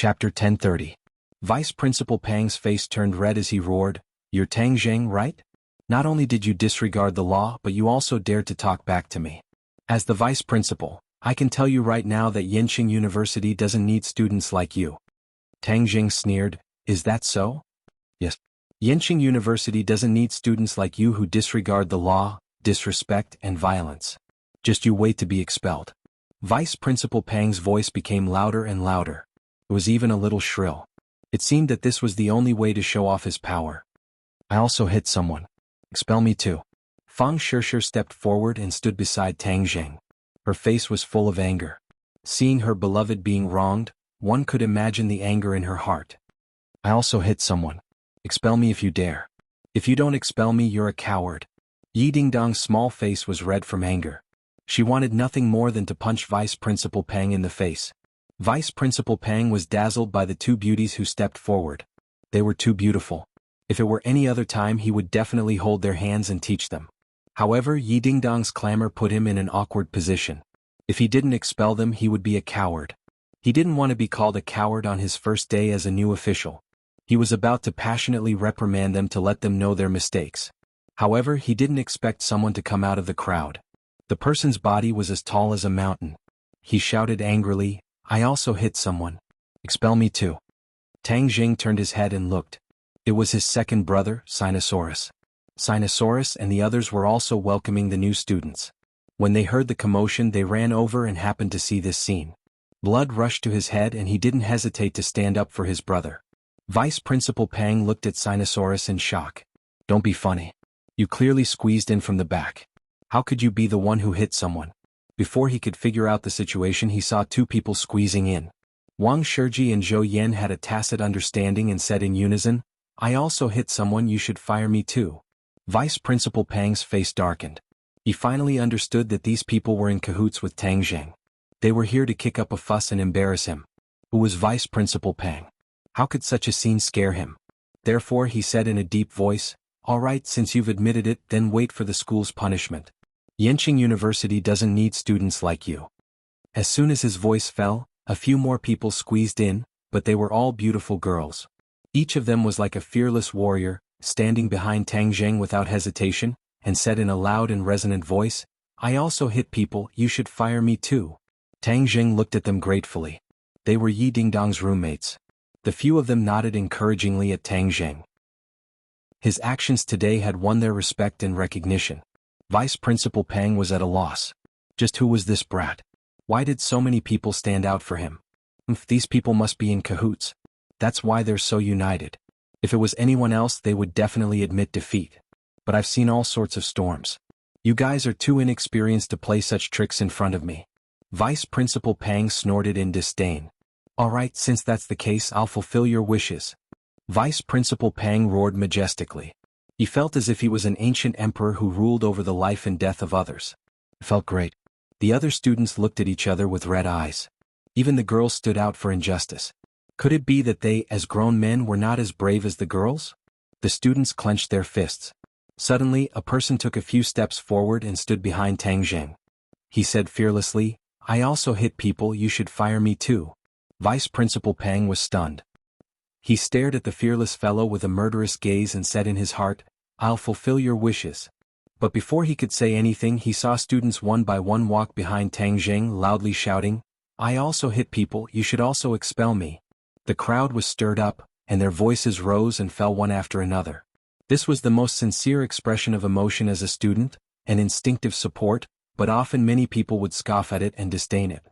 Chapter 1030. Vice Principal Pang's face turned red as he roared, "You're Tang Zheng, right? Not only did you disregard the law, but you also dared to talk back to me. As the vice principal, I can tell you right now that Yenqing University doesn't need students like you." Tang Zheng sneered, "Is that so?" "Yes. Yenqing University doesn't need students like you who disregard the law, disrespect, and violence. Just you wait to be expelled." Vice Principal Pang's voice became louder and louder. It was even a little shrill. It seemed that this was the only way to show off his power. "I also hit someone. Expel me too." Fang Shishir stepped forward and stood beside Tang Zheng. Her face was full of anger. Seeing her beloved being wronged, one could imagine the anger in her heart. "I also hit someone. Expel me if you dare. If you don't expel me, you're a coward." Yi Dingdong's small face was red from anger. She wanted nothing more than to punch Vice Principal Pang in the face. Vice Principal Pang was dazzled by the two beauties who stepped forward. They were too beautiful. If it were any other time, he would definitely hold their hands and teach them. However, Yi Dingdong's clamor put him in an awkward position. If he didn't expel them, he would be a coward. He didn't want to be called a coward on his first day as a new official. He was about to passionately reprimand them to let them know their mistakes. However, he didn't expect someone to come out of the crowd. The person's body was as tall as a mountain. He shouted angrily, "I also hit someone. Expel me too." Tang Zheng turned his head and looked. It was his second brother, Sinosaurus. Sinosaurus and the others were also welcoming the new students. When they heard the commotion, they ran over and happened to see this scene. Blood rushed to his head and he didn't hesitate to stand up for his brother. Vice Principal Pang looked at Sinosaurus in shock. "Don't be funny. You clearly squeezed in from the back. How could you be the one who hit someone?" Before he could figure out the situation, he saw two people squeezing in. Wang Shiji and Zhou Yan had a tacit understanding and said in unison, "I also hit someone, you should fire me too." Vice Principal Pang's face darkened. He finally understood that these people were in cahoots with Tang Zheng. They were here to kick up a fuss and embarrass him. Who was Vice Principal Pang? How could such a scene scare him? Therefore he said in a deep voice, "All right, since you've admitted it, then wait for the school's punishment. Yenqing University doesn't need students like you." As soon as his voice fell, a few more people squeezed in, but they were all beautiful girls. Each of them was like a fearless warrior, standing behind Tang Zheng without hesitation, and said in a loud and resonant voice, "I also hit people, you should fire me too." Tang Zheng looked at them gratefully. They were Yi Dingdong's roommates. The few of them nodded encouragingly at Tang Zheng. His actions today had won their respect and recognition. Vice Principal Pang was at a loss. Just who was this brat? Why did so many people stand out for him? These people must be in cahoots. That's why they're so united. If it was anyone else, they would definitely admit defeat. But I've seen all sorts of storms. You guys are too inexperienced to play such tricks in front of me. Vice Principal Pang snorted in disdain. "All right, since that's the case, I'll fulfill your wishes." Vice Principal Pang roared majestically. He felt as if he was an ancient emperor who ruled over the life and death of others. It felt great. The other students looked at each other with red eyes. Even the girls stood out for injustice. Could it be that they, as grown men, were not as brave as the girls? The students clenched their fists. Suddenly, a person took a few steps forward and stood behind Tang Zheng. He said fearlessly, "I also hit people, you should fire me too." Vice Principal Pang was stunned. He stared at the fearless fellow with a murderous gaze and said in his heart, "I'll fulfill your wishes." But before he could say anything, he saw students one by one walk behind Tang Zheng, loudly shouting, "I also hit people, you should also expel me." The crowd was stirred up, and their voices rose and fell one after another. This was the most sincere expression of emotion as a student, an instinctive support, but often many people would scoff at it and disdain it.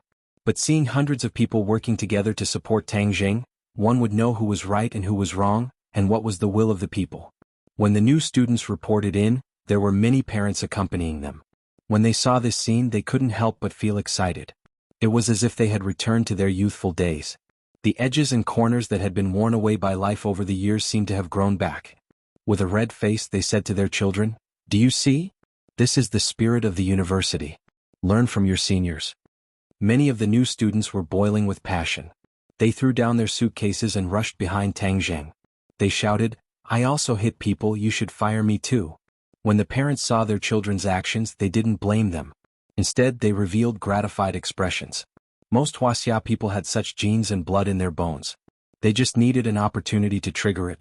But seeing hundreds of people working together to support Tang Zheng, one would know who was right and who was wrong, and what was the will of the people. When the new students reported in, there were many parents accompanying them. When they saw this scene, they couldn't help but feel excited. It was as if they had returned to their youthful days. The edges and corners that had been worn away by life over the years seemed to have grown back. With a red face, they said to their children, "Do you see? This is the spirit of the university. Learn from your seniors." Many of the new students were boiling with passion. They threw down their suitcases and rushed behind Tang Zheng. They shouted, "I also hit people, you should fire me too." When the parents saw their children's actions, they didn't blame them. Instead, they revealed gratified expressions. Most Wuxia people had such genes and blood in their bones. They just needed an opportunity to trigger it.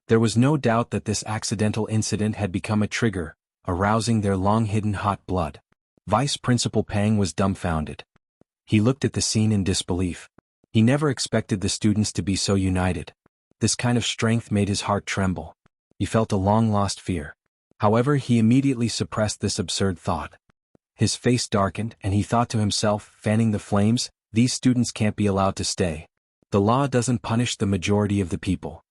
There was no doubt that this accidental incident had become a trigger, arousing their long-hidden hot blood. Vice Principal Pang was dumbfounded. He looked at the scene in disbelief. He never expected the students to be so united. This kind of strength made his heart tremble. He felt a long-lost fear. However, he immediately suppressed this absurd thought. His face darkened, and he thought to himself, fanning the flames, these students can't be allowed to stay. The law doesn't punish the majority of the people.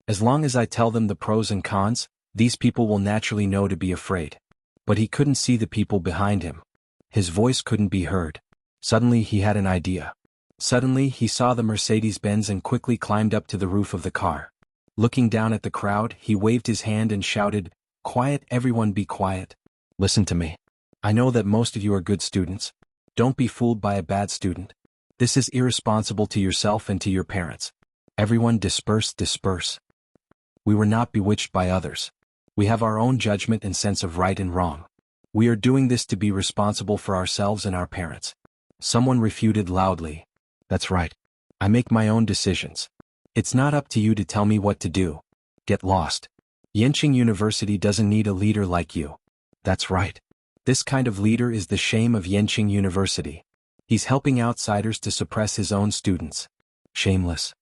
As long as I tell them the pros and cons, these people will naturally know to be afraid. But he couldn't see the people behind him. His voice couldn't be heard. Suddenly he had an idea. Suddenly he saw the Mercedes-Benz and quickly climbed up to the roof of the car. Looking down at the crowd, he waved his hand and shouted, "Quiet, everyone, be quiet. Listen to me. I know that most of you are good students. Don't be fooled by a bad student. This is irresponsible to yourself and to your parents. Everyone disperse, disperse. We were not bewitched by others. We have our own judgment and sense of right and wrong. We are doing this to be responsible for ourselves and our parents." Someone refuted loudly. "That's right. I make my own decisions. It's not up to you to tell me what to do. Get lost. Yenching University doesn't need a leader like you." "That's right. This kind of leader is the shame of Yenching University. He's helping outsiders to suppress his own students. Shameless."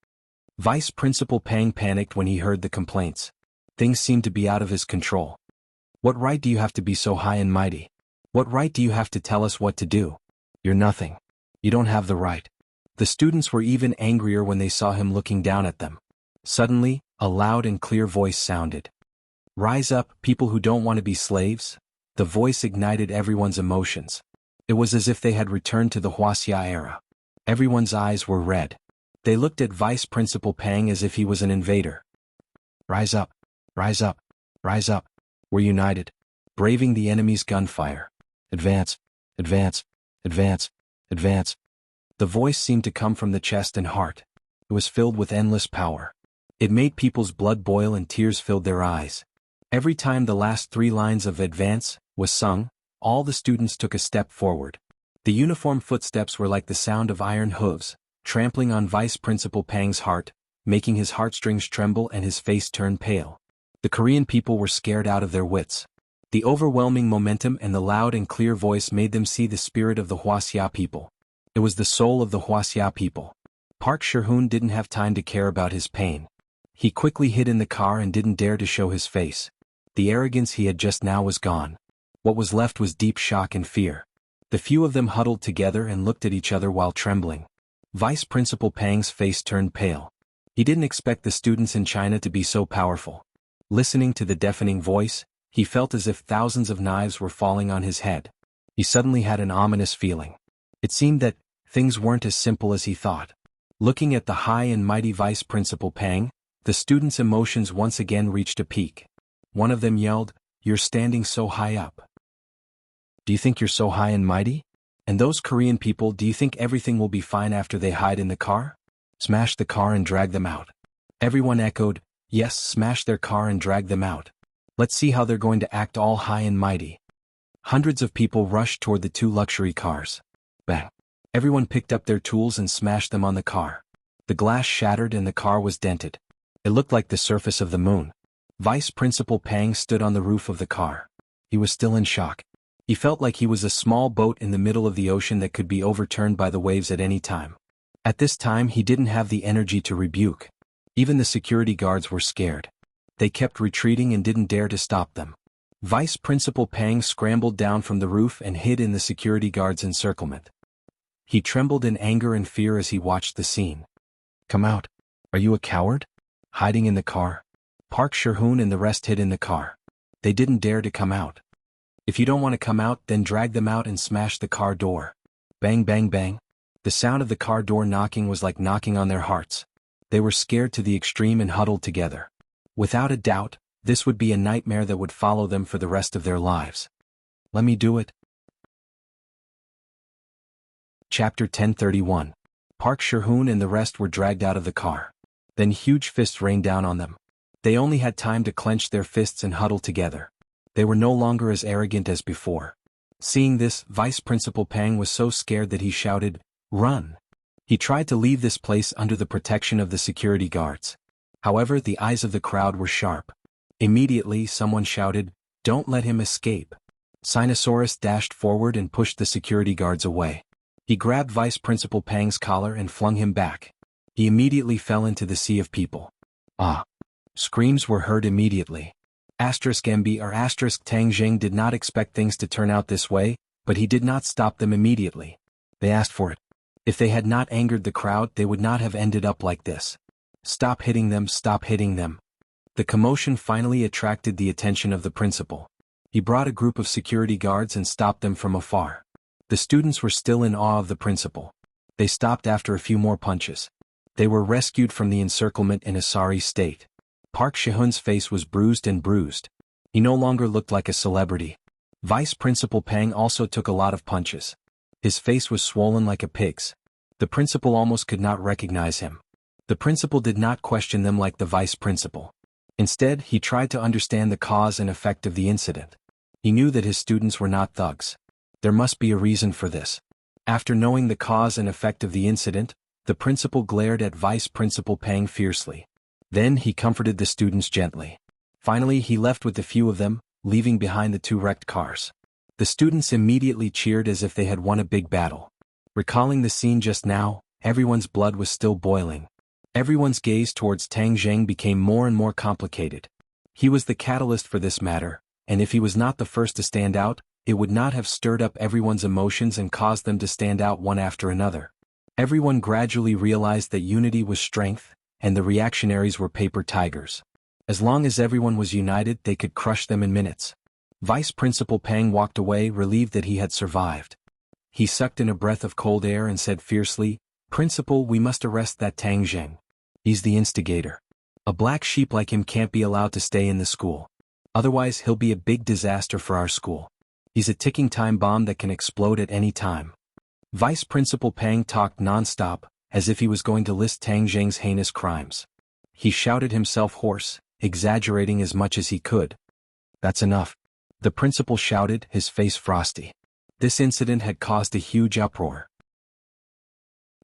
Vice Principal Pang panicked when he heard the complaints. Things seemed to be out of his control. "What right do you have to be so high and mighty? What right do you have to tell us what to do? You're nothing. You don't have the right." The students were even angrier when they saw him looking down at them. Suddenly, a loud and clear voice sounded. "Rise up, people who don't want to be slaves." The voice ignited everyone's emotions. It was as if they had returned to the Wuxia era. Everyone's eyes were red. They looked at Vice Principal Pang as if he was an invader. "Rise up, rise up, rise up. We're united, braving the enemy's gunfire. Advance, advance, advance, advance." The voice seemed to come from the chest and heart. It was filled with endless power. It made people's blood boil and tears filled their eyes. Every time the last 3 lines of "advance" was sung, all the students took a step forward. The uniform footsteps were like the sound of iron hooves, trampling on Vice Principal Pang's heart, making his heartstrings tremble and his face turn pale. The Korean people were scared out of their wits. The overwhelming momentum and the loud and clear voice made them see the spirit of the Wuxia people. It was the soul of the Wuxia people. Park Sherhoon didn't have time to care about his pain. He quickly hid in the car and didn't dare to show his face. The arrogance he had just now was gone. What was left was deep shock and fear. The few of them huddled together and looked at each other while trembling. Vice Principal Pang's face turned pale. He didn't expect the students in China to be so powerful. Listening to the deafening voice, he felt as if thousands of knives were falling on his head. He suddenly had an ominous feeling. It seemed that things weren't as simple as he thought. Looking at the high and mighty Vice Principal Pang, the students' emotions once again reached a peak. One of them yelled, "You're standing so high up. Do you think you're so high and mighty? And those Korean people, do you think everything will be fine after they hide in the car? Smash the car and drag them out." Everyone echoed, "Yes, smash their car and drag them out. Let's see how they're going to act all high and mighty." Hundreds of people rushed toward the 2 luxury cars. Bang! Everyone picked up their tools and smashed them on the car. The glass shattered and the car was dented. It looked like the surface of the moon. Vice Principal Pang stood on the roof of the car. He was still in shock. He felt like he was a small boat in the middle of the ocean that could be overturned by the waves at any time. At this time he didn't have the energy to rebuke. Even the security guards were scared. They kept retreating and didn't dare to stop them. Vice Principal Pang scrambled down from the roof and hid in the security guards' encirclement. He trembled in anger and fear as he watched the scene. "Come out. Are you a coward? Hiding in the car?" Park Sherhoon and the rest hid in the car. They didn't dare to come out. "If you don't want to come out, then drag them out and smash the car door." Bang, bang, bang. The sound of the car door knocking was like knocking on their hearts. They were scared to the extreme and huddled together. Without a doubt, this would be a nightmare that would follow them for the rest of their lives. "Let me do it." Chapter 1031. Park Sherhoon and the rest were dragged out of the car. Then huge fists rained down on them. They only had time to clench their fists and huddle together. They were no longer as arrogant as before. Seeing this, Vice Principal Pang was so scared that he shouted, Run. He tried to leave this place under the protection of the security guards. However, the eyes of the crowd were sharp. Immediately, someone shouted, "Don't let him escape." Sinosaurus dashed forward and pushed the security guards away. He grabbed Vice Principal Pang's collar and flung him back. He immediately fell into the sea of people. Ah! Screams were heard immediately. MB or Tang Jing did not expect things to turn out this way, but he did not stop them immediately. They asked for it. If they had not angered the crowd, they would not have ended up like this. Stop hitting them, stop hitting them. The commotion finally attracted the attention of the principal. He brought a group of security guards and stopped them from afar. The students were still in awe of the principal. They stopped after a few more punches. They were rescued from the encirclement in a sorry state. Park Shihun's face was bruised and bruised. He no longer looked like a celebrity. Vice Principal Pang also took a lot of punches. His face was swollen like a pig's. The principal almost could not recognize him. The principal did not question them like the vice principal. Instead, he tried to understand the cause and effect of the incident. He knew that his students were not thugs. There must be a reason for this. After knowing the cause and effect of the incident, the principal glared at Vice Principal Pang fiercely. Then he comforted the students gently. Finally, he left with a few of them, leaving behind the 2 wrecked cars. The students immediately cheered as if they had won a big battle. Recalling the scene just now, everyone's blood was still boiling. Everyone's gaze towards Tang Jing became more and more complicated. He was the catalyst for this matter, and if he was not the first to stand out, it would not have stirred up everyone's emotions and caused them to stand out one after another. Everyone gradually realized that unity was strength, and the reactionaries were paper tigers. As long as everyone was united, they could crush them in minutes. Vice Principal Pang walked away, relieved that he had survived. He sucked in a breath of cold air and said fiercely, "Principal, we must arrest that Tang Jing. He's the instigator. A black sheep like him can't be allowed to stay in the school. Otherwise he'll be a big disaster for our school. He's a ticking time bomb that can explode at any time." Vice Principal Pang talked non-stop, as if he was going to list Tang Jing's heinous crimes. He shouted himself hoarse, exaggerating as much as he could. "That's enough." The principal shouted, his face frosty. This incident had caused a huge uproar.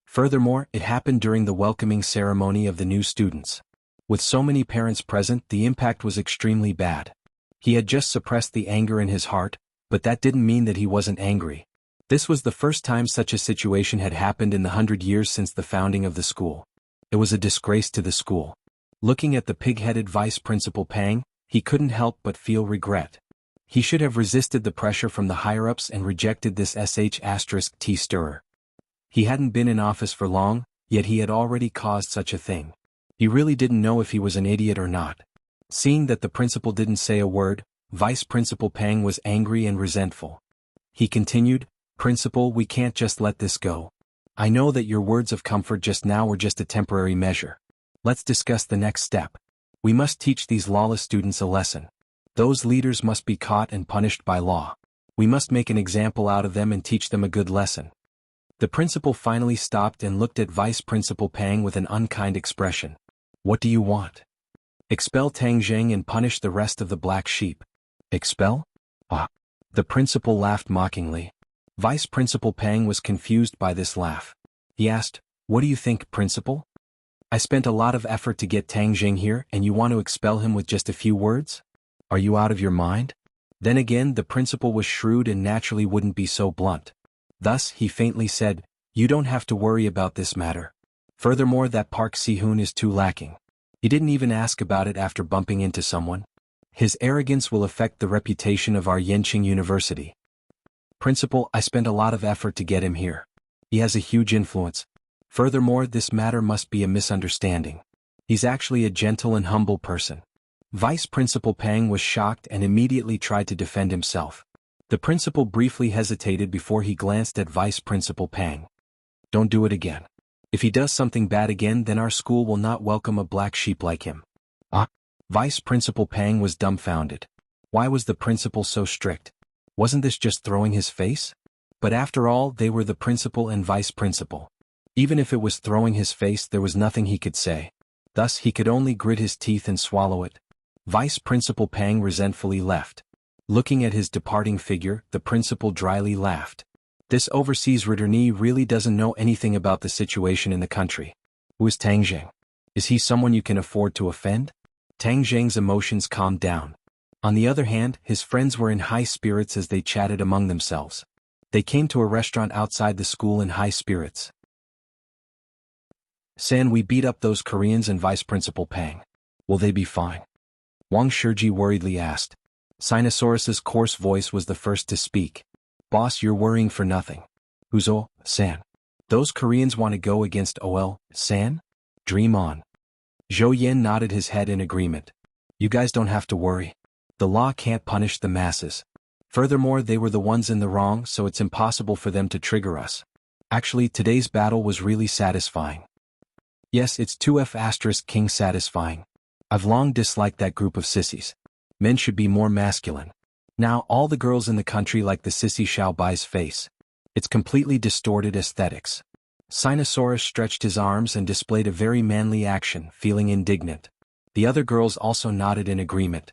Furthermore, it happened during the welcoming ceremony of the new students. With so many parents present, the impact was extremely bad. He had just suppressed the anger in his heart, but that didn't mean that he wasn't angry. This was the first time such a situation had happened in the 100 years since the founding of the school. It was a disgrace to the school. Looking at the pig-headed Vice Principal Pang, he couldn't help but feel regret. He should have resisted the pressure from the higher-ups and rejected this *T stirrer. He hadn't been in office for long, yet he had already caused such a thing. He really didn't know if he was an idiot or not. Seeing that the principal didn't say a word, Vice Principal Pang was angry and resentful. He continued, "Principal, we can't just let this go. I know that your words of comfort just now were just a temporary measure. Let's discuss the next step. We must teach these lawless students a lesson. Those leaders must be caught and punished by law. We must make an example out of them and teach them a good lesson." The principal finally stopped and looked at Vice Principal Pang with an unkind expression. "What do you want?" "Expel Tang Jing and punish the rest of the black sheep." "Expel? Ah." The principal laughed mockingly. Vice Principal Pang was confused by this laugh. He asked, "What do you think, Principal? I spent a lot of effort to get Tang Jing here and you want to expel him with just a few words? Are you out of your mind?" Then again, the principal was shrewd and naturally wouldn't be so blunt. Thus, he faintly said, "You don't have to worry about this matter. Furthermore, that Park Si-hoon is too lacking. He didn't even ask about it after bumping into someone. His arrogance will affect the reputation of our Yenqing University. Principal, I spent a lot of effort to get him here. He has a huge influence. Furthermore, this matter must be a misunderstanding. He's actually a gentle and humble person." Vice Principal Pang was shocked and immediately tried to defend himself. The principal briefly hesitated before he glanced at Vice Principal Pang. "Don't do it again. If he does something bad again, then our school will not welcome a black sheep like him." Ah! Vice Principal Pang was dumbfounded. Why was the principal so strict? Wasn't this just throwing his face? But after all, they were the principal and vice principal. Even if it was throwing his face, there was nothing he could say. Thus he could only grit his teeth and swallow it. Vice Principal Pang resentfully left. Looking at his departing figure, the principal dryly laughed. This overseas returnee really doesn't know anything about the situation in the country. Who is Tang Zheng? Is he someone you can afford to offend? Tang Zheng's emotions calmed down. On the other hand, his friends were in high spirits as they chatted among themselves. They came to a restaurant outside the school in high spirits. San, we beat up those Koreans and Vice Principal Pang. Will they be fine? Wang Shiji worriedly asked. Sinosaurus's coarse voice was the first to speak. Boss, you're worrying for nothing. Who's San? Those Koreans want to go against San? Dream on. Zhou Yin nodded his head in agreement. You guys don't have to worry. The law can't punish the masses. Furthermore, they were the ones in the wrong, so it's impossible for them to trigger us. Actually, today's battle was really satisfying. Yes, it's 2F** King satisfying. I've long disliked that group of sissies. Men should be more masculine. Now all the girls in the country like the sissy Xiao Bai's face. It's completely distorted aesthetics. Sinosaurus stretched his arms and displayed a very manly action, feeling indignant. The other girls also nodded in agreement.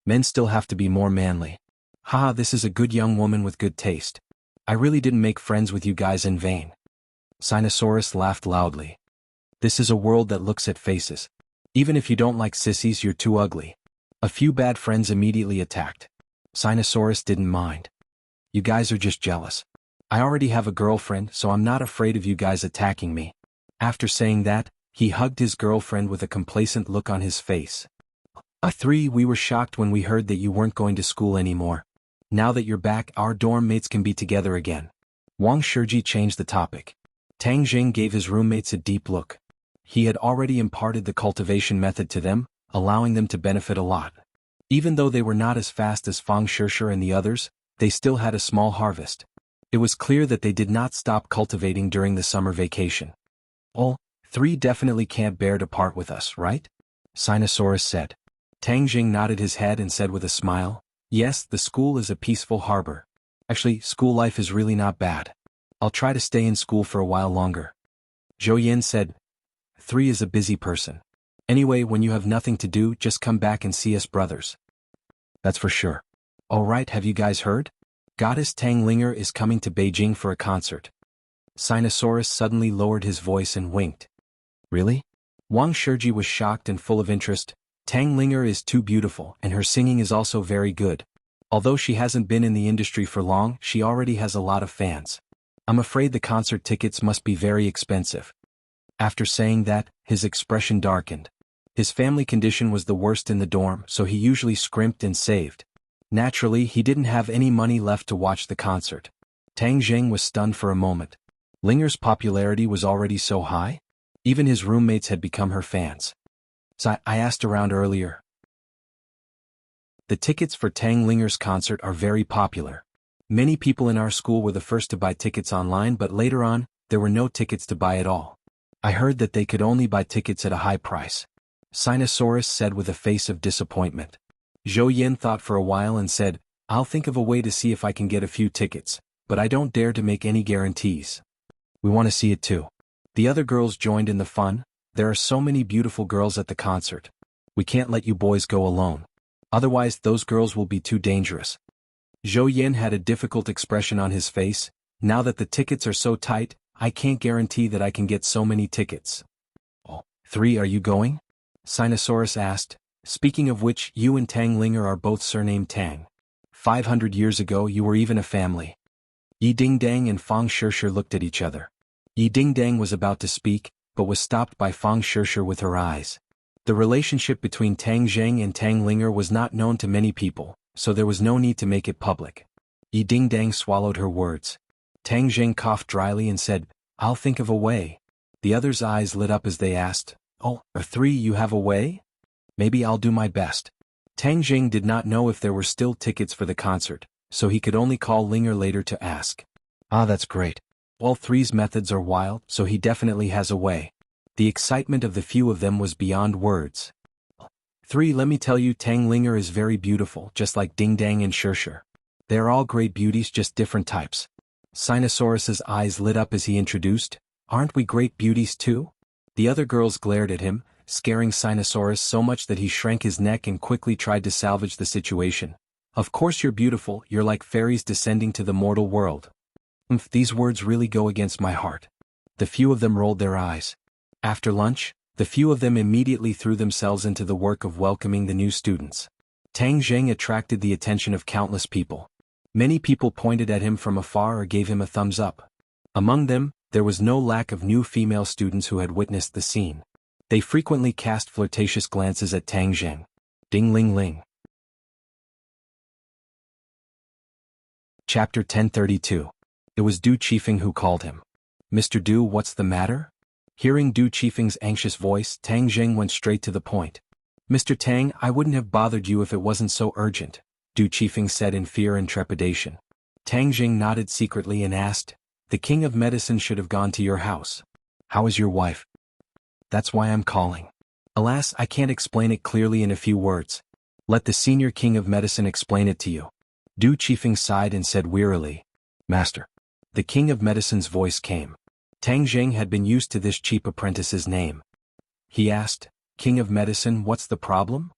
Men still have to be more manly. Haha, this is a good young woman with good taste. I really didn't make friends with you guys in vain. Sinosaurus laughed loudly. This is a world that looks at faces. Even if you don't like sissies, you're too ugly. A few bad friends immediately attacked. Sinosaurus didn't mind. You guys are just jealous. I already have a girlfriend, so I'm not afraid of you guys attacking me. After saying that, he hugged his girlfriend with a complacent look on his face. 3. We were shocked when we heard that you weren't going to school anymore. Now that you're back, our dorm mates can be together again. Wang Shiji changed the topic. Tang Zheng gave his roommates a deep look. He had already imparted the cultivation method to them, allowing them to benefit a lot. Even though they were not as fast as Fang Shishir and the others, they still had a small harvest. It was clear that they did not stop cultivating during the summer vacation. 3 definitely can't bear to part with us, right? Sinosaurus said. Tang Zheng nodded his head and said with a smile, yes, the school is a peaceful harbor. Actually, school life is really not bad. I'll try to stay in school for a while longer. Zhou Yin said, 3 is a busy person. Anyway, when you have nothing to do, just come back and see us brothers. That's for sure. Alright, have you guys heard? Goddess Tang Linger is coming to Beijing for a concert. Sinosaurus suddenly lowered his voice and winked. Really? Wang Shiji was shocked and full of interest. Tang Linger is too beautiful, and her singing is also very good. Although she hasn't been in the industry for long, she already has a lot of fans. I'm afraid the concert tickets must be very expensive. After saying that, his expression darkened. His family condition was the worst in the dorm, so he usually scrimped and saved. Naturally, he didn't have any money left to watch the concert. Tang Zheng was stunned for a moment. Linger's popularity was already so high? Even his roommates had become her fans. So I asked around earlier. The tickets for Tang Linger's concert are very popular. Many people in our school were the first to buy tickets online, but later on, there were no tickets to buy at all. I heard that they could only buy tickets at a high price. Sinosaurus said with a face of disappointment. Zhou Yin thought for a while and said, I'll think of a way to see if I can get a few tickets, but I don't dare to make any guarantees. We want to see it too. The other girls joined in the fun. There are so many beautiful girls at the concert. We can't let you boys go alone. Otherwise, those girls will be too dangerous. Zhou Yin had a difficult expression on his face. Now that the tickets are so tight, I can't guarantee that I can get so many tickets. 3, are you going? Sinosaurus asked. Speaking of which, you and Tang Linger are both surnamed Tang. 500 years ago you were even a family. Yi Dingdang and Fang Shishir looked at each other. Yi Dingdang was about to speak, but was stopped by Fang Shishir with her eyes. The relationship between Tang Zheng and Tang Linger was not known to many people, so there was no need to make it public. Yi Dingdang swallowed her words. Tang Zheng coughed dryly and said, I'll think of a way. The others' eyes lit up as they asked, 3, you have a way? Maybe I'll do my best. Tang Zheng did not know if there were still tickets for the concert, so he could only call Linger later to ask. That's great. All 3's methods are wild, so he definitely has a way. The excitement of the few of them was beyond words. 3, let me tell you, Tang Linger is very beautiful, just like Ding Dang and Shishir. They are all great beauties, just different types. Sinosaurus's eyes lit up as he introduced, aren't we great beauties too? The other girls glared at him, scaring Sinosaurus so much that he shrank his neck and quickly tried to salvage the situation. Of course you're beautiful, you're like fairies descending to the mortal world. These words really go against my heart. The few of them rolled their eyes. After lunch, the few of them immediately threw themselves into the work of welcoming the new students. Tang Zheng attracted the attention of countless people. Many people pointed at him from afar or gave him a thumbs up. Among them, there was no lack of new female students who had witnessed the scene. They frequently cast flirtatious glances at Tang Zheng. Ding ling ling. Chapter 1032. It was Du Qifeng who called him. Mr. Du, what's the matter? Hearing Du Qifeng's anxious voice, Tang Zheng went straight to the point. Mr. Tang, I wouldn't have bothered you if it wasn't so urgent, Du Qifeng said in fear and trepidation. Tang Zheng nodded secretly and asked, the king of medicine should have gone to your house. How is your wife? That's why I'm calling. Alas, I can't explain it clearly in a few words. Let the senior king of medicine explain it to you. Du Qifeng sighed and said wearily, Master. The king of medicine's voice came. Tang Zheng had been used to this cheap apprentice's name. He asked, King of medicine, what's the problem?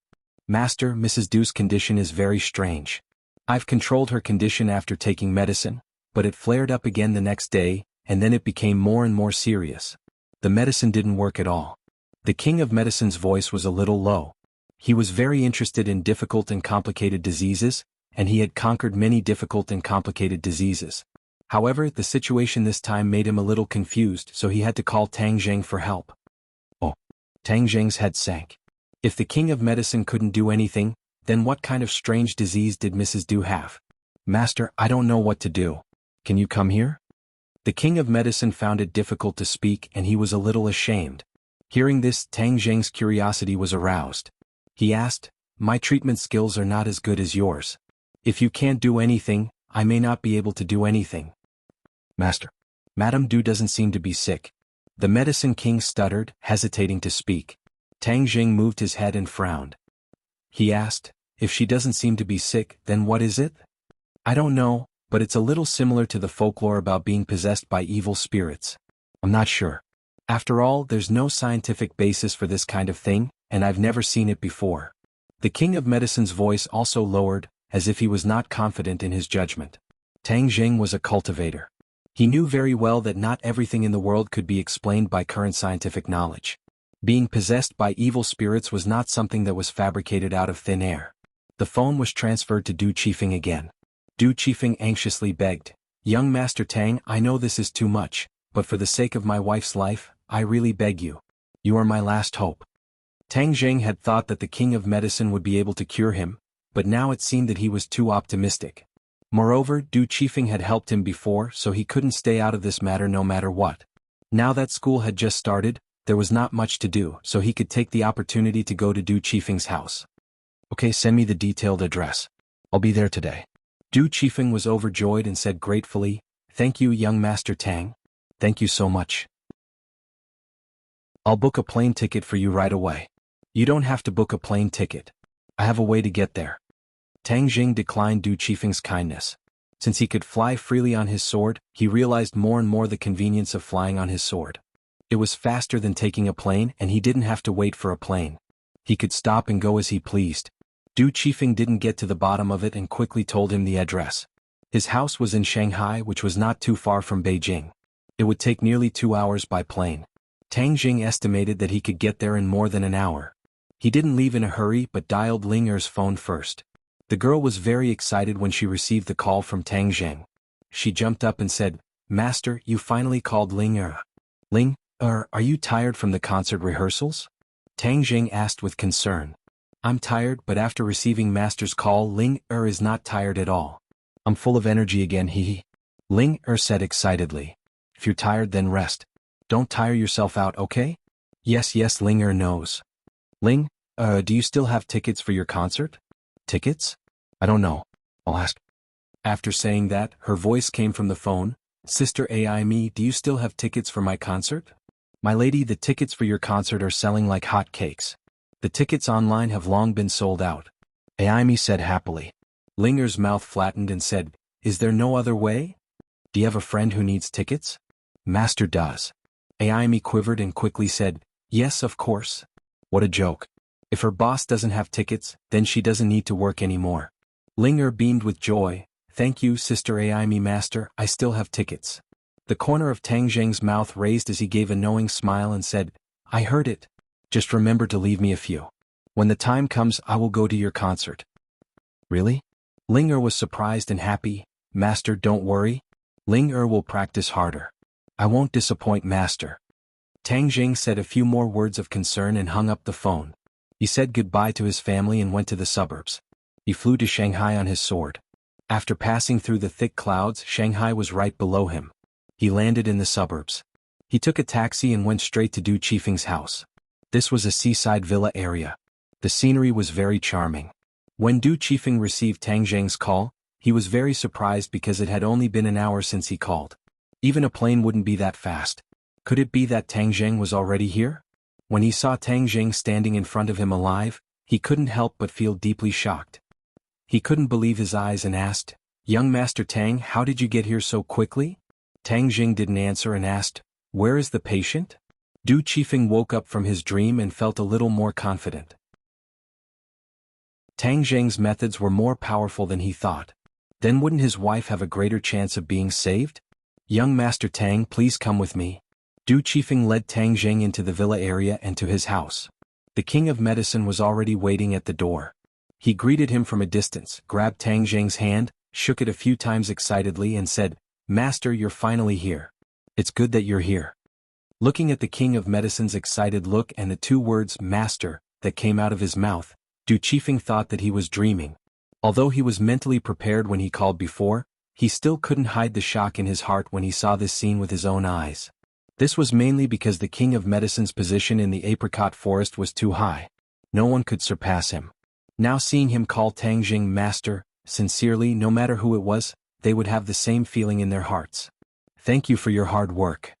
Master, Mrs. Du's condition is very strange. I've controlled her condition after taking medicine, but it flared up again the next day, and then it became more and more serious. The medicine didn't work at all. The king of medicine's voice was a little low. He was very interested in difficult and complicated diseases, and he had conquered many difficult and complicated diseases. However, the situation this time made him a little confused, so he had to call Tang Zheng for help. Oh. Tang Zheng's head sank. If the king of medicine couldn't do anything, then what kind of strange disease did Mrs. Du have? Master, I don't know what to do. Can you come here? The king of medicine found it difficult to speak and he was a little ashamed. Hearing this, Tang Zheng's curiosity was aroused. He asked, my treatment skills are not as good as yours. If you can't do anything, I may not be able to do anything. Master. Madame Du doesn't seem to be sick. The medicine king stuttered, hesitating to speak. Tang Zheng moved his head and frowned. He asked, if she doesn't seem to be sick, then what is it? I don't know, but it's a little similar to the folklore about being possessed by evil spirits. I'm not sure. After all, there's no scientific basis for this kind of thing, and I've never seen it before. The king of medicine's voice also lowered, as if he was not confident in his judgment. Tang Zheng was a cultivator. He knew very well that not everything in the world could be explained by current scientific knowledge. Being possessed by evil spirits was not something that was fabricated out of thin air. The phone was transferred to Du Qifeng again. Du Qifeng anxiously begged, Young Master Tang, I know this is too much, but for the sake of my wife's life, I really beg you. You are my last hope. Tang Zheng had thought that the king of medicine would be able to cure him, but now it seemed that he was too optimistic. Moreover, Du Qifeng had helped him before, so he couldn't stay out of this matter no matter what. Now that school had just started, there was not much to do, so he could take the opportunity to go to Du Qifeng's house. Okay, send me the detailed address. I'll be there today. Du Qifeng was overjoyed and said gratefully, Thank you, young Master Tang. Thank you so much. I'll book a plane ticket for you right away. You don't have to book a plane ticket. I have a way to get there. Tang Zheng declined Du Qifeng's kindness. Since he could fly freely on his sword, he realized more and more the convenience of flying on his sword. It was faster than taking a plane and he didn't have to wait for a plane. He could stop and go as he pleased. Du Qifeng didn't get to the bottom of it and quickly told him the address. His house was in Shanghai, which was not too far from Beijing. It would take nearly 2 hours by plane. Tang Zheng estimated that he could get there in more than an hour. He didn't leave in a hurry but dialed Ling Er's phone first. The girl was very excited when she received the call from Tang Zheng. She jumped up and said, Master, you finally called Ling Er. Ling Er, are you tired from the concert rehearsals? Tang Zheng asked with concern. I'm tired, but after receiving Master's call, Ling Er is not tired at all. I'm full of energy again, hee. Ling Er said excitedly. If you're tired, then rest. Don't tire yourself out, okay? Yes, Ling Er knows. Ling, do you still have tickets for your concert? Tickets? I don't know. I'll ask. After saying that, her voice came from the phone. Sister Ai Mi, do you still have tickets for my concert? My lady, the tickets for your concert are selling like hot cakes. The tickets online have long been sold out. Ai Mi said happily. Ling Er's mouth flattened and said, Is there no other way? Do you have a friend who needs tickets? Master does. Ai Mi quivered and quickly said, Yes, of course. What a joke. If her boss doesn't have tickets, then she doesn't need to work anymore. Ling Er beamed with joy. Thank you, Sister AI me Master, I still have tickets. The corner of Tang Zheng's mouth raised as he gave a knowing smile and said, I heard it. Just remember to leave me a few. When the time comes, I will go to your concert. Really? Ling Er was surprised and happy. Master, don't worry. Ling Er will practice harder. I won't disappoint Master. Tang Zheng said a few more words of concern and hung up the phone. He said goodbye to his family and went to the suburbs. He flew to Shanghai on his sword. After passing through the thick clouds, Shanghai was right below him. He landed in the suburbs. He took a taxi and went straight to Du Qifeng's house. This was a seaside villa area. The scenery was very charming. When Du Qifeng received Tang Zheng's call, he was very surprised because it had only been an hour since he called. Even a plane wouldn't be that fast. Could it be that Tang Zheng was already here? When he saw Tang Zheng standing in front of him alive, he couldn't help but feel deeply shocked. He couldn't believe his eyes and asked, Young Master Tang, how did you get here so quickly? Tang Zheng didn't answer and asked, Where is the patient? Du Qifeng woke up from his dream and felt a little more confident. Tang Zheng's methods were more powerful than he thought. Then wouldn't his wife have a greater chance of being saved? Young Master Tang, please come with me. Du Qifeng led Tang Zheng into the villa area and to his house. The king of medicine was already waiting at the door. He greeted him from a distance, grabbed Tang Zheng's hand, shook it a few times excitedly and said, Master, you're finally here. It's good that you're here. Looking at the king of medicine's excited look and the two words, Master, that came out of his mouth, Du Qifeng thought that he was dreaming. Although he was mentally prepared when he called before, he still couldn't hide the shock in his heart when he saw this scene with his own eyes. This was mainly because the king of medicine's position in the apricot forest was too high. No one could surpass him. Now seeing him call Tang Zheng Master, sincerely, no matter who it was, they would have the same feeling in their hearts. Thank you for your hard work.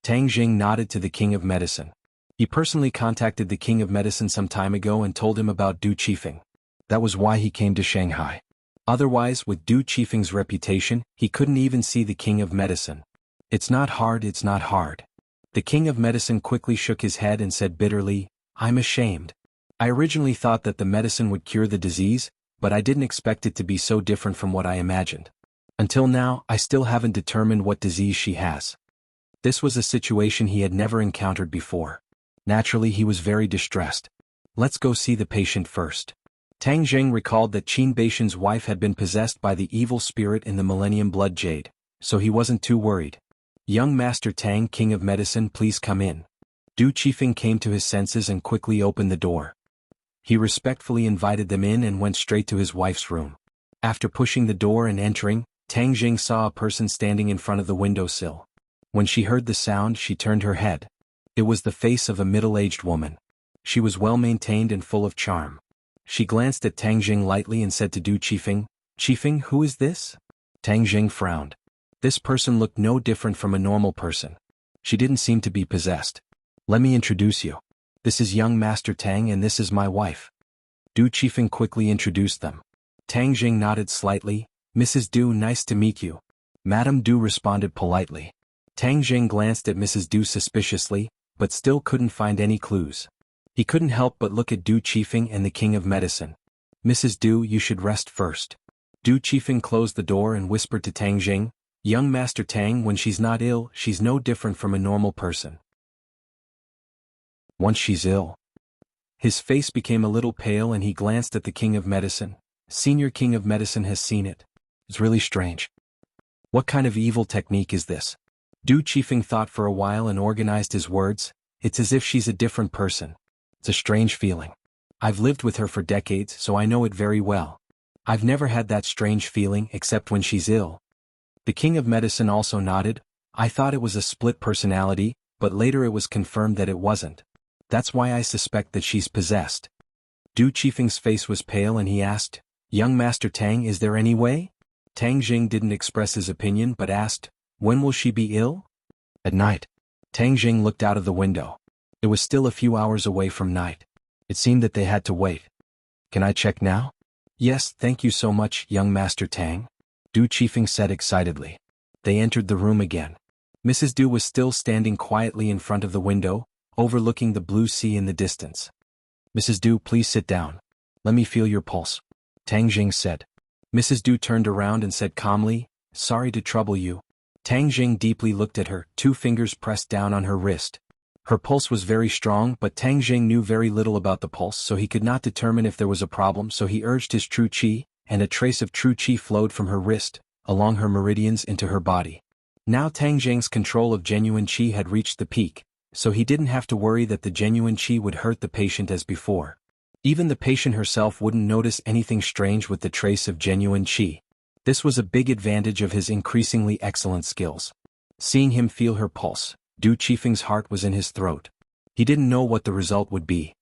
Tang Zheng nodded to the king of medicine. He personally contacted the king of medicine some time ago and told him about Du Qifeng. That was why he came to Shanghai. Otherwise, with Du Qifeng's reputation, he couldn't even see the king of medicine. It's not hard, it's not hard. The king of medicine quickly shook his head and said bitterly, I'm ashamed. I originally thought that the medicine would cure the disease, but I didn't expect it to be so different from what I imagined. Until now, I still haven't determined what disease she has. This was a situation he had never encountered before. Naturally, he was very distressed. Let's go see the patient first. Tang Zheng recalled that Qin Baishan's wife had been possessed by the evil spirit in the Millennium Blood Jade, so he wasn't too worried. Young Master Tang, king of medicine, please come in. Du Qifeng came to his senses and quickly opened the door. He respectfully invited them in and went straight to his wife's room. After pushing the door and entering, Tang Zheng saw a person standing in front of the windowsill. When she heard the sound, she turned her head. It was the face of a middle-aged woman. She was well-maintained and full of charm. She glanced at Tang Zheng lightly and said to Du Qifeng, Qifeng, who is this? Tang Zheng frowned. This person looked no different from a normal person. She didn't seem to be possessed. Let me introduce you. This is young Master Tang and this is my wife. Du Qifeng quickly introduced them. Tang Zheng nodded slightly. Mrs. Du, nice to meet you. Madame Du responded politely. Tang Zheng glanced at Mrs. Du suspiciously, but still couldn't find any clues. He couldn't help but look at Du Qifeng and the king of medicine. Mrs. Du, you should rest first. Du Qifeng closed the door and whispered to Tang Zheng, Young Master Tang, when she's not ill, she's no different from a normal person. Once she's ill. His face became a little pale and he glanced at the king of medicine. Senior king of medicine has seen it. It's really strange. What kind of evil technique is this? Du Qifeng thought for a while and organized his words. It's as if she's a different person. It's a strange feeling. I've lived with her for decades, so I know it very well. I've never had that strange feeling except when she's ill. The king of medicine also nodded. I thought it was a split personality, but later it was confirmed that it wasn't. That's why I suspect that she's possessed. Du Qifeng's face was pale and he asked, Young Master Tang, is there any way? Tang Zheng didn't express his opinion but asked, When will she be ill? At night. Tang Zheng looked out of the window. It was still a few hours away from night. It seemed that they had to wait. Can I check now? Yes, thank you so much, young Master Tang. Du Qifeng said excitedly. They entered the room again. Mrs. Du was still standing quietly in front of the window, overlooking the blue sea in the distance. Mrs. Du, please sit down. Let me feel your pulse. Tang Zheng said. Mrs. Du turned around and said calmly, "Sorry to trouble you." Tang Jing deeply looked at her, 2 fingers pressed down on her wrist. Her pulse was very strong, but Tang Jing knew very little about the pulse, so he could not determine if there was a problem, so he urged his true qi, and a trace of true qi flowed from her wrist, along her meridians into her body. Now Tang Jing's control of genuine qi had reached the peak, so he didn't have to worry that the genuine qi would hurt the patient as before. Even the patient herself wouldn't notice anything strange with the trace of genuine qi. This was a big advantage of his increasingly excellent skills. Seeing him feel her pulse, Du Qifeng's heart was in his throat. He didn't know what the result would be.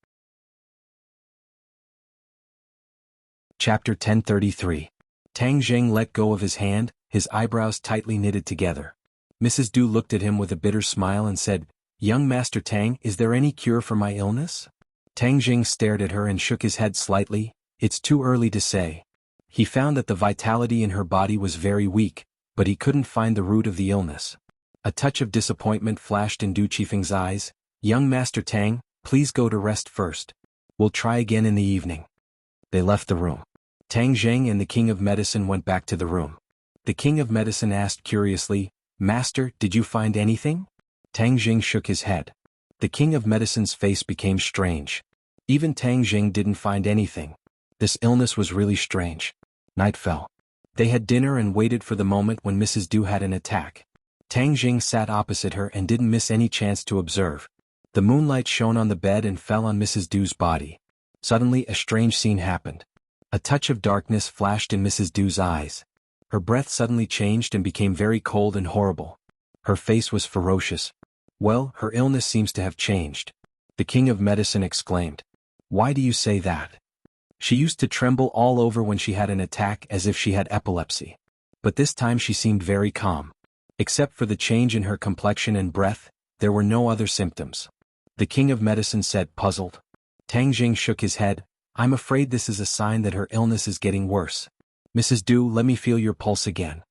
Chapter 1033. Tang Jing let go of his hand, his eyebrows tightly knitted together. Mrs. Du looked at him with a bitter smile and said, "Young Master Tang, is there any cure for my illness?" Tang Jing stared at her and shook his head slightly. "It's too early to say." He found that the vitality in her body was very weak, but he couldn't find the root of the illness. A touch of disappointment flashed in Du Qifeng's eyes. "Young Master Tang, please go to rest first. We'll try again in the evening." They left the room. Tang Jing and the King of Medicine went back to the room. The King of Medicine asked curiously, "Master, did you find anything?" Tang Jing shook his head. The King of Medicine's face became strange. Even Tang Jing didn't find anything. This illness was really strange. Night fell. They had dinner and waited for the moment when Mrs. Du had an attack. Tang Jing sat opposite her and didn't miss any chance to observe. The moonlight shone on the bed and fell on Mrs. Du's body. Suddenly a strange scene happened. A touch of darkness flashed in Mrs. Du's eyes. Her breath suddenly changed and became very cold and horrible. Her face was ferocious. "Well, her illness seems to have changed." The King of Medicine exclaimed. "Why do you say that?" "She used to tremble all over when she had an attack as if she had epilepsy. But this time she seemed very calm. Except for the change in her complexion and breath, there were no other symptoms." The King of Medicine said, puzzled. Tang Jing shook his head. "I'm afraid this is a sign that her illness is getting worse. Mrs. Du, let me feel your pulse again."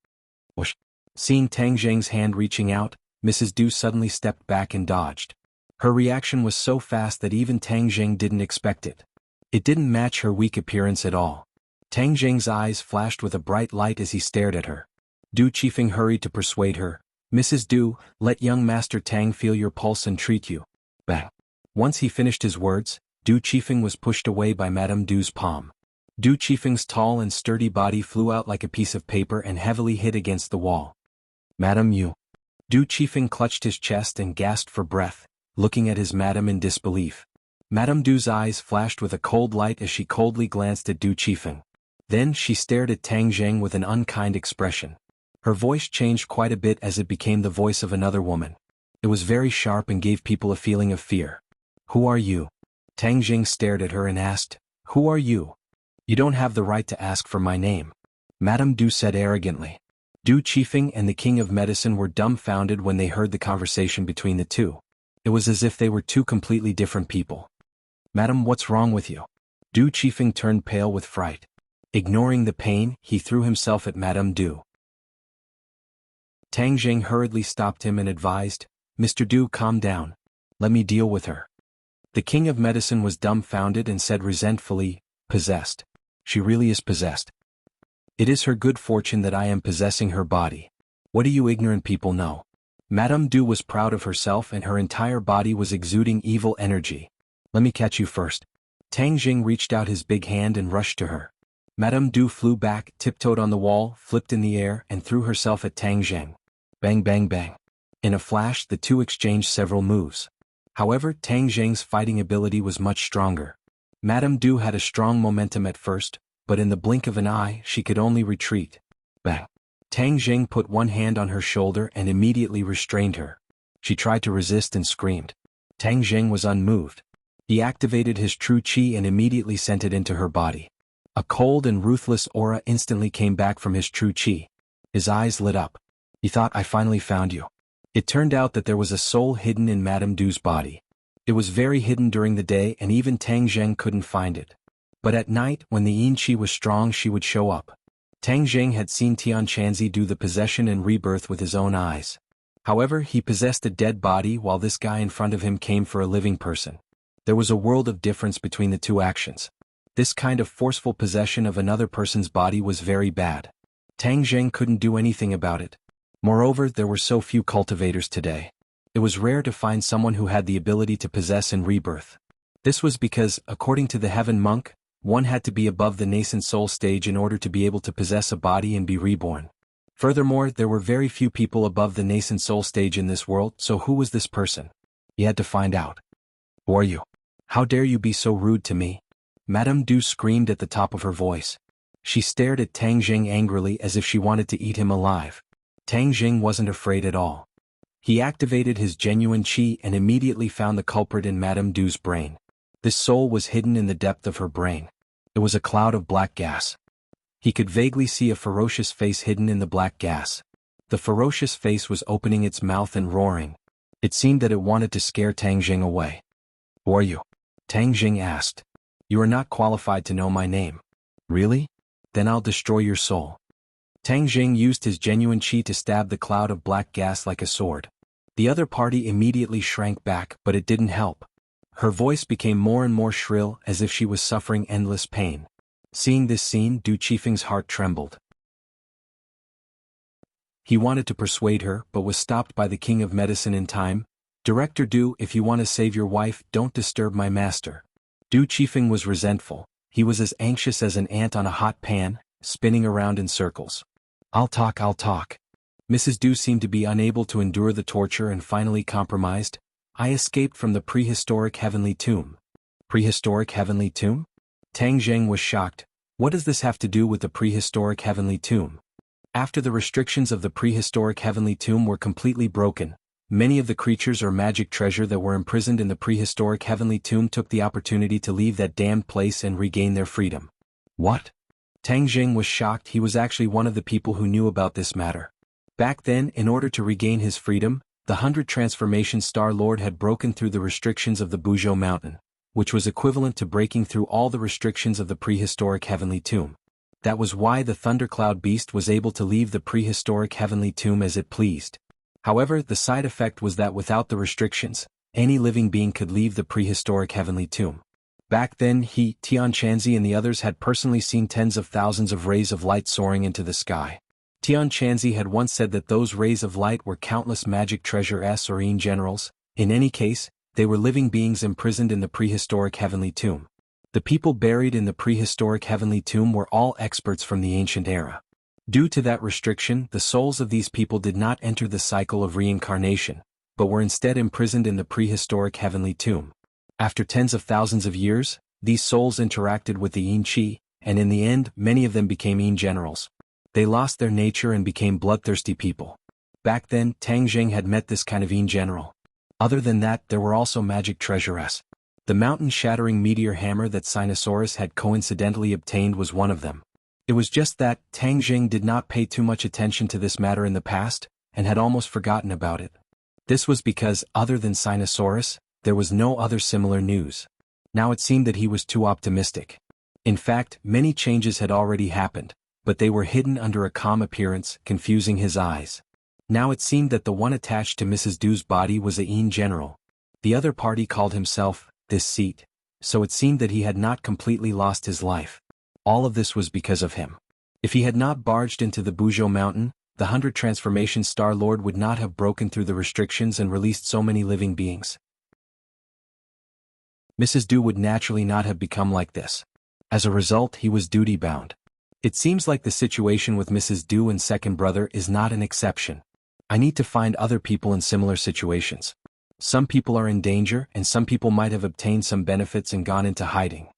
Whoosh. Seeing Tang Jing's hand reaching out, Mrs. Du suddenly stepped back and dodged. Her reaction was so fast that even Tang Jing didn't expect it. It didn't match her weak appearance at all. Tang Jing's eyes flashed with a bright light as he stared at her. Du Qifeng hurried to persuade her. "Mrs. Du, let young Master Tang feel your pulse and treat you." Bang. Once he finished his words, Du Qifeng was pushed away by Madame Du's palm. Du Qifeng's tall and sturdy body flew out like a piece of paper and heavily hit against the wall. "Madame, you." Du Qifeng clutched his chest and gasped for breath, looking at his madam in disbelief. Madame Du's eyes flashed with a cold light as she coldly glanced at Du Qifeng. Then she stared at Tang Jing with an unkind expression. Her voice changed quite a bit as it became the voice of another woman. It was very sharp and gave people a feeling of fear. "Who are you?" Tang Jing stared at her and asked, "Who are you?" "You don't have the right to ask for my name," Madame Du said arrogantly. Du Qifeng and the King of Medicine were dumbfounded when they heard the conversation between the two. It was as if they were two completely different people. "Madam, what's wrong with you?" Du Qifeng turned pale with fright. Ignoring the pain, he threw himself at Madame Du. Tang Jing hurriedly stopped him and advised, "Mr. Du, calm down. Let me deal with her." The King of Medicine was dumbfounded and said resentfully, "Possessed. She really is possessed. It is her good fortune that I am possessing her body. What do you ignorant people know?" Madame Du was proud of herself and her entire body was exuding evil energy. "Let me catch you first." Tang Jing reached out his big hand and rushed to her. Madame Du flew back, tiptoed on the wall, flipped in the air, and threw herself at Tang Jing. Bang bang bang. In a flash the two exchanged several moves. However, Tang Jing's fighting ability was much stronger. Madame Du had a strong momentum at first, but in the blink of an eye she could only retreat. Bang. Tang Jing put one hand on her shoulder and immediately restrained her. She tried to resist and screamed. Tang Jing was unmoved. He activated his true qi and immediately sent it into her body. A cold and ruthless aura instantly came back from his true qi. His eyes lit up. He thought, "I finally found you." It turned out that there was a soul hidden in Madame Du's body. It was very hidden during the day and even Tang Jing couldn't find it. But at night, when the yin qi was strong, she would show up. Tang Jing had seen Tian Chanzi do the possession and rebirth with his own eyes. However, he possessed a dead body while this guy in front of him came for a living person. There was a world of difference between the two actions. This kind of forceful possession of another person's body was very bad. Tang Zheng couldn't do anything about it. Moreover, there were so few cultivators today. It was rare to find someone who had the ability to possess in rebirth. This was because, according to the Heaven Monk, one had to be above the nascent soul stage in order to be able to possess a body and be reborn. Furthermore, there were very few people above the nascent soul stage in this world, so who was this person? He had to find out. Who are you? How dare you be so rude to me? Madame Du screamed at the top of her voice. She stared at Tang Jing angrily as if she wanted to eat him alive. Tang Jing wasn't afraid at all. He activated his genuine qi and immediately found the culprit in Madame Du's brain. This soul was hidden in the depth of her brain. It was a cloud of black gas. He could vaguely see a ferocious face hidden in the black gas. The ferocious face was opening its mouth and roaring. It seemed that it wanted to scare Tang Jing away. Who are you? Tang Jing asked. You are not qualified to know my name. Really? Then I'll destroy your soul. Tang Jing used his genuine qi to stab the cloud of black gas like a sword. The other party immediately shrank back, but it didn't help. Her voice became more and more shrill as if she was suffering endless pain. Seeing this scene, Du Qifeng's heart trembled. He wanted to persuade her, but was stopped by the King of Medicine in time. Director Du, if you want to save your wife, don't disturb my master. Du Qifeng was resentful. He was as anxious as an ant on a hot pan, spinning around in circles. I'll talk. Mrs. Du seemed to be unable to endure the torture and finally compromised. I escaped from the prehistoric heavenly tomb. Prehistoric heavenly tomb? Tang Zheng was shocked. What does this have to do with the prehistoric heavenly tomb? After the restrictions of the prehistoric heavenly tomb were completely broken, many of the creatures or magic treasure that were imprisoned in the prehistoric heavenly tomb took the opportunity to leave that damned place and regain their freedom. What? Tang Zheng was shocked. He was actually one of the people who knew about this matter. Back then, in order to regain his freedom, the 100 Transformation Star Lord had broken through the restrictions of the Buzhou Mountain, which was equivalent to breaking through all the restrictions of the prehistoric heavenly tomb. That was why the Thundercloud Beast was able to leave the prehistoric heavenly tomb as it pleased. However, the side effect was that without the restrictions, any living being could leave the prehistoric heavenly tomb. Back then he, Tian Chanzi and the others had personally seen tens of thousands of rays of light soaring into the sky. Tian Chanzi had once said that those rays of light were countless magic treasure S or Yin generals. In any case, they were living beings imprisoned in the prehistoric heavenly tomb. The people buried in the prehistoric heavenly tomb were all experts from the ancient era. Due to that restriction, the souls of these people did not enter the cycle of reincarnation, but were instead imprisoned in the prehistoric heavenly tomb. After tens of thousands of years, these souls interacted with the Yin Qi, and in the end, many of them became Yin generals. They lost their nature and became bloodthirsty people. Back then, Tang Zheng had met this kind of Yin general. Other than that, there were also magic treasures. The mountain-shattering meteor hammer that Sinosaurus had coincidentally obtained was one of them. It was just that Tang Zheng did not pay too much attention to this matter in the past, and had almost forgotten about it. This was because, other than Sinosaurus, there was no other similar news. Now it seemed that he was too optimistic. In fact, many changes had already happened, but they were hidden under a calm appearance, confusing his eyes. Now it seemed that the one attached to Mrs. Du's body was a Yin general. The other party called himself, this seat. So it seemed that he had not completely lost his life. All of this was because of him. If he had not barged into the Buzhou Mountain, the 100 Transformation Star Lord would not have broken through the restrictions and released so many living beings. Mrs. Du would naturally not have become like this. As a result, he was duty-bound. It seems like the situation with Mrs. Du and second brother is not an exception. I need to find other people in similar situations. Some people are in danger, and some people might have obtained some benefits and gone into hiding.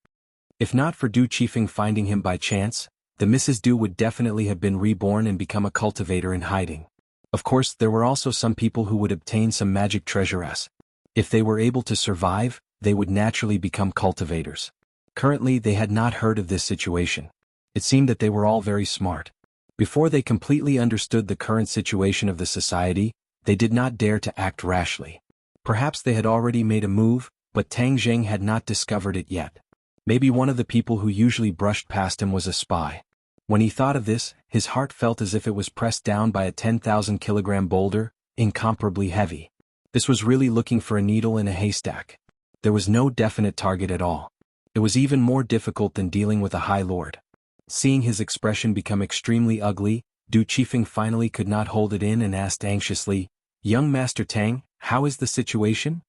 If not for Du Qifeng finding him by chance, the Mrs. Du would definitely have been reborn and become a cultivator in hiding. Of course, there were also some people who would obtain some magic treasures. If they were able to survive, they would naturally become cultivators. Currently, they had not heard of this situation. It seemed that they were all very smart. Before they completely understood the current situation of the society, they did not dare to act rashly. Perhaps they had already made a move, but Tang Zheng had not discovered it yet. Maybe one of the people who usually brushed past him was a spy. When he thought of this, his heart felt as if it was pressed down by a 10,000-kilogram boulder, incomparably heavy. This was really looking for a needle in a haystack. There was no definite target at all. It was even more difficult than dealing with a High Lord. Seeing his expression become extremely ugly, Du Qifeng finally could not hold it in and asked anxiously, "Young Master Tang, how is the situation?"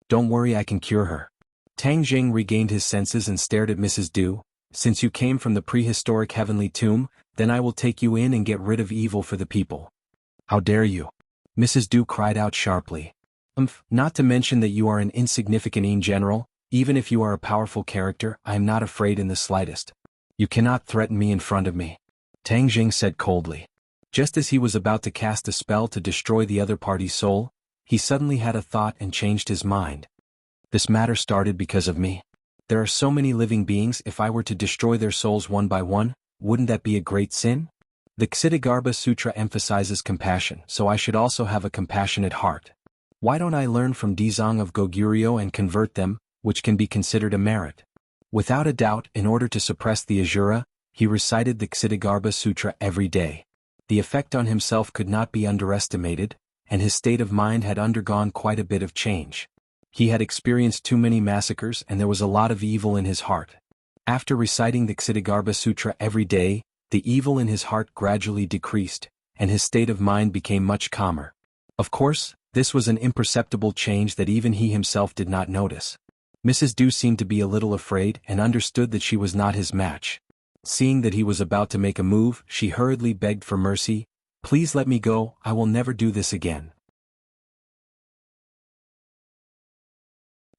"Don't worry, I can cure her." Tang Jing regained his senses and stared at Mrs. Du. "Since you came from the prehistoric heavenly tomb, then I will take you in and get rid of evil for the people." "How dare you?" Mrs. Du cried out sharply. Not to mention that you are an insignificant in general, even if you are a powerful character, I am not afraid in the slightest. You cannot threaten me in front of me," Tang Jing said coldly. Just as he was about to cast a spell to destroy the other party's soul, he suddenly had a thought and changed his mind. "This matter started because of me. There are so many living beings, if I were to destroy their souls one by one, wouldn't that be a great sin? The Ksitigarbha Sutra emphasizes compassion, so I should also have a compassionate heart. Why don't I learn from Dizang of Goguryeo and convert them, which can be considered a merit?" Without a doubt, in order to suppress the Asura, he recited the Ksitigarbha Sutra every day. The effect on himself could not be underestimated, and his state of mind had undergone quite a bit of change. He had experienced too many massacres and there was a lot of evil in his heart. After reciting the Ksitigarbha Sutra every day, the evil in his heart gradually decreased, and his state of mind became much calmer. Of course, this was an imperceptible change that even he himself did not notice. Mrs. Du seemed to be a little afraid and understood that she was not his match. Seeing that he was about to make a move, she hurriedly begged for mercy, "Please let me go, I will never do this again."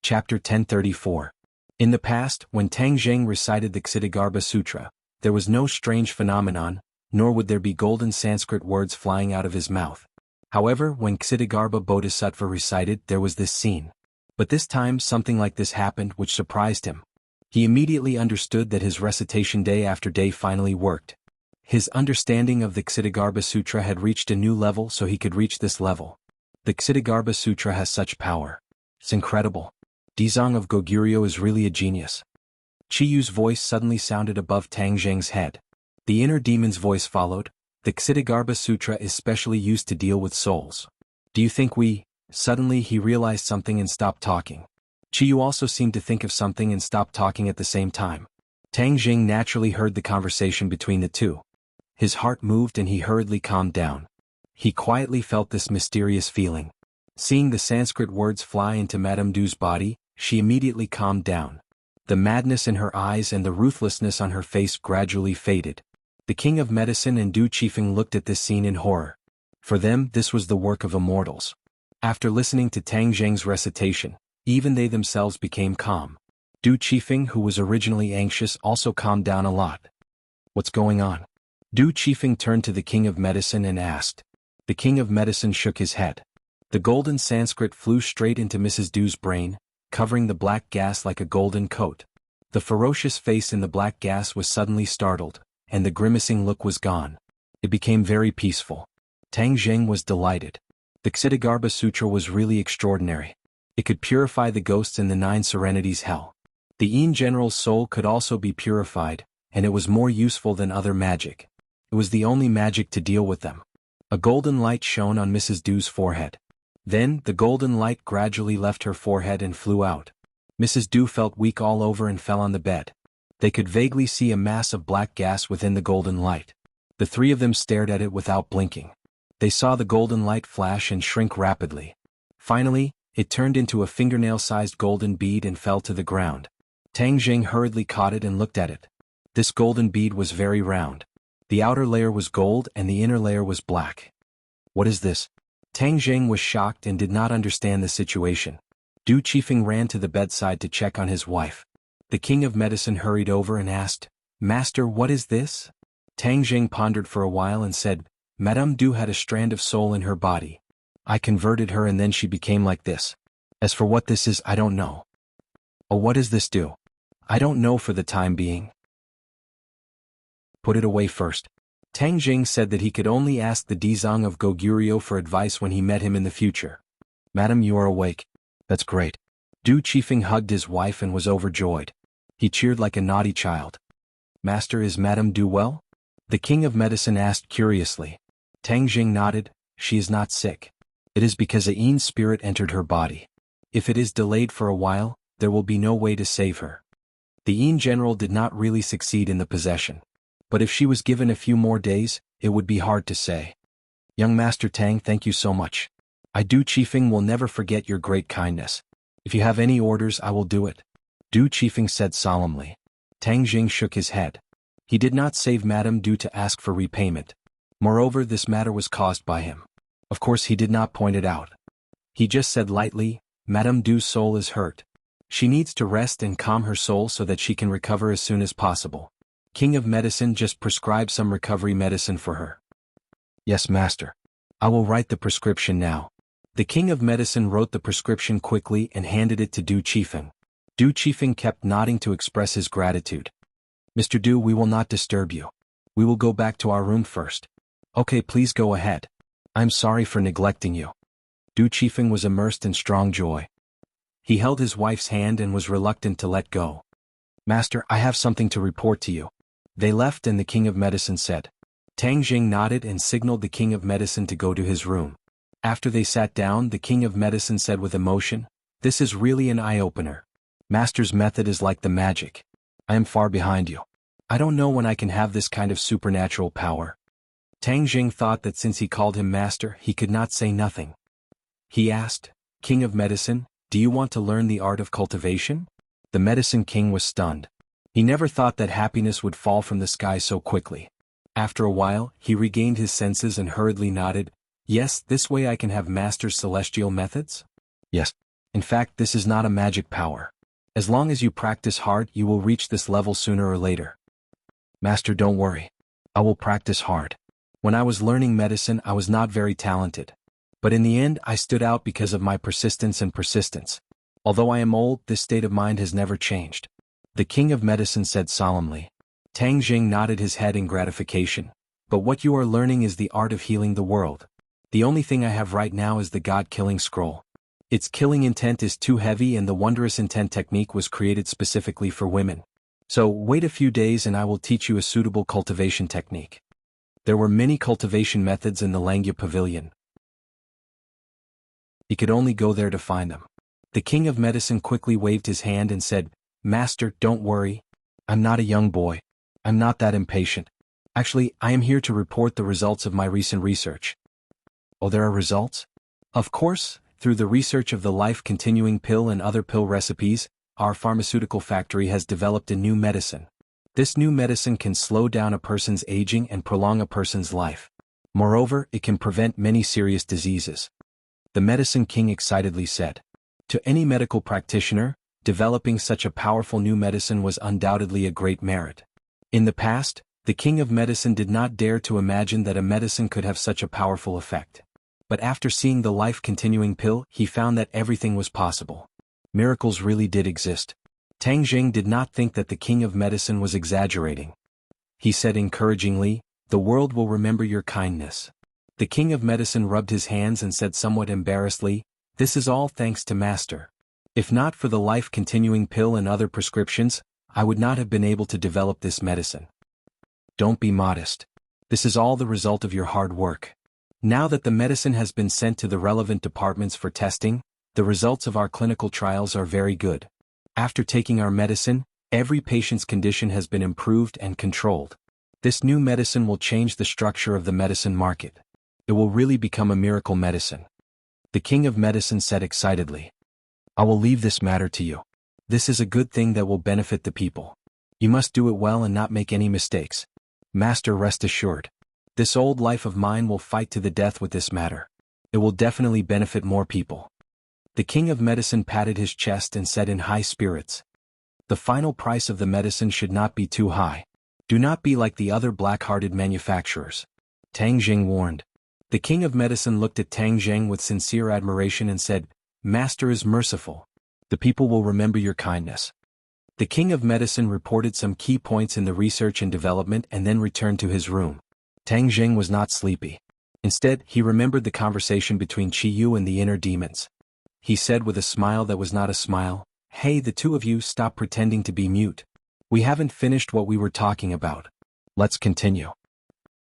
Chapter 1034. In the past, when Tang Jing recited the Ksitigarbha Sutra, there was no strange phenomenon, nor would there be golden Sanskrit words flying out of his mouth. However, when Ksitigarbha Bodhisattva recited, there was this scene. But this time something like this happened which surprised him. He immediately understood that his recitation day after day finally worked. His understanding of the Ksitigarbha Sutra had reached a new level, so he could reach this level. The Ksitigarbha Sutra has such power. It's incredible. Dizang of Goguryeo is really a genius. Chiyu's voice suddenly sounded above Tang Jing's head. The inner demon's voice followed. "The Ksitigarbha Sutra is specially used to deal with souls. Do you think we—" Suddenly he realized something and stopped talking. Chiyu also seemed to think of something and stopped talking at the same time. Tang Jing naturally heard the conversation between the two. His heart moved and he hurriedly calmed down. He quietly felt this mysterious feeling. Seeing the Sanskrit words fly into Madame Du's body, she immediately calmed down. The madness in her eyes and the ruthlessness on her face gradually faded. The King of Medicine and Du Qifeng looked at this scene in horror. For them, this was the work of immortals. After listening to Tang Jing's recitation, even they themselves became calm. Du Qifeng, who was originally anxious, also calmed down a lot. "What's going on?" Du Qifeng turned to the King of Medicine and asked. The King of Medicine shook his head. The golden Sanskrit flew straight into Mrs. Du's brain, covering the black gas like a golden coat. The ferocious face in the black gas was suddenly startled, and the grimacing look was gone. It became very peaceful. Tang Jing was delighted. The Ksitigarbha Sutra was really extraordinary. It could purify the ghosts in the 9 serenities hell. The Yin General's soul could also be purified, and it was more useful than other magic. It was the only magic to deal with them. A golden light shone on Mrs. Du's forehead. Then, the golden light gradually left her forehead and flew out. Mrs. Du felt weak all over and fell on the bed. They could vaguely see a mass of black gas within the golden light. The three of them stared at it without blinking. They saw the golden light flash and shrink rapidly. Finally, it turned into a fingernail-sized golden bead and fell to the ground. Tang Jing hurriedly caught it and looked at it. This golden bead was very round. The outer layer was gold and the inner layer was black. "What is this?" Tang Jing was shocked and did not understand the situation. Du Qifeng ran to the bedside to check on his wife. The King of Medicine hurried over and asked, "Master, what is this?" Tang Jing pondered for a while and said, "Madame Du had a strand of soul in her body. I converted her and then she became like this. As for what this is, I don't know." "Oh, what does this do?" "I don't know for the time being." "Put it away first." Tang Jing said that he could only ask the Dizang of Goguryeo for advice when he met him in the future. "Madam, you are awake. That's great." Du Qifeng hugged his wife and was overjoyed. He cheered like a naughty child. "Master, is Madame Du well?" The King of Medicine asked curiously. Tang Jing nodded. "She is not sick. It is because a Yin spirit entered her body. If it is delayed for a while, there will be no way to save her." The Yin general did not really succeed in the possession. But if she was given a few more days, it would be hard to say. Young Master Tang, thank you so much. Du Qifeng will never forget your great kindness. If you have any orders, I will do it. Du Qifeng said solemnly. Tang Jing shook his head. He did not save Madame Du to ask for repayment. Moreover, this matter was caused by him. Of course, he did not point it out. He just said lightly, Madame Du's soul is hurt. She needs to rest and calm her soul so that she can recover as soon as possible. King of Medicine just prescribed some recovery medicine for her. Yes, Master. I will write the prescription now. The King of Medicine wrote the prescription quickly and handed it to Du Qifeng. Du Qifeng kept nodding to express his gratitude. Mr. Du, we will not disturb you. We will go back to our room first. Okay, please go ahead. I'm sorry for neglecting you. Du Qifeng was immersed in strong joy. He held his wife's hand and was reluctant to let go. Master, I have something to report to you. They left and the King of Medicine said. Tang Jing nodded and signaled the King of Medicine to go to his room. After they sat down, the King of Medicine said with emotion, This is really an eye-opener. Master's method is like the magic. I am far behind you. I don't know when I can have this kind of supernatural power. Tang Jing thought that since he called him master, he could not say nothing. He asked, King of Medicine, do you want to learn the art of cultivation? The Medicine King was stunned. He never thought that happiness would fall from the sky so quickly. After a while, he regained his senses and hurriedly nodded. Yes, this way I can have Master's celestial methods? Yes. In fact, this is not a magic power. As long as you practice hard, you will reach this level sooner or later. Master, don't worry. I will practice hard. When I was learning medicine, I was not very talented. But in the end, I stood out because of my persistence and persistence. Although I am old, this state of mind has never changed. The King of Medicine said solemnly. Tang Jing nodded his head in gratification. But what you are learning is the art of healing the world. The only thing I have right now is the God-killing scroll. Its killing intent is too heavy and the wondrous intent technique was created specifically for women. So, wait a few days and I will teach you a suitable cultivation technique. There were many cultivation methods in the Langya Pavilion. He could only go there to find them. The King of Medicine quickly waved his hand and said, Master, don't worry. I'm not a young boy. I'm not that impatient. Actually, I am here to report the results of my recent research. Oh, there are results? Of course, through the research of the life-continuing pill and other pill recipes, our pharmaceutical factory has developed a new medicine. This new medicine can slow down a person's aging and prolong a person's life. Moreover, it can prevent many serious diseases. The Medicine King excitedly said. To any medical practitioner, developing such a powerful new medicine was undoubtedly a great merit. In the past, the King of Medicine did not dare to imagine that a medicine could have such a powerful effect. But after seeing the life-continuing pill, he found that everything was possible. Miracles really did exist. Tang Jing did not think that the King of Medicine was exaggerating. He said encouragingly, the world will remember your kindness. The King of Medicine rubbed his hands and said somewhat embarrassedly, this is all thanks to Master. If not for the life-continuing pill and other prescriptions, I would not have been able to develop this medicine. Don't be modest. This is all the result of your hard work. Now that the medicine has been sent to the relevant departments for testing, the results of our clinical trials are very good. After taking our medicine, every patient's condition has been improved and controlled. This new medicine will change the structure of the medicine market. It will really become a miracle medicine. The King of Medicine said excitedly. I will leave this matter to you. This is a good thing that will benefit the people. You must do it well and not make any mistakes. Master, rest assured. This old life of mine will fight to the death with this matter. It will definitely benefit more people. The King of Medicine patted his chest and said in high spirits. The final price of the medicine should not be too high. Do not be like the other black-hearted manufacturers. Tang Jing warned. The King of Medicine looked at Tang Jing with sincere admiration and said, Master is merciful. The people will remember your kindness. The King of Medicine reported some key points in the research and development and then returned to his room. Tang Jing was not sleepy. Instead, he remembered the conversation between Qi Yu and the inner demons. He said with a smile that was not a smile, Hey, the two of you, stop pretending to be mute. We haven't finished what we were talking about. Let's continue.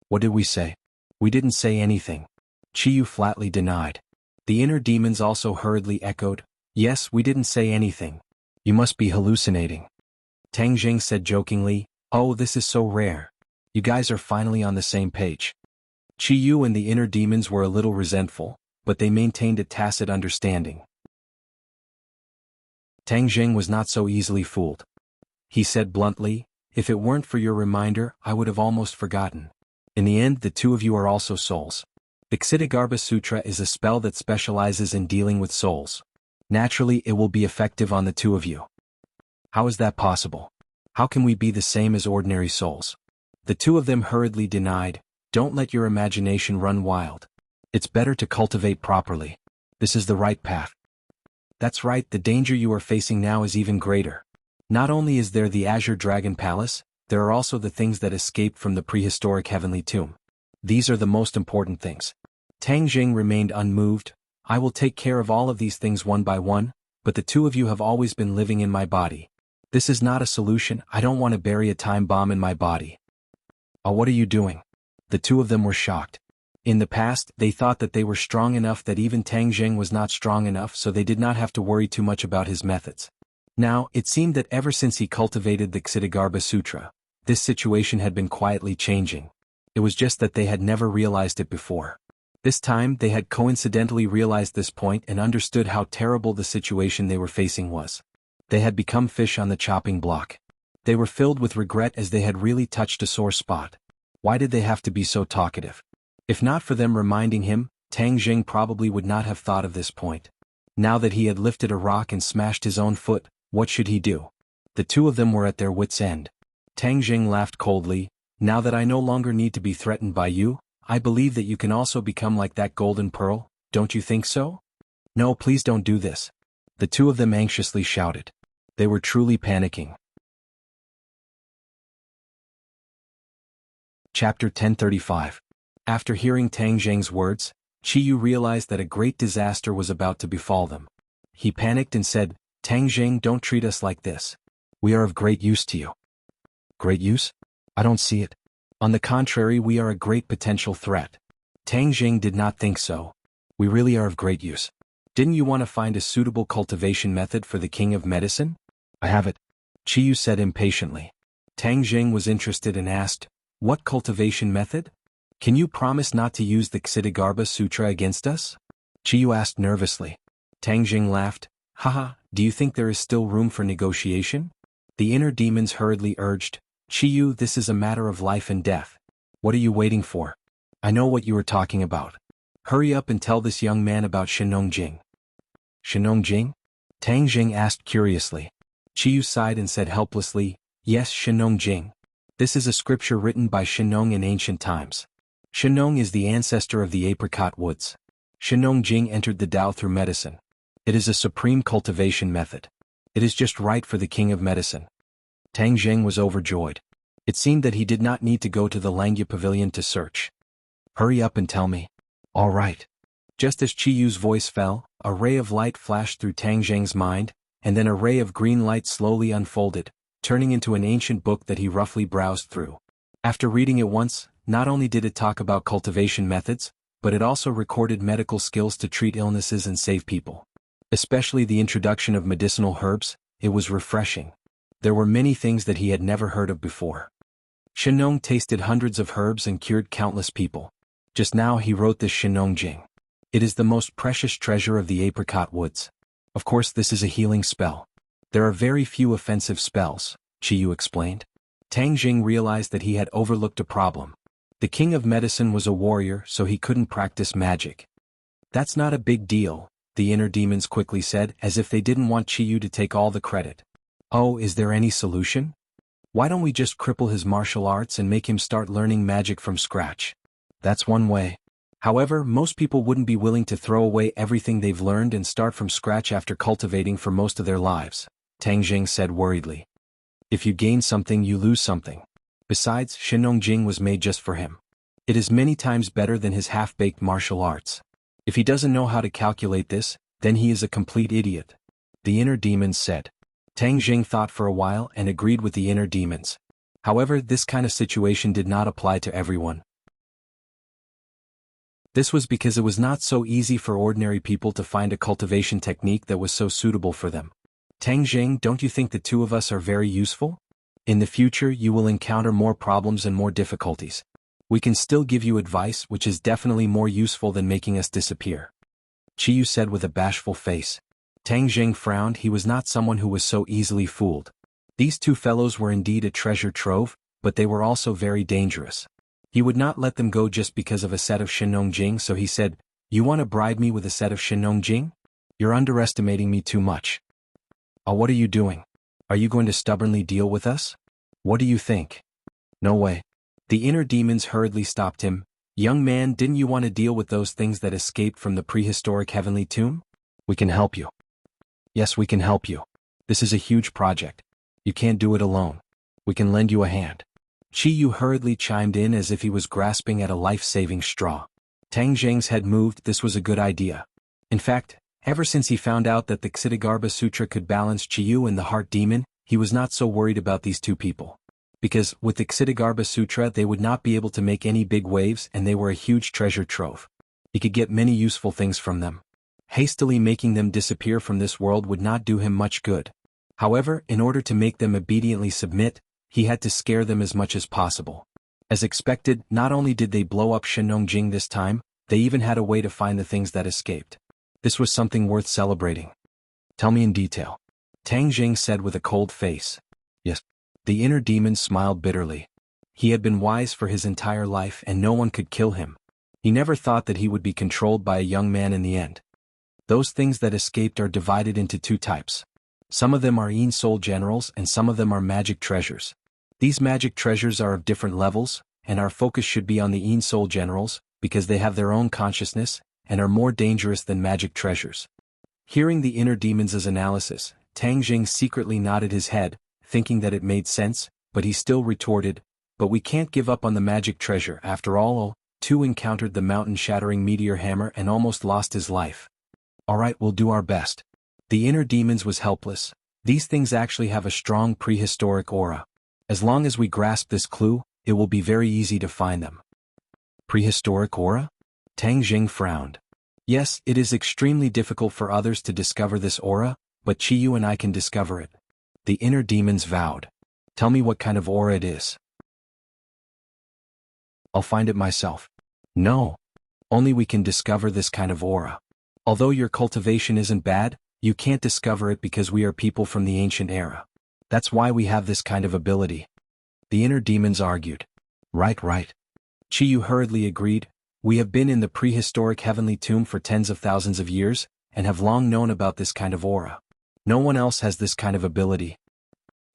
What did we say? We didn't say anything. Qi Yu flatly denied. The inner demons also hurriedly echoed, Yes, we didn't say anything. You must be hallucinating. Tang Jing said jokingly, "Oh, this is so rare. You guys are finally on the same page." Qi Yu and the inner demons were a little resentful, but they maintained a tacit understanding. Tang Jing was not so easily fooled. He said bluntly, "If it weren't for your reminder, I would have almost forgotten. In the end, the two of you are also souls. The Ksitigarbha Sutra is a spell that specializes in dealing with souls. Naturally, it will be effective on the two of you." "How is that possible? How can we be the same as ordinary souls?" The two of them hurriedly denied, "Don't let your imagination run wild. It's better to cultivate properly. This is the right path." "That's right, the danger you are facing now is even greater. Not only is there the Azure Dragon Palace, there are also the things that escaped from the prehistoric heavenly tomb. These are the most important things." Tang Jing remained unmoved. "I will take care of all of these things one by one, but the two of you have always been living in my body. This is not a solution. I don't want to bury a time bomb in my body." "Oh, what are you doing?" The two of them were shocked. In the past, they thought that they were strong enough that even Tang Jing was not strong enough, so they did not have to worry too much about his methods. Now, it seemed that ever since he cultivated the Ksitigarbha Sutra, this situation had been quietly changing. It was just that they had never realized it before. This time, they had coincidentally realized this point and understood how terrible the situation they were facing was. They had become fish on the chopping block. They were filled with regret as they had really touched a sore spot. Why did they have to be so talkative? If not for them reminding him, Tang Jing probably would not have thought of this point. Now that he had lifted a rock and smashed his own foot, what should he do? The two of them were at their wits' end. Tang Jing laughed coldly. "Now that I no longer need to be threatened by you, I believe that you can also become like that golden pearl, don't you think so?" "No, please don't do this." The two of them anxiously shouted. They were truly panicking. Chapter 1035. After hearing Tang Jing's words, Qi Yu realized that a great disaster was about to befall them. He panicked and said, "Tang Jing, don't treat us like this. We are of great use to you." "Great use? I don't see it." "On the contrary, we are a great potential threat." Tang Jing did not think so. "We really are of great use. Didn't you want to find a suitable cultivation method for the King of Medicine?" "I have it," Qi Yu said impatiently. Tang Jing was interested and asked, "What cultivation method? Can you promise not to use the Ksitigarbha Sutra against us?" Qi Yu asked nervously. Tang Jing laughed. "Haha, do you think there is still room for negotiation?" The inner demons hurriedly urged, "Qi Yu, this is a matter of life and death. What are you waiting for? I know what you are talking about. Hurry up and tell this young man about Shenong Jing." "Shenong Jing?" Tang Jing asked curiously. Qi Yu sighed and said helplessly, "Yes, Shenong Jing. This is a scripture written by Shenong in ancient times. Shenong is the ancestor of the apricot woods. Shenong Jing entered the Tao through medicine. It is a supreme cultivation method. It is just right for the King of Medicine." Tang Jing was overjoyed. It seemed that he did not need to go to the Langya Pavilion to search. "Hurry up and tell me." "All right." Just as Qi Yu's voice fell, a ray of light flashed through Tang Jing's mind, and then a ray of green light slowly unfolded, turning into an ancient book that he roughly browsed through. After reading it once, not only did it talk about cultivation methods, but it also recorded medical skills to treat illnesses and save people. Especially the introduction of medicinal herbs, it was refreshing. There were many things that he had never heard of before. Shenong tasted hundreds of herbs and cured countless people. Just now he wrote this Shenong Jing. It is the most precious treasure of the apricot woods. Of course, this is a healing spell. There are very few offensive spells, Qi Yu explained. Tang Jing realized that he had overlooked a problem. The King of Medicine was a warrior, so he couldn't practice magic. "That's not a big deal," the inner demons quickly said, as if they didn't want Qi Yu to take all the credit. "Oh, is there any solution? Why don't we just cripple his martial arts and make him start learning magic from scratch? That's one way. However, most people wouldn't be willing to throw away everything they've learned and start from scratch after cultivating for most of their lives," Tang Jing said worriedly. "If you gain something, you lose something. Besides, Shenong Jing was made just for him. It is many times better than his half-baked martial arts. If he doesn't know how to calculate this, then he is a complete idiot," the inner demons said. Tang Jing thought for a while and agreed with the inner demons. However, this kind of situation did not apply to everyone. This was because it was not so easy for ordinary people to find a cultivation technique that was so suitable for them. "Tang Jing, don't you think the two of us are very useful?" In the future you will encounter more problems and more difficulties. We can still give you advice which is definitely more useful than making us disappear. Qiyu said with a bashful face. Tang Jing frowned. He was not someone who was so easily fooled. These two fellows were indeed a treasure trove, but they were also very dangerous. He would not let them go just because of a set of Shenongjing, so he said, "You want to bribe me with a set of Shenongjing? You're underestimating me too much." "Oh, what are you doing? Are you going to stubbornly deal with us? What do you think?" "No way." The inner demons hurriedly stopped him. "Young man, didn't you want to deal with those things that escaped from the prehistoric heavenly tomb? We can help you." "Yes, we can help you. This is a huge project. You can't do it alone. We can lend you a hand." Qiyu hurriedly chimed in as if he was grasping at a life-saving straw. Tang Jing's head moved. This was a good idea. In fact, ever since he found out that the Ksitigarbha Sutra could balance Qiyu and the Heart Demon, he was not so worried about these two people. Because, with the Ksitigarbha Sutra they would not be able to make any big waves and they were a huge treasure trove. He could get many useful things from them. Hastily making them disappear from this world would not do him much good. However, in order to make them obediently submit, he had to scare them as much as possible. As expected, not only did they blow up Shenongjing this time, they even had a way to find the things that escaped. This was something worth celebrating. "Tell me in detail," Tang Jing said with a cold face. "Yes." The inner demon smiled bitterly. He had been wise for his entire life and no one could kill him. He never thought that he would be controlled by a young man in the end. Those things that escaped are divided into two types. Some of them are Yin Soul Generals and some of them are magic treasures. These magic treasures are of different levels, and our focus should be on the Yin Soul Generals, because they have their own consciousness, and are more dangerous than magic treasures. Hearing the inner demons' analysis, Tang Jing secretly nodded his head, thinking that it made sense, but he still retorted, "But we can't give up on the magic treasure after all." Too encountered the mountain-shattering meteor hammer and almost lost his life. "Alright, we'll do our best." The inner demons was helpless. These things actually have a strong prehistoric aura. As long as we grasp this clue, it will be very easy to find them. Prehistoric aura? Tang Jing frowned. Yes, it is extremely difficult for others to discover this aura, but Qiyu and I can discover it. The inner demons vowed. "Tell me what kind of aura it is." "I'll find it myself." "No. Only we can discover this kind of aura. Although your cultivation isn't bad, you can't discover it because we are people from the ancient era. That's why we have this kind of ability." The inner demons argued. Right. Qiyu hurriedly agreed. "We have been in the prehistoric heavenly tomb for tens of thousands of years, and have long known about this kind of aura. No one else has this kind of ability."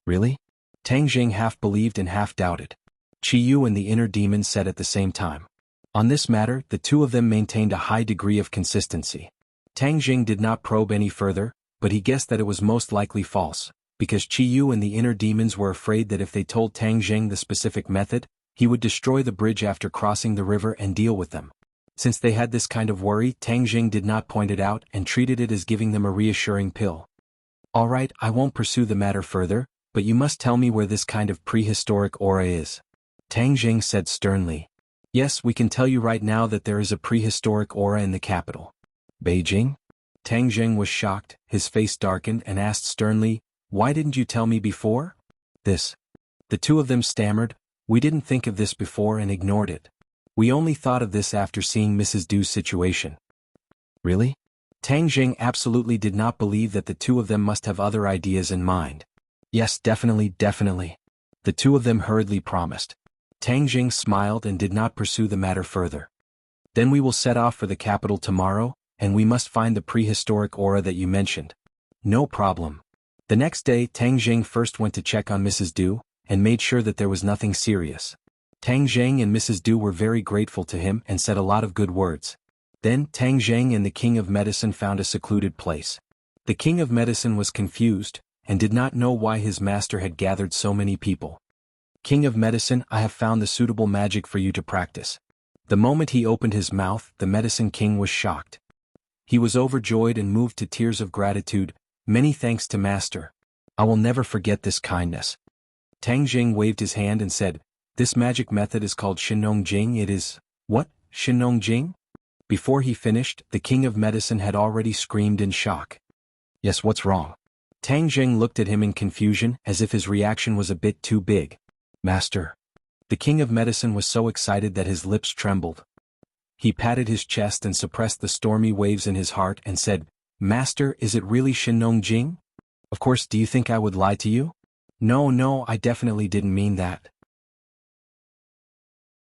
"Really?" Tang Jing half believed and half doubted. Qiyu and the inner demon said at the same time. On this matter, the two of them maintained a high degree of consistency. Tang Jing did not probe any further, but he guessed that it was most likely false, because Qiyu and the inner demons were afraid that if they told Tang Jing the specific method, he would destroy the bridge after crossing the river and deal with them. Since they had this kind of worry, Tang Jing did not point it out and treated it as giving them a reassuring pill. "Alright, I won't pursue the matter further, but you must tell me where this kind of prehistoric aura is." Tang Jing said sternly. "Yes, we can tell you right now that there is a prehistoric aura in the capital." "Beijing?" Tang Jing was shocked, his face darkened and asked sternly, "Why didn't you tell me before?" "This." The two of them stammered, "We didn't think of this before and ignored it. We only thought of this after seeing Mrs. Du's situation." "Really?" Tang Jing absolutely did not believe that the two of them must have other ideas in mind. "Yes, definitely. The two of them hurriedly promised. Tang Jing smiled and did not pursue the matter further. "Then we will set off for the capital tomorrow, and we must find the prehistoric aura that you mentioned." "No problem." The next day, Tang Jing first went to check on Mrs. Du, and made sure that there was nothing serious. Tang Jing and Mrs. Du were very grateful to him and said a lot of good words. Then Tang Jing and the King of Medicine found a secluded place. The King of Medicine was confused, and did not know why his master had gathered so many people. "King of Medicine, I have found the suitable magic for you to practice." The moment he opened his mouth, the Medicine King was shocked. He was overjoyed and moved to tears of gratitude. "Many thanks to Master. I will never forget this kindness." Tang Jing waved his hand and said, "This magic method is called Shenongjing. It is..." "What? Shenongjing?" Before he finished, the King of Medicine had already screamed in shock. "Yes, what's wrong?" Tang Jing looked at him in confusion as if his reaction was a bit too big. Master. The king of medicine was so excited that his lips trembled. He patted his chest and suppressed the stormy waves in his heart and said, Master, is it really Shenong Jing? Of course, do you think I would lie to you? No, I definitely didn't mean that.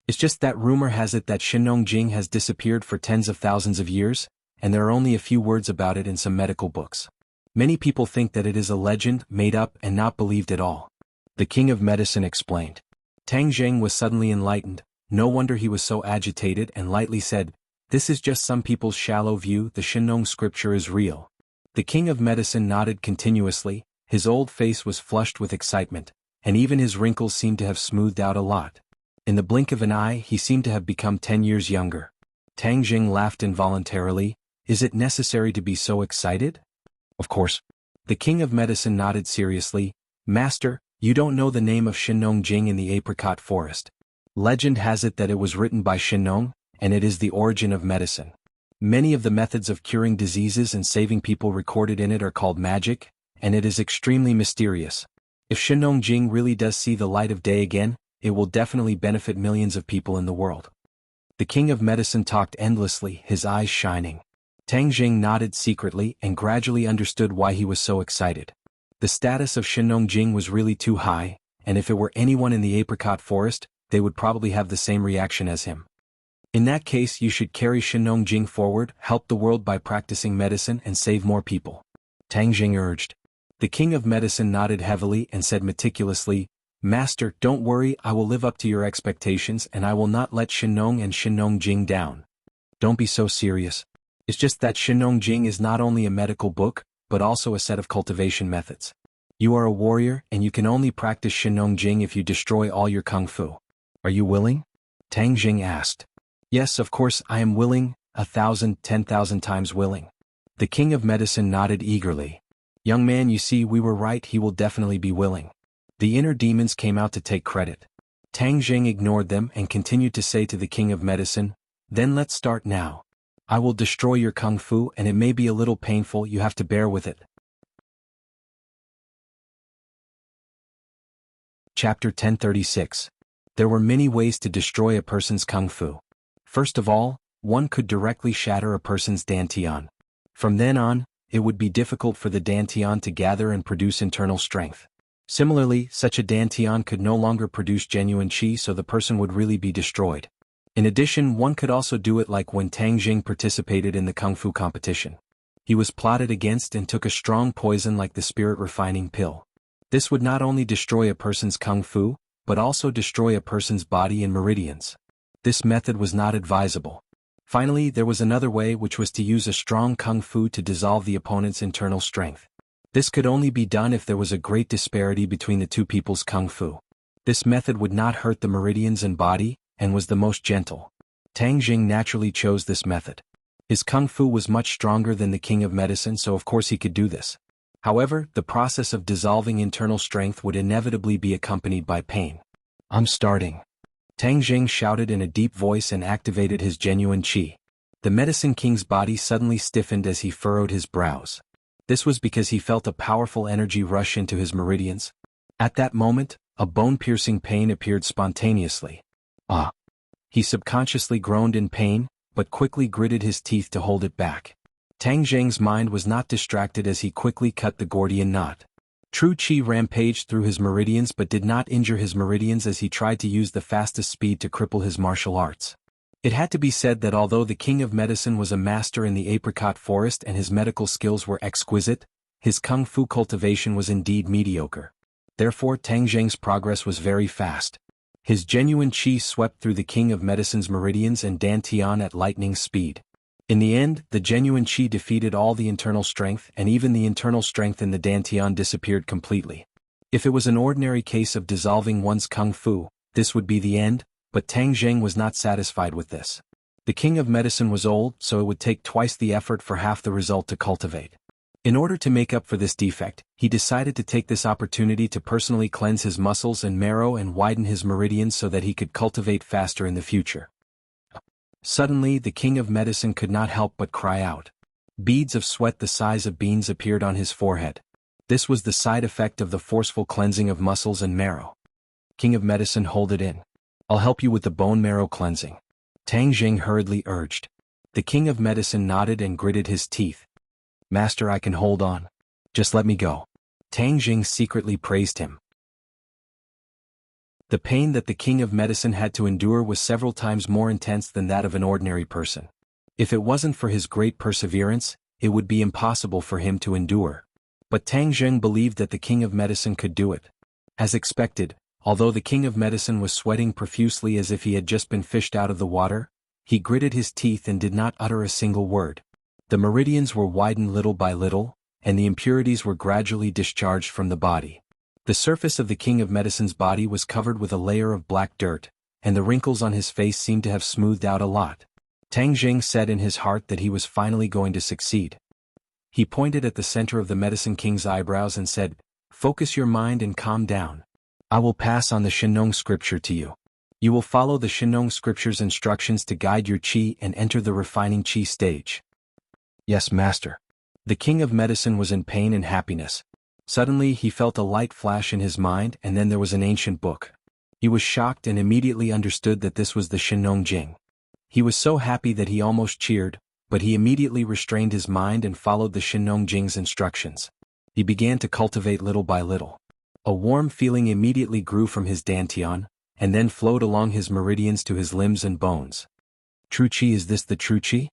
It's just that rumor has it that Shenong Jing has disappeared for tens of thousands of years, and there are only a few words about it in some medical books. Many people think that it is a legend, made up and not believed at all. The king of medicine explained. Tang Jing was suddenly enlightened. No wonder he was so agitated and lightly said, This is just some people's shallow view, the Shenong scripture is real. The king of medicine nodded continuously, his old face was flushed with excitement, and even his wrinkles seemed to have smoothed out a lot. In the blink of an eye he seemed to have become 10 years younger. Tang Jing laughed involuntarily. Is it necessary to be so excited? Of course. The king of medicine nodded seriously. Master, you don't know the name of Shenong Jing in the apricot forest. Legend has it that it was written by Shenong, and it is the origin of medicine. Many of the methods of curing diseases and saving people recorded in it are called magic, and it is extremely mysterious. If Shenong Jing really does see the light of day again, it will definitely benefit millions of people in the world. The king of medicine talked endlessly, his eyes shining. Tang Jing nodded secretly and gradually understood why he was so excited. The status of Shenong Jing was really too high, and if it were anyone in the apricot forest, they would probably have the same reaction as him. In that case, you should carry Shenong Jing forward, help the world by practicing medicine and save more people. Tang Jing urged. The king of medicine nodded heavily and said meticulously, Master, don't worry, I will live up to your expectations and I will not let Shenong and Shenong Jing down. Don't be so serious. It's just that Shenong Jing is not only a medical book, but also a set of cultivation methods. You are a warrior and you can only practice Shenong Jing if you destroy all your kung fu. Are you willing? Tang Jing asked. Yes, of course I am willing, 1,000, 10,000 times willing. The king of medicine nodded eagerly. Young man, you see, we were right, he will definitely be willing. The inner demons came out to take credit. Tang Jing ignored them and continued to say to the king of medicine, Then let's start now. I will destroy your kung fu and it may be a little painful, you have to bear with it. Chapter 1036. There were many ways to destroy a person's kung fu. First of all, one could directly shatter a person's dantian. From then on, it would be difficult for the dantian to gather and produce internal strength. Similarly, such a dantian could no longer produce genuine qi, so the person would really be destroyed. In addition, one could also do it like when Tang Jing participated in the kung fu competition. He was plotted against and took a strong poison like the spirit refining pill. This would not only destroy a person's kung fu, but also destroy a person's body and meridians. This method was not advisable. Finally, there was another way, which was to use a strong kung fu to dissolve the opponent's internal strength. This could only be done if there was a great disparity between the two people's kung fu. This method would not hurt the meridians and body, and was the most gentle. Tang Jing naturally chose this method. His kung fu was much stronger than the king of medicine, so of course he could do this. However, the process of dissolving internal strength would inevitably be accompanied by pain. I'm starting. Tang Jing shouted in a deep voice and activated his genuine qi. The medicine king's body suddenly stiffened as he furrowed his brows. This was because he felt a powerful energy rush into his meridians. At that moment, a bone-piercing pain appeared spontaneously. Ah! He subconsciously groaned in pain, but quickly gritted his teeth to hold it back. Tang Jing's mind was not distracted as he quickly cut the Gordian knot. True qi rampaged through his meridians but did not injure his meridians as he tried to use the fastest speed to cripple his martial arts. It had to be said that although the king of medicine was a master in the apricot forest and his medical skills were exquisite, his kung fu cultivation was indeed mediocre. Therefore Tang Jing's progress was very fast. His genuine qi swept through the king of medicine's meridians and dantian at lightning speed. In the end, the genuine qi defeated all the internal strength, and even the internal strength in the dantian disappeared completely. If it was an ordinary case of dissolving one's kung fu, this would be the end, but Tang Jing was not satisfied with this. The king of medicine was old, so it would take twice the effort for half the result to cultivate. In order to make up for this defect, he decided to take this opportunity to personally cleanse his muscles and marrow and widen his meridians so that he could cultivate faster in the future. Suddenly, the king of medicine could not help but cry out. Beads of sweat the size of beans appeared on his forehead. This was the side effect of the forceful cleansing of muscles and marrow. King of Medicine, hold it in. I'll help you with the bone marrow cleansing. Tang Jing hurriedly urged. The King of Medicine nodded and gritted his teeth. Master, I can hold on. Just let me go. Tang Jing secretly praised him. The pain that the King of Medicine had to endure was several times more intense than that of an ordinary person. If it wasn't for his great perseverance, it would be impossible for him to endure. But Tang Jing believed that the King of Medicine could do it. As expected, although the King of Medicine was sweating profusely as if he had just been fished out of the water, he gritted his teeth and did not utter a single word. The meridians were widened little by little, and the impurities were gradually discharged from the body. The surface of the King of Medicine's body was covered with a layer of black dirt, and the wrinkles on his face seemed to have smoothed out a lot. Tang Jing said in his heart that he was finally going to succeed. He pointed at the center of the Medicine King's eyebrows and said, "Focus your mind and calm down. I will pass on the Shinong scripture to you. You will follow the Shinong scripture's instructions to guide your qi and enter the refining qi stage." "Yes, Master." The King of Medicine was in pain and happiness. Suddenly he felt a light flash in his mind, and then there was an ancient book. He was shocked and immediately understood that this was the Shinong Jing. He was so happy that he almost cheered, but he immediately restrained his mind and followed the Shinong Jing's instructions. He began to cultivate little by little. A warm feeling immediately grew from his dantian, and then flowed along his meridians to his limbs and bones. True qi, is this the true qi?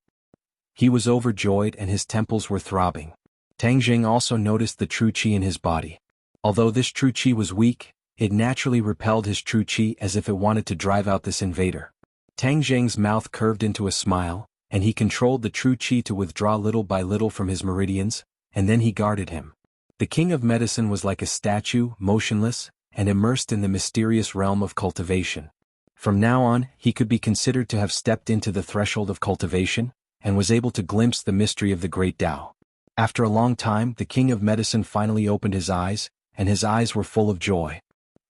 He was overjoyed and his temples were throbbing. Tang Jing also noticed the true qi in his body. Although this true qi was weak, it naturally repelled his true qi as if it wanted to drive out this invader. Tang Jing's mouth curved into a smile, and he controlled the true qi to withdraw little by little from his meridians, and then he guarded him. The King of Medicine was like a statue, motionless, and immersed in the mysterious realm of cultivation. From now on, he could be considered to have stepped into the threshold of cultivation, and was able to glimpse the mystery of the great Tao. After a long time, the King of Medicine finally opened his eyes, and his eyes were full of joy.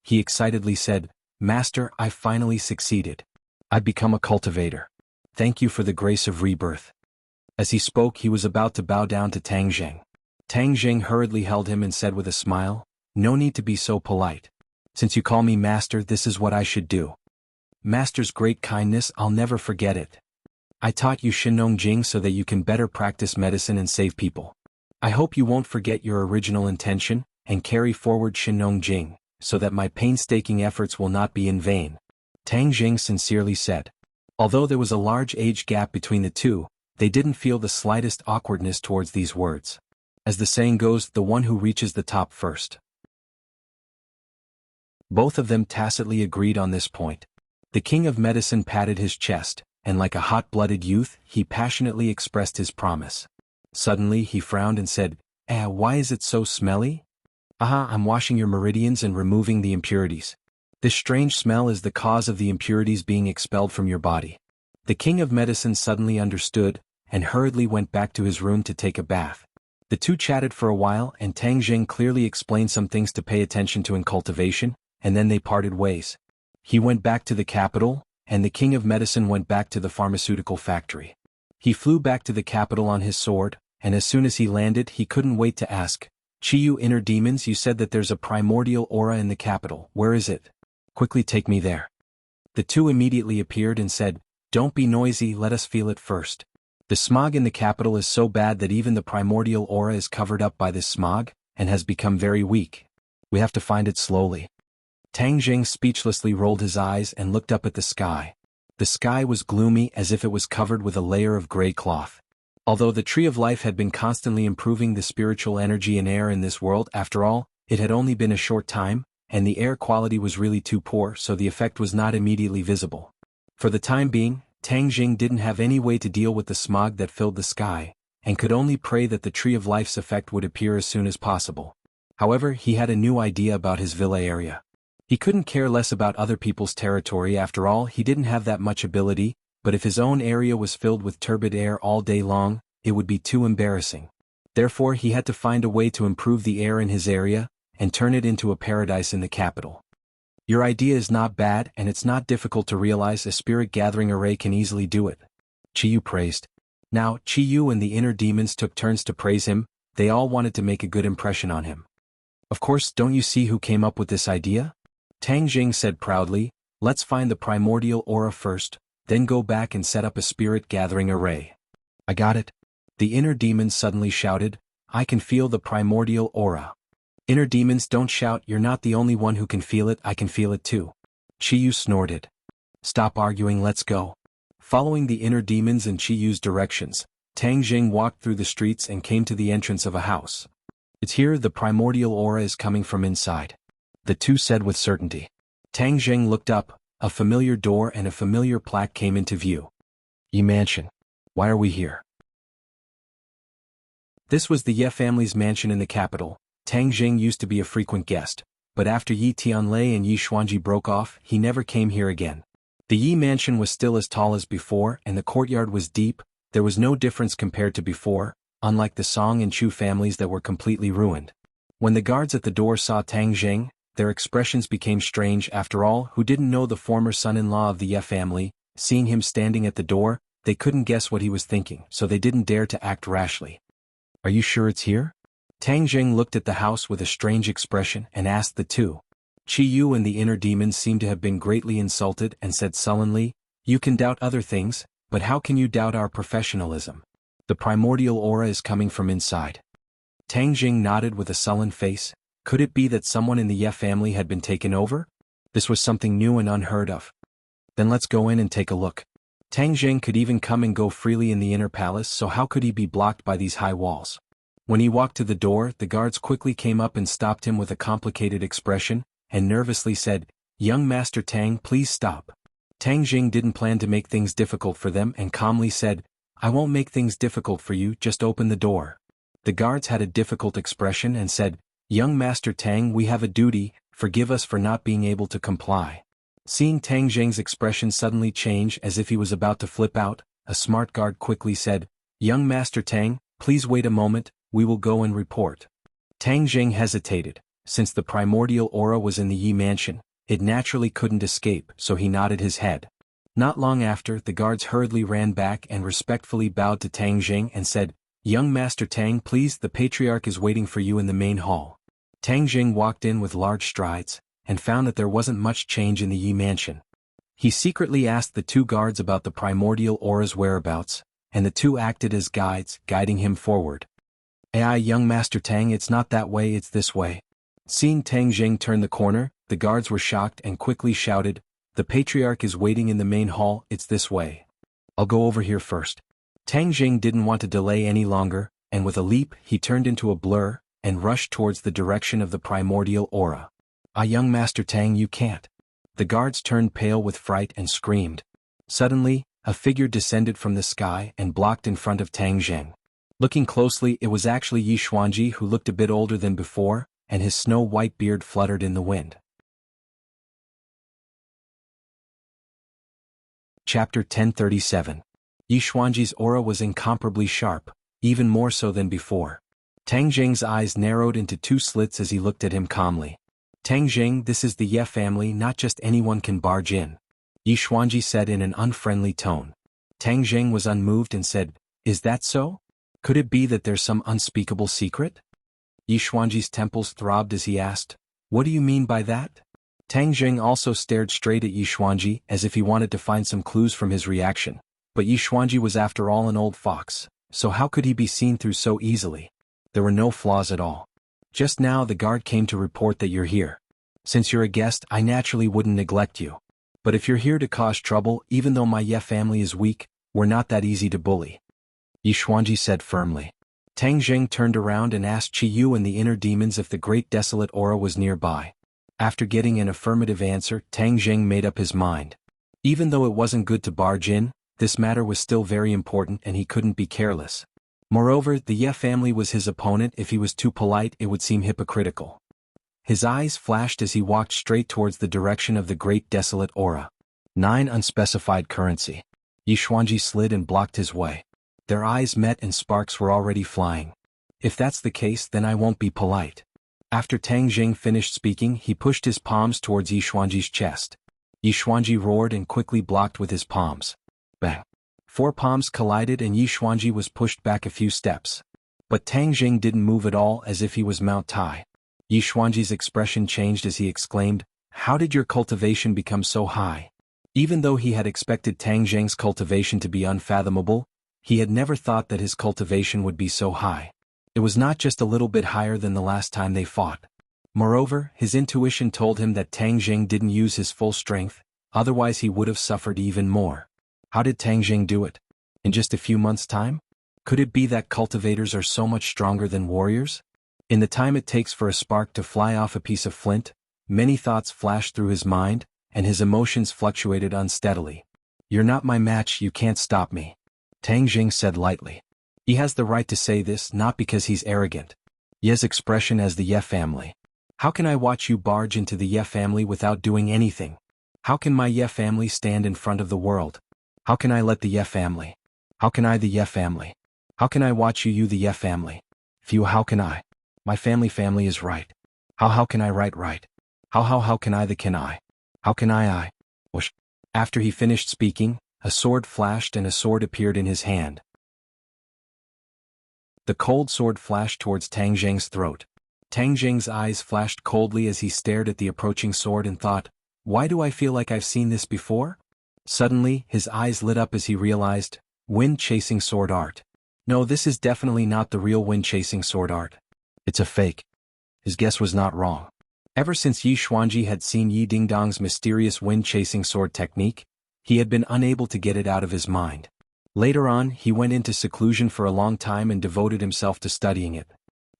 He excitedly said, "Master, I finally succeeded. I've become a cultivator. Thank you for the grace of rebirth." As he spoke, he was about to bow down to Tang Jing. Tang Jing hurriedly held him and said with a smile, "No need to be so polite. Since you call me master, this is what I should do. Master's great kindness, I'll never forget it. I taught you Shinong Jing so that you can better practice medicine and save people. I hope you won't forget your original intention, and carry forward Shinong Jing, so that my painstaking efforts will not be in vain." Tang Jing sincerely said. Although there was a large age gap between the two, they didn't feel the slightest awkwardness towards these words. As the saying goes, the one who reaches the top first. Both of them tacitly agreed on this point. The King of Medicine patted his chest, and like a hot-blooded youth, he passionately expressed his promise. Suddenly he frowned and said, Why is it so smelly?" "Aha, I'm washing your meridians and removing the impurities. This strange smell is the cause of the impurities being expelled from your body." The King of Medicine suddenly understood, and hurriedly went back to his room to take a bath. The two chatted for a while, and Tang Jing clearly explained some things to pay attention to in cultivation, and then they parted ways. He went back to the capital, and the King of Medicine went back to the pharmaceutical factory. He flew back to the capital on his sword, and as soon as he landed he couldn't wait to ask, "Chiyu inner demons, you said that there's a primordial aura in the capital. Where is it? Quickly take me there." The two immediately appeared and said, "Don't be noisy, let us feel it first. The smog in the capital is so bad that even the primordial aura is covered up by this smog, and has become very weak. We have to find it slowly." Tang Jing speechlessly rolled his eyes and looked up at the sky. The sky was gloomy as if it was covered with a layer of gray cloth. Although the Tree of Life had been constantly improving the spiritual energy and air in this world, after all, it had only been a short time, and the air quality was really too poor, so the effect was not immediately visible. For the time being, Tang Jing didn't have any way to deal with the smog that filled the sky, and could only pray that the Tree of Life's effect would appear as soon as possible. However, he had a new idea about his villa area. He couldn't care less about other people's territory. After all, he didn't have that much ability, but if his own area was filled with turbid air all day long, it would be too embarrassing. Therefore he had to find a way to improve the air in his area, and turn it into a paradise in the capital. "Your idea is not bad, and it's not difficult to realize. A spirit gathering array can easily do it," Chiyu praised. Now, Chiyu and the inner demons took turns to praise him. They all wanted to make a good impression on him. Of course, don't you see who came up with this idea? Tang Jing said proudly, let's find the primordial aura first, then go back and set up a spirit gathering array. I got it. The inner demons suddenly shouted, I can feel the primordial aura. Inner demons, don't shout, you're not the only one who can feel it, I can feel it too. Qiyu snorted. Stop arguing, let's go. Following the inner demons and Qiyu's directions, Tang Jing walked through the streets and came to the entrance of a house. It's here, the primordial aura is coming from inside. The two said with certainty. Tang Jing looked up, a familiar door and a familiar plaque came into view. Yi Mansion. Why are we here? This was the Ye family's mansion in the capital. Tang Jing used to be a frequent guest, but after Yi Tianlei and Yi Xuanji broke off, he never came here again. The Yi mansion was still as tall as before and the courtyard was deep. There was no difference compared to before, unlike the Song and Chu families that were completely ruined. When the guards at the door saw Tang Jing, their expressions became strange. After all, who didn't know the former son-in-law of the Ye family? Seeing him standing at the door, they couldn't guess what he was thinking, so they didn't dare to act rashly. Are you sure it's here? Tang Jing looked at the house with a strange expression and asked the two. Qiyu and the inner demons seemed to have been greatly insulted and said sullenly, you can doubt other things, but how can you doubt our professionalism? The primordial aura is coming from inside. Tang Jing nodded with a sullen face. Could it be that someone in the Ye family had been taken over? This was something new and unheard of. Then let's go in and take a look. Tang Jing could even come and go freely in the inner palace, so how could he be blocked by these high walls? When he walked to the door, the guards quickly came up and stopped him with a complicated expression, and nervously said, Young Master Tang, please stop. Tang Jing didn't plan to make things difficult for them and calmly said, I won't make things difficult for you, just open the door. The guards had a difficult expression and said, Young Master Tang, we have a duty, forgive us for not being able to comply. Seeing Tang Jing's expression suddenly change as if he was about to flip out, a smart guard quickly said, Young Master Tang, please wait a moment, we will go and report. Tang Jing hesitated. Since the primordial aura was in the Yi mansion, it naturally couldn't escape, so he nodded his head. Not long after, the guards hurriedly ran back and respectfully bowed to Tang Jing and said, Young Master Tang, please, the patriarch is waiting for you in the main hall. Tang Jing walked in with large strides, and found that there wasn't much change in the Yi mansion. He secretly asked the two guards about the primordial aura's whereabouts, and the two acted as guides, guiding him forward. Young Master Tang, it's not that way, it's this way. Seeing Tang Jing turn the corner, the guards were shocked and quickly shouted, The patriarch is waiting in the main hall, it's this way. I'll go over here first. Tang Jing didn't want to delay any longer, and with a leap he turned into a blur, and rushed towards the direction of the primordial aura. Young Master Tang, you can't. The guards turned pale with fright and screamed. Suddenly, a figure descended from the sky and blocked in front of Tang Jing. Looking closely, it was actually Yi Xuanji, who looked a bit older than before, and his snow-white beard fluttered in the wind. Chapter 1037. Yi Xuanji's aura was incomparably sharp, even more so than before. Tang Jing's eyes narrowed into two slits as he looked at him calmly. Tang Jing, this is the Ye family, not just anyone can barge in. Yi Xuanji said in an unfriendly tone. Tang Jing was unmoved and said, Is that so? Could it be that there's some unspeakable secret? Yi Xuanji's temples throbbed as he asked, What do you mean by that? Tang Jing also stared straight at Yi Xuanji as if he wanted to find some clues from his reaction. But Yi Xuanji was after all an old fox, so how could he be seen through so easily? There were no flaws at all. Just now the guard came to report that you're here. Since you're a guest, I naturally wouldn't neglect you. But if you're here to cause trouble, even though my Ye family is weak, we're not that easy to bully. Yi Xuanji said firmly. Tang Jing turned around and asked Qiyu and the inner demons if the great desolate aura was nearby. After getting an affirmative answer, Tang Jing made up his mind. Even though it wasn't good to barge in, this matter was still very important and he couldn't be careless. Moreover, the Ye family was his opponent. If he was too polite, it would seem hypocritical. His eyes flashed as he walked straight towards the direction of the great desolate aura. 9 unspecified currency. Yi Xuanji slid and blocked his way. Their eyes met and sparks were already flying. If that's the case, then I won't be polite. After Tang Jing finished speaking, he pushed his palms towards Yi Xuanji's chest. Yi Xuanji roared and quickly blocked with his palms. Bang! 4 palms collided and Yi Xuanji was pushed back a few steps. But Tang Jing didn't move at all, as if he was Mount Tai. Yi Xuanji's expression changed as he exclaimed, "How did your cultivation become so high?" Even though he had expected Tang Zheng's cultivation to be unfathomable, he had never thought that his cultivation would be so high. It was not just a little bit higher than the last time they fought. Moreover, his intuition told him that Tang Zheng didn't use his full strength, otherwise he would have suffered even more. How did Tang Zheng do it? In just a few months' time? Could it be that cultivators are so much stronger than warriors? In the time it takes for a spark to fly off a piece of flint, many thoughts flashed through his mind, and his emotions fluctuated unsteadily. "You're not my match, you can't stop me," Tang Zheng said lightly. He has the right to say this not because he's arrogant. Ye's expression as the Ye family. "How can I watch you barge into the Ye family without doing anything? How can my Ye family stand in front of the world? How can I let the Ye family? How can I the Ye family? How can I watch you the Ye family? Phew, how can I? My family is right. How can I right? How can I the can I? How can I? Whoosh." After he finished speaking, a sword flashed and a sword appeared in his hand. The cold sword flashed towards Tang Zheng's throat. Tang Zheng's eyes flashed coldly as he stared at the approaching sword and thought, "Why do I feel like I've seen this before?" Suddenly, his eyes lit up as he realized, wind-chasing sword art. No, this is definitely not the real wind-chasing sword art. It's a fake. His guess was not wrong. Ever since Yi Xuanji had seen Yi Dingdong's mysterious wind-chasing sword technique, he had been unable to get it out of his mind. Later on, he went into seclusion for a long time and devoted himself to studying it.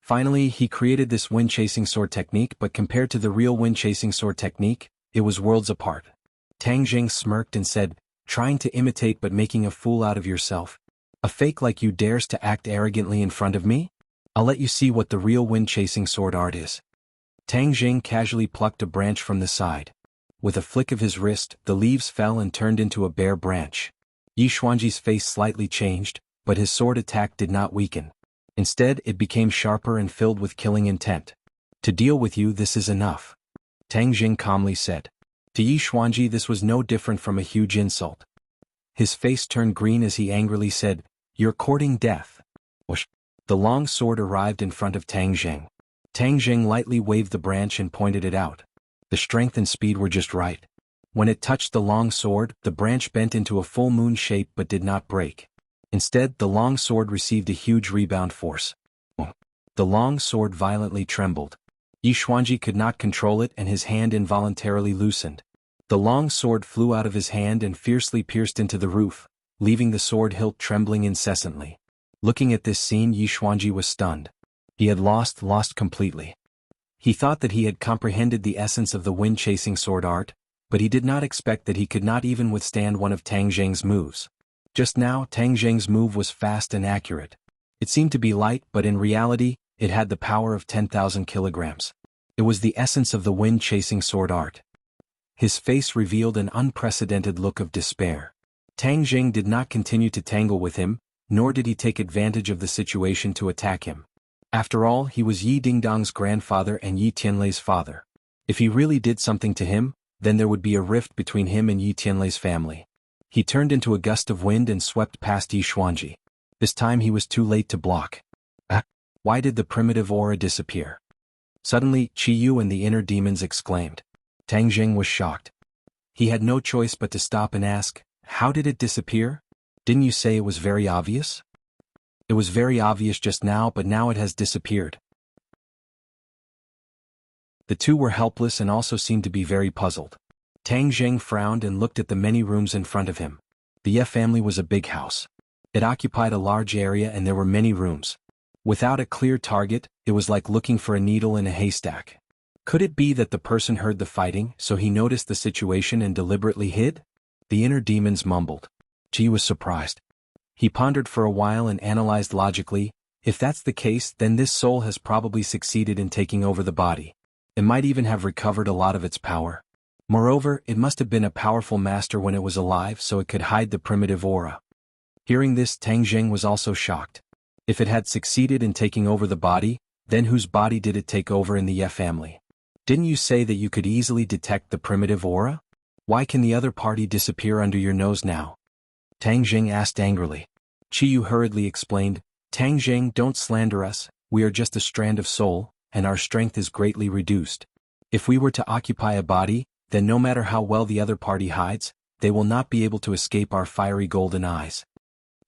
Finally, he created this wind-chasing sword technique, but compared to the real wind-chasing sword technique, it was worlds apart. Tang Zheng smirked and said, "Trying to imitate but making a fool out of yourself. A fake like you dares to act arrogantly in front of me? I'll let you see what the real wind-chasing sword art is." Tang Zheng casually plucked a branch from the side. With a flick of his wrist, the leaves fell and turned into a bare branch. Yi Xuanji's face slightly changed, but his sword attack did not weaken. Instead, it became sharper and filled with killing intent. "To deal with you, this is enough," Tang Zheng calmly said. To Yi Xuanji, this was no different from a huge insult. His face turned green as he angrily said, "You're courting death." Whoosh. The long sword arrived in front of Tang Zheng. Tang Zheng lightly waved the branch and pointed it out. The strength and speed were just right. When it touched the long sword, the branch bent into a full moon shape but did not break. Instead, the long sword received a huge rebound force. The long sword violently trembled. Yi Xuanji could not control it and his hand involuntarily loosened. The long sword flew out of his hand and fiercely pierced into the roof, leaving the sword hilt trembling incessantly. Looking at this scene, Yi Xuanji was stunned. He had lost completely. He thought that he had comprehended the essence of the wind-chasing sword art, but he did not expect that he could not even withstand one of Tang Zheng's moves. Just now, Tang Zheng's move was fast and accurate. It seemed to be light, but in reality, it had the power of 10,000 kilograms. It was the essence of the wind-chasing sword art. His face revealed an unprecedented look of despair. Tang Zheng did not continue to tangle with him, nor did he take advantage of the situation to attack him. After all, he was Yi Dingdong's grandfather and Yi Tianlei's father. If he really did something to him, then there would be a rift between him and Yi Tianlei's family. He turned into a gust of wind and swept past Yi Xuanji. This time he was too late to block. Why did the primitive aura disappear? Suddenly, Qi Yu and the inner demons exclaimed. Tang Zheng was shocked. He had no choice but to stop and ask, "How did it disappear? Didn't you say it was very obvious?" "It was very obvious just now, but now it has disappeared." The two were helpless and also seemed to be very puzzled. Tang Zheng frowned and looked at the many rooms in front of him. The Ye family was a big house. It occupied a large area and there were many rooms. Without a clear target, it was like looking for a needle in a haystack. Could it be that the person heard the fighting, so he noticed the situation and deliberately hid? The inner demons mumbled. Qi was surprised. He pondered for a while and analyzed logically, if that's the case, then this soul has probably succeeded in taking over the body. It might even have recovered a lot of its power. Moreover, it must have been a powerful master when it was alive, so it could hide the primitive aura. Hearing this, Tang Zheng was also shocked. If it had succeeded in taking over the body, then whose body did it take over in the Ye family? Didn't you say that you could easily detect the primitive aura? Why can the other party disappear under your nose now? Tang Zheng asked angrily. Qi Yu hurriedly explained, "Tang Zheng, don't slander us, we are just a strand of soul, and our strength is greatly reduced. If we were to occupy a body, then no matter how well the other party hides, they will not be able to escape our fiery golden eyes.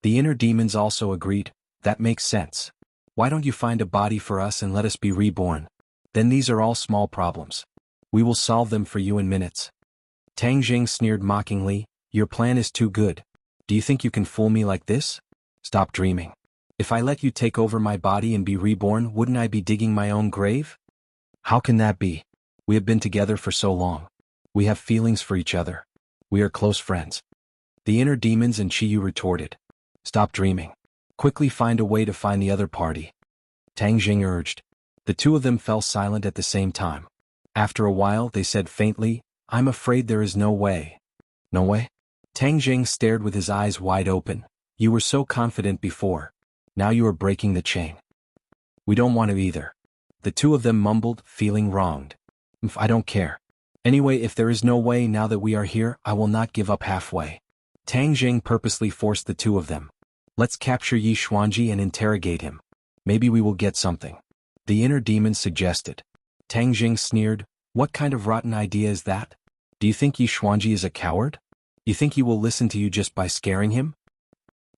The inner demons also agreed, that makes sense. Why don't you find a body for us and let us be reborn? Then these are all small problems. We will solve them for you in minutes. Tang Jing sneered mockingly, your plan is too good. Do you think you can fool me like this? Stop dreaming. If I let you take over my body and be reborn, wouldn't I be digging my own grave? How can that be? We have been together for so long. We have feelings for each other. We are close friends. The inner demons and Chiyu retorted. Stop dreaming. Quickly find a way to find the other party. Tang Jing urged. The two of them fell silent at the same time. After a while they said faintly, I'm afraid there is no way. No way? Tang Jing stared with his eyes wide open. You were so confident before. Now you are breaking the chain. We don't want to either. The two of them mumbled, feeling wronged. I don't care. Anyway, if there is no way now that we are here, I will not give up halfway. Tang Jing purposely forced the two of them. Let's capture Yi Xuanji and interrogate him. Maybe we will get something. The inner demon suggested. Tang Jing sneered, what kind of rotten idea is that? Do you think Yi Xuanji is a coward? You think he will listen to you just by scaring him?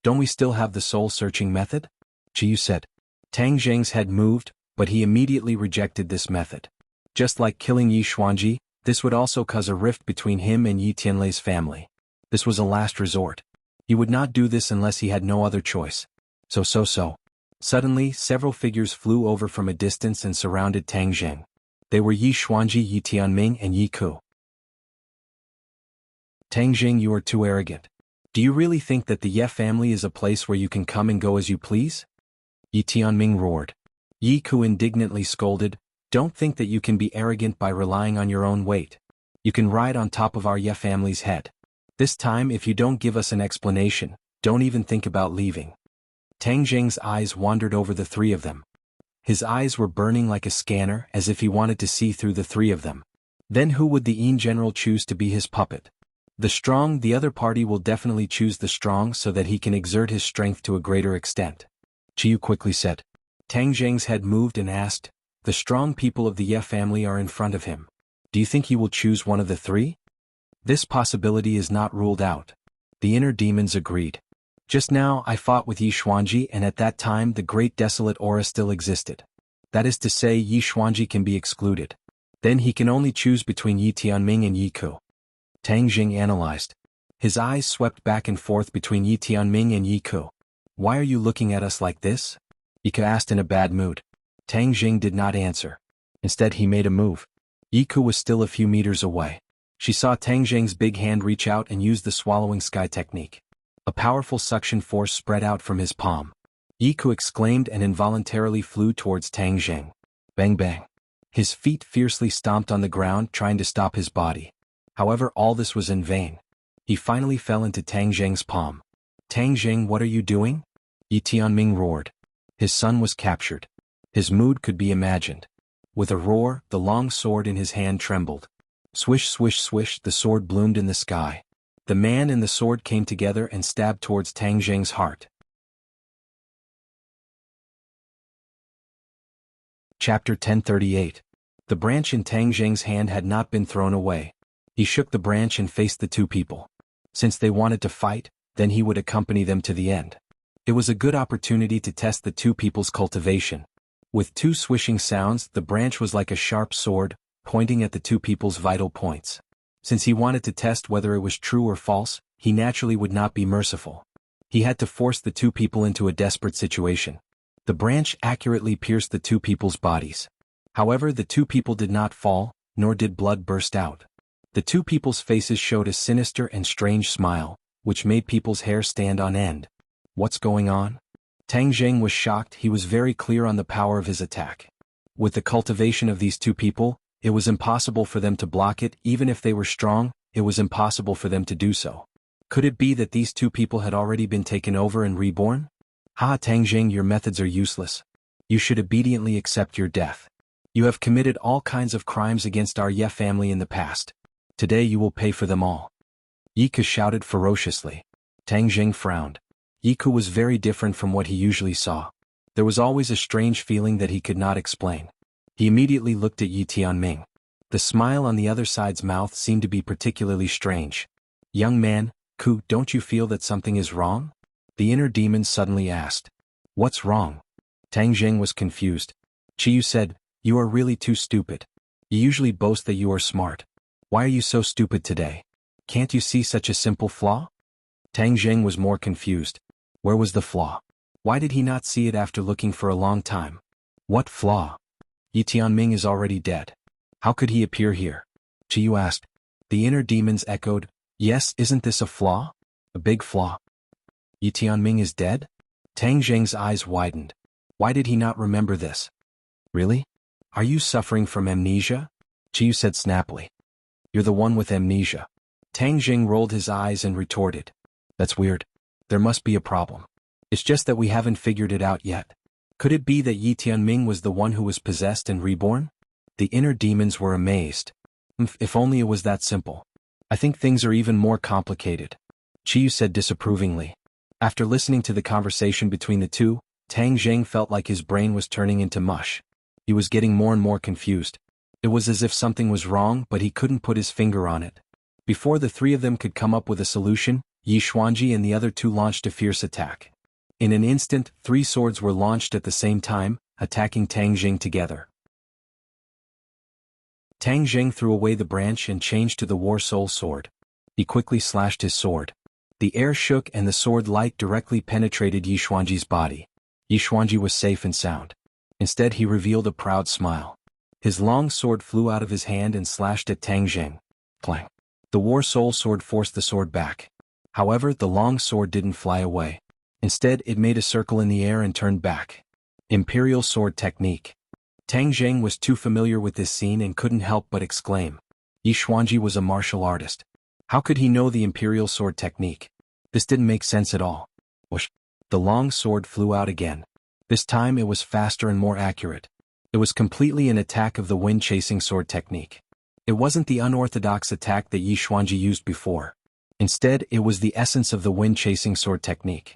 Don't we still have the soul-searching method? Chiyu said. Tang Jing's head moved, but he immediately rejected this method. Just like killing Yi Xuanji, this would also cause a rift between him and Yi Tianlei's family. This was a last resort. He would not do this unless he had no other choice. So. Suddenly, several figures flew over from a distance and surrounded Tang Jing. They were Yi Xuanji, Yi Tianming, and Yi Ku. Tang Jing, you are too arrogant. Do you really think that the Ye family is a place where you can come and go as you please? Yi Tianming roared. Yi Ku indignantly scolded, don't think that you can be arrogant by relying on your own weight. You can ride on top of our Ye family's head. This time, if you don't give us an explanation, don't even think about leaving. Tang Jing's eyes wandered over the three of them. His eyes were burning like a scanner, as if he wanted to see through the three of them. Then who would the Yin general choose to be his puppet? The strong. The other party will definitely choose the strong so that he can exert his strength to a greater extent. Chiyu quickly said. Tang Jing's head moved and asked, the strong people of the Ye family are in front of him. Do you think he will choose one of the three? This possibility is not ruled out. The inner demons agreed. Just now I fought with Yi Xuanji, and at that time the great desolate aura still existed. That is to say, Yi Xuanji can be excluded. Then he can only choose between Yi Tianming and Yi Ku. Tang Jing analyzed. His eyes swept back and forth between Yi Tianming and Yi Ku. Why are you looking at us like this? Yi Ku asked in a bad mood. Tang Jing did not answer. Instead he made a move. Yi Ku was still a few meters away. She saw Tang Jing's big hand reach out and use the swallowing sky technique. A powerful suction force spread out from his palm. Yi Ku exclaimed and involuntarily flew towards Tang Jing. Bang bang. His feet fiercely stomped on the ground, trying to stop his body. However, all this was in vain. He finally fell into Tang Jing's palm. Tang Jing, what are you doing? Yi Tianming roared. His son was captured. His mood could be imagined. With a roar, the long sword in his hand trembled. Swish, swish, swish, the sword bloomed in the sky. The man and the sword came together and stabbed towards Tang Jing's heart. Chapter 1038. The branch in Tang Jing's hand had not been thrown away. He shook the branch and faced the two people. Since they wanted to fight, then he would accompany them to the end. It was a good opportunity to test the two people's cultivation. With two swishing sounds, the branch was like a sharp sword, pointing at the two people's vital points. Since he wanted to test whether it was true or false, he naturally would not be merciful. He had to force the two people into a desperate situation. The branch accurately pierced the two people's bodies. However, the two people did not fall, nor did blood burst out. The two people's faces showed a sinister and strange smile, which made people's hair stand on end. What's going on? Tang Jing was shocked. He was very clear on the power of his attack. With the cultivation of these two people, it was impossible for them to block it. Even if they were strong, it was impossible for them to do so. Could it be that these two people had already been taken over and reborn? Tang Jing, your methods are useless. You should obediently accept your death. You have committed all kinds of crimes against our Ye family in the past. Today you will pay for them all. Yi Ku shouted ferociously. Tang Jing frowned. Yi Ku was very different from what he usually saw. There was always a strange feeling that he could not explain. He immediately looked at Yi Tianming. The smile on the other side's mouth seemed to be particularly strange. Young man, Ku, don't you feel that something is wrong? The inner demon suddenly asked. What's wrong? Tang Jing was confused. Chiyu said, you are really too stupid. You usually boast that you are smart. Why are you so stupid today? Can't you see such a simple flaw? Tang Jing was more confused. Where was the flaw? Why did he not see it after looking for a long time? What flaw? Yi Tianming is already dead. How could he appear here? Chiyu asked. The inner demons echoed, yes, isn't this a flaw? A big flaw. Yi Tianming is dead? Tang Jing's eyes widened. Why did he not remember this? Really? Are you suffering from amnesia? Chiyu said snappily. You're the one with amnesia. Tang Jing rolled his eyes and retorted. That's weird. There must be a problem. It's just that we haven't figured it out yet. Could it be that Yi Tianming was the one who was possessed and reborn? The inner demons were amazed. If only it was that simple. I think things are even more complicated. Chiyu said disapprovingly. After listening to the conversation between the two, Tang Jing felt like his brain was turning into mush. He was getting more and more confused. It was as if something was wrong, but he couldn't put his finger on it. Before the three of them could come up with a solution, Yi Xuanji and the other two launched a fierce attack. In an instant, 3 swords were launched at the same time, attacking Tang Jing together. Tang Jing threw away the branch and changed to the War Soul sword. He quickly slashed his sword. The air shook and the sword light directly penetrated Yi Xuanji's body. Yi Xuanji was safe and sound. Instead he revealed a proud smile. His long sword flew out of his hand and slashed at Tang Jing. Clang. The War Soul sword forced the sword back. However, the long sword didn't fly away. Instead, it made a circle in the air and turned back. Imperial Sword Technique. Tang Jing was too familiar with this scene and couldn't help but exclaim. Yi Xuanji was a martial artist. How could he know the Imperial Sword Technique? This didn't make sense at all. Whoosh. The long sword flew out again. This time it was faster and more accurate. It was completely an attack of the wind-chasing sword technique. It wasn't the unorthodox attack that Yi Xuanji used before. Instead, it was the essence of the wind-chasing sword technique.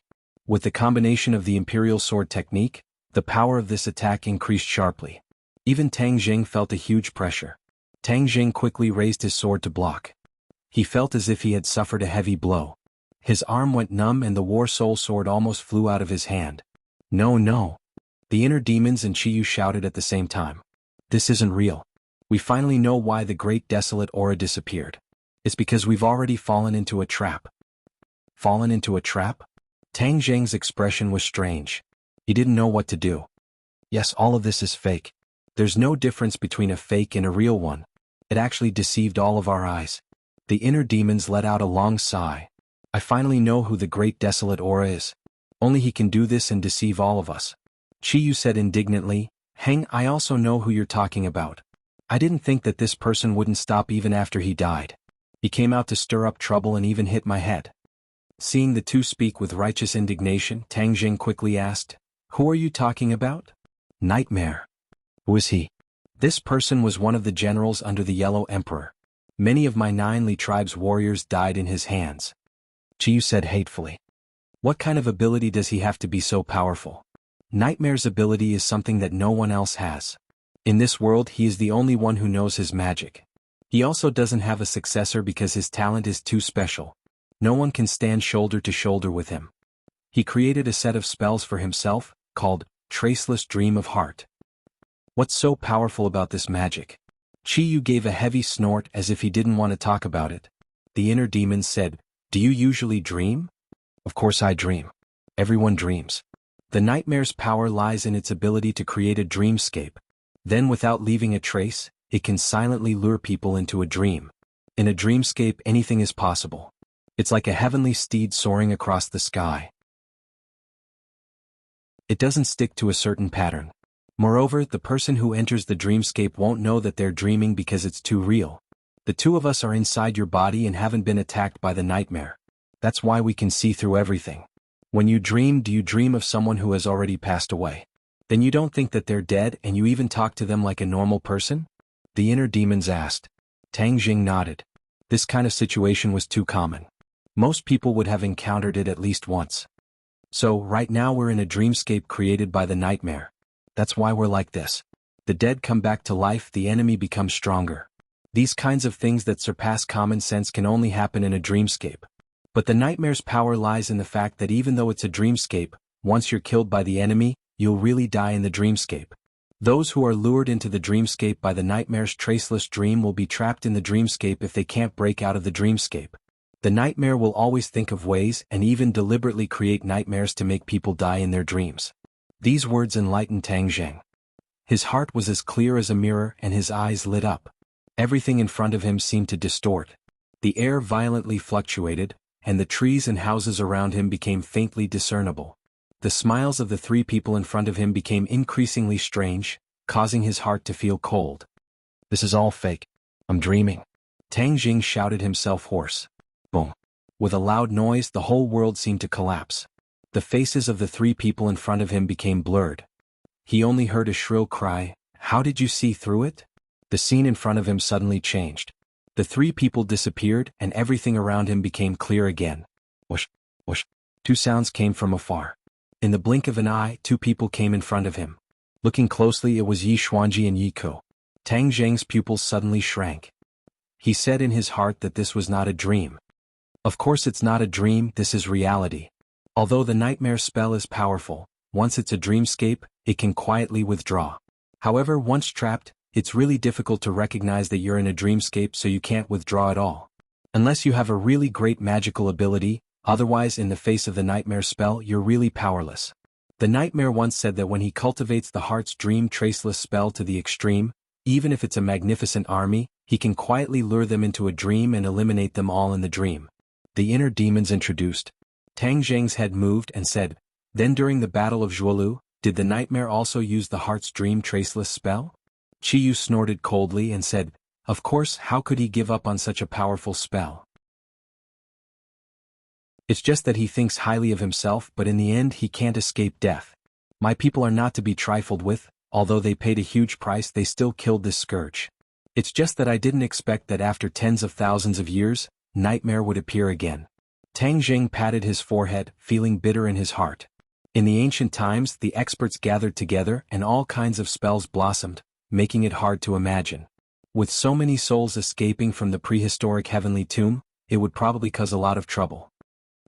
With the combination of the Imperial Sword Technique, the power of this attack increased sharply. Even Tang Jing felt a huge pressure. Tang Jing quickly raised his sword to block. He felt as if he had suffered a heavy blow. His arm went numb and the War Soul sword almost flew out of his hand. No, no. The inner demons and Chiyu shouted at the same time. This isn't real. We finally know why the great desolate aura disappeared. It's because we've already fallen into a trap. Fallen into a trap? Tang Jing's expression was strange. He didn't know what to do. Yes, all of this is fake. There's no difference between a fake and a real one. It actually deceived all of our eyes. The inner demons let out a long sigh. I finally know who the great desolate aura is. Only he can do this and deceive all of us. Chiyu said indignantly, Heng, I also know who you're talking about. I didn't think that this person wouldn't stop even after he died. He came out to stir up trouble and even hit my head. Seeing the two speak with righteous indignation, Tang Jing quickly asked, Who are you talking about? Nightmare. Who is he? This person was one of the generals under the Yellow Emperor. Many of my 9 Li tribe's warriors died in his hands. Chiyu said hatefully. What kind of ability does he have to be so powerful? Nightmare's ability is something that no one else has. In this world he is the only one who knows his magic. He also doesn't have a successor because his talent is too special. No one can stand shoulder to shoulder with him. He created a set of spells for himself, called Traceless Dream of Heart. What's so powerful about this magic? Chiyu gave a heavy snort as if he didn't want to talk about it. The inner demon said, Do you usually dream? Of course I dream. Everyone dreams. The nightmare's power lies in its ability to create a dreamscape. Then without leaving a trace, it can silently lure people into a dream. In a dreamscape anything is possible. It's like a heavenly steed soaring across the sky. It doesn't stick to a certain pattern. Moreover, the person who enters the dreamscape won't know that they're dreaming because it's too real. The two of us are inside your body and haven't been attacked by the nightmare. That's why we can see through everything. When you dream, do you dream of someone who has already passed away? Then you don't think that they're dead and you even talk to them like a normal person? The inner demons asked. Tang Jing nodded. This kind of situation was too common. Most people would have encountered it at least once. So, right now we're in a dreamscape created by the nightmare. That's why we're like this. The dead come back to life, the enemy becomes stronger. These kinds of things that surpass common sense can only happen in a dreamscape. But the nightmare's power lies in the fact that even though it's a dreamscape, once you're killed by the enemy, you'll really die in the dreamscape. Those who are lured into the dreamscape by the nightmare's traceless dream will be trapped in the dreamscape if they can't break out of the dreamscape. The nightmare will always think of ways and even deliberately create nightmares to make people die in their dreams. These words enlightened Tang Zheng. His heart was as clear as a mirror and his eyes lit up. Everything in front of him seemed to distort. The air violently fluctuated, and the trees and houses around him became faintly discernible. The smiles of the three people in front of him became increasingly strange, causing his heart to feel cold. This is all fake. I'm dreaming. Tang Jing shouted himself hoarse. Boom. With a loud noise, the whole world seemed to collapse. The faces of the three people in front of him became blurred. He only heard a shrill cry, "How did you see through it?" The scene in front of him suddenly changed. The three people disappeared and everything around him became clear again. Whoosh, whoosh. Two sounds came from afar. In the blink of an eye, two people came in front of him. Looking closely, it was Yi Xuanji and Yi Ko. Tang Zheng's pupils suddenly shrank. He said in his heart that this was not a dream. Of course it's not a dream, this is reality. Although the nightmare spell is powerful, once it's a dreamscape, it can quietly withdraw. However, once trapped, it's really difficult to recognize that you're in a dreamscape, so you can't withdraw at all. Unless you have a really great magical ability, otherwise in the face of the nightmare spell you're really powerless. The nightmare once said that when he cultivates the heart's dream traceless spell to the extreme, even if it's a magnificent army, he can quietly lure them into a dream and eliminate them all in the dream. The inner demons introduced. Tang Zheng's head moved and said, "Then during the Battle of Zhuolu, did the nightmare also use the heart's dream traceless spell?" Chi Yu snorted coldly and said, "Of course, how could he give up on such a powerful spell? It's just that he thinks highly of himself, but in the end he can't escape death. My people are not to be trifled with, although they paid a huge price they still killed this scourge. It's just that I didn't expect that after tens of thousands of years, nightmare would appear again." Tang Jing patted his forehead, feeling bitter in his heart. In the ancient times, the experts gathered together and all kinds of spells blossomed, making it hard to imagine. With so many souls escaping from the prehistoric heavenly tomb, it would probably cause a lot of trouble.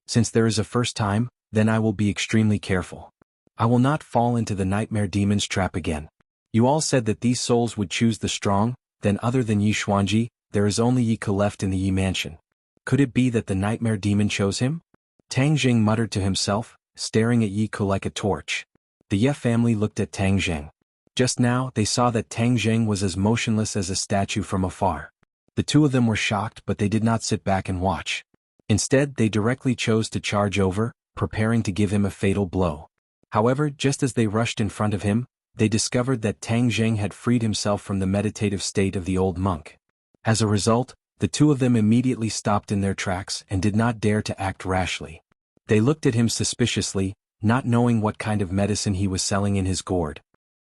Since there is a first time, then I will be extremely careful. I will not fall into the nightmare demon's trap again. You all said that these souls would choose the strong, then other than Yi Xuanji, there is only Yi Ke left in the Yi mansion. Could it be that the nightmare demon chose him? Tang Jing muttered to himself, staring at Yi Ke like a torch. The Ye family looked at Tang Jing. Just now, they saw that Tang Jing was as motionless as a statue from afar. The two of them were shocked, but they did not sit back and watch. Instead, they directly chose to charge over, preparing to give him a fatal blow. However, just as they rushed in front of him, they discovered that Tang Jing had freed himself from the meditative state of the old monk. As a result, the two of them immediately stopped in their tracks and did not dare to act rashly. They looked at him suspiciously, not knowing what kind of medicine he was selling in his gourd.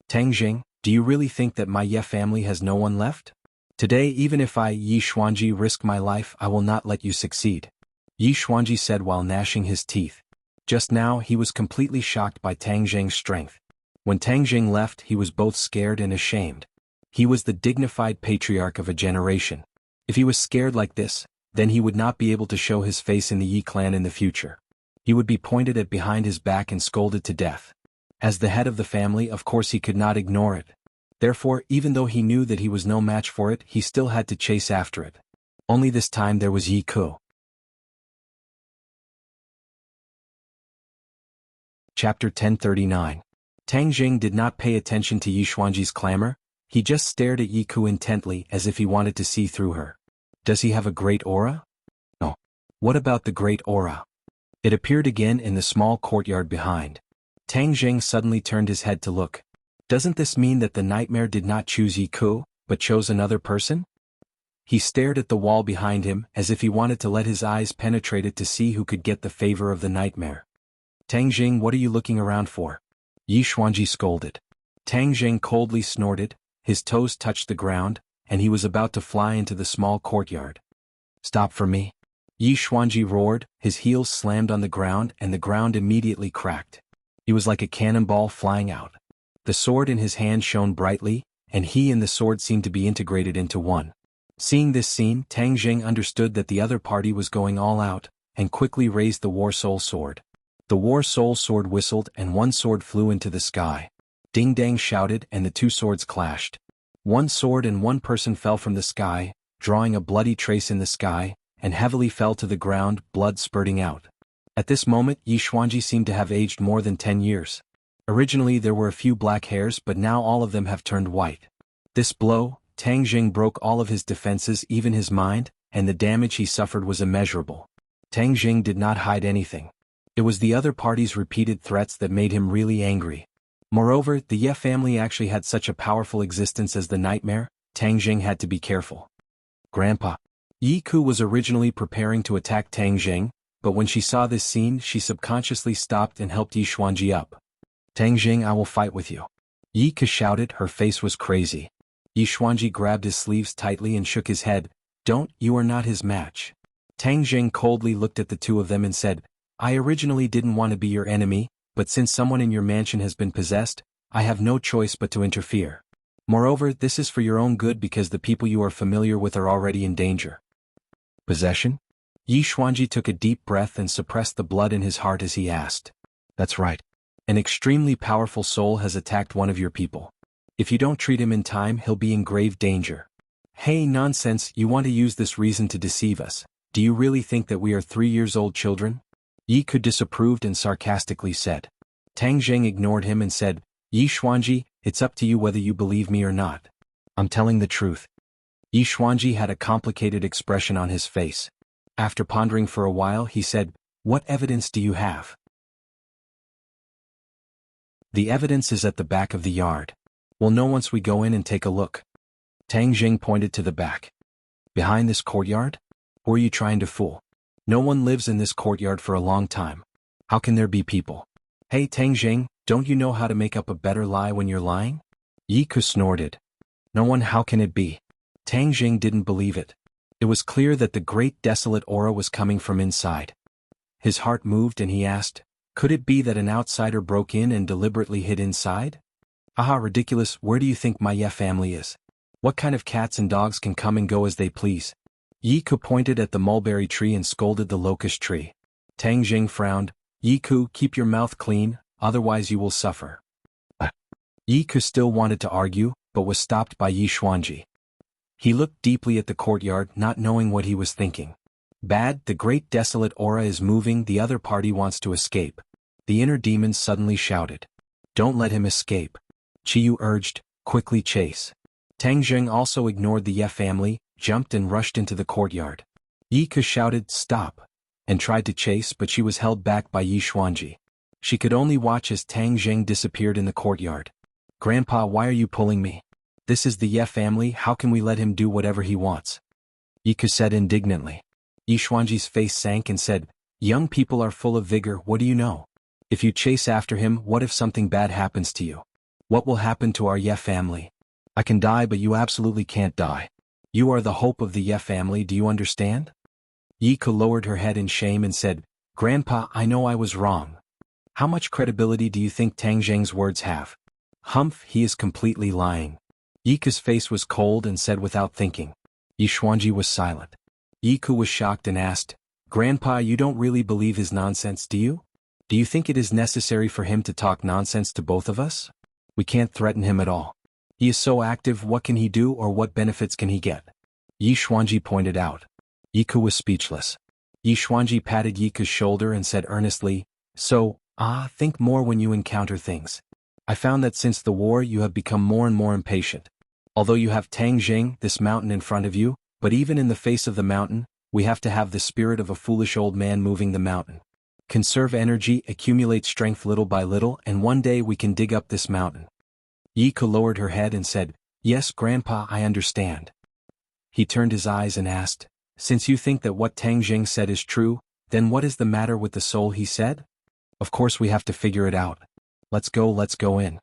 "Tang Jing, do you really think that my Ye family has no one left? Today, even if I, Yi Xuanji, risk my life, I will not let you succeed," Yi Xuanji said while gnashing his teeth. Just now, he was completely shocked by Tang Jing's strength. When Tang Jing left, he was both scared and ashamed. He was the dignified patriarch of a generation. If he was scared like this, then he would not be able to show his face in the Yi clan in the future. He would be pointed at behind his back and scolded to death. As the head of the family, of course he could not ignore it. Therefore, even though he knew that he was no match for it, he still had to chase after it. Only this time there was Yi Ke. Chapter 1039. Tang Jing did not pay attention to Yi Xuanji's clamor, he just stared at Yi Ke intently as if he wanted to see through her. Does he have a great aura? No. What about the great aura? It appeared again in the small courtyard behind. Tang Jing suddenly turned his head to look. Doesn't this mean that the nightmare did not choose Yi Ke, but chose another person? He stared at the wall behind him as if he wanted to let his eyes penetrate it to see who could get the favor of the nightmare. "Tang Jing, what are you looking around for?" Yi Xuanji scolded. Tang Jing coldly snorted, his toes touched the ground, and he was about to fly into the small courtyard. "Stop for me." Yi Xuanji roared, his heels slammed on the ground and the ground immediately cracked. He was like a cannonball flying out. The sword in his hand shone brightly, and he and the sword seemed to be integrated into one. Seeing this scene, Tang Jing understood that the other party was going all out, and quickly raised the War Soul Sword. The War Soul Sword whistled and one sword flew into the sky. Ding Dang shouted and the two swords clashed. One sword and one person fell from the sky, drawing a bloody trace in the sky, and heavily fell to the ground, blood spurting out. At this moment Yi Xuanji seemed to have aged more than 10 years. Originally there were a few black hairs, but now all of them have turned white. This blow, Tang Jing broke all of his defenses, even his mind, and the damage he suffered was immeasurable. Tang Jing did not hide anything. It was the other party's repeated threats that made him really angry. Moreover, the Ye family actually had such a powerful existence as the nightmare. Tang Jing had to be careful. Grandpa. Yi Ku was originally preparing to attack Tang Jing, but when she saw this scene she subconsciously stopped and helped Yi Xuanji up. Tang Jing, I will fight with you. Yi Ku shouted, her face was crazy. Yi Xuanji grabbed his sleeves tightly and shook his head. Don't, you are not his match. Tang Jing coldly looked at the two of them and said, I originally didn't want to be your enemy, but since someone in your mansion has been possessed, I have no choice but to interfere. Moreover, this is for your own good because the people you are familiar with are already in danger. Possession? Yi Xuanji took a deep breath and suppressed the blood in his heart as he asked. That's right. An extremely powerful soul has attacked one of your people. If you don't treat him in time, he'll be in grave danger. Hey, nonsense, you want to use this reason to deceive us. Do you really think that we are 3-year-old children? Yi Ku disapproved and sarcastically said. Tang Jing ignored him and said, Yi Xuanji, it's up to you whether you believe me or not. I'm telling the truth. Yi Xuanji had a complicated expression on his face. After pondering for a while he said, What evidence do you have? The evidence is at the back of the yard. We'll know once we go in and take a look. Tang Jing pointed to the back. Behind this courtyard? Who are you trying to fool? No one lives in this courtyard for a long time. How can there be people? Hey Tang Jing, don't you know how to make up a better lie when you're lying? Yi Ku snorted. No one, how can it be? Tang Jing didn't believe it. It was clear that the great desolate aura was coming from inside. His heart moved and he asked, could it be that an outsider broke in and deliberately hid inside? Aha, ridiculous, where do you think my Ye family is? What kind of cats and dogs can come and go as they please? Yi Ku pointed at the mulberry tree and scolded the locust tree. Tang Jing frowned. Yi Ku, keep your mouth clean, otherwise you will suffer. Yi Ku still wanted to argue, but was stopped by Yi Xuanji. He looked deeply at the courtyard, not knowing what he was thinking. Bad, the great desolate aura is moving, the other party wants to escape. The inner demon suddenly shouted. Don't let him escape. Qiyu urged, quickly chase. Tang Jing also ignored the Ye family, jumped and rushed into the courtyard. Yi Ku shouted, stop, and tried to chase, but she was held back by Yi Xuanji. She could only watch as Tang Jing disappeared in the courtyard. Grandpa, why are you pulling me? This is the Ye family, how can we let him do whatever he wants? Yi Ku said indignantly. Yi Xuanji's face sank and said, young people are full of vigor, what do you know? If you chase after him, what if something bad happens to you? What will happen to our Ye family? I can die, but you absolutely can't die. You are the hope of the Ye family, do you understand? Yi Ku lowered her head in shame and said, Grandpa, I know I was wrong. How much credibility do you think Tang Jing's words have? Humph, he is completely lying. Yi Ku's face was cold and said without thinking. Yi Xuanji was silent. Yi Ku was shocked and asked, Grandpa, you don't really believe his nonsense, do you? Do you think it is necessary for him to talk nonsense to both of us? We can't threaten him at all. He is so active, what can he do or what benefits can he get? Yi Xuanji pointed out. Yi Ku was speechless. Yi Xuanji patted Yi Ku's shoulder and said earnestly, think more when you encounter things. I found that since the war you have become more and more impatient. Although you have Tang Jing, this mountain in front of you, but even in the face of the mountain, we have to have the spirit of a foolish old man moving the mountain. Conserve energy, accumulate strength little by little, and one day we can dig up this mountain. Yi Ku lowered her head and said, Yes, Grandpa, I understand. He turned his eyes and asked, Since you think that what Tang Jing said is true, then what is the matter with the soul he said? Of course we have to figure it out. Let's go in.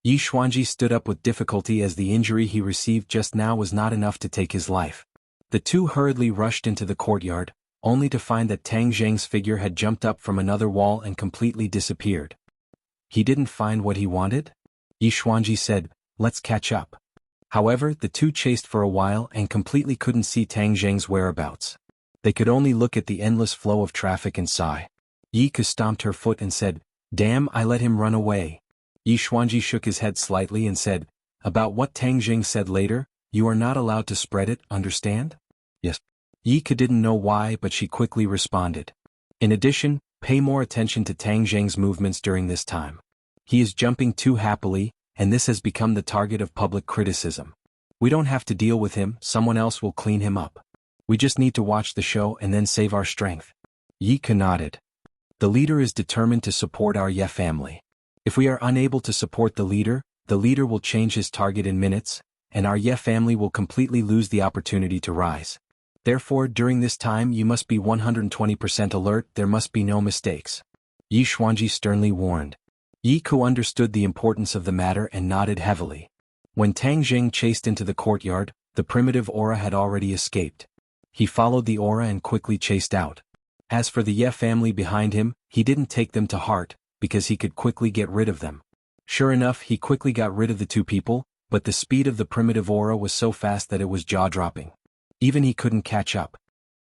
Yi Xuanji stood up with difficulty as the injury he received just now was not enough to take his life. The two hurriedly rushed into the courtyard, only to find that Tang Jing's figure had jumped up from another wall and completely disappeared. He didn't find what he wanted? Yi Xuanji said, let's catch up. However, the two chased for a while and completely couldn't see Tang Zheng's whereabouts. They could only look at the endless flow of traffic and sigh. Yi Ke stomped her foot and said, damn, I let him run away. Yi Xuanji shook his head slightly and said, about what Tang Zheng said later, you are not allowed to spread it, understand? Yes. Yi Ke didn't know why, but she quickly responded. In addition, pay more attention to Tang Zheng's movements during this time. He is jumping too happily, and this has become the target of public criticism. We don't have to deal with him, someone else will clean him up. We just need to watch the show and then save our strength. Yi Ke nodded. The leader is determined to support our Ye family. If we are unable to support the leader will change his target in minutes, and our Ye family will completely lose the opportunity to rise. Therefore, during this time you must be 120% alert, there must be no mistakes. Yi Xuanji sternly warned. Yi Ke understood the importance of the matter and nodded heavily. When Tang Zheng chased into the courtyard, the primitive aura had already escaped. He followed the aura and quickly chased out. As for the Ye family behind him, he didn't take them to heart, because he could quickly get rid of them. Sure enough, he quickly got rid of the two people, but the speed of the primitive aura was so fast that it was jaw-dropping. Even he couldn't catch up.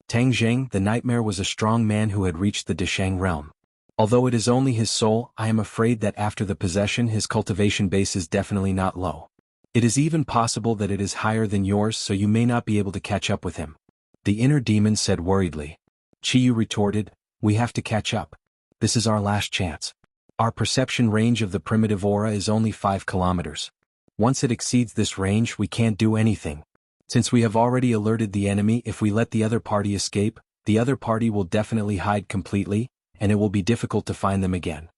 Tang Zheng, the nightmare, was a strong man who had reached the Deshang realm. Although it is only his soul, I am afraid that after the possession his cultivation base is definitely not low. It is even possible that it is higher than yours, so you may not be able to catch up with him. The inner demon said worriedly. Qiyu retorted, we have to catch up. This is our last chance. Our perception range of the primitive aura is only 5 kilometers. Once it exceeds this range we can't do anything. Since we have already alerted the enemy, if we let the other party escape, the other party will definitely hide completely, and it will be difficult to find them again.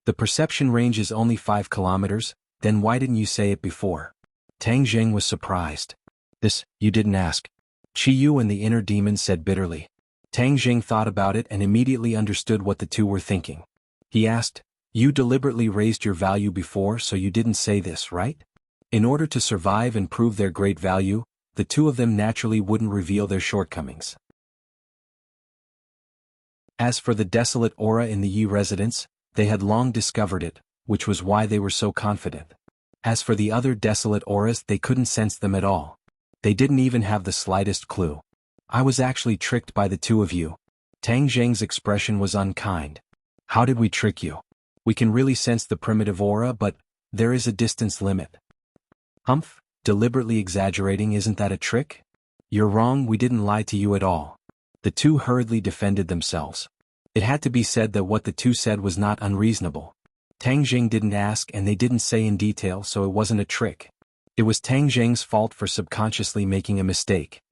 The perception range is only 5 kilometers, then why didn't you say it before? Tang Zheng was surprised. This, you didn't ask. Qiyu and the inner demon said bitterly. Tang Zheng thought about it and immediately understood what the two were thinking. He asked, you deliberately raised your value before, so you didn't say this, right? In order to survive and prove their great value, the two of them naturally wouldn't reveal their shortcomings. As for the desolate aura in the Yi residence, they had long discovered it, which was why they were so confident. As for the other desolate auras, they couldn't sense them at all. They didn't even have the slightest clue. I was actually tricked by the two of you. Tang Zheng's expression was unkind. How did we trick you? We can really sense the primitive aura, but there is a distance limit. Humph, deliberately exaggerating, isn't that a trick? You're wrong, we didn't lie to you at all. The two hurriedly defended themselves. It had to be said that what the two said was not unreasonable. Tang Zheng didn't ask and they didn't say in detail, so it wasn't a trick. It was Tang Zheng's fault for subconsciously making a mistake.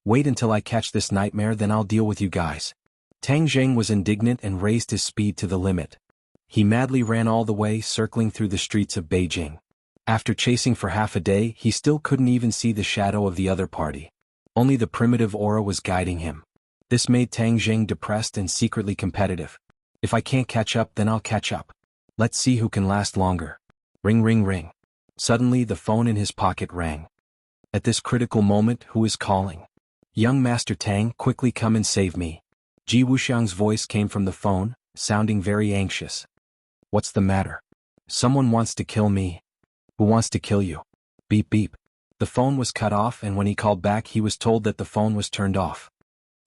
Wait until I catch this nightmare, then I'll deal with you guys. Tang Zheng was indignant and raised his speed to the limit. He madly ran all the way, circling through the streets of Beijing. After chasing for half a day, he still couldn't even see the shadow of the other party. Only the primitive aura was guiding him. This made Tang Zheng depressed and secretly competitive. If I can't catch up, then I'll catch up. Let's see who can last longer. Ring ring ring. Suddenly the phone in his pocket rang. At this critical moment, who is calling? Young Master Tang, quickly come and save me. Ji Wuxiang's voice came from the phone, sounding very anxious. What's the matter? Someone wants to kill me. Who wants to kill you? Beep beep. The phone was cut off, and when he called back he was told that the phone was turned off.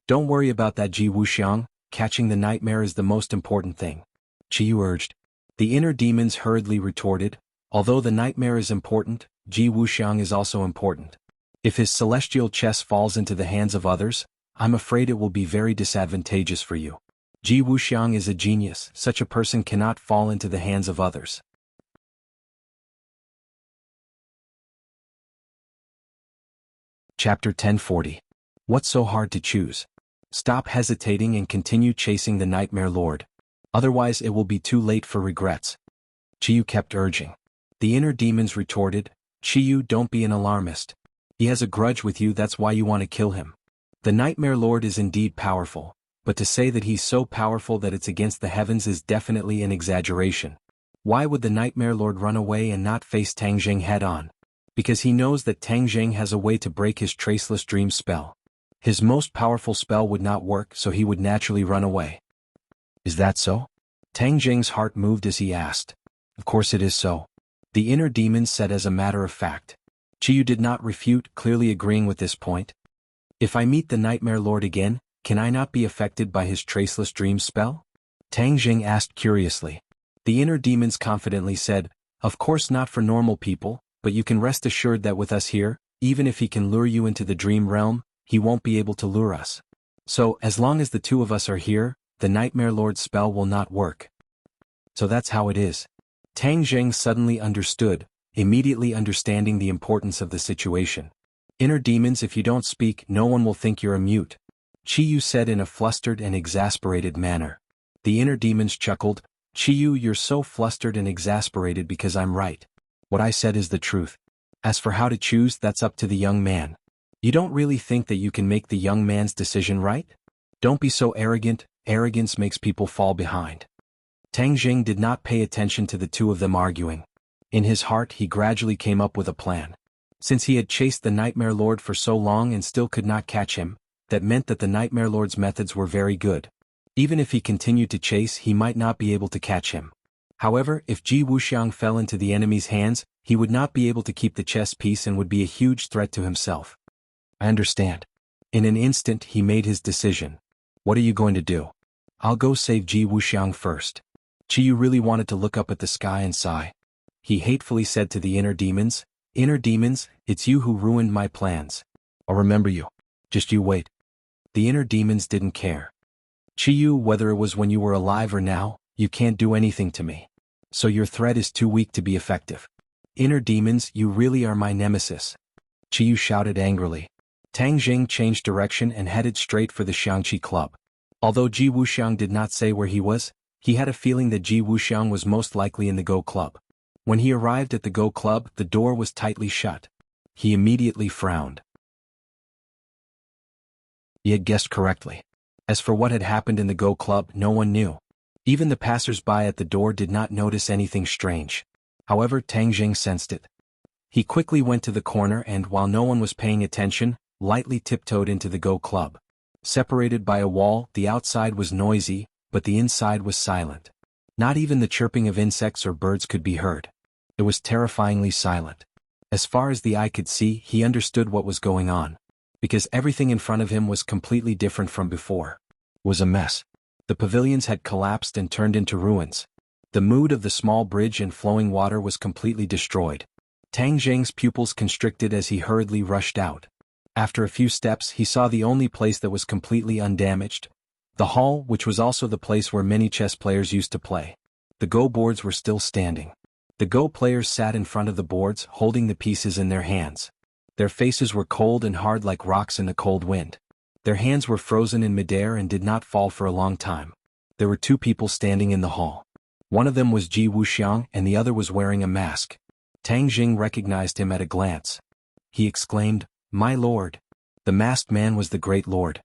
Don't worry about that, Ji Wuxiang, catching the nightmare is the most important thing. Qiyu urged. The inner demons hurriedly retorted, although the nightmare is important, Ji Wuxiang is also important. If his celestial chess falls into the hands of others, I'm afraid it will be very disadvantageous for you. Ji Wuxiang is a genius, such a person cannot fall into the hands of others. Chapter 1040. What's so hard to choose? Stop hesitating and continue chasing the Nightmare Lord. Otherwise it will be too late for regrets. Qiyu kept urging. The inner demons retorted, Qiyu, don't be an alarmist. He has a grudge with you, that's why you want to kill him. The Nightmare Lord is indeed powerful, but to say that he's so powerful that it's against the heavens is definitely an exaggeration. Why would the Nightmare Lord run away and not face Tang Zheng head-on? Because he knows that Tang Zheng has a way to break his traceless dream spell. His most powerful spell would not work, so he would naturally run away. Is that so? Tang Zheng's heart moved as he asked. Of course it is so. The inner demon said as a matter of fact. Qiyu did not refute, clearly agreeing with this point. If I meet the Nightmare Lord again, can I not be affected by his traceless dream spell? Tang Jing asked curiously. The inner demons confidently said, of course not for normal people, but you can rest assured that with us here, even if he can lure you into the dream realm, he won't be able to lure us. So, as long as the two of us are here, the Nightmare Lord's spell will not work. So that's how it is. Tang Jing suddenly understood, immediately understanding the importance of the situation. Inner demons, if you don't speak, no one will think you're a mute. Qiyu said in a flustered and exasperated manner. The inner demons chuckled, Qiyu, you're so flustered and exasperated because I'm right. What I said is the truth. As for how to choose, that's up to the young man. You don't really think that you can make the young man's decision right? Don't be so arrogant, arrogance makes people fall behind. Tang Jing did not pay attention to the two of them arguing. In his heart he gradually came up with a plan. Since he had chased the Nightmare Lord for so long and still could not catch him, that meant that the Nightmare Lord's methods were very good. Even if he continued to chase, he might not be able to catch him. However, if Ji Wuxiang fell into the enemy's hands, he would not be able to keep the chess piece and would be a huge threat to himself. I understand. In an instant he made his decision. What are you going to do? I'll go save Ji Wuxiang first. Qiyu really wanted to look up at the sky and sigh. He hatefully said to the inner demons, Inner demons, it's you who ruined my plans. I'll remember you. Just you wait. The inner demons didn't care. Qiyu, whether it was when you were alive or now, you can't do anything to me. So your threat is too weak to be effective. Inner demons, you really are my nemesis. Qiyu shouted angrily. Tang Jing changed direction and headed straight for the Xiangqi Club. Although Ji Wuxiang did not say where he was, he had a feeling that Ji Wuxiang was most likely in the Go Club. When he arrived at the Go Club, the door was tightly shut. He immediately frowned. He had guessed correctly. As for what had happened in the Go Club, no one knew. Even the passers-by at the door did not notice anything strange. However, Tang Jing sensed it. He quickly went to the corner and, while no one was paying attention, lightly tiptoed into the Go Club. Separated by a wall, the outside was noisy, but the inside was silent. Not even the chirping of insects or birds could be heard. It was terrifyingly silent. As far as the eye could see, he understood what was going on. Because everything in front of him was completely different from before. It was a mess. The pavilions had collapsed and turned into ruins. The mood of the small bridge and flowing water was completely destroyed. Tang Jing's pupils constricted as he hurriedly rushed out. After a few steps, he saw the only place that was completely undamaged. The hall, which was also the place where many chess players used to play. The Go boards were still standing. The Go players sat in front of the boards, holding the pieces in their hands. Their faces were cold and hard like rocks in the cold wind. Their hands were frozen in midair and did not fall for a long time. There were two people standing in the hall. One of them was Ji Wuxiang and the other was wearing a mask. Tang Jing recognized him at a glance. He exclaimed, My lord. The masked man was the Great Lord.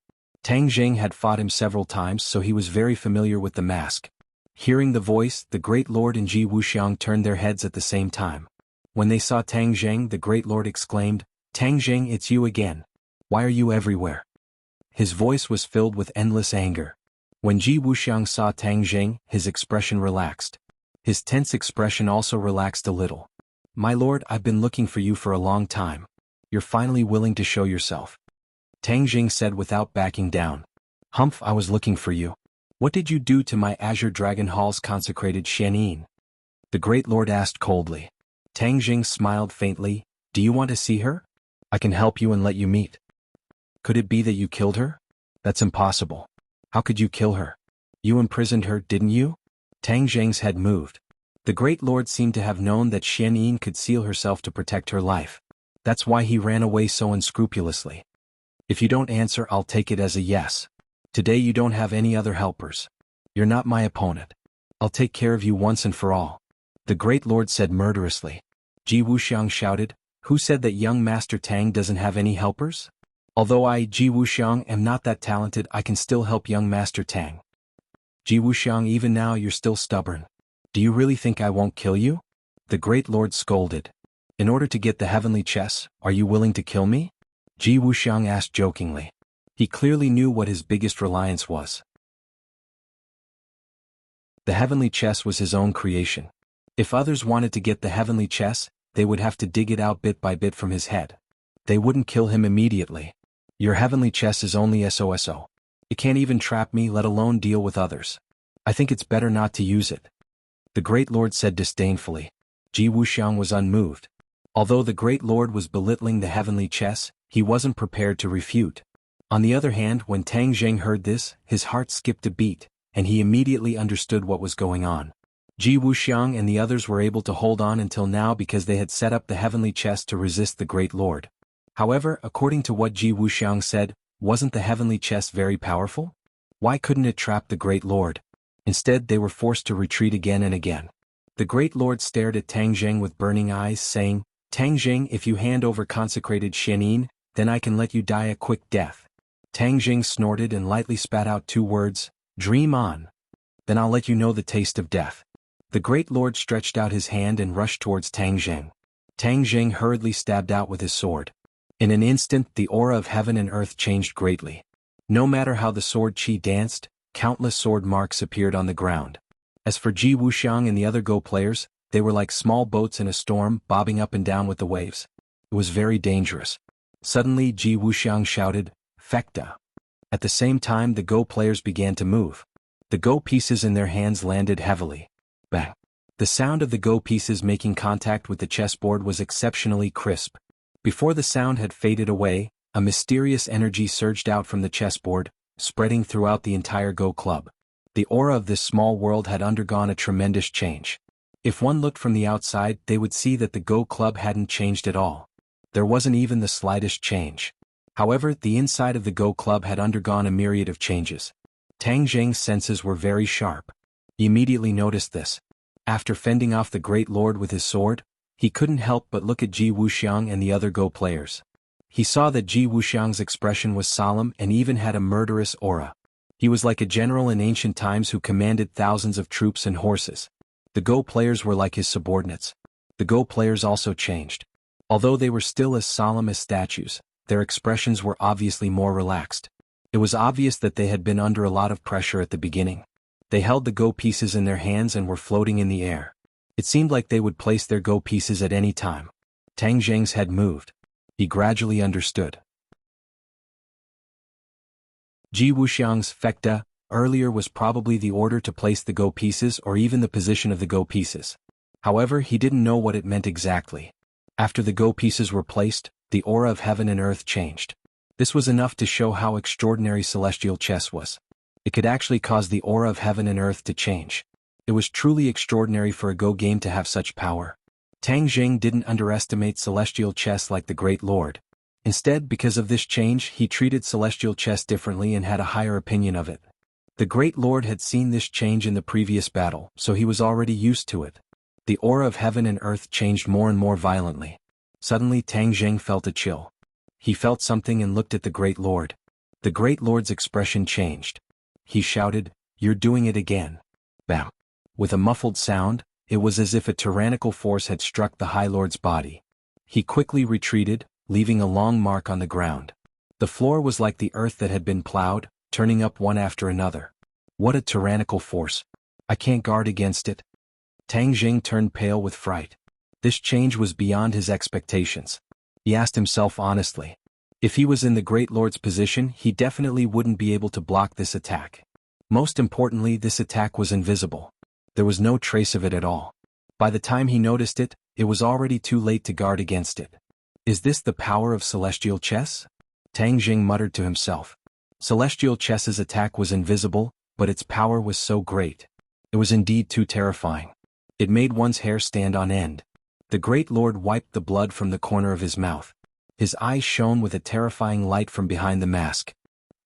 Tang Jing had fought him several times, so he was very familiar with the mask. Hearing the voice, the Great Lord and Ji Wuxiang turned their heads at the same time. When they saw Tang Jing, the Great Lord exclaimed, Tang Jing, it's you again. Why are you everywhere? His voice was filled with endless anger. When Ji Wuxiang saw Tang Jing, his expression relaxed. His tense expression also relaxed a little. My lord, I've been looking for you for a long time. You're finally willing to show yourself. Tang Jing said without backing down. Humph, I was looking for you. What did you do to my Azure Dragon Hall's consecrated Xianyin? The Great Lord asked coldly. Tang Jing smiled faintly. Do you want to see her? I can help you and let you meet. Could it be that you killed her? That's impossible. How could you kill her? You imprisoned her, didn't you? Tang Jing's head moved. The Great Lord seemed to have known that Xianyin could seal herself to protect her life. That's why he ran away so unscrupulously. If you don't answer, I'll take it as a yes. Today you don't have any other helpers. You're not my opponent. I'll take care of you once and for all. The Great Lord said murderously. Ji Wuxiang shouted, Who said that young Master Tang doesn't have any helpers? Although I, Ji Wuxiang, am not that talented, I can still help young Master Tang. Ji Wuxiang, even now you're still stubborn. Do you really think I won't kill you? The Great Lord scolded. In order to get the heavenly chess, are you willing to kill me? Ji Wuxiang asked jokingly. He clearly knew what his biggest reliance was. The heavenly chess was his own creation. If others wanted to get the heavenly chess, they would have to dig it out bit by bit from his head. They wouldn't kill him immediately. Your heavenly chess is only SOSO. It can't even trap me, let alone deal with others. I think it's better not to use it. The Great Lord said disdainfully. Ji Wuxiang was unmoved. Although the Great Lord was belittling the heavenly chess, he wasn't prepared to refute. On the other hand, when Tang Zheng heard this, his heart skipped a beat, and he immediately understood what was going on. Ji Wuxiang and the others were able to hold on until now because they had set up the heavenly chess to resist the Great Lord. However, according to what Ji Wuxiang said, wasn't the heavenly chess very powerful? Why couldn't it trap the Great Lord? Instead, they were forced to retreat again and again. The Great Lord stared at Tang Zheng with burning eyes, saying, Tang Zheng, if you hand over consecrated Xianin, then I can let you die a quick death. Tang Zheng snorted and lightly spat out 2 words, dream on. Then I'll let you know the taste of death. The Great Lord stretched out his hand and rushed towards Tang Zheng. Tang Zheng hurriedly stabbed out with his sword. In an instant, the aura of heaven and earth changed greatly. No matter how the sword chi danced, countless sword marks appeared on the ground. As for Ji Wuxiang and the other Go players, they were like small boats in a storm, bobbing up and down with the waves. It was very dangerous. Suddenly Ji Wuxiang shouted, Fecta. At the same time the Go players began to move. The Go pieces in their hands landed heavily. Bang. The sound of the Go pieces making contact with the chessboard was exceptionally crisp. Before the sound had faded away, a mysterious energy surged out from the chessboard, spreading throughout the entire Go club. The aura of this small world had undergone a tremendous change. If one looked from the outside, they would see that the Go club hadn't changed at all. There wasn't even the slightest change. However, the inside of the Go club had undergone a myriad of changes. Tang Zheng's senses were very sharp. He immediately noticed this. After fending off the Great Lord with his sword, he couldn't help but look at Ji Wuxiang and the other Go players. He saw that Ji Wuxiang's expression was solemn and even had a murderous aura. He was like a general in ancient times who commanded thousands of troops and horses. The Go players were like his subordinates. The Go players also changed. Although they were still as solemn as statues, their expressions were obviously more relaxed. It was obvious that they had been under a lot of pressure at the beginning. They held the Go pieces in their hands and were floating in the air. It seemed like they would place their Go pieces at any time. Tang Zheng's head moved. He gradually understood. Ji Wuxiang's Fecta earlier was probably the order to place the Go pieces or even the position of the Go pieces. However, he didn't know what it meant exactly. After the Go pieces were placed, the aura of heaven and earth changed. This was enough to show how extraordinary celestial chess was. It could actually cause the aura of heaven and earth to change. It was truly extraordinary for a Go game to have such power. Tang Zheng didn't underestimate celestial chess like the Great Lord. Instead, because of this change, he treated celestial chess differently and had a higher opinion of it. The Great Lord had seen this change in the previous battle, so he was already used to it. The aura of heaven and earth changed more and more violently. Suddenly Tang Zheng felt a chill. He felt something and looked at the Great Lord. The Great Lord's expression changed. He shouted, "You're doing it again." Bam. With a muffled sound, it was as if a tyrannical force had struck the High Lord's body. He quickly retreated, leaving a long mark on the ground. The floor was like the earth that had been plowed, turning up one after another. What a tyrannical force. I can't guard against it. Tang Zheng turned pale with fright. This change was beyond his expectations. He asked himself honestly. If he was in the Great Lord's position, he definitely wouldn't be able to block this attack. Most importantly, this attack was invisible. There was no trace of it at all. By the time he noticed it, it was already too late to guard against it. Is this the power of celestial chess? Tang Zheng muttered to himself. Celestial chess's attack was invisible, but its power was so great. It was indeed too terrifying. It made one's hair stand on end. The Great Lord wiped the blood from the corner of his mouth. His eyes shone with a terrifying light from behind the mask.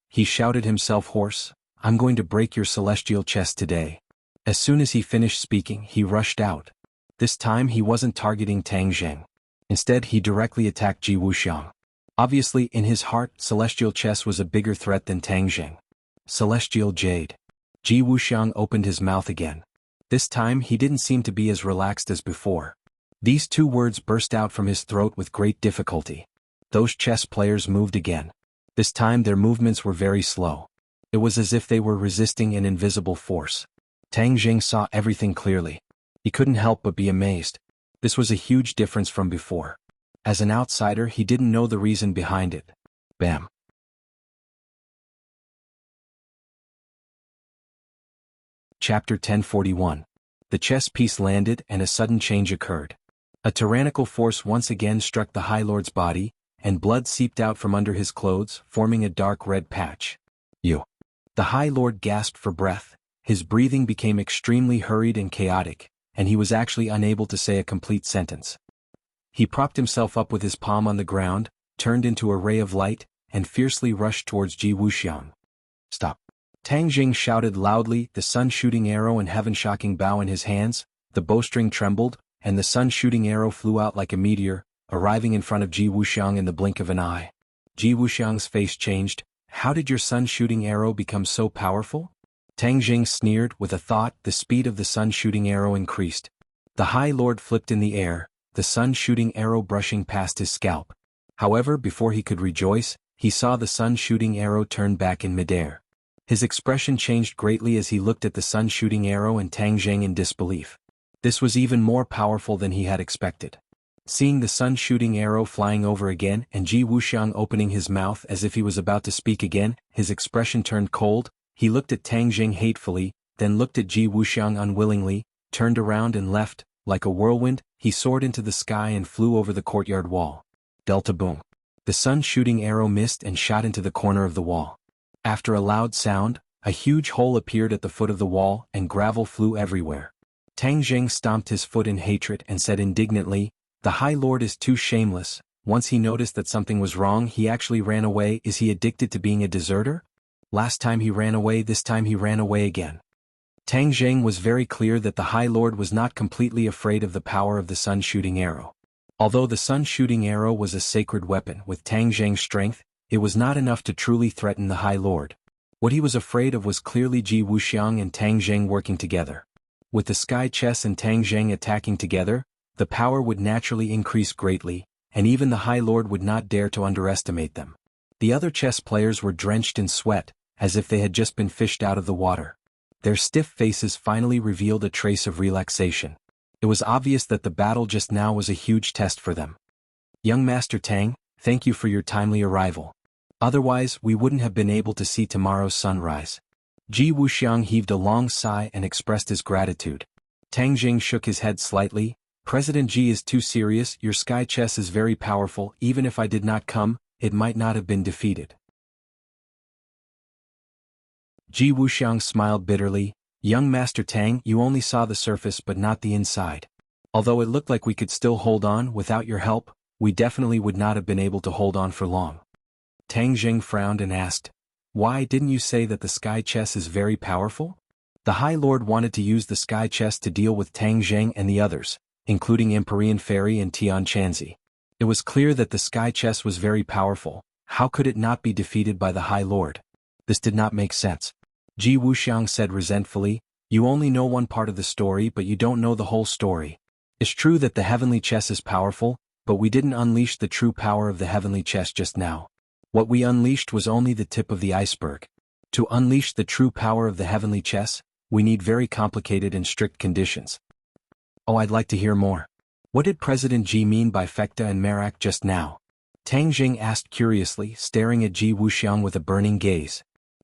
He shouted himself hoarse, "I'm going to break your celestial chess today." As soon as he finished speaking, he rushed out. This time he wasn't targeting Tang Zheng. Instead, he directly attacked Ji Wuxiang. Obviously, in his heart, celestial chess was a bigger threat than Tang Zheng. Celestial Jade. Ji Wuxiang opened his mouth again. This time he didn't seem to be as relaxed as before. These two words burst out from his throat with great difficulty. Those chess players moved again. This time their movements were very slow. It was as if they were resisting an invisible force. Tang Zheng saw everything clearly. He couldn't help but be amazed. This was a huge difference from before. As an outsider, he didn't know the reason behind it. Bam. Chapter 1041. The chess piece landed and a sudden change occurred. A tyrannical force once again struck the High Lord's body, and blood seeped out from under his clothes, forming a dark red patch. You. The High Lord gasped for breath. His breathing became extremely hurried and chaotic, and he was actually unable to say a complete sentence. He propped himself up with his palm on the ground, turned into a ray of light, and fiercely rushed towards Wuxia. Stop. Tang Jing shouted loudly, the sun-shooting arrow and heaven-shocking bow in his hands. The bowstring trembled, and the sun-shooting arrow flew out like a meteor, arriving in front of Wuxia in the blink of an eye. Wuxia's face changed. How did your sun-shooting arrow become so powerful? Tang Jing sneered. With a thought, the speed of the sun-shooting arrow increased. The High Lord flipped in the air, the sun-shooting arrow brushing past his scalp. However, before he could rejoice, he saw the sun-shooting arrow turn back in midair. His expression changed greatly as he looked at the sun-shooting arrow and Tang Jing in disbelief. This was even more powerful than he had expected. Seeing the sun-shooting arrow flying over again and Wuxia opening his mouth as if he was about to speak again, his expression turned cold. He looked at Tang Jing hatefully, then looked at Wuxia unwillingly, turned around and left. Like a whirlwind, he soared into the sky and flew over the courtyard wall. Delta boom. The sun-shooting arrow missed and shot into the corner of the wall. After a loud sound, a huge hole appeared at the foot of the wall and gravel flew everywhere. Tang Jing stomped his foot in hatred and said indignantly, "The High Lord is too shameless." Once he noticed that something was wrong, he actually ran away. Is he addicted to being a deserter? Last time he ran away, this time he ran away again. Tang Jing was very clear that the High Lord was not completely afraid of the power of the sun-shooting arrow. Although the sun-shooting arrow was a sacred weapon with Tang Jing's strength, it was not enough to truly threaten the High Lord. What he was afraid of was clearly Wuxia and Tang Jing working together. With the sky chess and Tang Jing attacking together, the power would naturally increase greatly, and even the High Lord would not dare to underestimate them. The other chess players were drenched in sweat, as if they had just been fished out of the water. Their stiff faces finally revealed a trace of relaxation. It was obvious that the battle just now was a huge test for them. Young Master Tang, thank you for your timely arrival. Otherwise, we wouldn't have been able to see tomorrow's sunrise. Wuxia heaved a long sigh and expressed his gratitude. Tang Jing shook his head slightly. President Ji is too serious. Your sky chess is very powerful. Even if I did not come, it might not have been defeated. Wuxia smiled bitterly. Young Master Tang, you only saw the surface but not the inside. Although it looked like we could still hold on without your help, we definitely would not have been able to hold on for long. Tang Jing frowned and asked, why didn't you say that the sky chess is very powerful? The High Lord wanted to use the sky chess to deal with Tang Jing and the others, including Empyrean Fairy and Tian Chanzi. It was clear that the sky chess was very powerful. How could it not be defeated by the High Lord? This did not make sense. Wuxia said resentfully, you only know one part of the story but you don't know the whole story. It's true that the heavenly chess is powerful, but we didn't unleash the true power of the heavenly chess just now. What we unleashed was only the tip of the iceberg. To unleash the true power of the heavenly chess, we need very complicated and strict conditions. Oh, I'd like to hear more. What did President Ji mean by Fekta and Merak just now? Tang Jing asked curiously, staring at Wuxia with a burning gaze.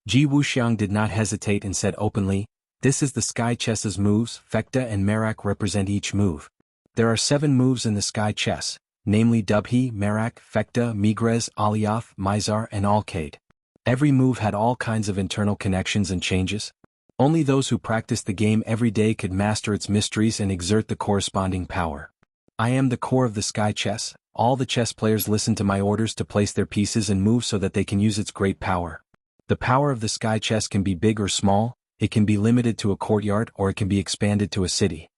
Wuxia did not hesitate and said openly, this is the sky chess's moves. Fekta and Merak represent each move. There are 7 moves in the sky chess, namely Dubhi, Merak, Fekta, Migrez, Aliyaf, Mizar, and Alkaid. Every move had all kinds of internal connections and changes. Only those who practiced the game every day could master its mysteries and exert the corresponding power. I am the core of the sky chess. All the chess players listen to my orders to place their pieces and move so that they can use its great power. The power of the sky chess can be big or small, it can be limited to a courtyard or it can be expanded to a city.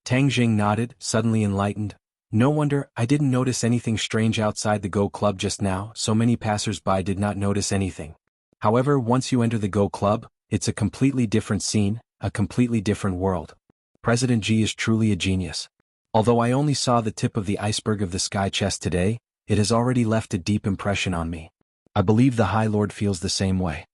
Tang Jing nodded, suddenly enlightened. No wonder, I didn't notice anything strange outside the Go Club just now. So many passers-by did not notice anything. However, once you enter the Go Club, it's a completely different scene, a completely different world. President Ji is truly a genius. Although I only saw the tip of the iceberg of the sky chess today, it has already left a deep impression on me. I believe the High Lord feels the same way.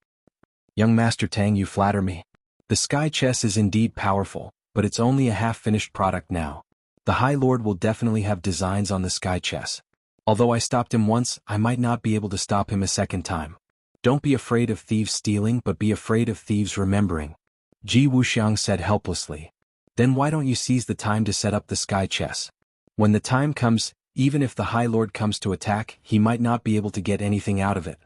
Young Master Tang, you flatter me. The sky chess is indeed powerful, but it's only a half-finished product now. The High Lord will definitely have designs on the sky chess. Although I stopped him once, I might not be able to stop him a second time. Don't be afraid of thieves stealing, but be afraid of thieves remembering, Ji Wuxiang said helplessly. Then why don't you seize the time to set up the sky chess? When the time comes, even if the High Lord comes to attack, he might not be able to get anything out of it.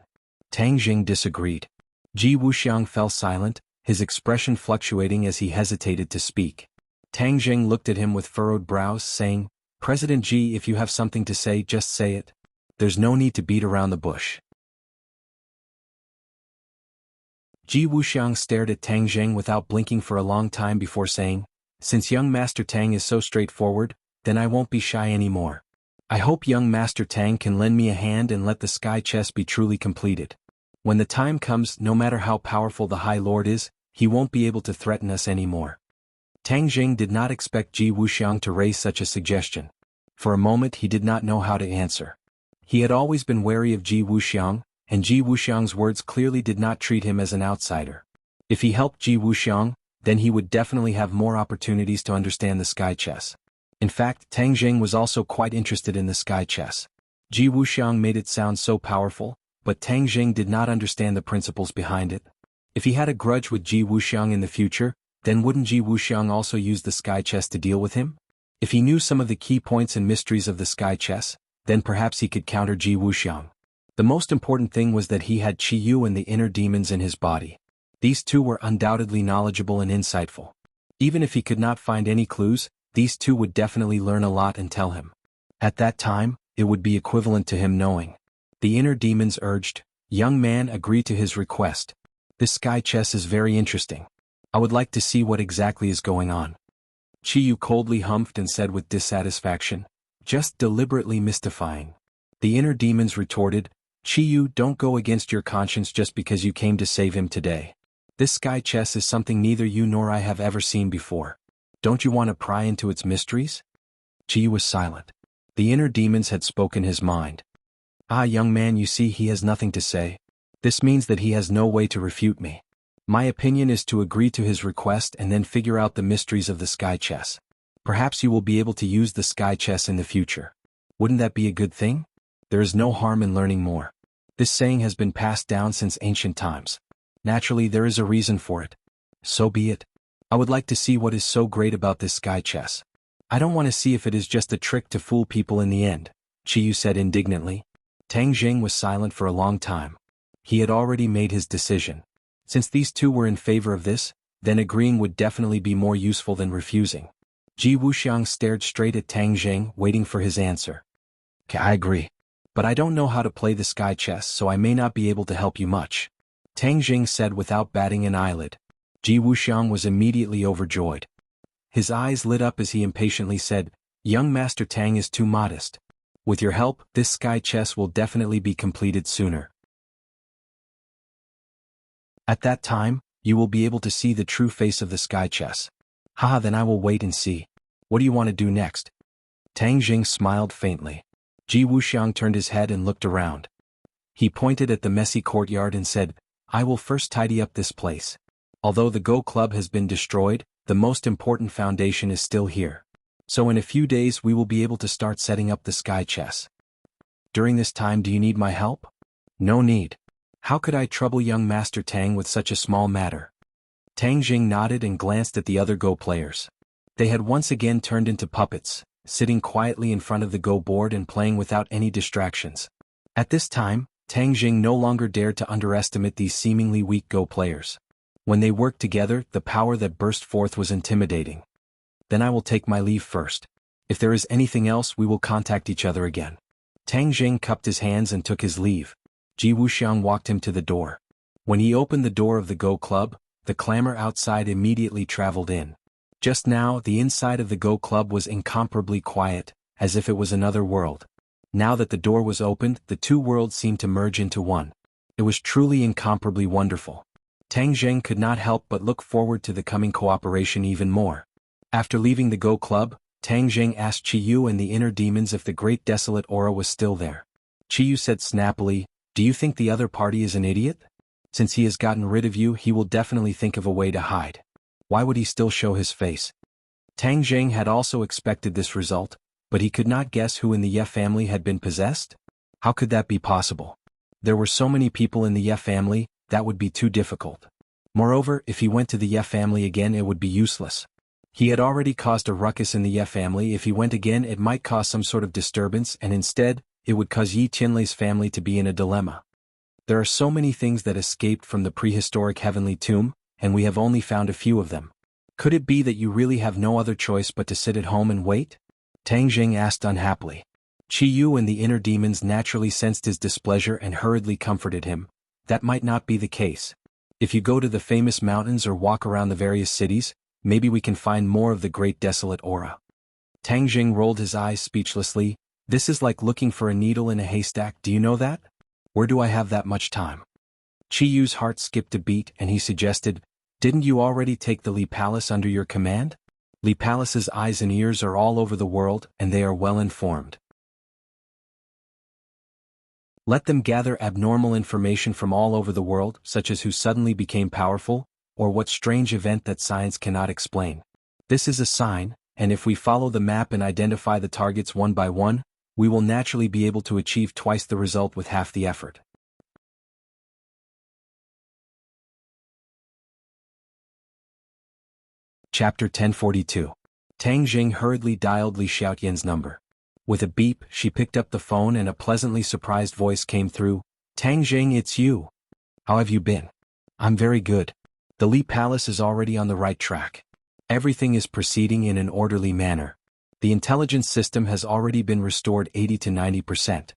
Tang Jing disagreed. Ji Wuxiang fell silent, his expression fluctuating as he hesitated to speak. Tang Jing looked at him with furrowed brows, saying, President Ji, if you have something to say, just say it. There's no need to beat around the bush. Ji Wuxiang stared at Tang Jing without blinking for a long time before saying, Since young Master Tang is so straightforward, then I won't be shy anymore. I hope young Master Tang can lend me a hand and let the sky chess be truly completed. When the time comes, no matter how powerful the High Lord is, he won't be able to threaten us anymore. Tang Jing did not expect Ji Wuxiang to raise such a suggestion. For a moment he did not know how to answer. He had always been wary of Ji Wuxiang, and Ji Wuxiang's words clearly did not treat him as an outsider. If he helped Ji Wuxiang, then he would definitely have more opportunities to understand the sky chess. In fact, Tang Jing was also quite interested in the sky chess. Ji Wuxiang made it sound so powerful, but Tang Jing did not understand the principles behind it. If he had a grudge with Ji Wuxiang in the future, then wouldn't Ji Wuxiang also use the sky chess to deal with him? If he knew some of the key points and mysteries of the sky chess, then perhaps he could counter Ji Wuxiang. The most important thing was that he had Qi Yu and the inner demons in his body. These two were undoubtedly knowledgeable and insightful. Even if he could not find any clues, these two would definitely learn a lot and tell him. At that time, it would be equivalent to him knowing. The inner demons urged, Young man, agree to his request. This sky chess is very interesting. I would like to see what exactly is going on. Qi Yu coldly humphed and said with dissatisfaction, Just deliberately mystifying. The inner demons retorted, Qi Yu, don't go against your conscience just because you came to save him today. This sky chess is something neither you nor I have ever seen before. Don't you want to pry into its mysteries? Qi Yu was silent. The inner demons had spoken his mind. Ah, young man, you see he has nothing to say. This means that he has no way to refute me. My opinion is to agree to his request and then figure out the mysteries of the sky chess. Perhaps you will be able to use the sky chess in the future. Wouldn't that be a good thing? There is no harm in learning more. This saying has been passed down since ancient times. Naturally, there is a reason for it. So be it. I would like to see what is so great about this sky chess. I don't want to see if it is just a trick to fool people in the end, Qi Yu said indignantly. Tang Jing was silent for a long time. He had already made his decision. Since these two were in favor of this, then agreeing would definitely be more useful than refusing. Ji Wuxiang stared straight at Tang Jing, waiting for his answer. I agree. But I don't know how to play the sky chess, so I may not be able to help you much, Tang Jing said without batting an eyelid. Ji Wuxiang was immediately overjoyed. His eyes lit up as he impatiently said, Young Master Tang is too modest. With your help, this sky chess will definitely be completed sooner. At that time, you will be able to see the true face of the sky chess. Haha, then I will wait and see. What do you want to do next? Tang Jing smiled faintly. Ji Wuxiang turned his head and looked around. He pointed at the messy courtyard and said, I will first tidy up this place. Although the Go Club has been destroyed, the most important foundation is still here. So in a few days we will be able to start setting up the sky chess. During this time, do you need my help? No need. How could I trouble young Master Tang with such a small matter? Tang Jing nodded and glanced at the other Go players. They had once again turned into puppets, sitting quietly in front of the Go board and playing without any distractions. At this time, Tang Jing no longer dared to underestimate these seemingly weak Go players. When they worked together, the power that burst forth was intimidating. Then I will take my leave first. If there is anything else, we will contact each other again. Tang Jing cupped his hands and took his leave. Ji Wuxiang walked him to the door. When he opened the door of the Go Club, the clamor outside immediately traveled in. Just now, the inside of the Go Club was incomparably quiet, as if it was another world. Now that the door was opened, the two worlds seemed to merge into one. It was truly incomparably wonderful. Tang Jing could not help but look forward to the coming cooperation even more. After leaving the Go Club, Tang Jing asked Qi Yu and the inner demons if the great desolate aura was still there. Qi Yu said snappily, Do you think the other party is an idiot? Since he has gotten rid of you, he will definitely think of a way to hide. Why would he still show his face? Tang Jing had also expected this result, but he could not guess who in the Ye family had been possessed? How could that be possible? There were so many people in the Ye family, that would be too difficult. Moreover, if he went to the Ye family again it would be useless. He had already caused a ruckus in the Ye family. If he went again it might cause some sort of disturbance, and instead, it would cause Yi Tianlei's family to be in a dilemma. There are so many things that escaped from the prehistoric heavenly tomb, and we have only found a few of them. Could it be that you really have no other choice but to sit at home and wait? Tang Jing asked unhappily. Qi Yu and the inner demons naturally sensed his displeasure and hurriedly comforted him. That might not be the case. If you go to the famous mountains or walk around the various cities, maybe we can find more of the great desolate aura. Tang Jing rolled his eyes speechlessly. This is like looking for a needle in a haystack, do you know that? Where do I have that much time? Qi Yu's heart skipped a beat and he suggested, didn't you already take the Li Palace under your command? Li Palace's eyes and ears are all over the world and they are well informed. Let them gather abnormal information from all over the world, such as who suddenly became powerful, or what strange event that science cannot explain. This is a sign, and if we follow the map and identify the targets one by one, we will naturally be able to achieve twice the result with half the effort. Chapter 1042. Tang Jing hurriedly dialed Li Xiaotian's number. With a beep, she picked up the phone and a pleasantly surprised voice came through. Tang Jing, it's you. How have you been? I'm very good. The Li Palace is already on the right track. Everything is proceeding in an orderly manner. The intelligence system has already been restored 80 to 90%.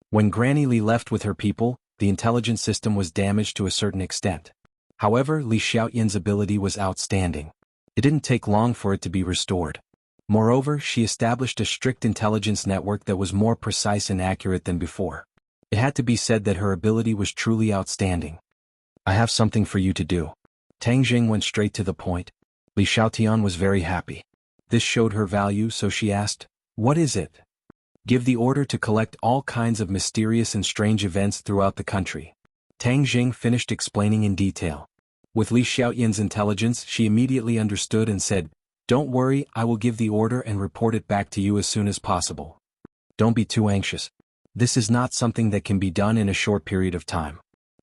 When Granny Li left with her people, the intelligence system was damaged to a certain extent. However, Li Xiaotian's ability was outstanding. It didn't take long for it to be restored. Moreover, she established a strict intelligence network that was more precise and accurate than before. It had to be said that her ability was truly outstanding. I have something for you to do. Tang Jing went straight to the point. Li Xiaotian was very happy. This showed her value, so she asked, what is it? Give the order to collect all kinds of mysterious and strange events throughout the country. Tang Jing finished explaining in detail. With Li Xiaotian's intelligence, she immediately understood and said, don't worry, I will give the order and report it back to you as soon as possible. Don't be too anxious. This is not something that can be done in a short period of time.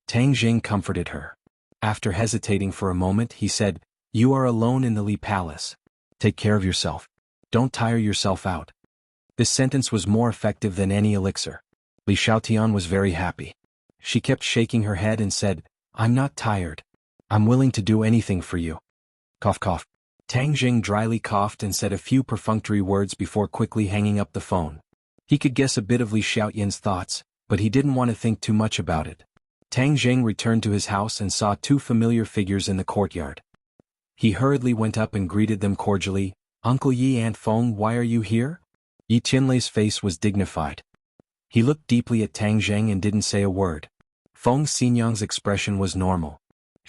Tang Jing comforted her. After hesitating for a moment, he said, you are alone in the Li Palace. Take care of yourself. Don't tire yourself out. This sentence was more effective than any elixir. Li Xiaotian was very happy. She kept shaking her head and said, I'm not tired. I'm willing to do anything for you. Cough cough. Tang Jing dryly coughed and said a few perfunctory words before quickly hanging up the phone. He could guess a bit of Li Xiaotian's thoughts, but he didn't want to think too much about it. Tang Jing returned to his house and saw two familiar figures in the courtyard. He hurriedly went up and greeted them cordially. Uncle Yi, Aunt Feng, why are you here? Yi Tianlei's face was dignified. He looked deeply at Tang Jing and didn't say a word. Feng Xinyang's expression was normal.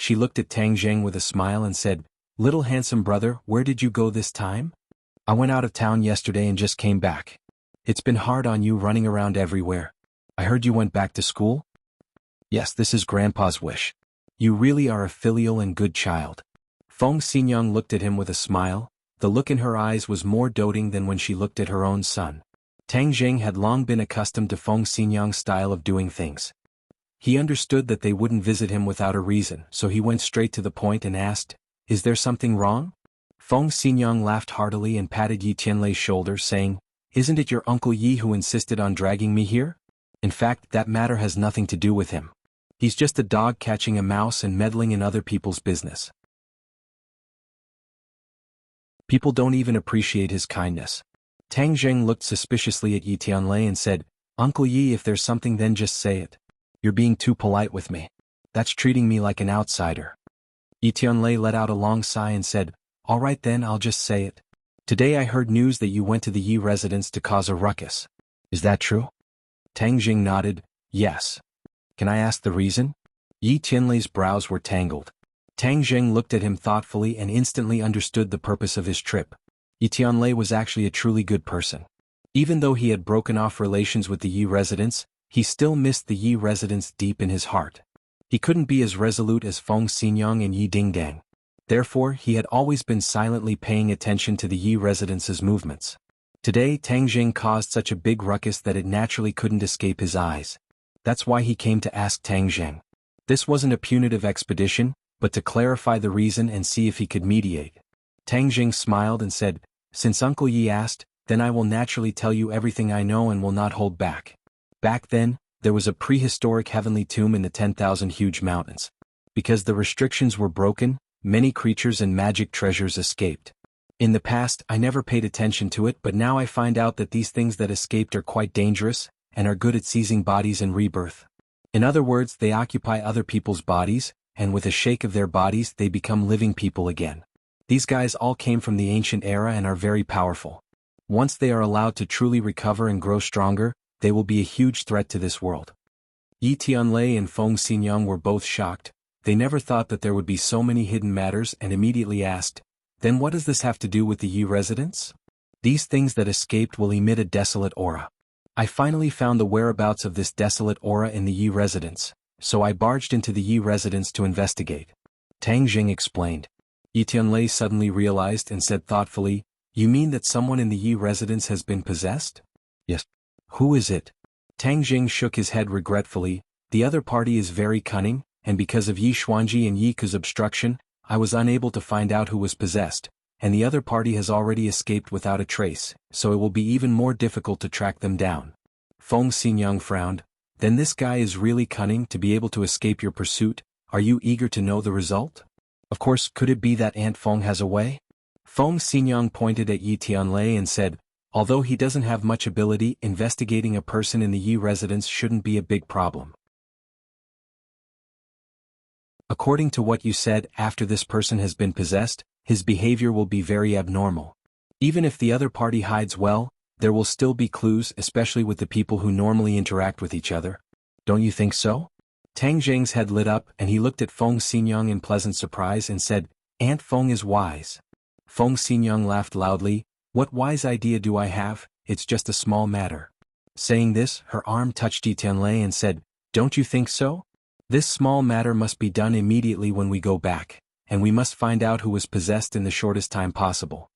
She looked at Tang Jing with a smile and said, little handsome brother, where did you go this time? I went out of town yesterday and just came back. It's been hard on you running around everywhere. I heard you went back to school? Yes, this is Grandpa's wish. You really are a filial and good child. Feng Xinyang looked at him with a smile. The look in her eyes was more doting than when she looked at her own son. Tang Jing had long been accustomed to Feng Xinyang's style of doing things. He understood that they wouldn't visit him without a reason, so he went straight to the point and asked, is there something wrong? Feng Xinyang laughed heartily and patted Yi Tianlei's shoulder, saying, isn't it your Uncle Yi who insisted on dragging me here? In fact, that matter has nothing to do with him. He's just a dog catching a mouse and meddling in other people's business. People don't even appreciate his kindness. Tang Jing looked suspiciously at Yi Tianlei and said, Uncle Yi, if there's something then just say it. You're being too polite with me. That's treating me like an outsider. Yi Tianlei let out a long sigh and said, all right then, I'll just say it. Today I heard news that you went to the Yi residence to cause a ruckus. Is that true? Tang Jing nodded, yes. Can I ask the reason? Yi Tianlei's brows were tangled. Tang Jing looked at him thoughtfully and instantly understood the purpose of his trip. Yi Tianlei was actually a truly good person. Even though he had broken off relations with the Yi residents, he still missed the Yi residents deep in his heart. He couldn't be as resolute as Feng Xinyang and Yi Dingdang. Therefore, he had always been silently paying attention to the Yi residence's movements. Today, Tang Jing caused such a big ruckus that it naturally couldn't escape his eyes. That's why he came to ask Tang Jing. This wasn't a punitive expedition, but to clarify the reason and see if he could mediate. Tang Jing smiled and said, "Since Uncle Yi asked, then I will naturally tell you everything I know and will not hold back. Back then, there was a prehistoric heavenly tomb in the 10,000 huge mountains. Because the restrictions were broken, many creatures and magic treasures escaped. In the past, I never paid attention to it, but now I find out that these things that escaped are quite dangerous, and are good at seizing bodies and rebirth. In other words, they occupy other people's bodies, and with a shake of their bodies they become living people again. These guys all came from the ancient era and are very powerful. Once they are allowed to truly recover and grow stronger, they will be a huge threat to this world." Yi Tianlei and Feng Xinyang were both shocked. They never thought that there would be so many hidden matters and immediately asked, "Then what does this have to do with the Yi residents? These things that escaped will emit a desolate aura. I finally found the whereabouts of this desolate aura in the Yi residence, so I barged into the Yi residence to investigate." Tang Jing explained. Yi Tianlei suddenly realized and said thoughtfully, "You mean that someone in the Yi residence has been possessed?" "Yes." "Who is it?" Tang Jing shook his head regretfully. "The other party is very cunning, and because of Yi Xuanji and Yi Ke's obstruction, I was unable to find out who was possessed, and the other party has already escaped without a trace, so it will be even more difficult to track them down." Feng Xinyang frowned. "Then this guy is really cunning to be able to escape your pursuit. Are you eager to know the result? Of course, could it be that Aunt Feng has a way?" Feng Xinyang pointed at Yi Tianlei and said, "Although he doesn't have much ability, investigating a person in the Yi residence shouldn't be a big problem. According to what you said, after this person has been possessed, his behavior will be very abnormal. Even if the other party hides well, there will still be clues, especially with the people who normally interact with each other. Don't you think so?" Tang Jing's head lit up and he looked at Feng Xinyang in pleasant surprise and said, "Aunt Feng is wise." Feng Xinyang laughed loudly. "What wise idea do I have? It's just a small matter." Saying this, her arm touched Yi Tianlei and said, "Don't you think so? This small matter must be done immediately when we go back, and we must find out who was possessed in the shortest time possible."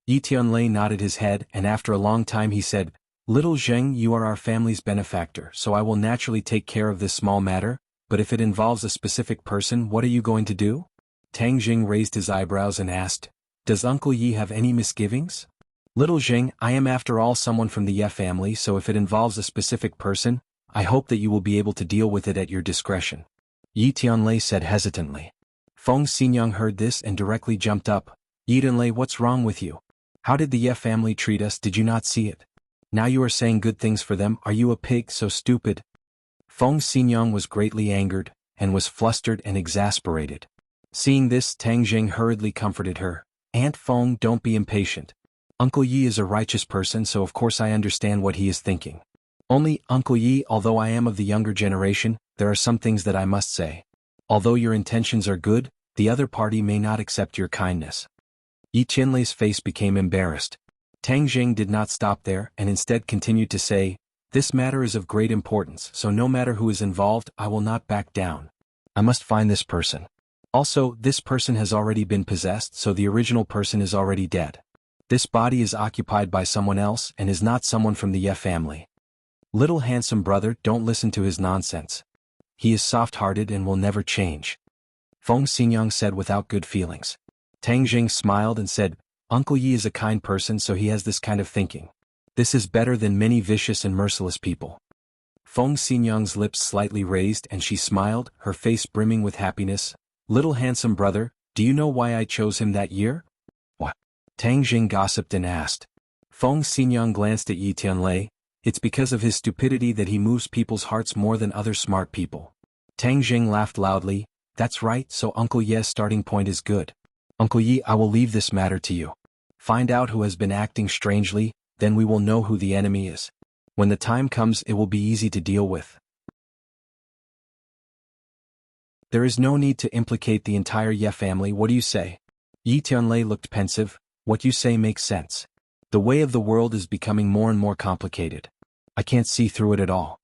Yi Tianlei nodded his head and after a long time he said, "Little Zheng, you are our family's benefactor, so I will naturally take care of this small matter, but if it involves a specific person, what are you going to do?" Tang Jing raised his eyebrows and asked, "Does Uncle Yi have any misgivings?" "Little Zheng, I am after all someone from the Ye family, so if it involves a specific person, I hope that you will be able to deal with it at your discretion," Yi Tianlei said hesitantly. Feng Xinyang heard this and directly jumped up. "Yi Tianlei, what's wrong with you? How did the Ye family treat us? Did you not see it? Now you are saying good things for them. Are you a pig, so stupid?" Feng Xinyang was greatly angered, and was flustered and exasperated. Seeing this, Tang Jing hurriedly comforted her. "Aunt Feng, don't be impatient. Uncle Yi is a righteous person, so of course I understand what he is thinking. Only, Uncle Yi, although I am of the younger generation, there are some things that I must say. Although your intentions are good, the other party may not accept your kindness." Yi Tianlei's face became embarrassed. Tang Jing did not stop there and instead continued to say, "This matter is of great importance, so no matter who is involved, I will not back down. I must find this person. Also, this person has already been possessed, so the original person is already dead. This body is occupied by someone else and is not someone from the Ye family. Little handsome brother, don't listen to his nonsense. He is soft-hearted and will never change," Feng Xinyang said without good feelings. Tang Jing smiled and said, "Uncle Yi is a kind person, so he has this kind of thinking. This is better than many vicious and merciless people." Feng Xinyang's lips slightly raised and she smiled, her face brimming with happiness. "Little handsome brother, do you know why I chose him that year?" "What?" Tang Jing gossiped and asked. Feng Xinyang glanced at Yi Tianlei. "It's because of his stupidity that he moves people's hearts more than other smart people." Tang Jing laughed loudly. "That's right, so Uncle Ye's starting point is good. Uncle Yi, I will leave this matter to you. Find out who has been acting strangely, then we will know who the enemy is. When the time comes, it will be easy to deal with. There is no need to implicate the entire Ye family, what do you say?" Yi Tianlei looked pensive. "What you say makes sense. The way of the world is becoming more and more complicated. I can't see through it at all.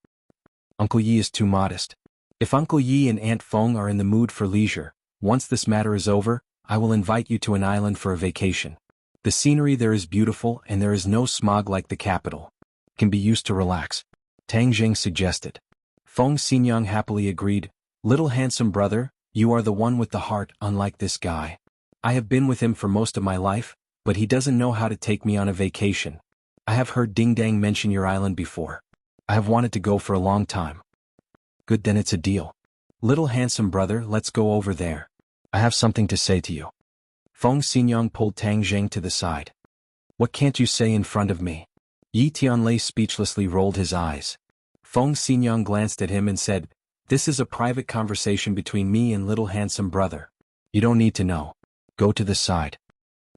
Uncle Yi is too modest. If Uncle Yi and Aunt Feng are in the mood for leisure, once this matter is over, I will invite you to an island for a vacation. The scenery there is beautiful and there is no smog like the capital. It can be used to relax. Tang Jing suggested. Feng Xinyang happily agreed. Little handsome brother, you are the one with the heart, unlike this guy. I have been with him for most of my life, but he doesn't know how to take me on a vacation. I have heard Ding Dang mention your island before. I have wanted to go for a long time. Good, then it's a deal. Little handsome brother, let's go over there. I have something to say to you. Feng Xinyang pulled Tang Jing to the side. What can't you say in front of me? Yi Tianlei speechlessly rolled his eyes. Feng Xinyang glanced at him and said, this is a private conversation between me and little handsome brother. You don't need to know. Go to the side.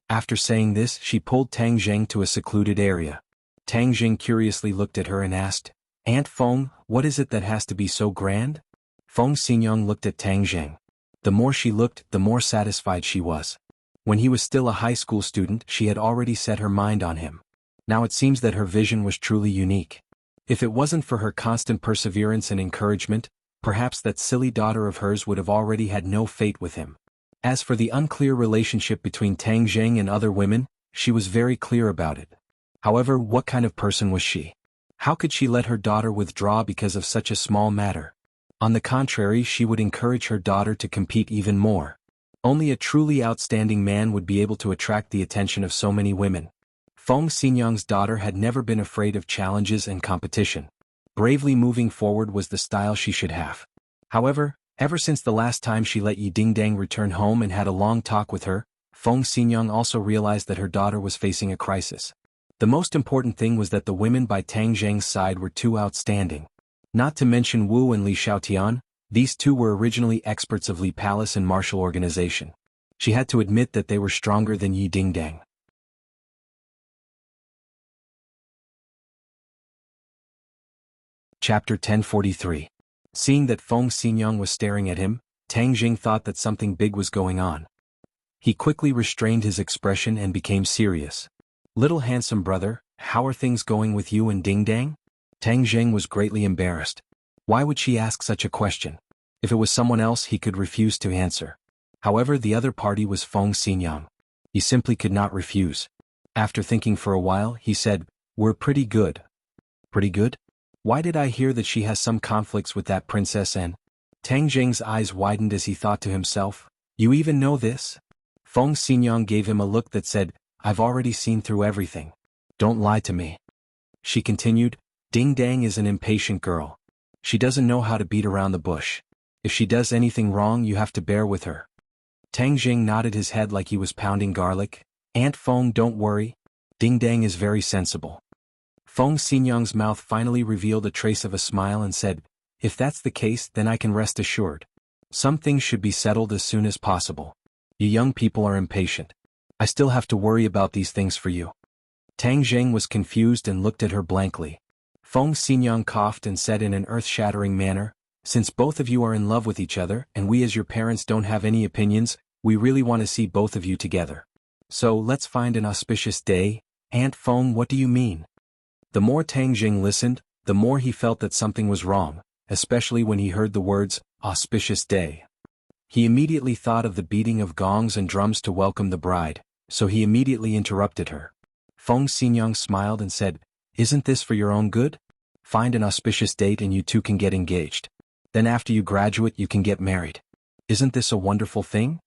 After saying this, she pulled Tang Jing to a secluded area. Tang Jing curiously looked at her and asked, Aunt Feng, what is it that has to be so grand? Feng Xinyang looked at Tang Jing. The more she looked, the more satisfied she was. When he was still a high school student, she had already set her mind on him. Now it seems that her vision was truly unique. If it wasn't for her constant perseverance and encouragement, perhaps that silly daughter of hers would have already had no fate with him. As for the unclear relationship between Tang Jing and other women, she was very clear about it. However, what kind of person was she? How could she let her daughter withdraw because of such a small matter? On the contrary, she would encourage her daughter to compete even more. Only a truly outstanding man would be able to attract the attention of so many women. Feng Xinyang's daughter had never been afraid of challenges and competition. Bravely moving forward was the style she should have. However, ever since the last time she let Yi Dingdang return home and had a long talk with her, Feng Xinyang also realized that her daughter was facing a crisis. The most important thing was that the women by Tang Jing's side were too outstanding. Not to mention Wu and Li Xiaotian, these two were originally experts of Li Palace and martial organization. She had to admit that they were stronger than Yi Dingdang. Chapter 1043. Seeing that Feng Xinyang was staring at him, Tang Jing thought that something big was going on. He quickly restrained his expression and became serious. Little handsome brother, how are things going with you and Dingdang? Tang Jing was greatly embarrassed. Why would she ask such a question? If it was someone else, he could refuse to answer. However, the other party was Feng Xinyang. He simply could not refuse. After thinking for a while, he said, we're pretty good. Pretty good? Why did I hear that she has some conflicts with that princess and… Tang Jing's eyes widened as he thought to himself, you even know this? Feng Xinyang gave him a look that said, I've already seen through everything. Don't lie to me. She continued, Dingdang is an impatient girl. She doesn't know how to beat around the bush. If she does anything wrong, you have to bear with her. Tang Jing nodded his head like he was pounding garlic. Aunt Feng, don't worry. Dingdang is very sensible. Feng Xinyang's mouth finally revealed a trace of a smile and said, if that's the case, then I can rest assured. Some things should be settled as soon as possible. You young people are impatient. I still have to worry about these things for you. Tang Jing was confused and looked at her blankly. Feng Xinyang coughed and said in an earth-shattering manner, since both of you are in love with each other and we as your parents don't have any opinions, we really want to see both of you together. So let's find an auspicious day. Aunt Feng, what do you mean? The more Tang Jing listened, the more he felt that something was wrong, especially when he heard the words, auspicious day. He immediately thought of the beating of gongs and drums to welcome the bride, so he immediately interrupted her. Feng Xinyang smiled and said, isn't this for your own good? Find an auspicious date and you two can get engaged. Then after you graduate you can get married. Isn't this a wonderful thing?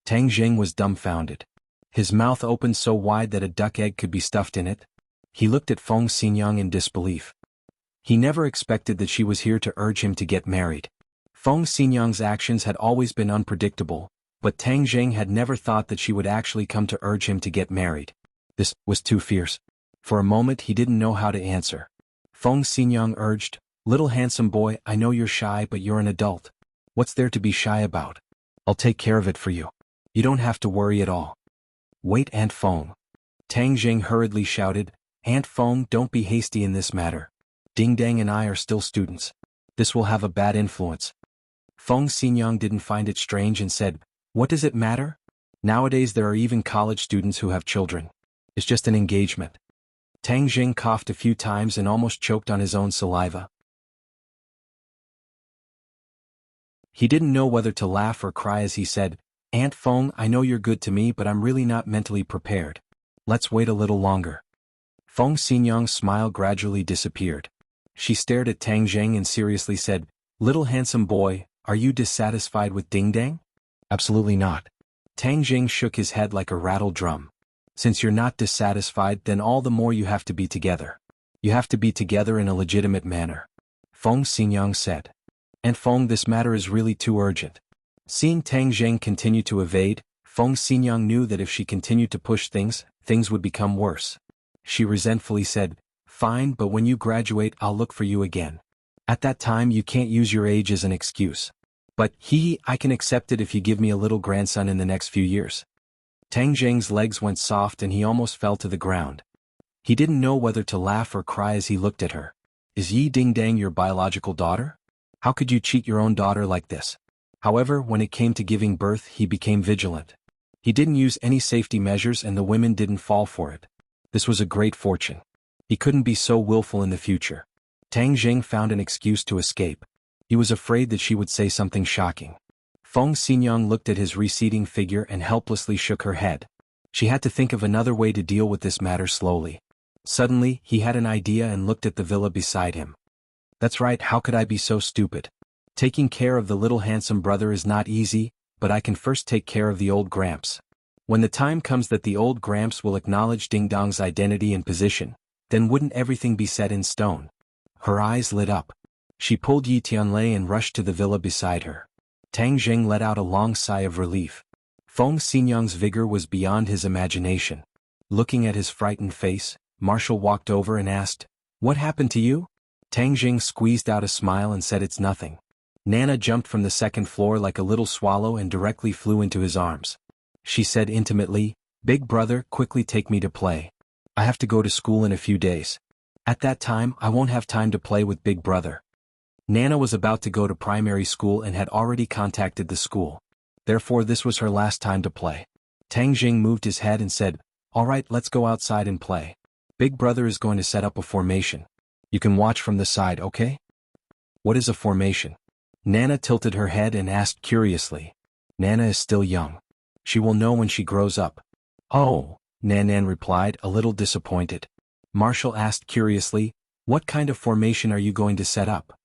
Tang Jing was dumbfounded. His mouth opened so wide that a duck egg could be stuffed in it. He looked at Feng Xinyang in disbelief. He never expected that she was here to urge him to get married. Feng Xinyang's actions had always been unpredictable, but Tang Jing had never thought that she would actually come to urge him to get married. This was too fierce. For a moment he didn't know how to answer. Feng Xinyang urged, little handsome boy, I know you're shy but you're an adult. What's there to be shy about? I'll take care of it for you. You don't have to worry at all. Wait, Aunt Feng. Tang Jing hurriedly shouted, Aunt Feng, don't be hasty in this matter. Dingdang and I are still students. This will have a bad influence. Feng Xinyang didn't find it strange and said, what does it matter? Nowadays there are even college students who have children. It's just an engagement. Tang Jing coughed a few times and almost choked on his own saliva. He didn't know whether to laugh or cry as he said, Aunt Feng, I know you're good to me, but I'm really not mentally prepared. Let's wait a little longer. Feng Xinyang's smile gradually disappeared. She stared at Tang Zheng and seriously said, "Little handsome boy, are you dissatisfied with Ding Dang?" "Absolutely not." Tang Zheng shook his head like a rattled drum. "Since you're not dissatisfied, then all the more you have to be together. You have to be together in a legitimate manner," Feng Xinyang said. "And Feng, this matter is really too urgent." Seeing Tang Zheng continue to evade, Feng Xinyang knew that if she continued to push things would become worse. She resentfully said, "Fine, but when you graduate I'll look for you again. At that time you can't use your age as an excuse. But, I can accept it if you give me a little grandson in the next few years." Tang Zheng's legs went soft and he almost fell to the ground. He didn't know whether to laugh or cry as he looked at her. "Is Yi Ding Dang your biological daughter? How could you cheat your own daughter like this?" However, when it came to giving birth, he became vigilant. He didn't use any safety measures and the women didn't fall for it. This was a great fortune. He couldn't be so willful in the future. Tang Zheng found an excuse to escape. He was afraid that she would say something shocking. Feng Xinyang looked at his receding figure and helplessly shook her head. She had to think of another way to deal with this matter slowly. Suddenly, he had an idea and looked at the villa beside him. "That's right, how could I be so stupid? Taking care of the little handsome brother is not easy, but I can first take care of the old Gramps. When the time comes that the old Gramps will acknowledge Ding Dong's identity and position, then wouldn't everything be set in stone?" Her eyes lit up. She pulled Yi Tianlei and rushed to the villa beside her. Tang Zheng let out a long sigh of relief. Feng Xinyang's vigor was beyond his imagination. Looking at his frightened face, Marshall walked over and asked, "What happened to you?" Tang Zheng squeezed out a smile and said, "It's nothing." Nana jumped from the second floor like a little swallow and directly flew into his arms. She said intimately, "Big brother, quickly take me to play. I have to go to school in a few days. At that time, I won't have time to play with Big brother." Nana was about to go to primary school and had already contacted the school. Therefore this was her last time to play. Tang Jing moved his head and said, "All right, let's go outside and play. Big brother is going to set up a formation. You can watch from the side, okay?" "What is a formation?" Nana tilted her head and asked curiously. Nana is still young. She will know when she grows up. "Oh," Nanan replied, a little disappointed. Marshall asked curiously, "What kind of formation are you going to set up?"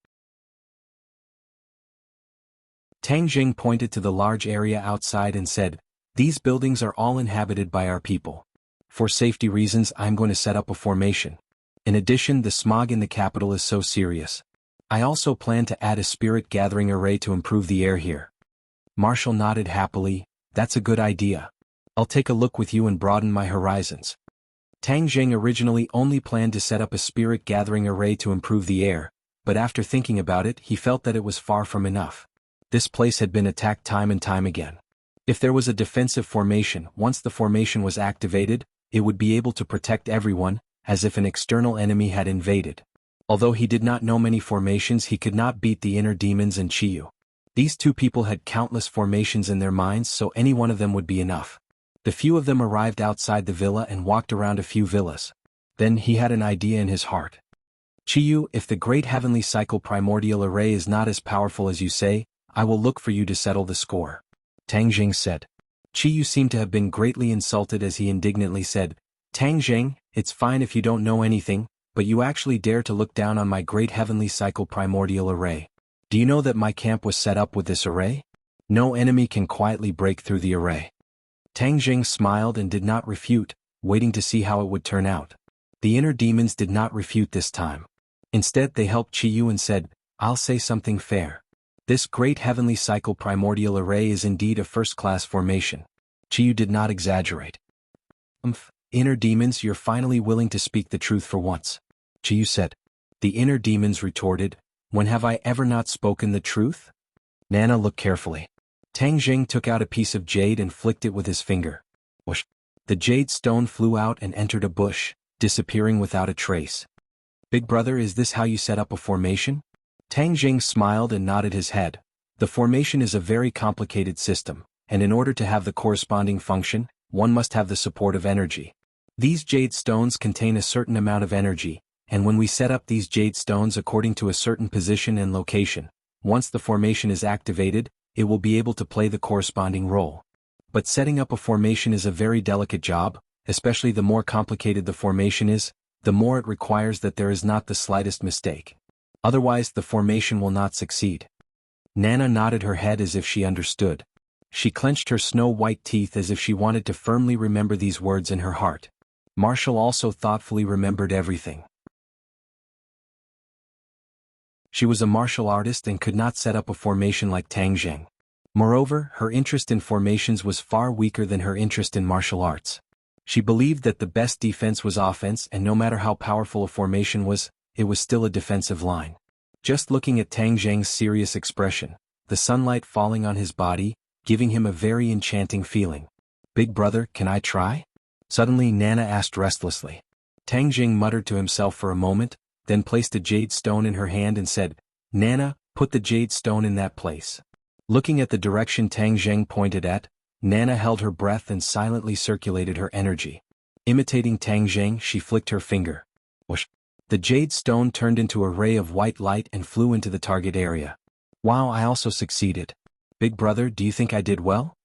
Tang Jing pointed to the large area outside and said, "These buildings are all inhabited by our people. For safety reasons I'm going to set up a formation. In addition, the smog in the capital is so serious. I also plan to add a spirit gathering array to improve the air here." Marshall nodded happily, "That's a good idea. I'll take a look with you and broaden my horizons." Tang Jing originally only planned to set up a spirit gathering array to improve the air, but after thinking about it he felt that it was far from enough. This place had been attacked time and time again. If there was a defensive formation, once the formation was activated, it would be able to protect everyone, as if an external enemy had invaded. Although he did not know many formations, he could not beat the inner demons and Chiyu. These two people had countless formations in their minds, so any one of them would be enough. The few of them arrived outside the villa and walked around a few villas. Then he had an idea in his heart. "Chiyu, if the great heavenly cycle primordial array is not as powerful as you say, I will look for you to settle the score," Tang Jing said. Chiyu seemed to have been greatly insulted as he indignantly said, "Tang Jing, it's fine if you don't know anything, but you actually dare to look down on my great heavenly cycle primordial array. Do you know that my camp was set up with this array? No enemy can quietly break through the array." Tang Jing smiled and did not refute, waiting to see how it would turn out. The inner demons did not refute this time. Instead they helped Chiyu and said, "I'll say something fair. This great heavenly cycle primordial array is indeed a first-class formation." Chiyu did not exaggerate. "Inner demons, you're finally willing to speak the truth for once," Chiyu said. The inner demons retorted, "When have I ever not spoken the truth?" Nana looked carefully. Tang Jing took out a piece of jade and flicked it with his finger. Whoosh! The jade stone flew out and entered a bush, disappearing without a trace. "Big brother, is this how you set up a formation?" Tang Jing smiled and nodded his head. "The formation is a very complicated system, and in order to have the corresponding function, one must have the support of energy. These jade stones contain a certain amount of energy, and when we set up these jade stones according to a certain position and location, once the formation is activated, it will be able to play the corresponding role. But setting up a formation is a very delicate job, especially the more complicated the formation is, the more it requires that there is not the slightest mistake. Otherwise the formation will not succeed. Nana nodded her head as if she understood. She clenched her snow-white teeth as if she wanted to firmly remember these words in her heart. Marshall also thoughtfully remembered everything. She was a martial artist and could not set up a formation like Tang Zheng. Moreover, her interest in formations was far weaker than her interest in martial arts. She believed that the best defense was offense, and no matter how powerful a formation was, it was still a defensive line. Just looking at Tang Zheng's serious expression, the sunlight falling on his body, giving him a very enchanting feeling. "Big brother, can I try?" Suddenly Nana asked restlessly. Tang Zheng muttered to himself for a moment, then placed a jade stone in her hand and said, "Nana, put the jade stone in that place." Looking at the direction Tang Zheng pointed at, Nana held her breath and silently circulated her energy. Imitating Tang Zheng, she flicked her finger. Whoosh! The jade stone turned into a ray of white light and flew into the target area. "Wow, I also succeeded. Big brother, do you think I did well?"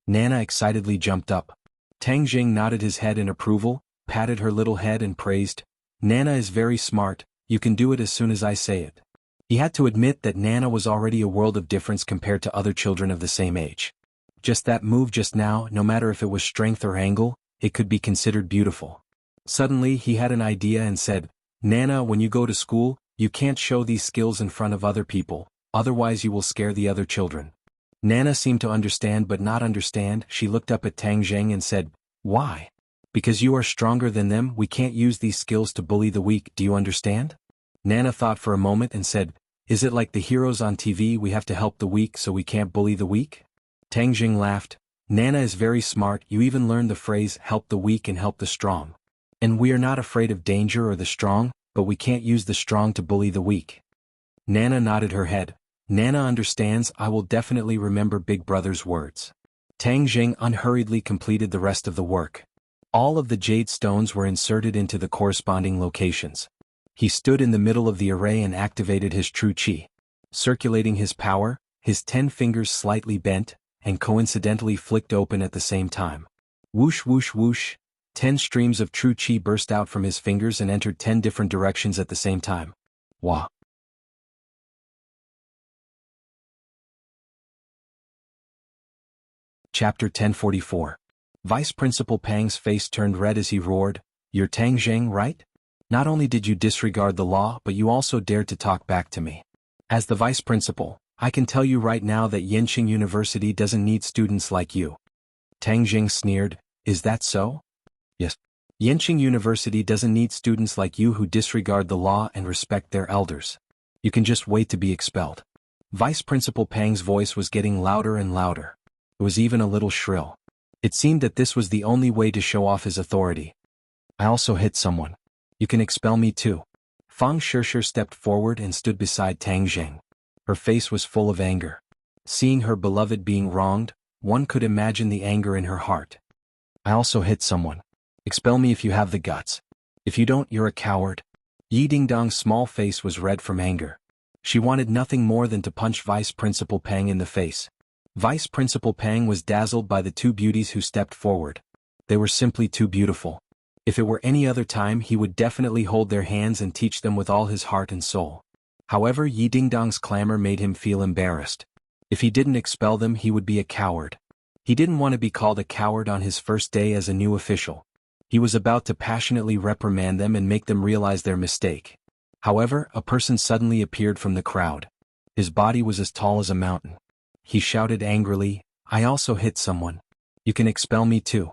Nana excitedly jumped up. Tang Zheng nodded his head in approval, patted her little head and praised, "Nana is very smart, you can do it as soon as I say it." He had to admit that Nana was already a world of difference compared to other children of the same age. Just that move just now, no matter if it was strength or angle, it could be considered beautiful. Suddenly he had an idea and said, "Nana, when you go to school, you can't show these skills in front of other people, otherwise you will scare the other children." Nana seemed to understand but not understand. She looked up at Tang Zheng and said, "Why?" "Because you are stronger than them, we can't use these skills to bully the weak, do you understand?" Nana thought for a moment and said, "Is it like the heroes on TV, we have to help the weak so we can't bully the weak?" Tang Zheng laughed. "Nana is very smart, you even learned the phrase, help the weak and help the strong. And we are not afraid of danger or the strong, but we can't use the strong to bully the weak." Nana nodded her head. "Nana understands, I will definitely remember Big Brother's words." Tang Zheng unhurriedly completed the rest of the work. All of the jade stones were inserted into the corresponding locations. He stood in the middle of the array and activated his true qi. Circulating his power, his 10 fingers slightly bent, and coincidentally flicked open at the same time. Whoosh whoosh whoosh, 10 streams of true qi burst out from his fingers and entered 10 different directions at the same time. Wah! Chapter 1044. Vice Principal Pang's face turned red as he roared, "You're Tang Zheng, right? Not only did you disregard the law but you also dared to talk back to me. As the vice principal, I can tell you right now that Yenqing University doesn't need students like you." Tang Zheng sneered, "Is that so?" "Yes. Yenqing University doesn't need students like you who disregard the law and respect their elders. You can just wait to be expelled." Vice Principal Pang's voice was getting louder and louder. It was even a little shrill. It seemed that this was the only way to show off his authority. "I also hit someone. You can expel me too." Fang Shishir stepped forward and stood beside Tang Zheng. Her face was full of anger. Seeing her beloved being wronged, one could imagine the anger in her heart. "I also hit someone. Expel me if you have the guts. If you don't, you're a coward." Yi Dingdong's small face was red from anger. She wanted nothing more than to punch Vice Principal Pang in the face. Vice Principal Pang was dazzled by the two beauties who stepped forward. They were simply too beautiful. If it were any other time, he would definitely hold their hands and teach them with all his heart and soul. However, Yi Dingdong's clamor made him feel embarrassed. If he didn't expel them, he would be a coward. He didn't want to be called a coward on his first day as a new official. He was about to passionately reprimand them and make them realize their mistake. However, a person suddenly appeared from the crowd. His body was as tall as a mountain. He shouted angrily, "I also hit someone. You can expel me too."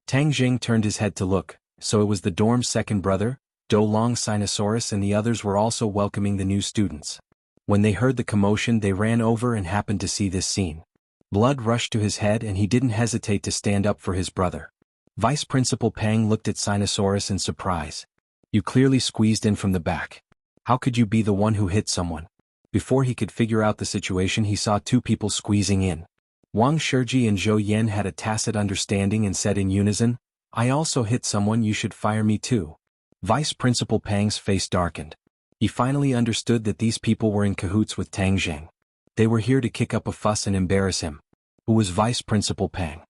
Tang Zheng turned his head to look, so it was the dorm's second brother, Do Long Sinosaurus, and the others were also welcoming the new students. When they heard the commotion, they ran over and happened to see this scene. Blood rushed to his head and he didn't hesitate to stand up for his brother. Vice Principal Pang looked at Sinosaurus in surprise. "You clearly squeezed in from the back. How could you be the one who hit someone?" Before he could figure out the situation, he saw two people squeezing in. Wang Shiji and Zhou Yan had a tacit understanding and said in unison, "I also hit someone, you should fire me too." Vice Principal Pang's face darkened. He finally understood that these people were in cahoots with Tang Zheng. They were here to kick up a fuss and embarrass him. Who was Vice Principal Pang?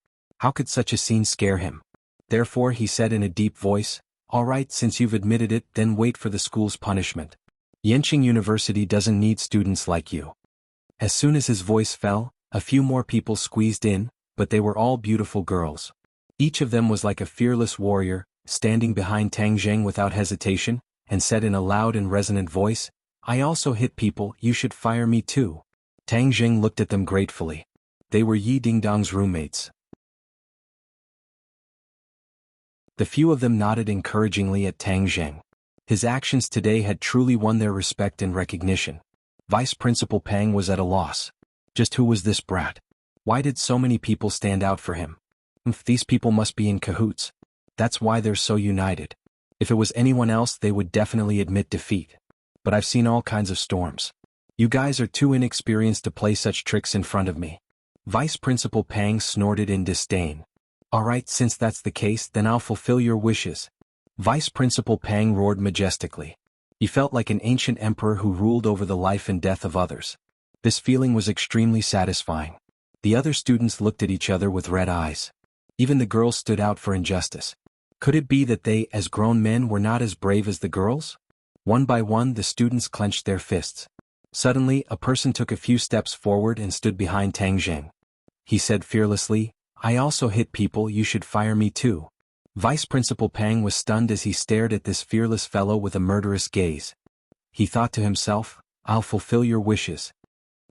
How could such a scene scare him? Therefore he said in a deep voice, "All right, since you've admitted it, then wait for the school's punishment. Yenching University doesn't need students like you." As soon as his voice fell, a few more people squeezed in, but they were all beautiful girls. Each of them was like a fearless warrior, standing behind Tang Zheng without hesitation, and said in a loud and resonant voice, "I also hit people, you should fire me too." Tang Zheng looked at them gratefully. They were Yi Dingdong's roommates. The few of them nodded encouragingly at Tang Zheng. His actions today had truly won their respect and recognition. Vice Principal Pang was at a loss. Just who was this brat? Why did so many people stand out for him? These people must be in cahoots. That's why they're so united. If it was anyone else, they would definitely admit defeat. But I've seen all kinds of storms. You guys are too inexperienced to play such tricks in front of me. Vice Principal Pang snorted in disdain. All right, since that's the case, then I'll fulfill your wishes. Vice Principal Pang roared majestically. He felt like an ancient emperor who ruled over the life and death of others. This feeling was extremely satisfying. The other students looked at each other with red eyes. Even the girls stood out for injustice. Could it be that they, as grown men, were not as brave as the girls? One by one, the students clenched their fists. Suddenly, a person took a few steps forward and stood behind Tang Zheng. He said fearlessly, "I also hit people, you should fire me too." Vice Principal Pang was stunned as he stared at this fearless fellow with a murderous gaze. He thought to himself, "I'll fulfill your wishes."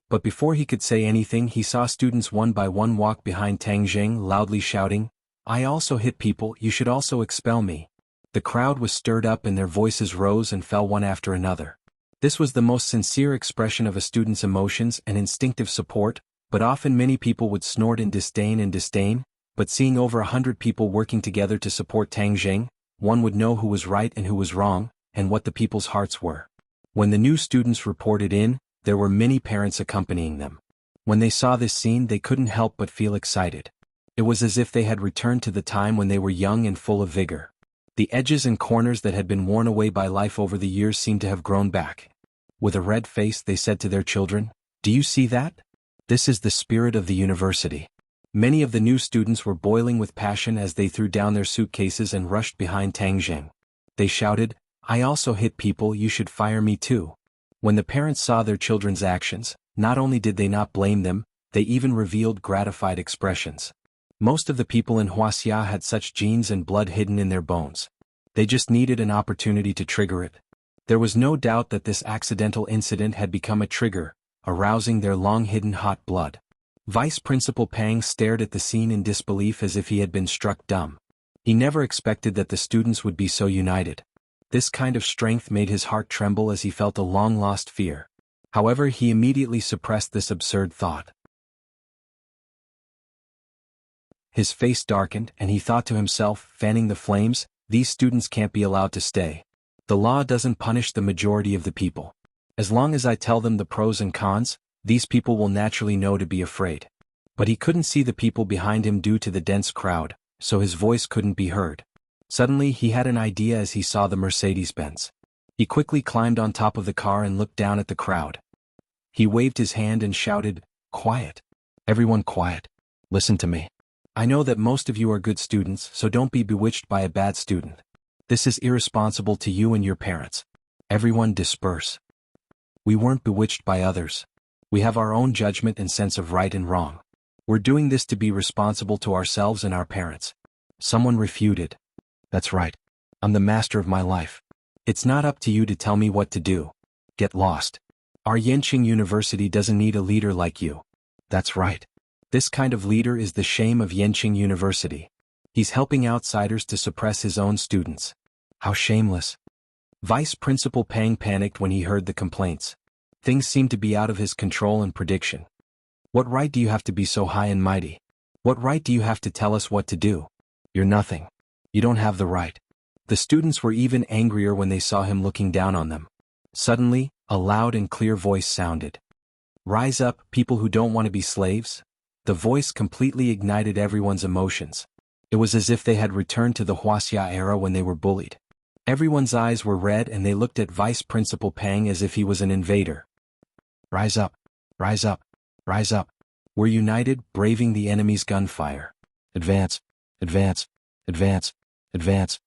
But before he could say anything, he saw students one by one walk behind Tang Zheng, loudly shouting, "I also hit people, you should also expel me." The crowd was stirred up and their voices rose and fell one after another. This was the most sincere expression of a student's emotions and instinctive support, but often many people would snort in disdain, but seeing over 100 people working together to support Tang Zheng, one would know who was right and who was wrong, and what the people's hearts were. When the new students reported in, there were many parents accompanying them. When they saw this scene, they couldn't help but feel excited. It was as if they had returned to the time when they were young and full of vigor. The edges and corners that had been worn away by life over the years seemed to have grown back. With a red face, they said to their children, "Do you see that? This is the spirit of the university." Many of the new students were boiling with passion as they threw down their suitcases and rushed behind Tang Zheng. They shouted, "I also hit people, you should fire me too." When the parents saw their children's actions, not only did they not blame them, they even revealed gratified expressions. Most of the people in Wuxia had such genes and blood hidden in their bones. They just needed an opportunity to trigger it. There was no doubt that this accidental incident had become a trigger, arousing their long-hidden hot blood. Vice Principal Pang stared at the scene in disbelief as if he had been struck dumb. He never expected that the students would be so united. This kind of strength made his heart tremble as he felt a long-lost fear. However, he immediately suppressed this absurd thought. His face darkened, and he thought to himself, fanning the flames, "These students can't be allowed to stay. The law doesn't punish the majority of the people. As long as I tell them the pros and cons, these people will naturally know to be afraid." But he couldn't see the people behind him due to the dense crowd, so his voice couldn't be heard. Suddenly he had an idea as he saw the Mercedes-Benz. He quickly climbed on top of the car and looked down at the crowd. He waved his hand and shouted, "Quiet. Everyone quiet. Listen to me. I know that most of you are good students, so don't be bewitched by a bad student. This is irresponsible to you and your parents. Everyone disperse. We weren't bewitched by others. We have our own judgment and sense of right and wrong. We're doing this to be responsible to ourselves and our parents." Someone refuted. "That's right. I'm the master of my life. It's not up to you to tell me what to do. Get lost. Our Yenching University doesn't need a leader like you." "That's right. This kind of leader is the shame of Yenching University. He's helping outsiders to suppress his own students. How shameless." Vice Principal Pang panicked when he heard the complaints. Things seemed to be out of his control and prediction. "What right do you have to be so high and mighty? What right do you have to tell us what to do? You're nothing. You don't have the right." The students were even angrier when they saw him looking down on them. Suddenly, a loud and clear voice sounded. "Rise up, people who don't want to be slaves." The voice completely ignited everyone's emotions. It was as if they had returned to the Wuxia era when they were bullied. Everyone's eyes were red and they looked at Vice Principal Pang as if he was an invader. "Rise up, rise up, rise up. We're united, braving the enemy's gunfire. Advance, advance, advance, advance.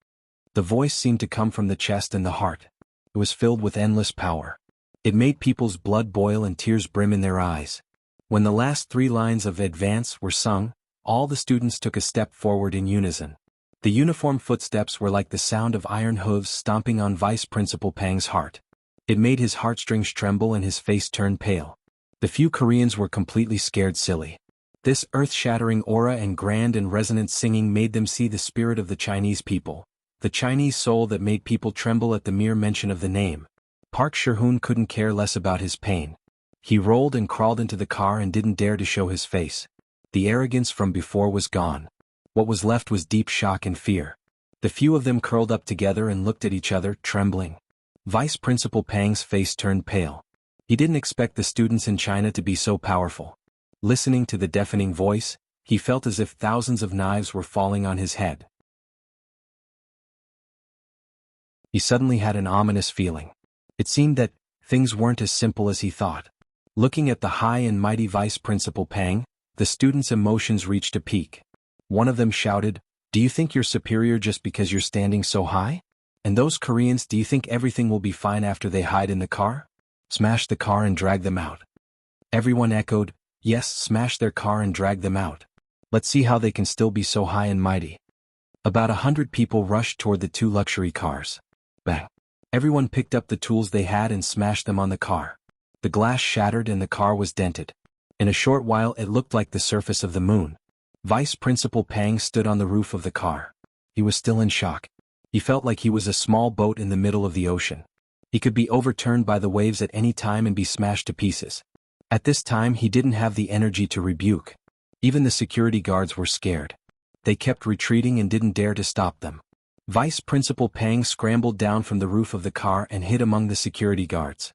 The voice seemed to come from the chest and the heart. It was filled with endless power. It made people's blood boil and tears brim in their eyes. When the last 3 lines of advance were sung, all the students took a step forward in unison. The uniform footsteps were like the sound of iron hooves stomping on Vice Principal Pang's heart. It made his heartstrings tremble and his face turn pale. The few Koreans were completely scared silly. This earth-shattering aura and grand and resonant singing made them see the spirit of the Chinese people, the Chinese soul that made people tremble at the mere mention of the name. Park Shi-hoon couldn't care less about his pain. He rolled and crawled into the car and didn't dare to show his face. The arrogance from before was gone. What was left was deep shock and fear. The few of them curled up together and looked at each other, trembling. Vice Principal Pang's face turned pale. He didn't expect the students in China to be so powerful. Listening to the deafening voice, he felt as if thousands of knives were falling on his head. He suddenly had an ominous feeling. It seemed that things weren't as simple as he thought. Looking at the high and mighty Vice Principal Pang, the students' emotions reached a peak. One of them shouted, "Do you think you're superior just because you're standing so high? And those Koreans, do you think everything will be fine after they hide in the car? Smash the car and drag them out." Everyone echoed, "Yes, smash their car and drag them out. Let's see how they can still be so high and mighty." About 100 people rushed toward the 2 luxury cars. Bang! Everyone picked up the tools they had and smashed them on the car. The glass shattered and the car was dented. In a short while it looked like the surface of the moon. Vice Principal Pang stood on the roof of the car. He was still in shock. He felt like he was a small boat in the middle of the ocean. He could be overturned by the waves at any time and be smashed to pieces. At this time he didn't have the energy to rebuke. Even the security guards were scared. They kept retreating and didn't dare to stop them. Vice Principal Pang scrambled down from the roof of the car and hid among the security guards.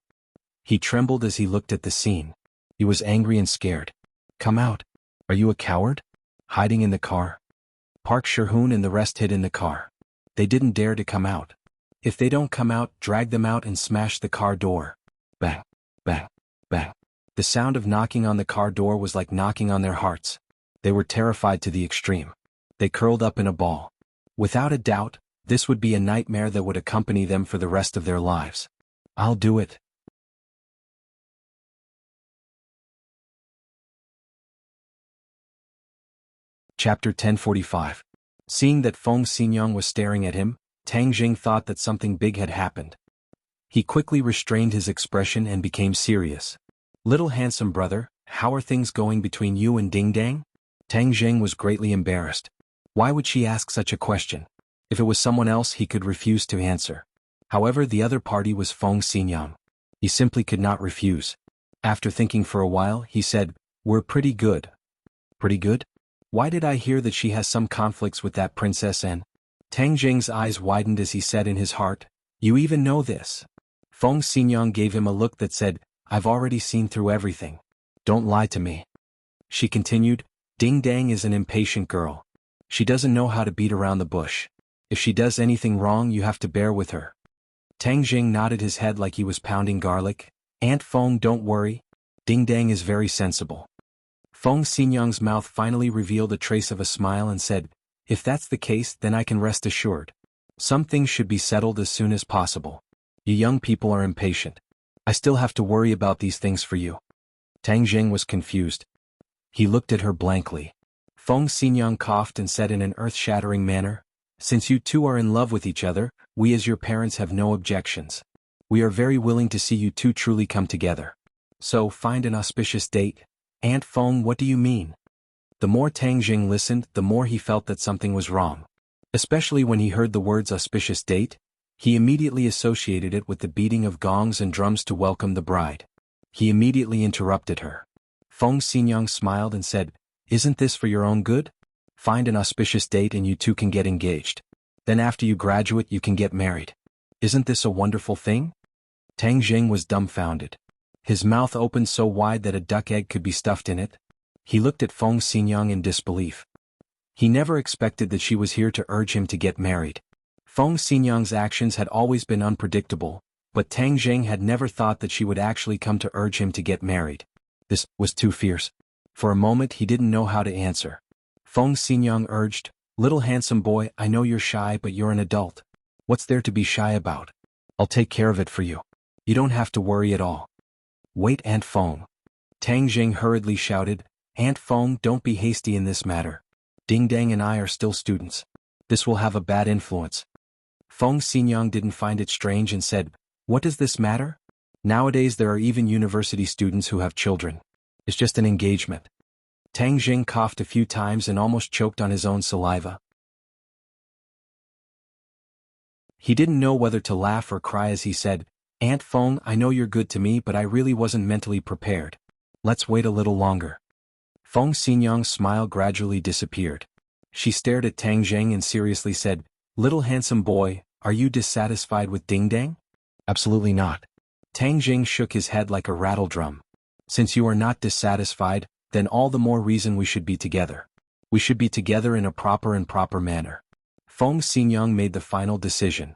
He trembled as he looked at the scene. He was angry and scared. "Come out. Are you a coward? Hiding in the car?" Park Shi-hoon and the rest hid in the car. They didn't dare to come out. "If they don't come out, drag them out and smash the car door." Bang, bang, bang. The sound of knocking on the car door was like knocking on their hearts. They were terrified to the extreme. They curled up in a ball. Without a doubt, this would be a nightmare that would accompany them for the rest of their lives. "I'll do it." Chapter 1045. Seeing that Feng Xinyang was staring at him, Tang Jing thought that something big had happened. He quickly restrained his expression and became serious. "Little handsome brother, how are things going between you and Ding Dang?" Tang Jing was greatly embarrassed. Why would she ask such a question? If it was someone else he could refuse to answer. However, the other party was Feng Xinyang. He simply could not refuse. After thinking for a while, he said, "We're pretty good." "Pretty good? Why did I hear that she has some conflicts with that princess and—" Tang Jing's eyes widened as he said in his heart, "You even know this?" Feng Xinyang gave him a look that said, "I've already seen through everything. Don't lie to me." She continued, "Ding Dang is an impatient girl. She doesn't know how to beat around the bush. If she does anything wrong you have to bear with her." Tang Jing nodded his head like he was pounding garlic. "Aunt Feng, don't worry. Ding Dang is very sensible." Feng Xinyang's mouth finally revealed a trace of a smile and said, "If that's the case, then I can rest assured. Some things should be settled as soon as possible. You young people are impatient. I still have to worry about these things for you." Tang Jing was confused. He looked at her blankly. Feng Xinyang coughed and said in an earth-shattering manner, "Since you two are in love with each other, we as your parents have no objections. We are very willing to see you two truly come together. So, find an auspicious date." "Aunt Feng, what do you mean?" The more Tang Jing listened, the more he felt that something was wrong. Especially when he heard the words auspicious date, he immediately associated it with the beating of gongs and drums to welcome the bride. He immediately interrupted her. Feng Xinyang smiled and said, "Isn't this for your own good? Find an auspicious date and you two can get engaged. Then after you graduate you can get married. Isn't this a wonderful thing?" Tang Jing was dumbfounded. His mouth opened so wide that a duck egg could be stuffed in it. He looked at Feng Xinyang in disbelief. He never expected that she was here to urge him to get married. Feng Xinyang's actions had always been unpredictable, but Tang Jing had never thought that she would actually come to urge him to get married. This was too fierce. For a moment he didn't know how to answer. Feng Xinyang urged, "Little handsome boy, I know you're shy but you're an adult. What's there to be shy about? I'll take care of it for you. You don't have to worry at all." "Wait, Aunt Feng." Tang Jing hurriedly shouted, "Aunt Feng, don't be hasty in this matter. Ding Dang and I are still students. This will have a bad influence." Feng Xinyang didn't find it strange and said, "What does this matter? Nowadays there are even university students who have children. It's just an engagement." Tang Jing coughed a few times and almost choked on his own saliva. He didn't know whether to laugh or cry as he said, "Aunt Feng, I know you're good to me but I really wasn't mentally prepared. Let's wait a little longer." Feng Xinyang's smile gradually disappeared. She stared at Tang Jing and seriously said, "Little handsome boy, are you dissatisfied with Ding Dang?" "Absolutely not." Tang Jing shook his head like a rattle drum. "Since you are not dissatisfied, then all the more reason we should be together. We should be together in a proper manner." Feng Xinyang made the final decision.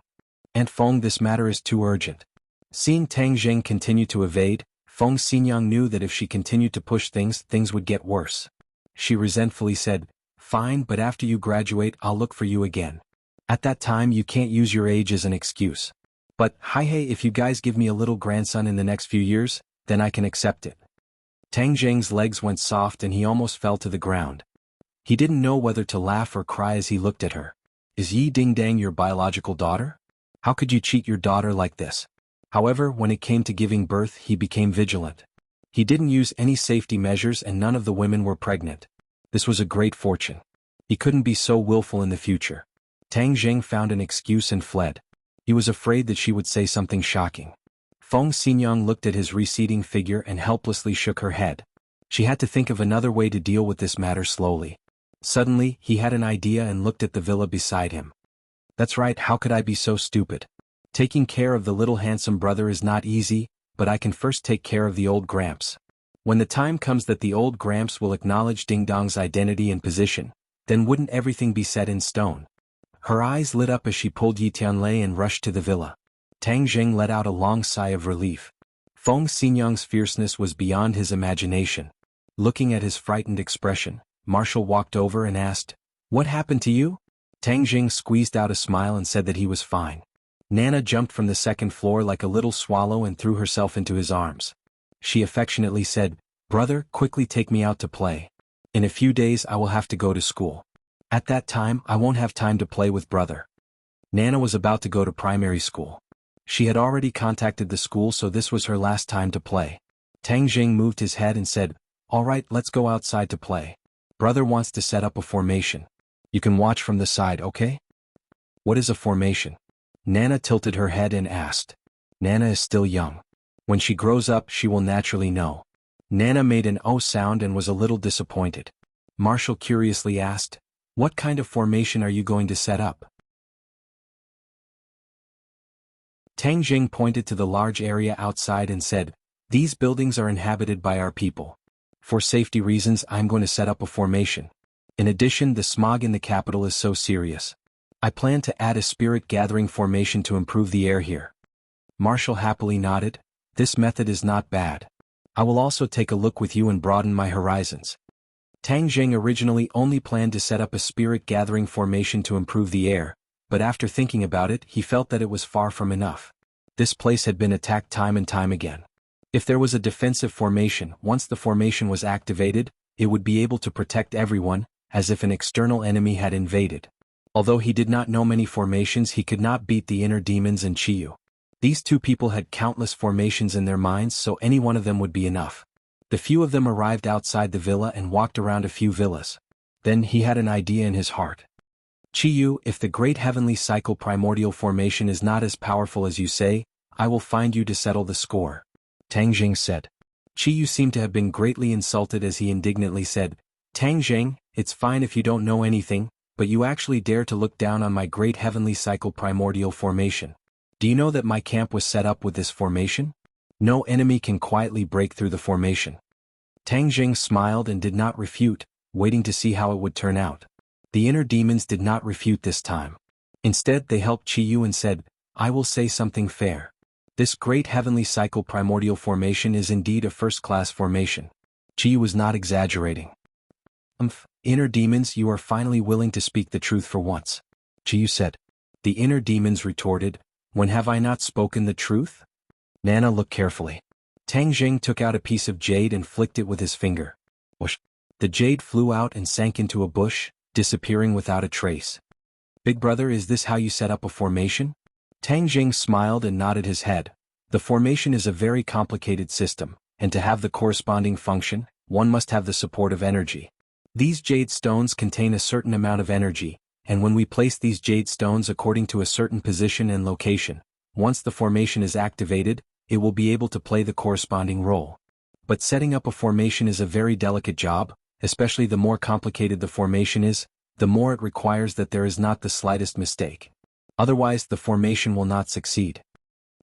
"Aunt Feng, this matter is too urgent." Seeing Tang Jing continue to evade, Feng Xinyang knew that if she continued to push things would get worse. She resentfully said, "Fine, but after you graduate I'll look for you again. At that time you can't use your age as an excuse. But, hey, if you guys give me a little grandson in the next few years, then I can accept it." Tang Jing's legs went soft and he almost fell to the ground. He didn't know whether to laugh or cry as he looked at her. "Is Yi Ding Dang your biological daughter? How could you cheat your daughter like this?" However, when it came to giving birth he became vigilant. He didn't use any safety measures and none of the women were pregnant. This was a great fortune. He couldn't be so willful in the future. Tang Jing found an excuse and fled. He was afraid that she would say something shocking. Feng Xinyang looked at his receding figure and helplessly shook her head. She had to think of another way to deal with this matter slowly. Suddenly, he had an idea and looked at the villa beside him. "That's right, how could I be so stupid? Taking care of the little handsome brother is not easy, but I can first take care of the old Gramps. When the time comes that the old Gramps will acknowledge Ding Dong's identity and position, then wouldn't everything be set in stone?" Her eyes lit up as she pulled Yi Tianlei and rushed to the villa. Tang Jing let out a long sigh of relief. Feng Xinyang's fierceness was beyond his imagination. Looking at his frightened expression, Marshall walked over and asked, "What happened to you?" Tang Jing squeezed out a smile and said that he was fine. Nana jumped from the second floor like a little swallow and threw herself into his arms. She affectionately said, "Brother, quickly take me out to play. In a few days I will have to go to school. At that time I won't have time to play with brother." Nana was about to go to primary school. She had already contacted the school so this was her last time to play. Tang Jing moved his head and said, "All right, let's go outside to play. Brother wants to set up a formation. You can watch from the side, okay?" "What is a formation?" Nana tilted her head and asked. Nana is still young. When she grows up she will naturally know. Nana made an "oh" sound and was a little disappointed. Marshall curiously asked, "What kind of formation are you going to set up?" Tang Jing pointed to the large area outside and said, "These buildings are inhabited by our people. For safety reasons I'm going to set up a formation. In addition, the smog in the capital is so serious. I plan to add a spirit-gathering formation to improve the air here." Marshall happily nodded. "This method is not bad. I will also take a look with you and broaden my horizons." Tang Jing originally only planned to set up a spirit-gathering formation to improve the air, but after thinking about it he felt that it was far from enough. This place had been attacked time and time again. If there was a defensive formation, once the formation was activated, it would be able to protect everyone, as if an external enemy had invaded. Although he did not know many formations, he could not beat the inner demons and Chiyu. These two people had countless formations in their minds, so any one of them would be enough. The few of them arrived outside the villa and walked around a few villas. Then he had an idea in his heart. "Chiyu, if the great heavenly cycle primordial formation is not as powerful as you say, I will find you to settle the score," Tang Jing said. Chiyu seemed to have been greatly insulted as he indignantly said, "Tang Jing, it's fine if you don't know anything, but you actually dare to look down on my great heavenly cycle primordial formation. Do you know that my camp was set up with this formation? No enemy can quietly break through the formation." Tang Jing smiled and did not refute, waiting to see how it would turn out. The inner demons did not refute this time. Instead they helped Chiyu and said, "I will say something fair. This great heavenly cycle primordial formation is indeed a first-class formation." Chiyu was not exaggerating. Inner demons, you are finally willing to speak the truth for once. Jianghu said. The inner demons retorted, when have I not spoken the truth? Nana looked carefully. Tang Jing took out a piece of jade and flicked it with his finger. Whoosh! The jade flew out and sank into a bush, disappearing without a trace. Big brother, is this how you set up a formation? Tang Jing smiled and nodded his head. The formation is a very complicated system, and to have the corresponding function, one must have the support of energy. These jade stones contain a certain amount of energy, and when we place these jade stones according to a certain position and location, once the formation is activated, it will be able to play the corresponding role. But setting up a formation is a very delicate job, especially the more complicated the formation is, the more it requires that there is not the slightest mistake. Otherwise the formation will not succeed.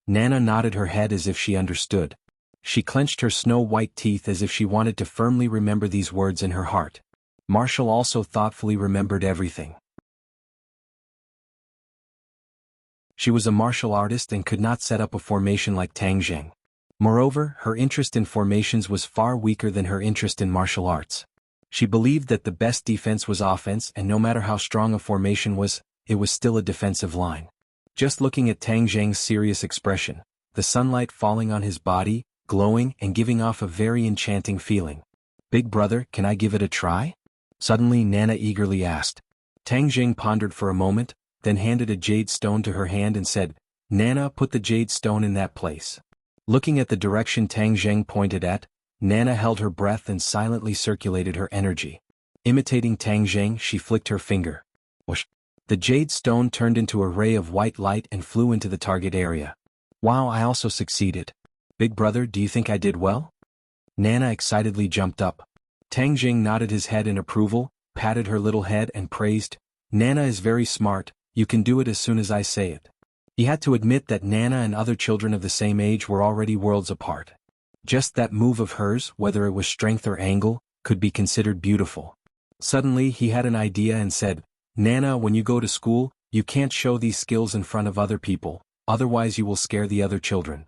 Nana nodded her head as if she understood. She clenched her snow-white teeth as if she wanted to firmly remember these words in her heart. Marshall also thoughtfully remembered everything. She was a martial artist and could not set up a formation like Tang Jing. Moreover, her interest in formations was far weaker than her interest in martial arts. She believed that the best defense was offense, and no matter how strong a formation was, it was still a defensive line. Just looking at Tang Jing's serious expression, the sunlight falling on his body, glowing and giving off a very enchanting feeling. Big brother, can I give it a try? Suddenly Nana eagerly asked. Tang Jing pondered for a moment, then handed a jade stone to her hand and said, Nana, put the jade stone in that place. Looking at the direction Tang Jing pointed at, Nana held her breath and silently circulated her energy. Imitating Tang Jing, she flicked her finger. Whoosh! The jade stone turned into a ray of white light and flew into the target area. Wow, I also succeeded. Big brother, do you think I did well? Nana excitedly jumped up. Tang Jing nodded his head in approval, patted her little head and praised, Nana is very smart, you can do it as soon as I say it. He had to admit that Nana and other children of the same age were already worlds apart. Just that move of hers, whether it was strength or angle, could be considered beautiful. Suddenly he had an idea and said, Nana, when you go to school, you can't show these skills in front of other people, otherwise you will scare the other children.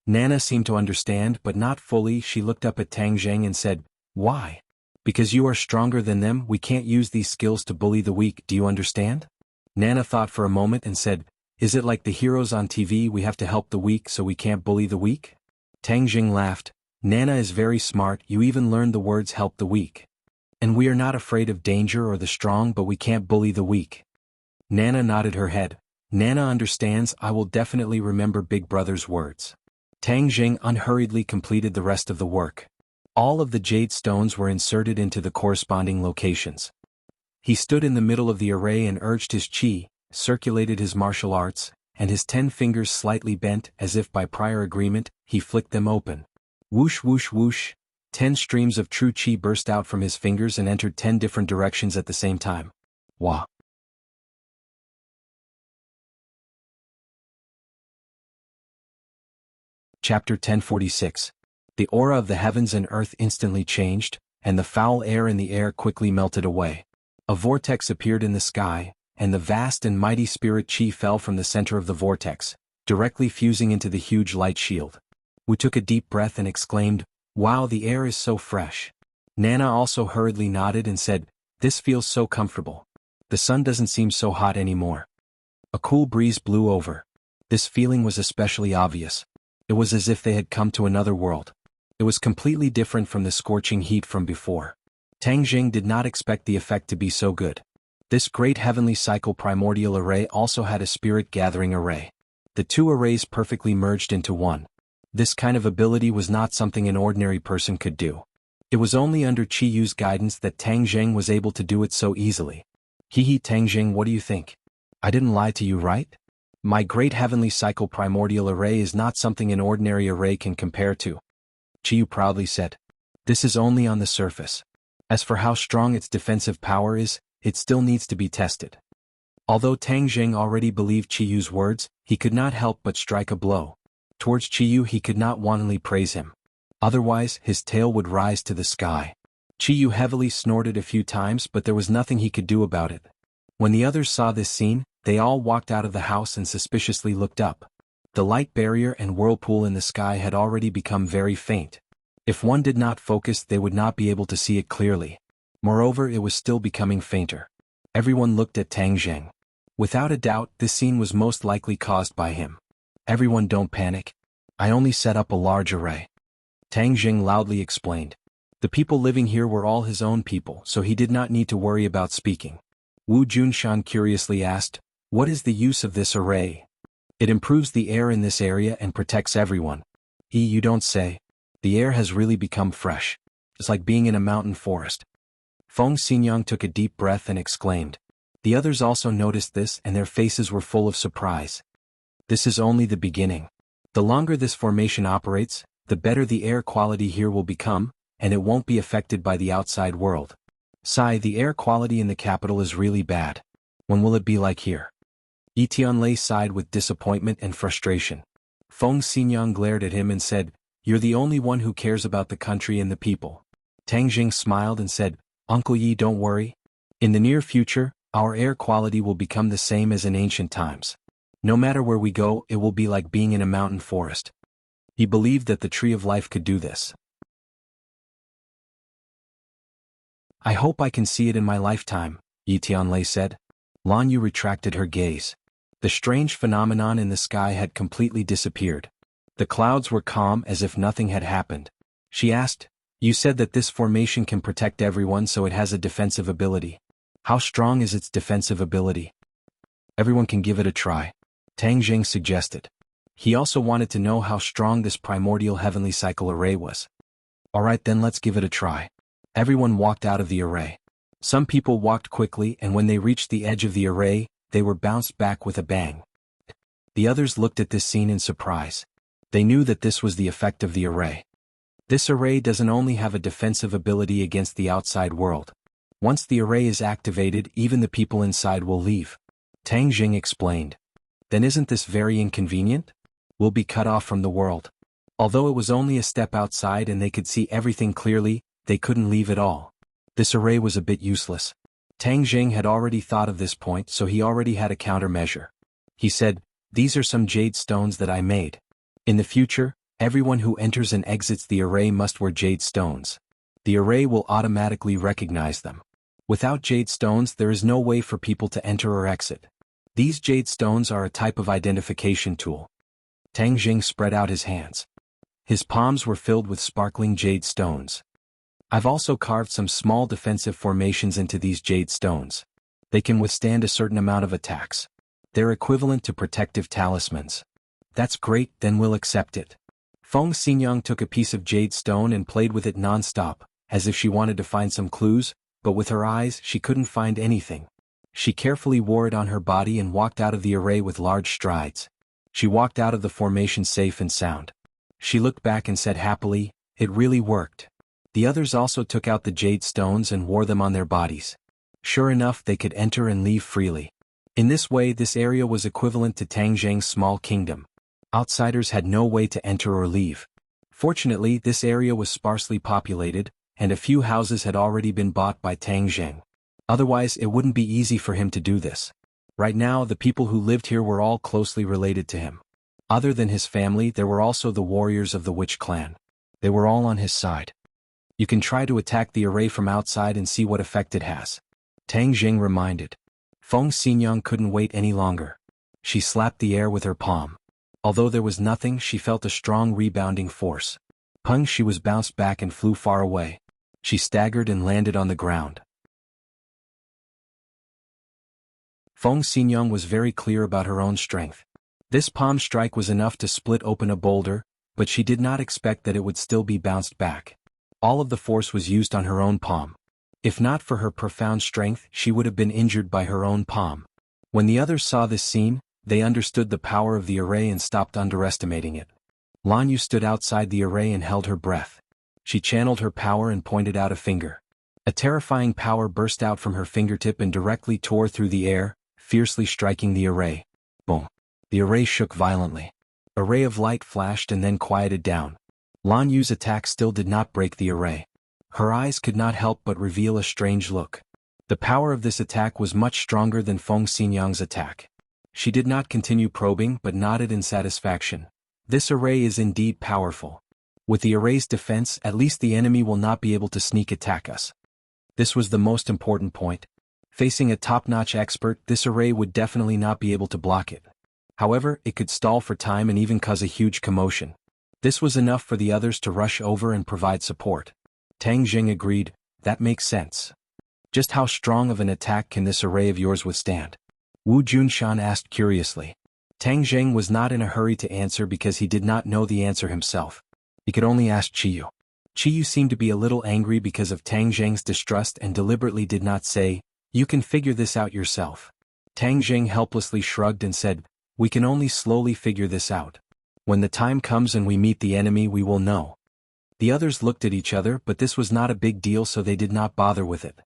Nana seemed to understand, but not fully. She looked up at Tang Jing and said, Why? Because you are stronger than them, we can't use these skills to bully the weak, do you understand? Nana thought for a moment and said, Is it like the heroes on TV, we have to help the weak so we can't bully the weak? Tang Jing laughed. Nana is very smart, you even learned the words help the weak. And we are not afraid of danger or the strong, but we can't bully the weak. Nana nodded her head. Nana understands, I will definitely remember Big Brother's words. Tang Jing unhurriedly completed the rest of the work. All of the jade stones were inserted into the corresponding locations. He stood in the middle of the array and urged his chi, circulated his martial arts, and his 10 fingers slightly bent as if by prior agreement, he flicked them open. Whoosh whoosh whoosh, 10 streams of true chi burst out from his fingers and entered 10 different directions at the same time. Wah! Chapter 1046. The aura of the heavens and earth instantly changed, and the foul air in the air quickly melted away. A vortex appeared in the sky, and the vast and mighty spirit chi fell from the center of the vortex, directly fusing into the huge light shield. Wu took a deep breath and exclaimed, Wow, the air is so fresh. Nana also hurriedly nodded and said, This feels so comfortable. The sun doesn't seem so hot anymore. A cool breeze blew over. This feeling was especially obvious. It was as if they had come to another world. It was completely different from the scorching heat from before. Tang Jing did not expect the effect to be so good. This great heavenly cycle primordial array also had a spirit gathering array. The two arrays perfectly merged into one. This kind of ability was not something an ordinary person could do. It was only under Qiyu's guidance that Tang Jing was able to do it so easily. Hehe, Tang Jing, what do you think? I didn't lie to you, right? My great heavenly cycle primordial array is not something an ordinary array can compare to. Qiyu proudly said. This is only on the surface. As for how strong its defensive power is, it still needs to be tested. Although Tang Jing already believed Qiyu's words, he could not help but strike a blow. Towards Qiyu he could not wantonly praise him. Otherwise, his tail would rise to the sky. Qiyu heavily snorted a few times, but there was nothing he could do about it. When the others saw this scene, they all walked out of the house and suspiciously looked up. The light barrier and whirlpool in the sky had already become very faint. If one did not focus, they would not be able to see it clearly. Moreover, it was still becoming fainter. Everyone looked at Tang Zheng. Without a doubt, this scene was most likely caused by him. Everyone don't panic. I only set up a large array. Tang Zheng loudly explained. The people living here were all his own people, so he did not need to worry about speaking. Wu Junshan curiously asked, "What is the use of this array?" "It improves the air in this area and protects everyone." You don't say. The air has really become fresh. It's like being in a mountain forest. Feng Xinyang took a deep breath and exclaimed. The others also noticed this and their faces were full of surprise. This is only the beginning. The longer this formation operates, the better the air quality here will become, and it won't be affected by the outside world. Sigh, the air quality in the capital is really bad. When will it be like here? Yi Tianlei sighed with disappointment and frustration. Feng Xinyang glared at him and said, "You're the only one who cares about the country and the people." Tang Jing smiled and said, "Uncle Yi, don't worry. In the near future, our air quality will become the same as in ancient times. No matter where we go, it will be like being in a mountain forest." He believed that the Tree of Life could do this. "I hope I can see it in my lifetime," Yi Tianlei said. Lan Yu retracted her gaze. The strange phenomenon in the sky had completely disappeared. The clouds were calm as if nothing had happened. She asked, "You said that this formation can protect everyone, so it has a defensive ability. How strong is its defensive ability?" "Everyone can give it a try," Tang Jing suggested. He also wanted to know how strong this primordial heavenly cycle array was. "Alright then, let's give it a try." Everyone walked out of the array. Some people walked quickly, and when they reached the edge of the array, they were bounced back with a bang. The others looked at this scene in surprise. They knew that this was the effect of the array. This array doesn't only have a defensive ability against the outside world. Once the array is activated, even the people inside will leave. Tang Jing explained. Then isn't this very inconvenient? We'll be cut off from the world. Although it was only a step outside and they could see everything clearly, they couldn't leave at all. This array was a bit useless. Tang Jing had already thought of this point, so he already had a countermeasure. He said, "These are some jade stones that I made. In the future, everyone who enters and exits the array must wear jade stones. The array will automatically recognize them. Without jade stones, there is no way for people to enter or exit. These jade stones are a type of identification tool." Tang Jing spread out his hands. His palms were filled with sparkling jade stones. "I've also carved some small defensive formations into these jade stones. They can withstand a certain amount of attacks. They're equivalent to protective talismans." "That's great, then we'll accept it." Feng Xinyang took a piece of jade stone and played with it non-stop, as if she wanted to find some clues, but with her eyes she couldn't find anything. She carefully wore it on her body and walked out of the array with large strides. She walked out of the formation safe and sound. She looked back and said happily, "It really worked." The others also took out the jade stones and wore them on their bodies. Sure enough, they could enter and leave freely. In this way, this area was equivalent to Tang Zheng's small kingdom. Outsiders had no way to enter or leave. Fortunately, this area was sparsely populated, and a few houses had already been bought by Tang Zheng. Otherwise, it wouldn't be easy for him to do this. Right now, the people who lived here were all closely related to him. Other than his family, there were also the warriors of the Witch clan. They were all on his side. "You can try to attack the array from outside and see what effect it has," Tang Jing reminded. Feng Xinyang couldn't wait any longer. She slapped the air with her palm. Although there was nothing, she felt a strong rebounding force. Pung, she was bounced back and flew far away. She staggered and landed on the ground. Feng Xinyang was very clear about her own strength. This palm strike was enough to split open a boulder, but she did not expect that it would still be bounced back. All of the force was used on her own palm. If not for her profound strength, she would have been injured by her own palm. When the others saw this scene, they understood the power of the array and stopped underestimating it. Lan Yu stood outside the array and held her breath. She channeled her power and pointed out a finger. A terrifying power burst out from her fingertip and directly tore through the air, fiercely striking the array. Boom! The array shook violently. A ray of light flashed and then quieted down. Lan Yu's attack still did not break the array. Her eyes could not help but reveal a strange look. The power of this attack was much stronger than Feng Xinyang's attack. She did not continue probing but nodded in satisfaction. This array is indeed powerful. With the array's defense, at least the enemy will not be able to sneak attack us. This was the most important point. Facing a top-notch expert, this array would definitely not be able to block it. However, it could stall for time and even cause a huge commotion. This was enough for the others to rush over and provide support. Tang Jing agreed, that makes sense. Just how strong of an attack can this array of yours withstand? Wu Junshan asked curiously. Tang Jing was not in a hurry to answer because he did not know the answer himself. He could only ask Qiyu. Qiyu seemed to be a little angry because of Tang Jing's distrust and deliberately did not say, "You can figure this out yourself." Tang Jing helplessly shrugged and said, "We can only slowly figure this out. When the time comes and we meet the enemy, we will know." The others looked at each other, but this was not a big deal, so they did not bother with it.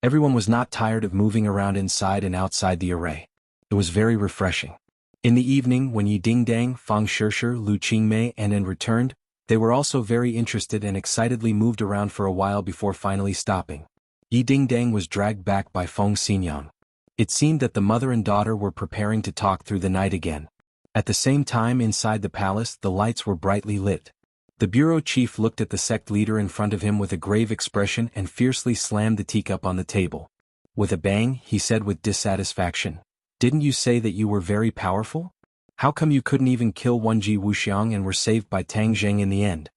Everyone was not tired of moving around inside and outside the array. It was very refreshing. In the evening, when Yi Dingdang, Fang Shishir, Lu Qingmei and An returned, they were also very interested and excitedly moved around for a while before finally stopping. Yi Dingdang was dragged back by Feng Xinyang. It seemed that the mother and daughter were preparing to talk through the night again. At the same time, inside the palace, the lights were brightly lit. The bureau chief looked at the sect leader in front of him with a grave expression and fiercely slammed the teacup on the table. With a bang, he said with dissatisfaction, "Didn't you say that you were very powerful? How come you couldn't even kill one Ji Wuxiang and were saved by Tang Zheng in the end?"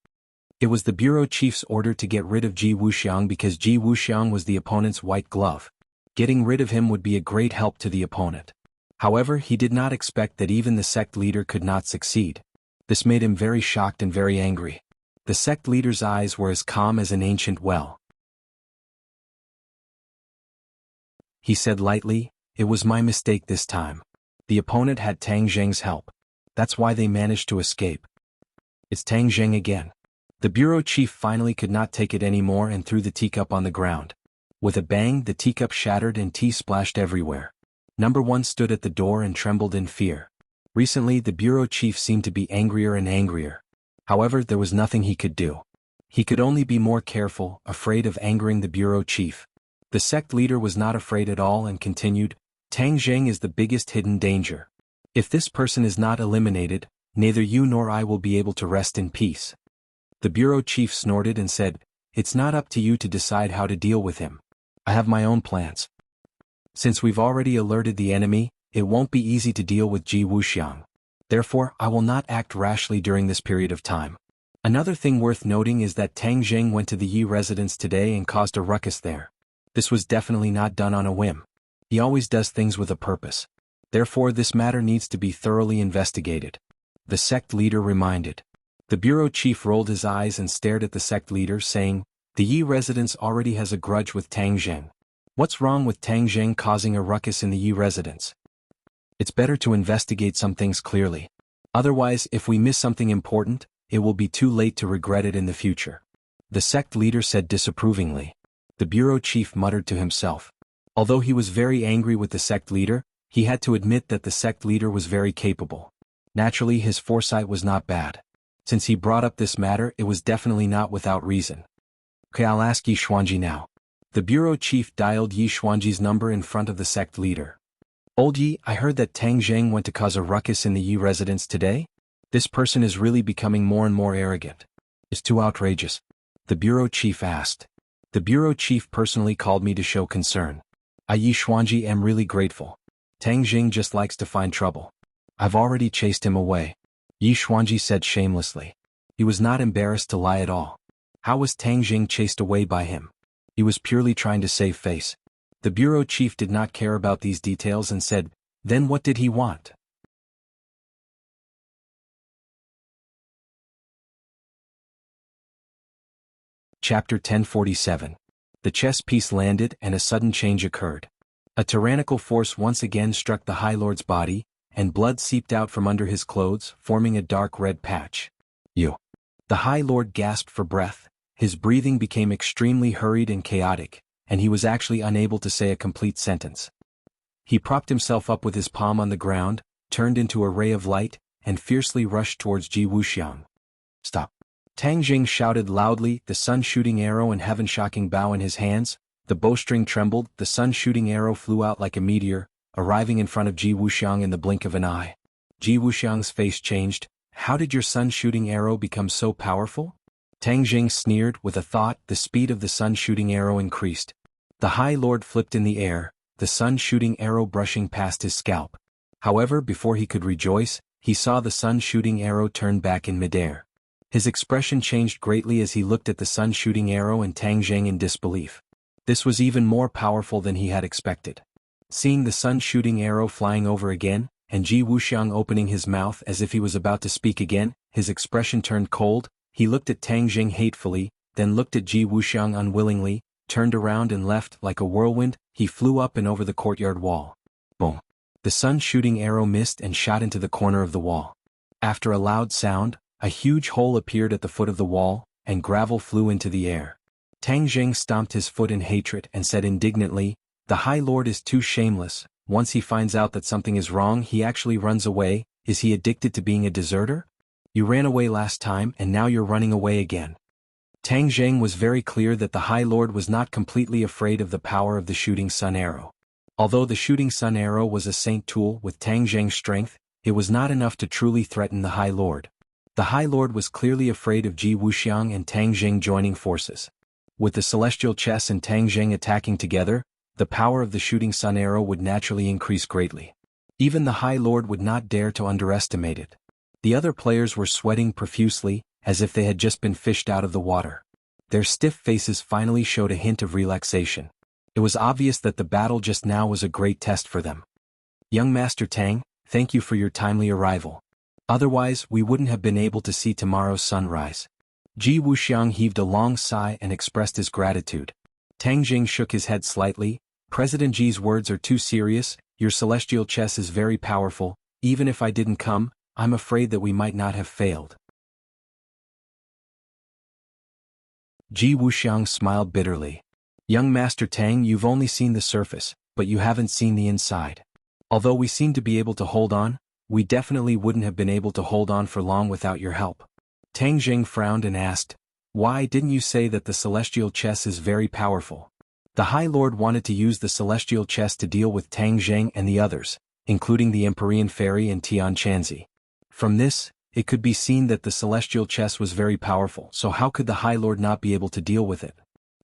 It was the bureau chief's order to get rid of Ji Wuxiang because Ji Wuxiang was the opponent's white glove. Getting rid of him would be a great help to the opponent. However, he did not expect that even the sect leader could not succeed. This made him very shocked and very angry. The sect leader's eyes were as calm as an ancient well. He said lightly, "It was my mistake this time. The opponent had Tang Zheng's help. That's why they managed to escape." "It's Tang Zheng again." The bureau chief finally could not take it anymore and threw the teacup on the ground. With a bang, the teacup shattered and tea splashed everywhere. Number 1 stood at the door and trembled in fear. Recently, the bureau chief seemed to be angrier and angrier. However, there was nothing he could do. He could only be more careful, afraid of angering the bureau chief. The sect leader was not afraid at all and continued, "Tang Zheng is the biggest hidden danger. If this person is not eliminated, neither you nor I will be able to rest in peace." The bureau chief snorted and said, "It's not up to you to decide how to deal with him. I have my own plans. Since we've already alerted the enemy, it won't be easy to deal with Ji Wuxiang. Therefore, I will not act rashly during this period of time." Another thing worth noting is that Tang Zheng went to the Yi residence today and caused a ruckus there. This was definitely not done on a whim. He always does things with a purpose. Therefore, this matter needs to be thoroughly investigated. The sect leader reminded. The bureau chief rolled his eyes and stared at the sect leader, saying, "The Yi residence already has a grudge with Tang Zheng. What's wrong with Tang Zheng causing a ruckus in the Yi residence? It's better to investigate some things clearly. Otherwise, if we miss something important, it will be too late to regret it in the future." The sect leader said disapprovingly. The bureau chief muttered to himself. Although he was very angry with the sect leader, he had to admit that the sect leader was very capable. Naturally, his foresight was not bad. Since he brought up this matter, it was definitely not without reason. "Okay, I'll ask Yi Xuanji now." The bureau chief dialed Yi Xuanji's number in front of the sect leader. "Old Yi, I heard that Tang Zheng went to cause a ruckus in the Yi residence today? This person is really becoming more and more arrogant. It's too outrageous." The bureau chief asked. "The bureau chief personally called me to show concern. I Yi Xuanji am really grateful. Tang Zheng just likes to find trouble. I've already chased him away." Yi Xuanji said shamelessly. He was not embarrassed to lie at all. How was Tang Zheng chased away by him? He was purely trying to save face. The bureau chief did not care about these details and said, "Then what did he want?" Chapter 1047. The chess piece landed and a sudden change occurred. A tyrannical force once again struck the High Lord's body, and blood seeped out from under his clothes, forming a dark red patch. "You." The High Lord gasped for breath. His breathing became extremely hurried and chaotic, and he was actually unable to say a complete sentence. He propped himself up with his palm on the ground, turned into a ray of light, and fiercely rushed towards Ji Wuxiang. "Stop." Tang Jing shouted loudly, the sun-shooting arrow and heaven-shocking bow in his hands. The bowstring trembled, the sun-shooting arrow flew out like a meteor, arriving in front of Ji Wuxiang in the blink of an eye. Ji Wuxiang's face changed. "How did your sun-shooting arrow become so powerful?" Tang Jing sneered. With a thought, the speed of the sun-shooting arrow increased. The High Lord flipped in the air, the sun-shooting arrow brushing past his scalp. However, before he could rejoice, he saw the sun-shooting arrow turn back in midair. His expression changed greatly as he looked at the sun-shooting arrow and Tang Jing in disbelief. This was even more powerful than he had expected. Seeing the sun-shooting arrow flying over again, and Ji Wuxiang opening his mouth as if he was about to speak again, his expression turned cold. He looked at Tang Jing hatefully, then looked at Ji Wuxiang unwillingly, turned around and left like a whirlwind. He flew up and over the courtyard wall. Boom! The sun-shooting arrow missed and shot into the corner of the wall. After a loud sound, a huge hole appeared at the foot of the wall, and gravel flew into the air. Tang Jing stomped his foot in hatred and said indignantly, "The High Lord is too shameless. Once he finds out that something is wrong, he actually runs away. Is he addicted to being a deserter? You ran away last time and now you're running away again." Tang Jing was very clear that the High Lord was not completely afraid of the power of the shooting sun arrow. Although the shooting sun arrow was a saint tool with Tang Jing's strength, it was not enough to truly threaten the High Lord. The High Lord was clearly afraid of Ji Wuxiang and Tang Jing joining forces. With the celestial chess and Tang Jing attacking together, the power of the shooting sun arrow would naturally increase greatly. Even the High Lord would not dare to underestimate it. The other players were sweating profusely, as if they had just been fished out of the water. Their stiff faces finally showed a hint of relaxation. It was obvious that the battle just now was a great test for them. "Young Master Tang, thank you for your timely arrival. Otherwise, we wouldn't have been able to see tomorrow's sunrise." Ji Wuxiang heaved a long sigh and expressed his gratitude. Tang Jing shook his head slightly. "President Ji's words are too serious. Your celestial chess is very powerful. Even if I didn't come, I'm afraid that we might not have failed." Ji Wuxiang smiled bitterly. "Young Master Tang, you've only seen the surface, but you haven't seen the inside. Although we seem to be able to hold on, we definitely wouldn't have been able to hold on for long without your help." Tang Jing frowned and asked, "Why didn't you say that the celestial chess is very powerful?" The High Lord wanted to use the celestial chess to deal with Tang Jing and the others, including the Empyrean Fairy and Tian Chanzi. From this, it could be seen that the celestial chess was very powerful, so how could the High Lord not be able to deal with it?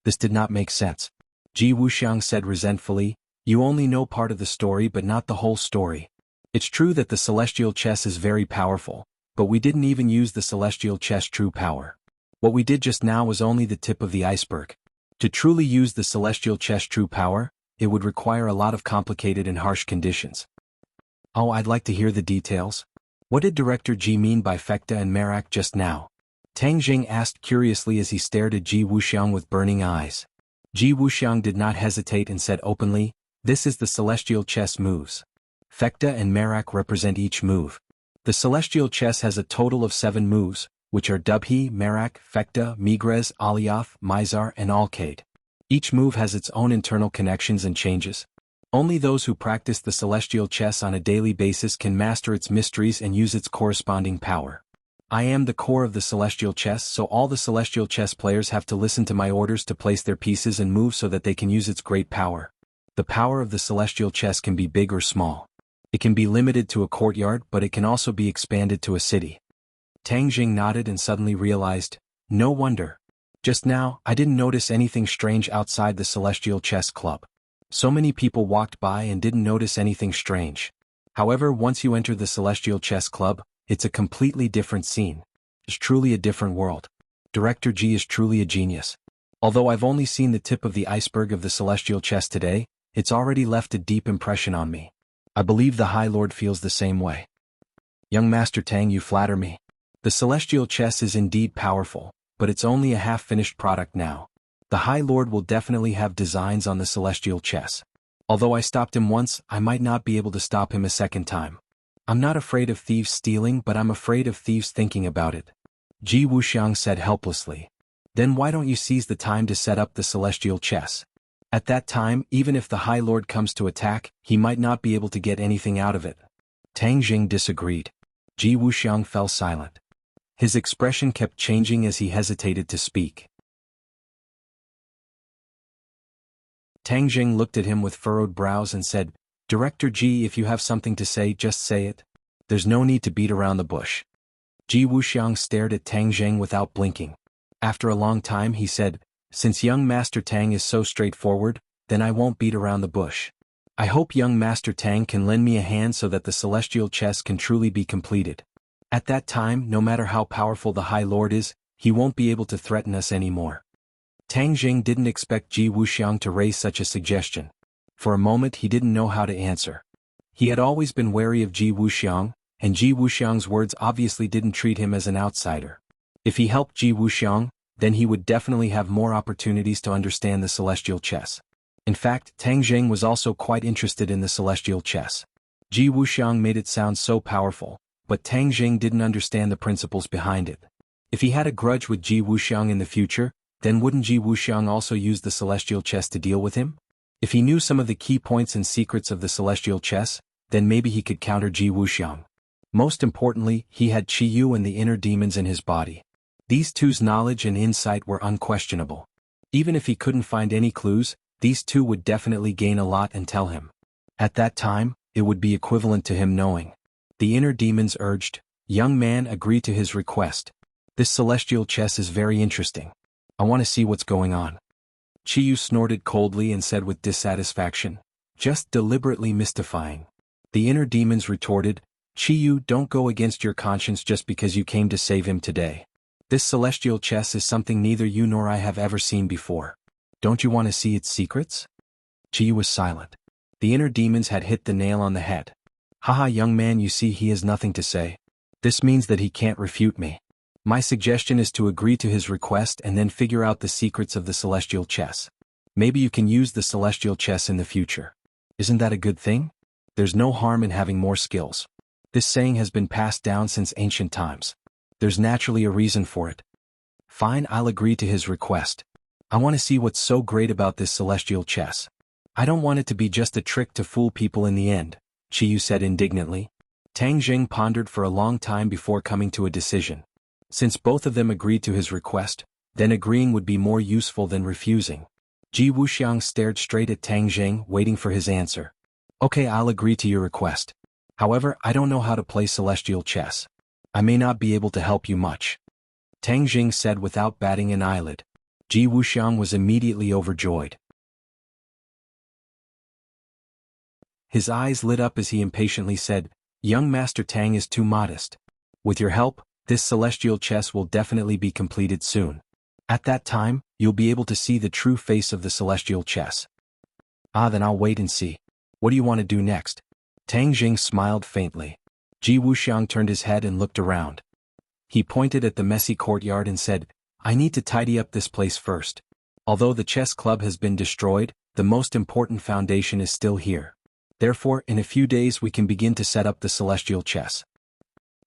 This did not make sense. Ji Wuxiang said resentfully, "You only know part of the story but not the whole story. It's true that the celestial chess is very powerful, but we didn't even use the celestial chess true power. What we did just now was only the tip of the iceberg. To truly use the celestial chess true power, it would require a lot of complicated and harsh conditions." "Oh, I'd like to hear the details. What did Director Ji mean by Fekta and Merak just now?" Tang Jing asked curiously as he stared at Ji Wuxiang with burning eyes. Ji Wuxiang did not hesitate and said openly, "This is the celestial chess moves. Fekta and Merak represent each move. The celestial chess has a total of 7 moves, which are Dubhi, Merak, Fekta, Migrez, Aliyaf, Mizar, and Alkaid. Each move has its own internal connections and changes. Only those who practice the celestial chess on a daily basis can master its mysteries and use its corresponding power. I am the core of the celestial chess, so all the celestial chess players have to listen to my orders to place their pieces and move so that they can use its great power. The power of the celestial chess can be big or small. It can be limited to a courtyard, but it can also be expanded to a city." Tang Jing nodded and suddenly realized, "No wonder. Just now, I didn't notice anything strange outside the Celestial Chess Club. So many people walked by and didn't notice anything strange. However, once you enter the Celestial Chess Club, it's a completely different scene. It's truly a different world. Director Ji is truly a genius. Although I've only seen the tip of the iceberg of the celestial chess today, it's already left a deep impression on me. I believe the High Lord feels the same way." "Young Master Tang, you flatter me. The celestial chess is indeed powerful, but it's only a half-finished product now. The High Lord will definitely have designs on the celestial chess. Although I stopped him once, I might not be able to stop him a second time. I'm not afraid of thieves stealing, but I'm afraid of thieves thinking about it," Ji Wuxiang said helplessly. "Then why don't you seize the time to set up the celestial chess? At that time, even if the High Lord comes to attack, he might not be able to get anything out of it." Tang Jing disagreed. Ji Wuxiang fell silent. His expression kept changing as he hesitated to speak. Tang Jing looked at him with furrowed brows and said, "Director Ji, if you have something to say, just say it. There's no need to beat around the bush." Ji Wuxiang stared at Tang Jing without blinking. After a long time he said, "Since young Master Tang is so straightforward, then I won't beat around the bush. I hope young Master Tang can lend me a hand so that the celestial chess can truly be completed. At that time, no matter how powerful the High Lord is, he won't be able to threaten us anymore. Tang Jing didn't expect Ji Wuxiang to raise such a suggestion. For a moment he didn't know how to answer. He had always been wary of Ji Wuxiang, and Ji Wuxiang's words obviously didn't treat him as an outsider. If he helped Ji Wuxiang, then he would definitely have more opportunities to understand the celestial chess. In fact, Tang Jing was also quite interested in the celestial chess. Ji Wuxiang made it sound so powerful, but Tang Jing didn't understand the principles behind it. If he had a grudge with Ji Wuxiang in the future, then wouldn't Ji Wuxiang also use the celestial chess to deal with him? If he knew some of the key points and secrets of the celestial chess, then maybe he could counter Ji Wuxiang. Most importantly, he had Qi Yu and the inner demons in his body. These two's knowledge and insight were unquestionable. Even if he couldn't find any clues, these two would definitely gain a lot and tell him. At that time, it would be equivalent to him knowing. The inner demons urged. Young man agreed to his request. This celestial chess is very interesting. I want to see what's going on. Qi Yu snorted coldly and said with dissatisfaction, just deliberately mystifying. The inner demons retorted, Qi Yu, don't go against your conscience just because you came to save him today. This celestial chess is something neither you nor I have ever seen before. Don't you want to see its secrets? Qi Yu was silent. The inner demons had hit the nail on the head. Haha, young man, you see he has nothing to say. This means that he can't refute me. My suggestion is to agree to his request and then figure out the secrets of the celestial chess. Maybe you can use the celestial chess in the future. Isn't that a good thing? There's no harm in having more skills. This saying has been passed down since ancient times. There's naturally a reason for it. Fine, I'll agree to his request. I want to see what's so great about this celestial chess. I don't want it to be just a trick to fool people in the end, Qi Yu said indignantly. Tang Jing pondered for a long time before coming to a decision. Since both of them agreed to his request, then agreeing would be more useful than refusing. Ji Wuxiang stared straight at Tang Jing, waiting for his answer. Okay, I'll agree to your request. However, I don't know how to play celestial chess. I may not be able to help you much. Tang Jing said without batting an eyelid. Ji Wuxiang was immediately overjoyed. His eyes lit up as he impatiently said, young Master Tang is too modest. With your help, this celestial chess will definitely be completed soon. At that time, you'll be able to see the true face of the celestial chess. Ah, then I'll wait and see. What do you want to do next? Tang Jing smiled faintly. Ji Wuxiang turned his head and looked around. He pointed at the messy courtyard and said, I need to tidy up this place first. Although the chess club has been destroyed, the most important foundation is still here. Therefore, in a few days we can begin to set up the celestial chess.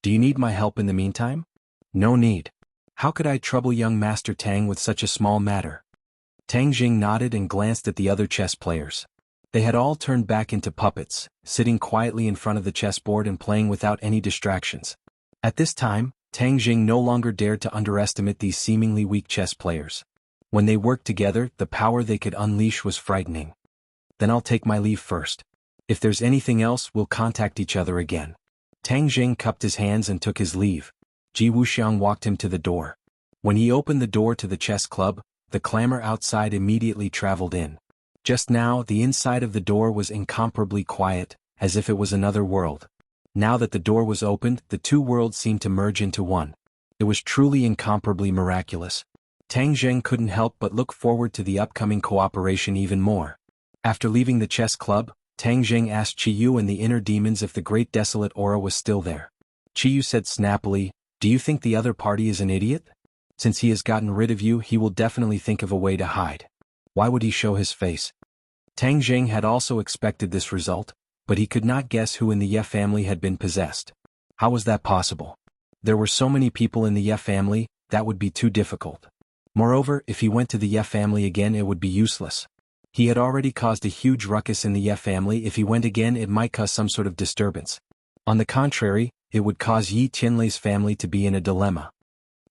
Do you need my help in the meantime? No need. How could I trouble young Master Tang with such a small matter? Tang Jing nodded and glanced at the other chess players. They had all turned back into puppets, sitting quietly in front of the chessboard and playing without any distractions. At this time, Tang Jing no longer dared to underestimate these seemingly weak chess players. When they worked together, the power they could unleash was frightening. Then I'll take my leave first. If there's anything else, we'll contact each other again. Tang Jing cupped his hands and took his leave. Ji Wuxiang walked him to the door. When he opened the door to the chess club, the clamor outside immediately traveled in. Just now, the inside of the door was incomparably quiet, as if it was another world. Now that the door was opened, the two worlds seemed to merge into one. It was truly incomparably miraculous. Tang Jing couldn't help but look forward to the upcoming cooperation even more. After leaving the chess club, Tang Jing asked Qi Yu and the inner demons if the great desolate aura was still there. Qi Yu said snappily, do you think the other party is an idiot? Since he has gotten rid of you, he will definitely think of a way to hide. Why would he show his face? Tang Jing had also expected this result, but he could not guess who in the Ye family had been possessed. How was that possible? There were so many people in the Ye family, that would be too difficult. Moreover, if he went to the Ye family again, it would be useless. He had already caused a huge ruckus in the Ye family. If he went again, it might cause some sort of disturbance. On the contrary, it would cause Yi Tianlei's family to be in a dilemma.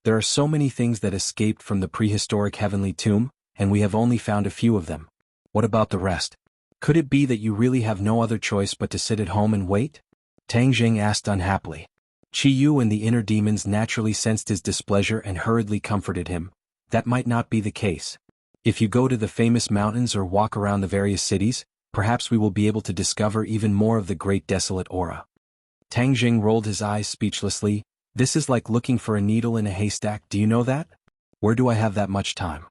There are so many things that escaped from the prehistoric heavenly tomb, and we have only found a few of them. What about the rest? Could it be that you really have no other choice but to sit at home and wait? Tang Jing asked unhappily. Qi Yu and the inner demons naturally sensed his displeasure and hurriedly comforted him. That might not be the case. If you go to the famous mountains or walk around the various cities, perhaps we will be able to discover even more of the great desolate aura. Tang Jing rolled his eyes speechlessly. This is like looking for a needle in a haystack, do you know that? Where do I have that much time?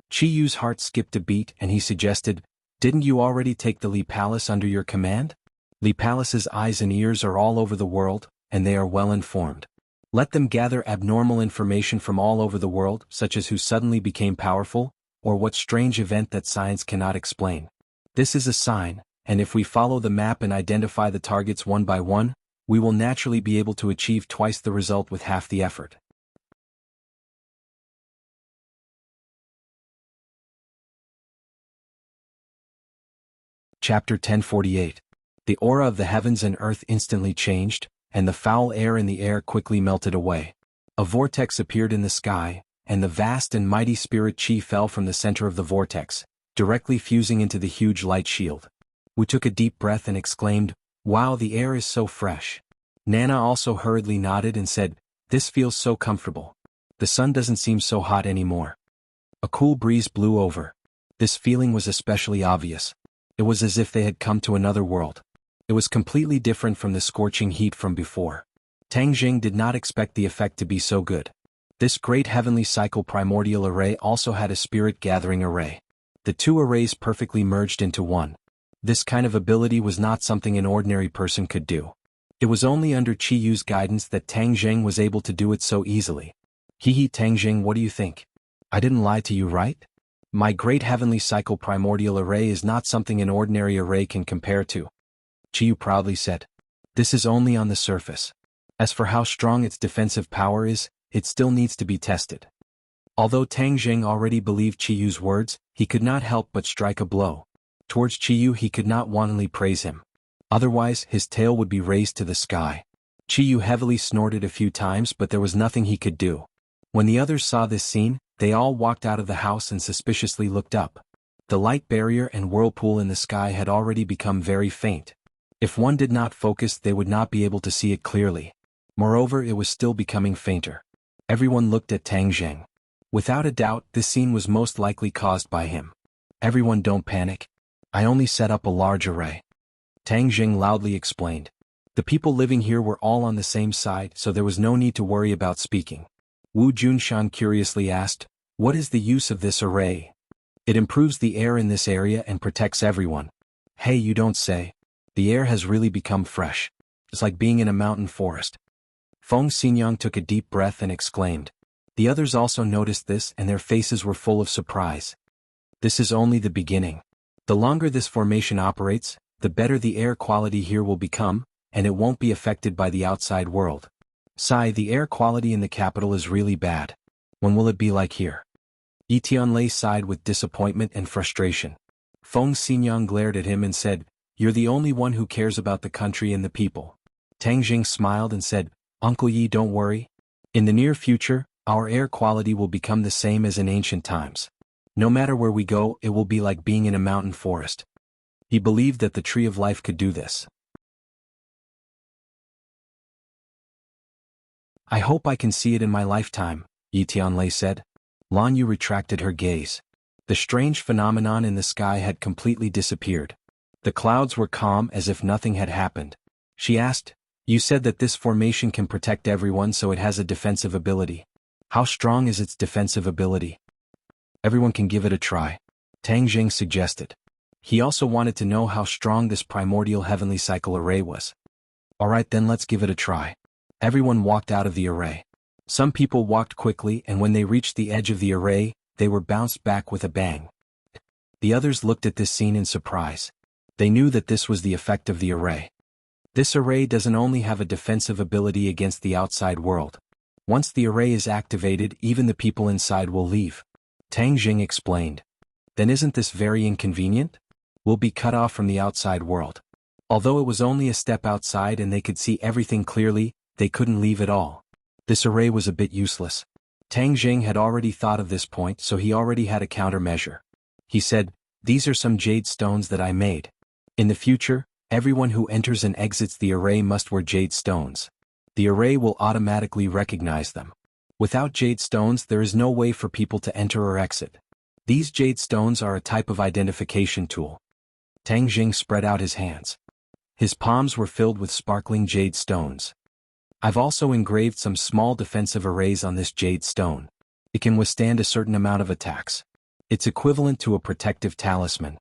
Qi Yu's heart skipped a beat and he suggested, didn't you already take the Li Palace under your command? Li Palace's eyes and ears are all over the world, and they are well informed. Let them gather abnormal information from all over the world, such as who suddenly became powerful, or what strange event that science cannot explain. This is a sign, and if we follow the map and identify the targets one by one, we will naturally be able to achieve twice the result with half the effort. Chapter 1048. The aura of the heavens and earth instantly changed, and the foul air in the air quickly melted away. A vortex appeared in the sky, and the vast and mighty spirit Qi fell from the center of the vortex, directly fusing into the huge light shield. Wu took a deep breath and exclaimed, wow, the air is so fresh. Nana also hurriedly nodded and said, this feels so comfortable. The sun doesn't seem so hot anymore. A cool breeze blew over. This feeling was especially obvious. It was as if they had come to another world. It was completely different from the scorching heat from before. Tang Jing did not expect the effect to be so good. This great heavenly cycle primordial array also had a spirit gathering array. The two arrays perfectly merged into one. This kind of ability was not something an ordinary person could do. It was only under Qi Yu's guidance that Tang Jing was able to do it so easily. Hee Tang Jing, what do you think? I didn't lie to you, right? My great heavenly cycle primordial array is not something an ordinary array can compare to. Qi Yu proudly said. This is only on the surface. As for how strong its defensive power is, it still needs to be tested. Although Tang Jing already believed Qi Yu's words, he could not help but strike a blow. Towards Qi Yu he could not wantonly praise him. Otherwise his tail would be raised to the sky. Qi Yu heavily snorted a few times, but there was nothing he could do. When the others saw this scene, they all walked out of the house and suspiciously looked up. The light barrier and whirlpool in the sky had already become very faint. If one did not focus, they would not be able to see it clearly. Moreover, it was still becoming fainter. Everyone looked at Tang Jing. Without a doubt, this scene was most likely caused by him. Everyone, don't panic. I only set up a large array. Tang Jing loudly explained. The people living here were all on the same side, so there was no need to worry about speaking. Wu Junshan curiously asked, what is the use of this array? It improves the air in this area and protects everyone. Hey, you don't say. The air has really become fresh. It's like being in a mountain forest. Feng Xinyang took a deep breath and exclaimed. The others also noticed this and their faces were full of surprise. This is only the beginning. The longer this formation operates, the better the air quality here will become, and it won't be affected by the outside world. Sai, the air quality in the capital is really bad. When will it be like here? Yi Tianlei sighed with disappointment and frustration. Feng Xinyang glared at him and said, you're the only one who cares about the country and the people. Tang Jing smiled and said, Uncle Yi, don't worry. In the near future, our air quality will become the same as in ancient times. No matter where we go, it will be like being in a mountain forest. He believed that the tree of life could do this. I hope I can see it in my lifetime, Yi Tianlei said. Lan Yu retracted her gaze. The strange phenomenon in the sky had completely disappeared. The clouds were calm as if nothing had happened. She asked, you said that this formation can protect everyone, so it has a defensive ability. How strong is its defensive ability? Everyone can give it a try. Tang Jing suggested. He also wanted to know how strong this primordial heavenly cycle array was. Alright then, let's give it a try. Everyone walked out of the array. Some people walked quickly, and when they reached the edge of the array, they were bounced back with a bang. The others looked at this scene in surprise. They knew that this was the effect of the array. This array doesn't only have a defensive ability against the outside world. Once the array is activated, even the people inside will leave. Tang Jing explained. Then isn't this very inconvenient? We'll be cut off from the outside world. Although it was only a step outside and they could see everything clearly, they couldn't leave at all. This array was a bit useless. Tang Jing had already thought of this point, so he already had a countermeasure. He said, these are some jade stones that I made. In the future, everyone who enters and exits the array must wear jade stones. The array will automatically recognize them. Without jade stones there is no way for people to enter or exit. These jade stones are a type of identification tool. Tang Jing spread out his hands. His palms were filled with sparkling jade stones. I've also engraved some small defensive arrays on this jade stone. It can withstand a certain amount of attacks. It's equivalent to a protective talisman.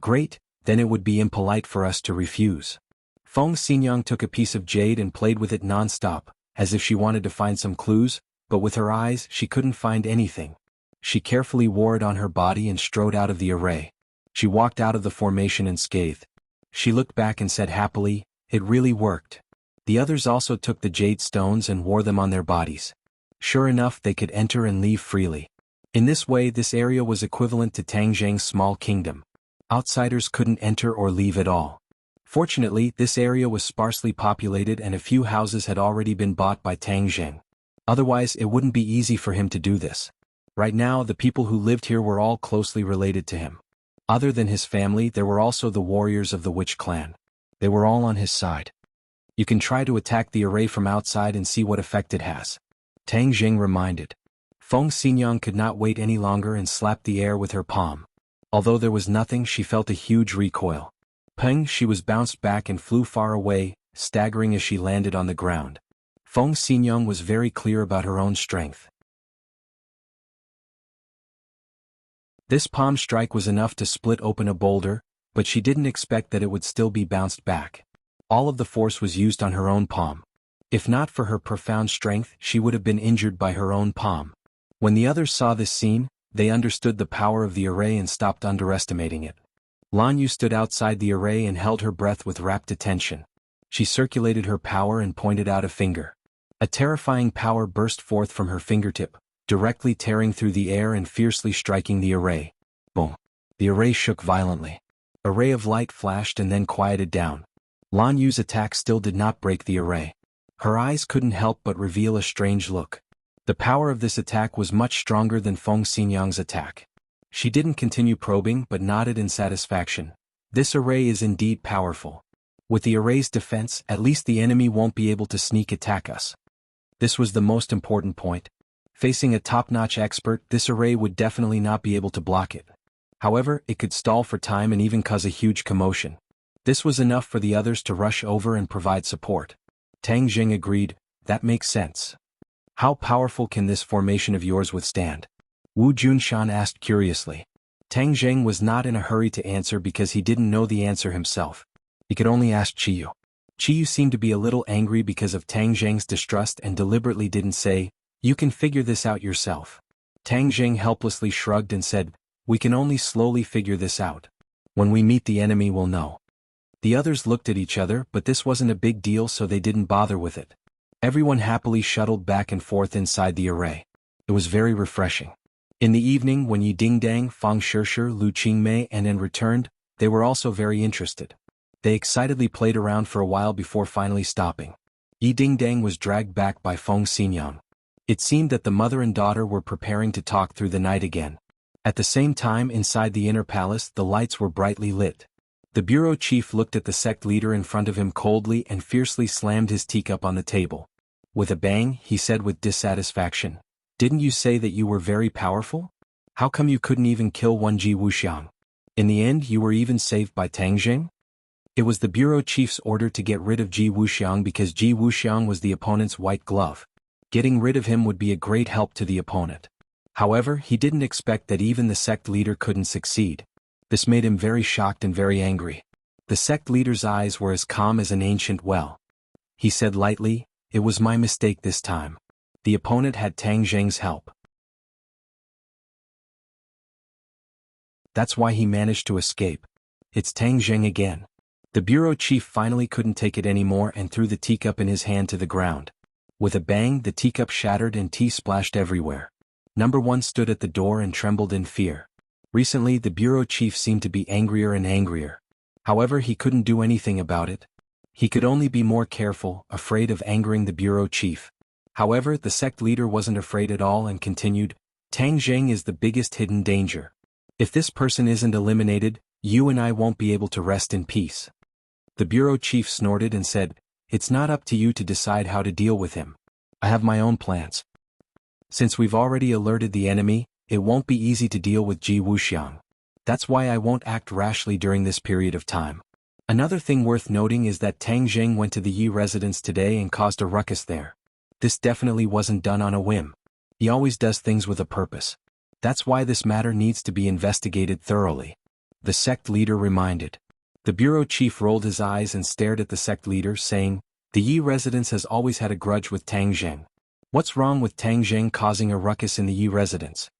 Great, then it would be impolite for us to refuse. Feng Xinyang took a piece of jade and played with it non-stop, as if she wanted to find some clues, but with her eyes she couldn't find anything. She carefully wore it on her body and strode out of the array. She walked out of the formation unscathed. She looked back and said happily, "It really worked." The others also took the jade stones and wore them on their bodies. Sure enough, they could enter and leave freely. In this way, this area was equivalent to Tangzheng's small kingdom. Outsiders couldn't enter or leave at all. Fortunately, this area was sparsely populated and a few houses had already been bought by Tangzheng. Otherwise, it wouldn't be easy for him to do this. Right now, the people who lived here were all closely related to him. Other than his family, there were also the warriors of the Witch clan. They were all on his side. You can try to attack the array from outside and see what effect it has. Tang Jing reminded. Feng Xinyang could not wait any longer and slapped the air with her palm. Although there was nothing, she felt a huge recoil. Peng, she was bounced back and flew far away, staggering as she landed on the ground. Feng Xinyang was very clear about her own strength. This palm strike was enough to split open a boulder, but she didn't expect that it would still be bounced back. All of the force was used on her own palm. If not for her profound strength, she would have been injured by her own palm. When the others saw this scene, they understood the power of the array and stopped underestimating it. Lan Yu stood outside the array and held her breath with rapt attention. She circulated her power and pointed out a finger. A terrifying power burst forth from her fingertip, directly tearing through the air and fiercely striking the array. Boom! The array shook violently. A ray of light flashed and then quieted down. Lan Yu's attack still did not break the array. Her eyes couldn't help but reveal a strange look. The power of this attack was much stronger than Feng Xinyang's attack. She didn't continue probing but nodded in satisfaction. This array is indeed powerful. With the array's defense, at least the enemy won't be able to sneak attack us. This was the most important point. Facing a top-notch expert, this array would definitely not be able to block it. However, it could stall for time and even cause a huge commotion. This was enough for the others to rush over and provide support. Tang Jing agreed, "That makes sense. How powerful can this formation of yours withstand?" Wu Junshan asked curiously. Tang Jing was not in a hurry to answer because he didn't know the answer himself. He could only ask Qiyu. Qiyu seemed to be a little angry because of Tang Jing's distrust and deliberately didn't say, "You can figure this out yourself." Tang Jing helplessly shrugged and said, "We can only slowly figure this out. When we meet the enemy we'll know." The others looked at each other, but this wasn't a big deal, so they didn't bother with it. Everyone happily shuttled back and forth inside the array. It was very refreshing. In the evening, when Yi Dingdang, Fang Shishir, Lu Qingmei and N returned, they were also very interested. They excitedly played around for a while before finally stopping. Yi Dingdang was dragged back by Feng Xinyang. It seemed that the mother and daughter were preparing to talk through the night again. At the same time, inside the inner palace, the lights were brightly lit. The bureau chief looked at the sect leader in front of him coldly and fiercely slammed his teacup on the table. With a bang, he said with dissatisfaction, "Didn't you say that you were very powerful? How come you couldn't even kill one Ji Wuxiang? In the end, you were even saved by Tang Jing?" It was the bureau chief's order to get rid of Ji Wuxiang because Ji Wuxiang was the opponent's white glove. Getting rid of him would be a great help to the opponent. However, he didn't expect that even the sect leader couldn't succeed. This made him very shocked and very angry. The sect leader's eyes were as calm as an ancient well. He said lightly, "It was my mistake this time. The opponent had Tang Jing's help. That's why he managed to escape. It's Tang Jing again." The bureau chief finally couldn't take it anymore and threw the teacup in his hand to the ground. With a bang, the teacup shattered and tea splashed everywhere. Number 1 stood at the door and trembled in fear. Recently, the bureau chief seemed to be angrier and angrier. However, he couldn't do anything about it. He could only be more careful, afraid of angering the bureau chief. However, the sect leader wasn't afraid at all and continued, "Tang Jing is the biggest hidden danger. If this person isn't eliminated, you and I won't be able to rest in peace." The bureau chief snorted and said, "It's not up to you to decide how to deal with him. I have my own plans." Since we've already alerted the enemy, it won't be easy to deal with Ji Wuxiang. That's why I won't act rashly during this period of time. Another thing worth noting is that Tang Jing went to the Yi residence today and caused a ruckus there. This definitely wasn't done on a whim. He always does things with a purpose. That's why this matter needs to be investigated thoroughly. The sect leader reminded. The bureau chief rolled his eyes and stared at the sect leader, saying, "The Yi residence has always had a grudge with Tang Jing. What's wrong with Tang Jing causing a ruckus in the Yi residence?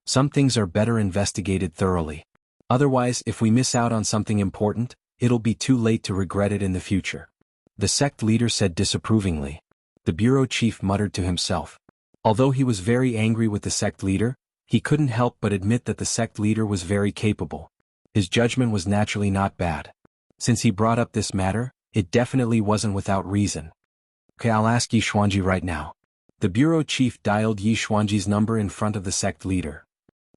Some things are better investigated thoroughly. Otherwise, if we miss out on something important, it'll be too late to regret it in the future." The sect leader said disapprovingly. The bureau chief muttered to himself. Although he was very angry with the sect leader, he couldn't help but admit that the sect leader was very capable. His judgment was naturally not bad. Since he brought up this matter, it definitely wasn't without reason. "Okay, I'll ask Yi Xuanji right now." The bureau chief dialed Yi Xuanji's number in front of the sect leader.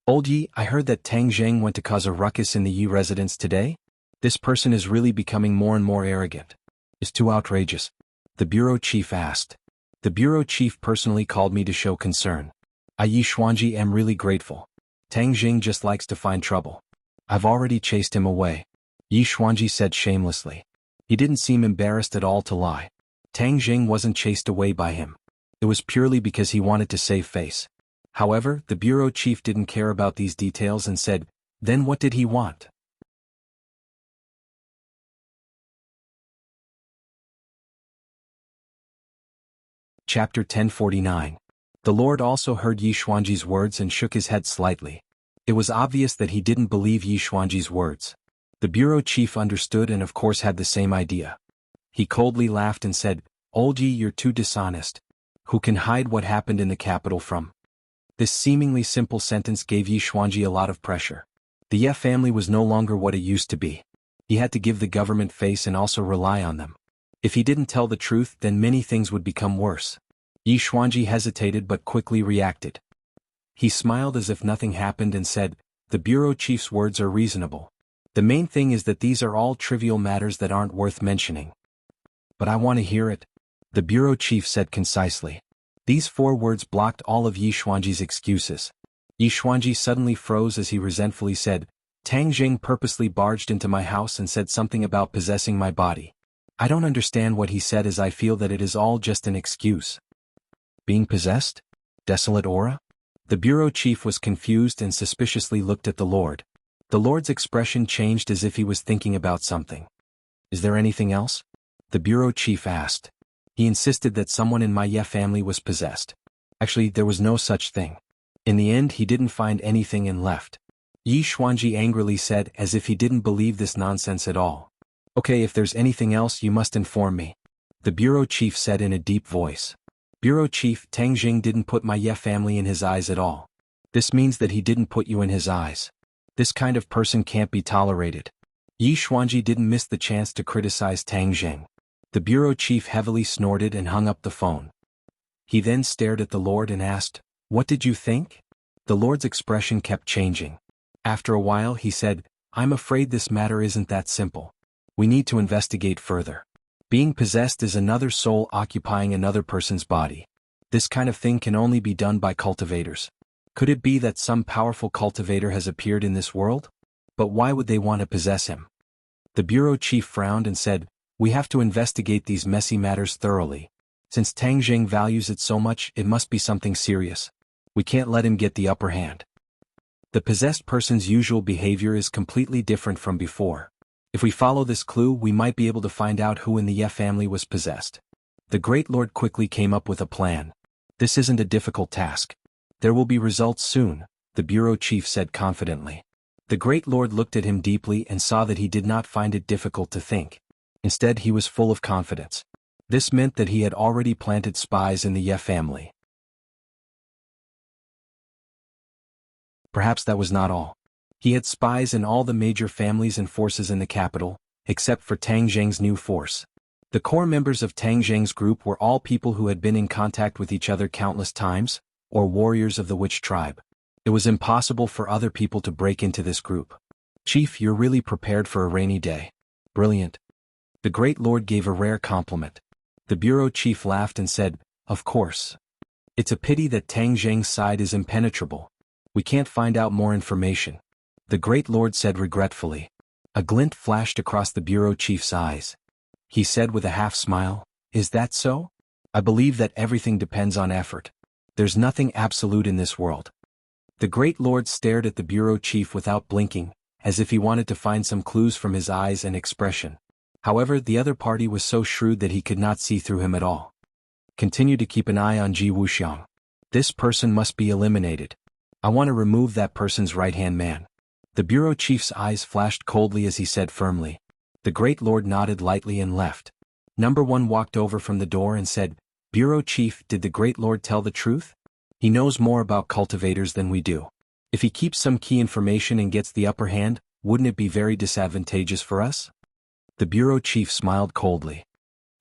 "Old Yi, I heard that Tang Jing went to cause a ruckus in the Yi residence today? This person is really becoming more and more arrogant. It's too outrageous." The bureau chief asked. "The bureau chief personally called me to show concern. I Yi Xuanji am really grateful. Tang Jing just likes to find trouble. I've already chased him away." Yi Xuanji said shamelessly. He didn't seem embarrassed at all to lie. Tang Jing wasn't chased away by him. It was purely because he wanted to save face. However, the bureau chief didn't care about these details and said, "Then what did he want?" Chapter 1049. The Lord also heard Yi Xuanji's words and shook his head slightly. It was obvious that he didn't believe Yi Xuanji's words. The bureau chief understood and of course had the same idea. He coldly laughed and said, "Old Yi, you're too dishonest. Who can hide what happened in the capital from?" This seemingly simple sentence gave Yi Xuanji a lot of pressure. The Ye family was no longer what it used to be. He had to give the government face and also rely on them. If he didn't tell the truth, then many things would become worse. Yi Xuanji hesitated but quickly reacted. He smiled as if nothing happened and said, "The bureau chief's words are reasonable. The main thing is that these are all trivial matters that aren't worth mentioning." "But I want to hear it," the bureau chief said concisely. These 4 words blocked all of Yi Xuanji's excuses. Yi Xuanji suddenly froze as he resentfully said, "Tang Jing purposely barged into my house and said something about possessing my body. I don't understand what he said as I feel that it is all just an excuse." Being possessed? Desolate aura? The bureau chief was confused and suspiciously looked at the Lord. The Lord's expression changed as if he was thinking about something. "Is there anything else?" the bureau chief asked. He insisted that someone in my Ye family was possessed. Actually, there was no such thing. In the end, he didn't find anything and left. Yi Xuanji angrily said as if he didn't believe this nonsense at all. "Okay, if there's anything else you must inform me," the bureau chief said in a deep voice. "Bureau chief, Tang Jing didn't put my Ye family in his eyes at all. This means that he didn't put you in his eyes. This kind of person can't be tolerated." Yi Xuanji didn't miss the chance to criticize Tang Jing. The bureau chief heavily snorted and hung up the phone. He then stared at the Lord and asked, "What did you think?" The Lord's expression kept changing. After a while he said, "I'm afraid this matter isn't that simple. We need to investigate further. Being possessed is another soul occupying another person's body. This kind of thing can only be done by cultivators. Could it be that some powerful cultivator has appeared in this world? But why would they want to possess him?" The bureau chief frowned and said, "We have to investigate these messy matters thoroughly. Since Tang Jing values it so much, it must be something serious. We can't let him get the upper hand." The possessed person's usual behavior is completely different from before. If we follow this clue, we might be able to find out who in the Ye family was possessed. The Great Lord quickly came up with a plan. "This isn't a difficult task. There will be results soon," the bureau chief said confidently. The Great Lord looked at him deeply and saw that he did not find it difficult to think. Instead, he was full of confidence. This meant that he had already planted spies in the Ye family. Perhaps that was not all. He had spies in all the major families and forces in the capital, except for Tang Jing's new force. The core members of Tang Jing's group were all people who had been in contact with each other countless times, or warriors of the witch tribe. It was impossible for other people to break into this group. "Chief, you're really prepared for a rainy day. Brilliant." The Great Lord gave a rare compliment. The bureau chief laughed and said, "Of course. It's a pity that Tang Zheng's side is impenetrable. We can't find out more information. The Great Lord said regretfully. A glint flashed across the bureau chief's eyes. He said with a half-smile, "Is that so? I believe that everything depends on effort. There's nothing absolute in this world." The Great Lord stared at the bureau chief without blinking, as if he wanted to find some clues from his eyes and expression. However, the other party was so shrewd that he could not see through him at all. Continue to keep an eye on Ji Wuxiang. This person must be eliminated. I want to remove that person's right-hand man. The bureau chief's eyes flashed coldly as he said firmly. The Great Lord nodded lightly and left. Number 1 walked over from the door and said, "Bureau Chief, did the Great Lord tell the truth? He knows more about cultivators than we do. If he keeps some key information and gets the upper hand, wouldn't it be very disadvantageous for us?" The bureau chief smiled coldly.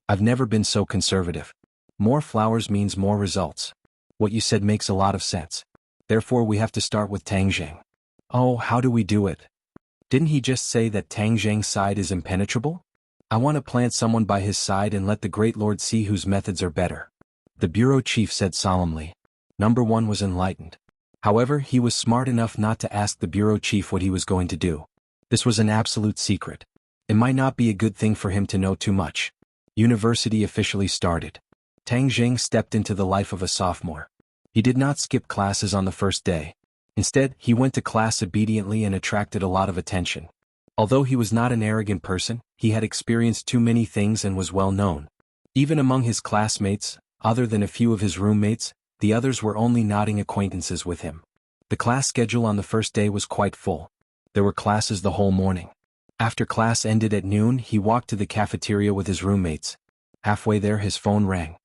"I've never been so conservative. More flowers means more results. What you said makes a lot of sense. Therefore we have to start with Tang Zheng." "Oh, how do we do it? Didn't he just say that Tang Zheng's side is impenetrable? I want to plant someone by his side and let the Great Lord see whose methods are better," the bureau chief said solemnly. Number 1 was enlightened. However, he was smart enough not to ask the bureau chief what he was going to do. This was an absolute secret. It might not be a good thing for him to know too much. University officially started. Tang Zheng stepped into the life of a sophomore. He did not skip classes on the first day. Instead, he went to class obediently and attracted a lot of attention. Although he was not an arrogant person, he had experienced too many things and was well known. Even among his classmates, other than a few of his roommates, the others were only nodding acquaintances with him. The class schedule on the first day was quite full. There were classes the whole morning. After class ended at noon, he walked to the cafeteria with his roommates. Halfway there his phone rang.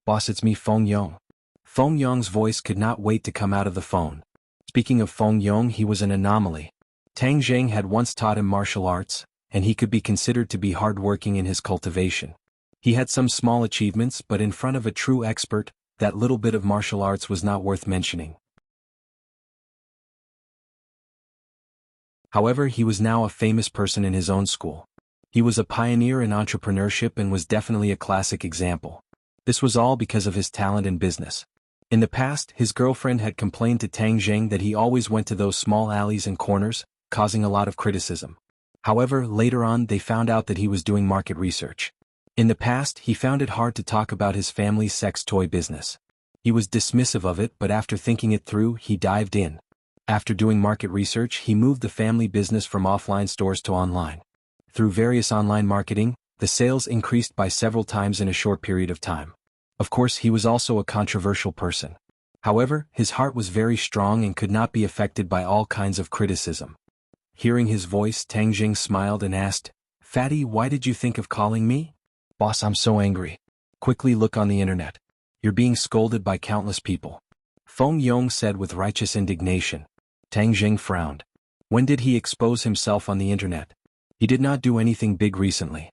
"Boss, it's me, Feng Yong." Feng Yong's voice could not wait to come out of the phone. Speaking of Feng Yong, he was an anomaly. Tang Zheng had once taught him martial arts, and he could be considered to be hard-working in his cultivation. He had some small achievements, but in front of a true expert, that little bit of martial arts was not worth mentioning. However, he was now a famous person in his own school. He was a pioneer in entrepreneurship and was definitely a classic example. This was all because of his talent in business. In the past, his girlfriend had complained to Tang Zheng that he always went to those small alleys and corners, causing a lot of criticism. However, later on they found out that he was doing market research. In the past, he found it hard to talk about his family's sex toy business. He was dismissive of it, but after thinking it through, he dived in. After doing market research, he moved the family business from offline stores to online. Through various online marketing, the sales increased by several times in a short period of time. Of course, he was also a controversial person. However, his heart was very strong and could not be affected by all kinds of criticism. Hearing his voice, Tang Zheng smiled and asked, "Fatty, why did you think of calling me?" "Boss, I'm so angry." "Quickly look on the internet. You're being scolded by countless people," Feng Yong said with righteous indignation. Tang Zheng frowned. When did he expose himself on the internet? He did not do anything big recently.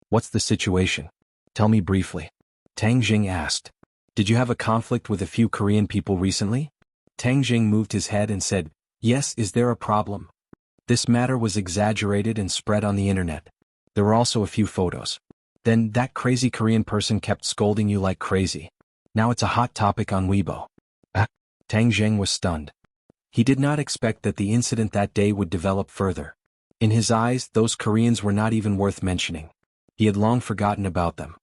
"What's the situation? Tell me briefly," Tang Zheng asked. "Did you have a conflict with a few Korean people recently?" Tang Zheng moved his head and said, "Yes, is there a problem?" This matter was exaggerated and spread on the internet. There were also a few photos. "Then that crazy Korean person kept scolding you like crazy. Now it's a hot topic on Weibo." Tang Zheng was stunned. He did not expect that the incident that day would develop further. In his eyes, those Koreans were not even worth mentioning. He had long forgotten about them.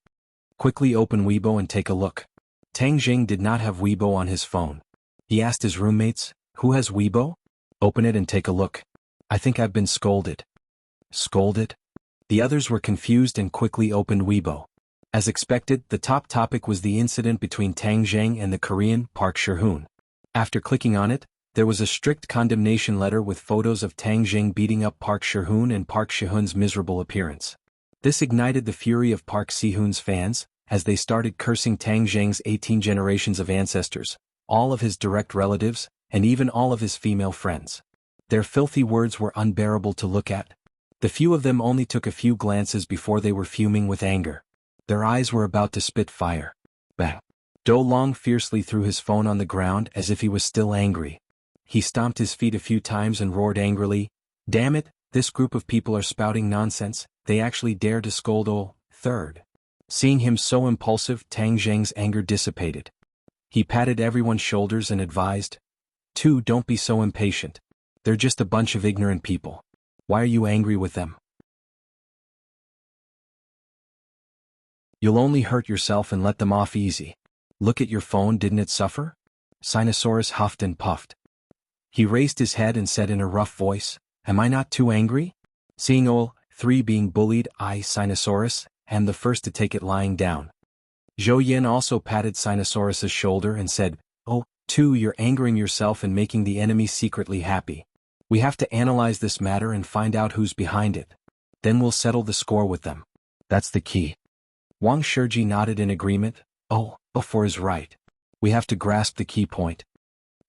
"Quickly open Weibo and take a look." Tang Zheng did not have Weibo on his phone. He asked his roommates, "Who has Weibo? Open it and take a look. I think I've been scolded." "Scolded?" The others were confused and quickly opened Weibo. As expected, the top topic was the incident between Tang Zheng and the Korean, Park Shi-hoon. After clicking on it, there was a strict condemnation letter with photos of Tang Zheng beating up Park Shi-hoon and Park Shi-hoon's miserable appearance. This ignited the fury of Park Si-hoon's fans, as they started cursing Tang Zheng's 18 generations of ancestors, all of his direct relatives, and even all of his female friends. Their filthy words were unbearable to look at. The few of them only took a few glances before they were fuming with anger. Their eyes were about to spit fire. Bang! Do Long fiercely threw his phone on the ground as if he was still angry. He stomped his feet a few times and roared angrily, "Damn it, this group of people are spouting nonsense, they actually dare to scold Third." Seeing him so impulsive, Tang Zheng's anger dissipated. He patted everyone's shoulders and advised, "2, don't be so impatient. They're just a bunch of ignorant people. Why are you angry with them? You'll only hurt yourself and let them off easy. Look at your phone, didn't it suffer?" Sinosaurus huffed and puffed. He raised his head and said in a rough voice, "Am I not too angry?" Seeing all 3 being bullied, I, Sinosaurus, am the first to take it lying down. Zhou Yin also patted Sinosaurus's shoulder and said, "Oh, 2, you're angering yourself and making the enemy secretly happy. We have to analyze this matter and find out who's behind it. Then we'll settle the score with them. That's the key." Wang Shiji nodded in agreement. "Oh, before is right. We have to grasp the key point."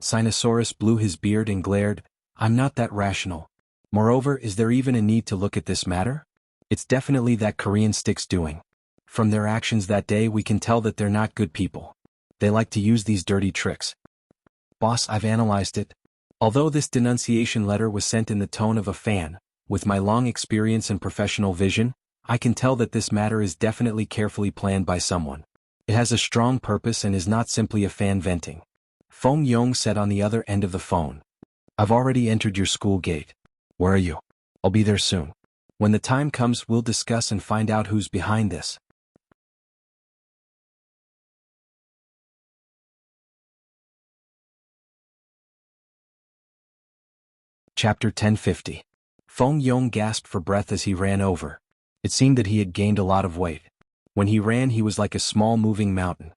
Sinosaurus blew his beard and glared, "I'm not that rational. Moreover, is there even a need to look at this matter? It's definitely that Korean stick's doing. From their actions that day we can tell that they're not good people. They like to use these dirty tricks." "Boss, I've analyzed it. Although this denunciation letter was sent in the tone of a fan, with my long experience and professional vision, I can tell that this matter is definitely carefully planned by someone. It has a strong purpose and is not simply a fan venting." Feng Yong said on the other end of the phone. "I've already entered your school gate. Where are you? I'll be there soon. When the time comes we'll discuss and find out who's behind this." Chapter 1050. Feng Yong gasped for breath as he ran over. It seemed that he had gained a lot of weight. When he ran he was like a small moving mountain.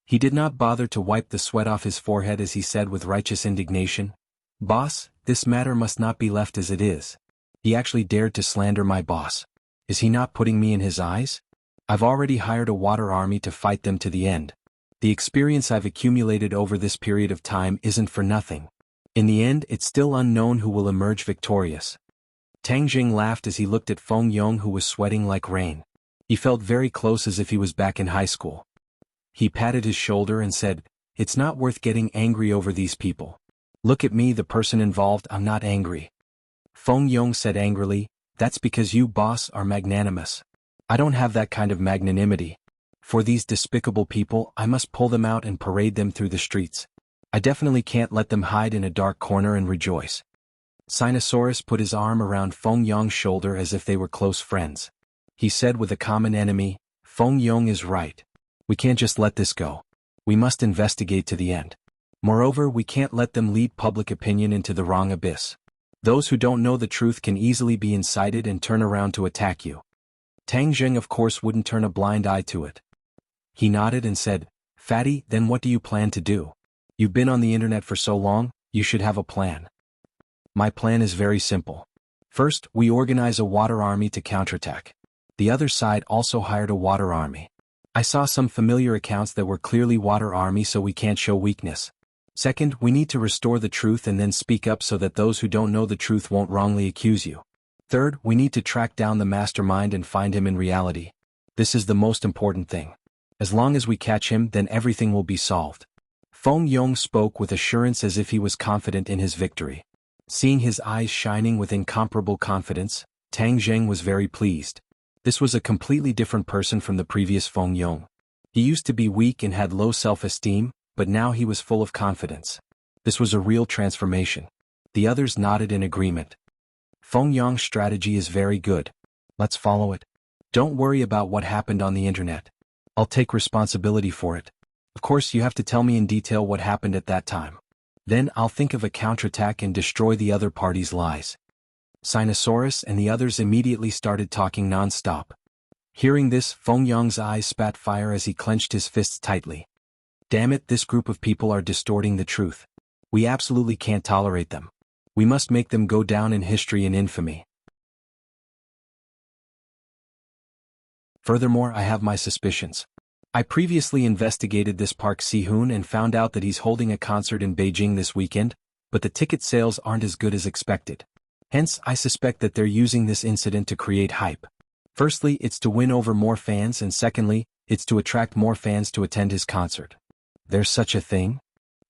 He did not bother to wipe the sweat off his forehead as he said with righteous indignation, "Boss, this matter must not be left as it is. He actually dared to slander my boss. Is he not putting me in his eyes? I've already hired a water army to fight them to the end. The experience I've accumulated over this period of time isn't for nothing. In the end it's still unknown who will emerge victorious." Tang Jing laughed as he looked at Feng Yong who was sweating like rain. He felt very close as if he was back in high school. He patted his shoulder and said, "It's not worth getting angry over these people. Look at me, the person involved, I'm not angry." Feng Yong said angrily, "That's because you, boss, are magnanimous. I don't have that kind of magnanimity. For these despicable people I must pull them out and parade them through the streets. I definitely can't let them hide in a dark corner and rejoice." Sinosaurus put his arm around Feng Yong's shoulder as if they were close friends. He said with a common enemy, "Feng Yong is right. We can't just let this go. We must investigate to the end. Moreover, we can't let them lead public opinion into the wrong abyss. Those who don't know the truth can easily be incited and turn around to attack you." Tang Jing of course wouldn't turn a blind eye to it. He nodded and said, "Fatty, then what do you plan to do? You've been on the internet for so long, you should have a plan." "My plan is very simple. First, we organize a water army to counterattack. The other side also hired a water army. I saw some familiar accounts that were clearly water army, so we can't show weakness. Second, we need to restore the truth and then speak up so that those who don't know the truth won't wrongly accuse you. Third, we need to track down the mastermind and find him in reality. This is the most important thing. As long as we catch him, then everything will be solved." Feng Yong spoke with assurance as if he was confident in his victory. Seeing his eyes shining with incomparable confidence, Tang Jing was very pleased. This was a completely different person from the previous Feng Yong. He used to be weak and had low self-esteem, but now he was full of confidence. This was a real transformation. The others nodded in agreement. "Feng Yong's strategy is very good. Let's follow it. Don't worry about what happened on the internet. I'll take responsibility for it. Of course you have to tell me in detail what happened at that time. Then I'll think of a counterattack and destroy the other party's lies." Sinosaurus and the others immediately started talking non-stop. Hearing this, Feng Yong's eyes spat fire as he clenched his fists tightly. "Damn it, this group of people are distorting the truth. We absolutely can't tolerate them. We must make them go down in history and infamy. Furthermore, I have my suspicions. I previously investigated this Park Si-hoon and found out that he's holding a concert in Beijing this weekend, but the ticket sales aren't as good as expected. Hence, I suspect that they're using this incident to create hype. Firstly, it's to win over more fans, and secondly, it's to attract more fans to attend his concert." "There's such a thing?"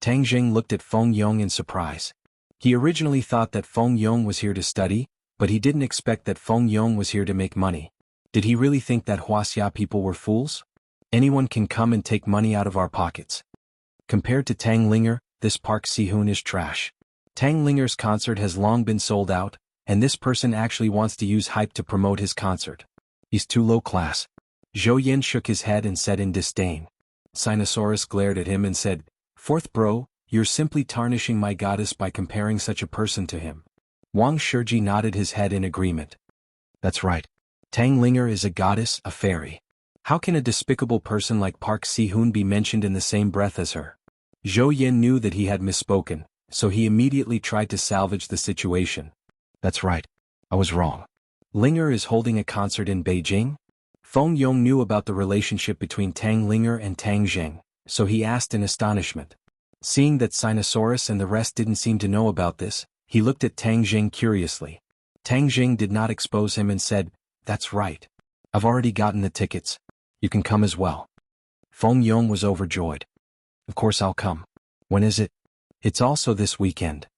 Tang Jing looked at Feng Yong in surprise. He originally thought that Feng Yong was here to study, but he didn't expect that Feng Yong was here to make money. Did he really think that Wuxia people were fools? Anyone can come and take money out of our pockets. Compared to Tang Linger, this Park Si-hoon is trash. Tang Linger's concert has long been sold out, and this person actually wants to use hype to promote his concert. He's too low class. Zhou Yin shook his head and said in disdain. Sinosaurus glared at him and said, "Fourth bro, you're simply tarnishing my goddess by comparing such a person to him." Wang Shiji nodded his head in agreement. That's right. Tang Linger is a goddess, a fairy. How can a despicable person like Park Si-hoon be mentioned in the same breath as her? Zhou Yin knew that he had misspoken, so he immediately tried to salvage the situation. That's right. I was wrong. Linger is holding a concert in Beijing? Feng Yong knew about the relationship between Tang Linger and Tang Zheng, so he asked in astonishment. Seeing that Sinosaurus and the rest didn't seem to know about this, he looked at Tang Zheng curiously. Tang Zheng did not expose him and said, "That's right. I've already gotten the tickets. You can come as well." Feng Yong was overjoyed. "Of course I'll come. When is it?" "It's also this weekend."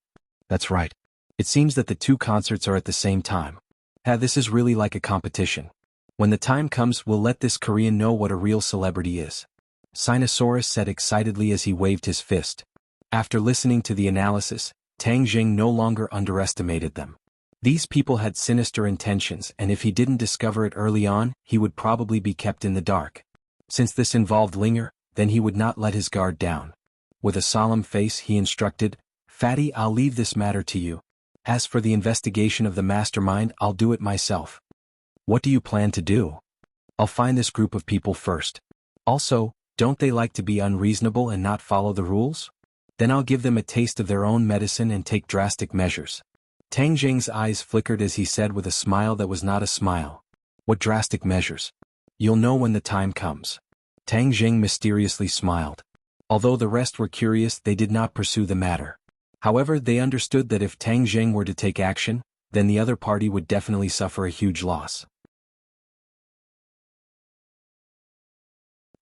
"That's right. It seems that the two concerts are at the same time. This is really like a competition. When the time comes, we'll let this Korean know what a real celebrity is," Sinosaurus said excitedly as he waved his fist. After listening to the analysis, Tang Zheng no longer underestimated them. These people had sinister intentions, and if he didn't discover it early on, he would probably be kept in the dark. Since this involved Linger, then he would not let his guard down. With a solemn face he instructed, "Fatty, I'll leave this matter to you. As for the investigation of the mastermind, I'll do it myself." "What do you plan to do?" "I'll find this group of people first. Also, don't they like to be unreasonable and not follow the rules? Then I'll give them a taste of their own medicine and take drastic measures." Tang Zheng's eyes flickered as he said with a smile that was not a smile. "What drastic measures?" "You'll know when the time comes." Tang Zheng mysteriously smiled. Although the rest were curious, they did not pursue the matter. However, they understood that if Tang Zheng were to take action, then the other party would definitely suffer a huge loss.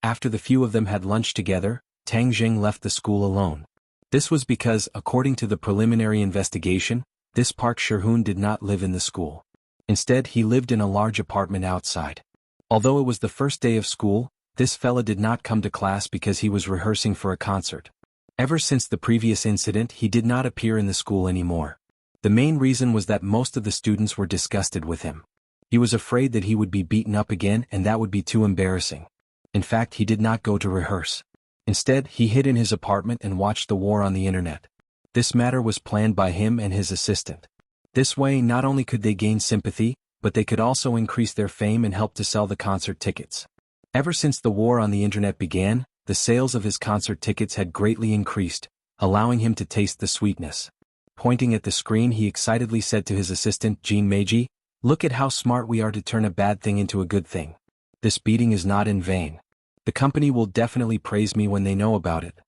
After the few of them had lunch together, Tang Zheng left the school alone. This was because, according to the preliminary investigation, this Park Si-hoon did not live in the school. Instead, he lived in a large apartment outside. Although it was the first day of school, this fella did not come to class because he was rehearsing for a concert. Ever since the previous incident, he did not appear in the school anymore. The main reason was that most of the students were disgusted with him. He was afraid that he would be beaten up again, and that would be too embarrassing. In fact, he did not go to rehearse. Instead, he hid in his apartment and watched the war on the internet. This matter was planned by him and his assistant. This way, not only could they gain sympathy, but they could also increase their fame and help to sell the concert tickets. Ever since the war on the internet began, the sales of his concert tickets had greatly increased, allowing him to taste the sweetness. Pointing at the screen, he excitedly said to his assistant, Jean Meiji, "Look at how smart we are to turn a bad thing into a good thing. This beating is not in vain. The company will definitely praise me when they know about it.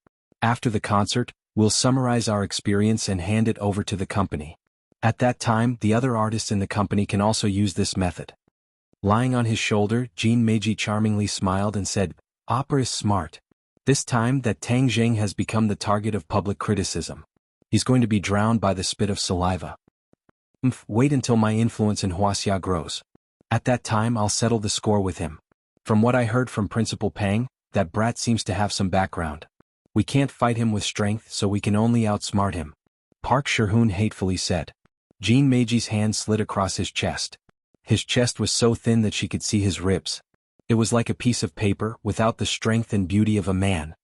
After the concert, we'll summarize our experience and hand it over to the company. At that time, the other artists in the company can also use this method." Lying on his shoulder, Jean Meiji charmingly smiled and said, "Opera is smart. This time that Tang Zheng has become the target of public criticism. He's going to be drowned by the spit of saliva. Wait until my influence in Wuxia grows. At that time I'll settle the score with him. From what I heard from Principal Pang, that brat seems to have some background. We can't fight him with strength, so we can only outsmart him," Park Si-hoon hatefully said. Jean Meiji's hand slid across his chest. His chest was so thin that she could see his ribs. It was like a piece of paper, without the strength and beauty of a man.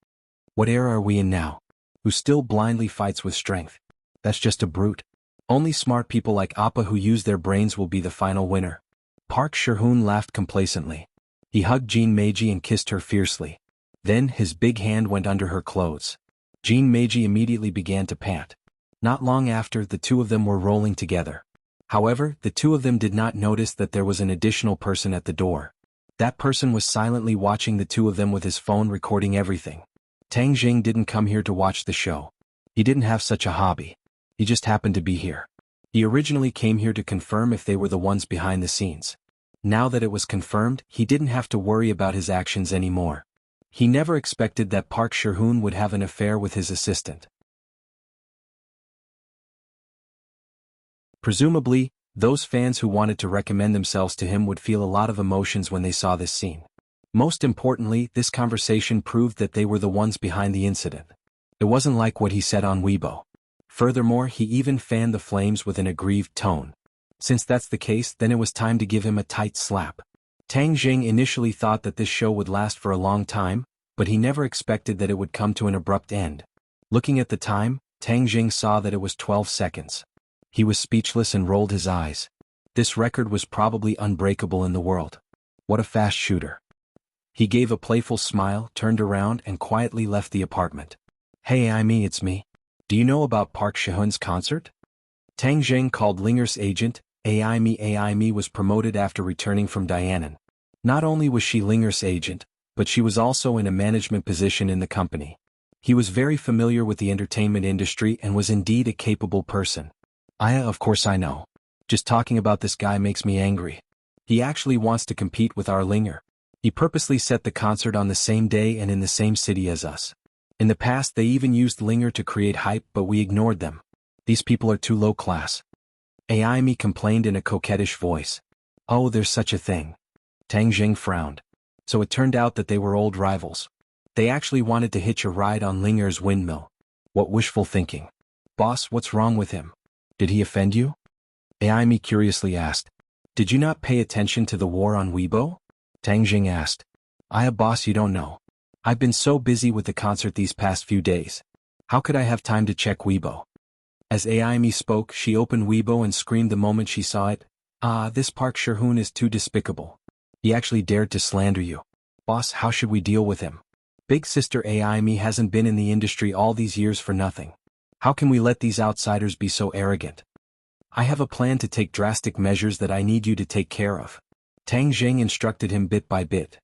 What era are we in now? Who still blindly fights with strength? That's just a brute. Only smart people like Appa who use their brains will be the final winner. Park Si-hoon laughed complacently. He hugged Jean Meiji and kissed her fiercely. Then his big hand went under her clothes. Jean Meiji immediately began to pant. Not long after, the two of them were rolling together. However, the two of them did not notice that there was an additional person at the door. That person was silently watching the two of them with his phone, recording everything. Tang Zheng didn't come here to watch the show. He didn't have such a hobby. He just happened to be here. He originally came here to confirm if they were the ones behind the scenes. Now that it was confirmed, he didn't have to worry about his actions anymore. He never expected that Park Si-hoon would have an affair with his assistant. Presumably, those fans who wanted to recommend themselves to him would feel a lot of emotions when they saw this scene. Most importantly, this conversation proved that they were the ones behind the incident. It wasn't like what he said on Weibo. Furthermore, he even fanned the flames with an aggrieved tone. Since that's the case, then it was time to give him a tight slap. Tang Jing initially thought that this show would last for a long time, but he never expected that it would come to an abrupt end. Looking at the time, Tang Jing saw that it was 12 seconds. He was speechless and rolled his eyes. This record was probably unbreakable in the world. What a fast shooter. He gave a playful smile, turned around, and quietly left the apartment. Hey Amy, it's me. Do you know about Park Shihun's concert? Tang Jing called Linger's agent. Amy was promoted after returning from Dianan. Not only was she Linger's agent, but she was also in a management position in the company. He was very familiar with the entertainment industry and was indeed a capable person. Of course I know. Just talking about this guy makes me angry. He actually wants to compete with our Linger. He purposely set the concert on the same day and in the same city as us. In the past they even used Linger to create hype, but we ignored them. These people are too low class. Amy complained in a coquettish voice. Oh, there's such a thing. Tang Jing frowned. So it turned out that they were old rivals. They actually wanted to hitch a ride on Linger's windmill. What wishful thinking. Boss, what's wrong with him? Did he offend you? Amy curiously asked. Did you not pay attention to the war on Weibo? Tang Jing asked. Boss, you don't know. I've been so busy with the concert these past few days. How could I have time to check Weibo? As Amy spoke, she opened Weibo and screamed the moment she saw it. This Park Shihun is too despicable. He actually dared to slander you. Boss, how should we deal with him? Big sister Amy hasn't been in the industry all these years for nothing. How can we let these outsiders be so arrogant? I have a plan to take drastic measures that I need you to take care of. Tang Jing instructed him bit by bit.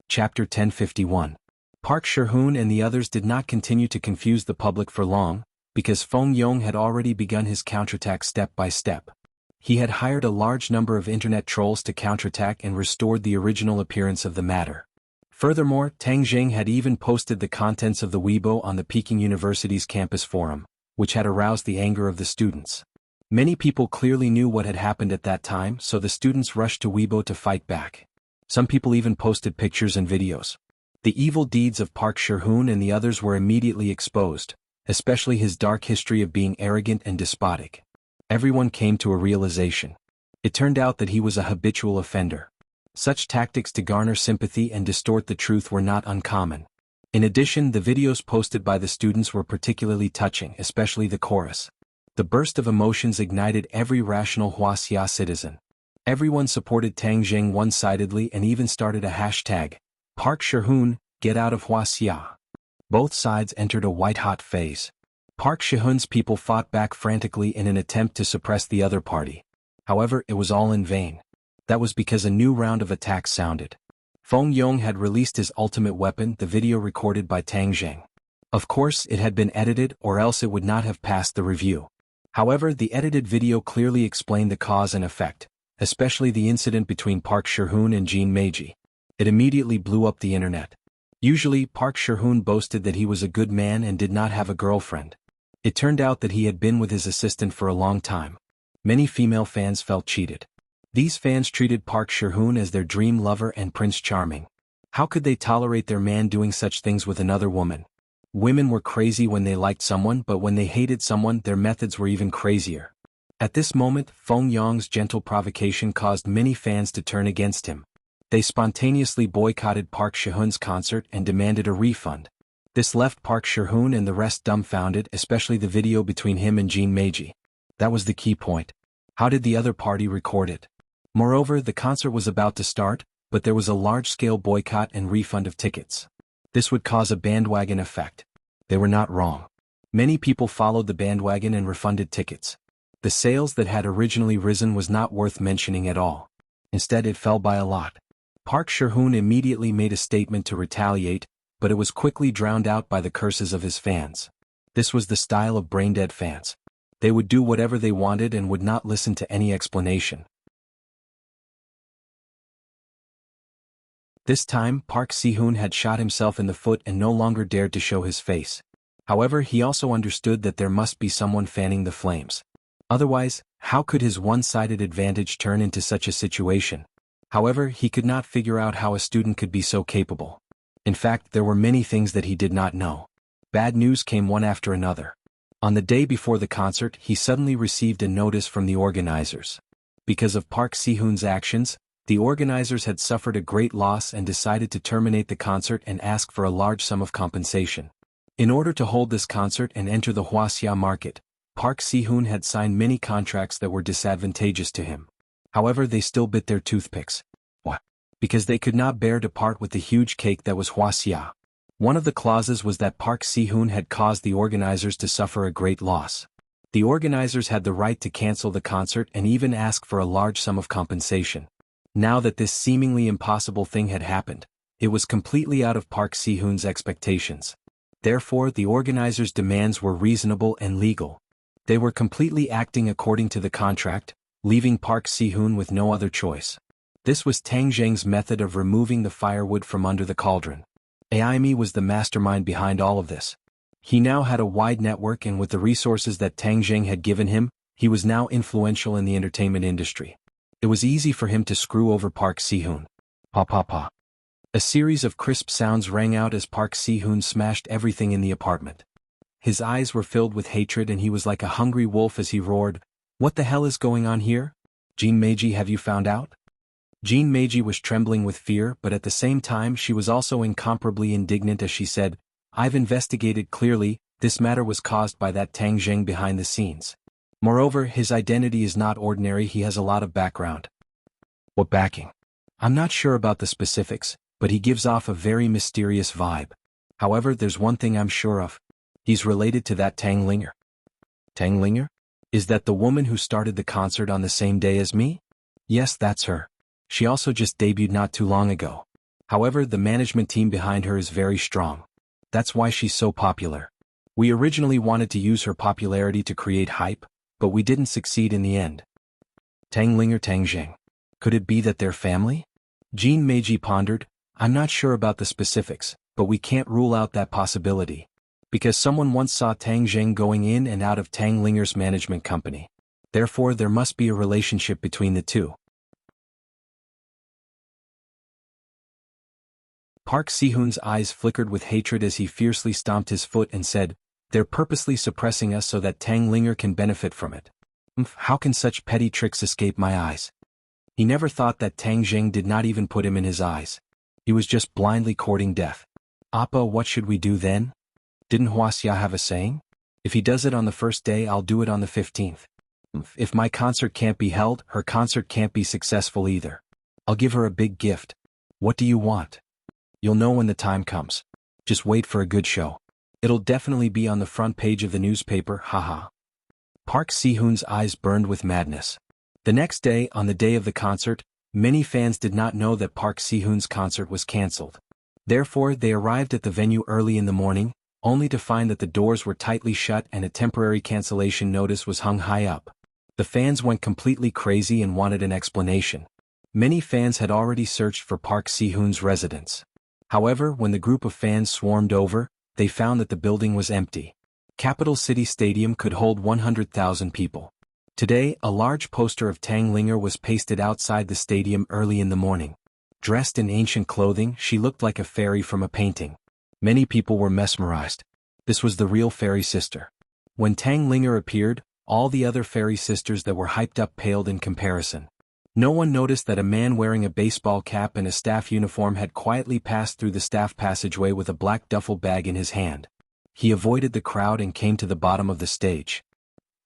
Chapter 1051. Park Shihun and the others did not continue to confuse the public for long, because Feng Yong had already begun his counterattack step by step. He had hired a large number of internet trolls to counterattack and restored the original appearance of the matter. Furthermore, Tang Jing had even posted the contents of the Weibo on the Peking University's campus forum, which had aroused the anger of the students. Many people clearly knew what had happened at that time, so the students rushed to Weibo to fight back. Some people even posted pictures and videos. The evil deeds of Park Shihun and the others were immediately exposed, especially his dark history of being arrogant and despotic. Everyone came to a realization. It turned out that he was a habitual offender. Such tactics to garner sympathy and distort the truth were not uncommon. In addition, the videos posted by the students were particularly touching, especially the chorus. The burst of emotions ignited every rational Wuxia citizen. Everyone supported Tang Jing one-sidedly and even started a hashtag, Park Shihun, get out of Wuxia. Both sides entered a white-hot phase. Park Shihun's people fought back frantically in an attempt to suppress the other party. However, it was all in vain. That was because a new round of attacks sounded. Feng Yong had released his ultimate weapon, the video recorded by Tang Jing. Of course, it had been edited, or else it would not have passed the review. However, the edited video clearly explained the cause and effect, especially the incident between Park Shihun and Jean Meiji. It immediately blew up the internet. Usually, Park Shihun boasted that he was a good man and did not have a girlfriend. It turned out that he had been with his assistant for a long time. Many female fans felt cheated. These fans treated Park Shihun as their dream lover and Prince Charming. How could they tolerate their man doing such things with another woman? Women were crazy when they liked someone, but when they hated someone, their methods were even crazier. At this moment, Feng Yong's gentle provocation caused many fans to turn against him. They spontaneously boycotted Park Shihun's concert and demanded a refund. This left Park Shihun and the rest dumbfounded, especially the video between him and Jean Meiji. That was the key point. How did the other party record it? Moreover, the concert was about to start, but there was a large-scale boycott and refund of tickets. This would cause a bandwagon effect. They were not wrong. Many people followed the bandwagon and refunded tickets. The sales that had originally risen was not worth mentioning at all. Instead, it fell by a lot. Park Shihun immediately made a statement to retaliate, but it was quickly drowned out by the curses of his fans. This was the style of brain-dead fans. They would do whatever they wanted and would not listen to any explanation. This time, Park Si-hoon had shot himself in the foot and no longer dared to show his face. However, he also understood that there must be someone fanning the flames. Otherwise, how could his one-sided advantage turn into such a situation? However, he could not figure out how a student could be so capable. In fact, there were many things that he did not know. Bad news came one after another. On the day before the concert, he suddenly received a notice from the organizers. Because of Park Si-hoon's actions, the organizers had suffered a great loss and decided to terminate the concert and ask for a large sum of compensation. In order to hold this concert and enter the Wuxia market, Park Si-hoon had signed many contracts that were disadvantageous to him. However, they still bit their toothpicks. Why? Because they could not bear to part with the huge cake that was Wuxia. One of the clauses was that Park Si-hoon had caused the organizers to suffer a great loss. The organizers had the right to cancel the concert and even ask for a large sum of compensation. Now that this seemingly impossible thing had happened, it was completely out of Park Si-hoon's expectations. Therefore, the organizers' demands were reasonable and legal. They were completely acting according to the contract, leaving Park Si-hoon with no other choice. This was Tang Zheng's method of removing the firewood from under the cauldron. Aimi was the mastermind behind all of this. He now had a wide network, and with the resources that Tang Zheng had given him, he was now influential in the entertainment industry. It was easy for him to screw over Park Si-hoon. Pa pa pa. A series of crisp sounds rang out as Park Si-hoon smashed everything in the apartment. His eyes were filled with hatred and he was like a hungry wolf as he roared, "What the hell is going on here? Jean Meiji, have you found out?" Jean Meiji was trembling with fear, but at the same time she was also incomparably indignant as she said, "I've investigated clearly, this matter was caused by that Tang Zheng behind the scenes. Moreover, his identity is not ordinary, he has a lot of background." "What backing?" "I'm not sure about the specifics, but he gives off a very mysterious vibe. However, there's one thing I'm sure of. He's related to that Tang Linger." "Tang Linger? Is that the woman who started the concert on the same day as me?" "Yes, that's her. She also just debuted not too long ago. However, the management team behind her is very strong. That's why she's so popular. We originally wanted to use her popularity to create hype, but we didn't succeed in the end." "Tang Linger, Tang Zheng. Could it be that they're family?" Jean Meiji pondered. "I'm not sure about the specifics, but we can't rule out that possibility. Because someone once saw Tang Zheng going in and out of Tang Linger's management company. Therefore, there must be a relationship between the two." Park Si-hoon's eyes flickered with hatred as he fiercely stomped his foot and said, "They're purposely suppressing us so that Tang Linger can benefit from it. How can such petty tricks escape my eyes?" He never thought that Tang Zheng did not even put him in his eyes. He was just blindly courting death. "Appa, what should we do then? Didn't Wuxia have a saying? If he does it on the first day, I'll do it on the 15th. If my concert can't be held, her concert can't be successful either. I'll give her a big gift. What do you want? You'll know when the time comes. Just wait for a good show. It'll definitely be on the front page of the newspaper, haha." Park Si-hoon's eyes burned with madness. The next day, on the day of the concert, many fans did not know that Park Si-hoon's concert was cancelled. Therefore, they arrived at the venue early in the morning, only to find that the doors were tightly shut and a temporary cancellation notice was hung high up. The fans went completely crazy and wanted an explanation. Many fans had already searched for Park Si-hoon's residence. However, when the group of fans swarmed over, they found that the building was empty. Capital City Stadium could hold 100,000 people. Today, a large poster of Tang Linger was pasted outside the stadium early in the morning. Dressed in ancient clothing, she looked like a fairy from a painting. Many people were mesmerized. This was the real fairy sister. When Tang Linger appeared, all the other fairy sisters that were hyped up paled in comparison. No one noticed that a man wearing a baseball cap and a staff uniform had quietly passed through the staff passageway with a black duffel bag in his hand. He avoided the crowd and came to the bottom of the stage.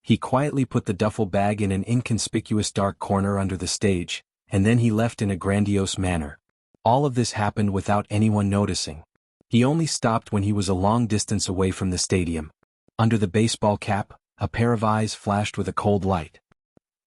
He quietly put the duffel bag in an inconspicuous dark corner under the stage, and then he left in a grandiose manner. All of this happened without anyone noticing. He only stopped when he was a long distance away from the stadium. Under the baseball cap, a pair of eyes flashed with a cold light.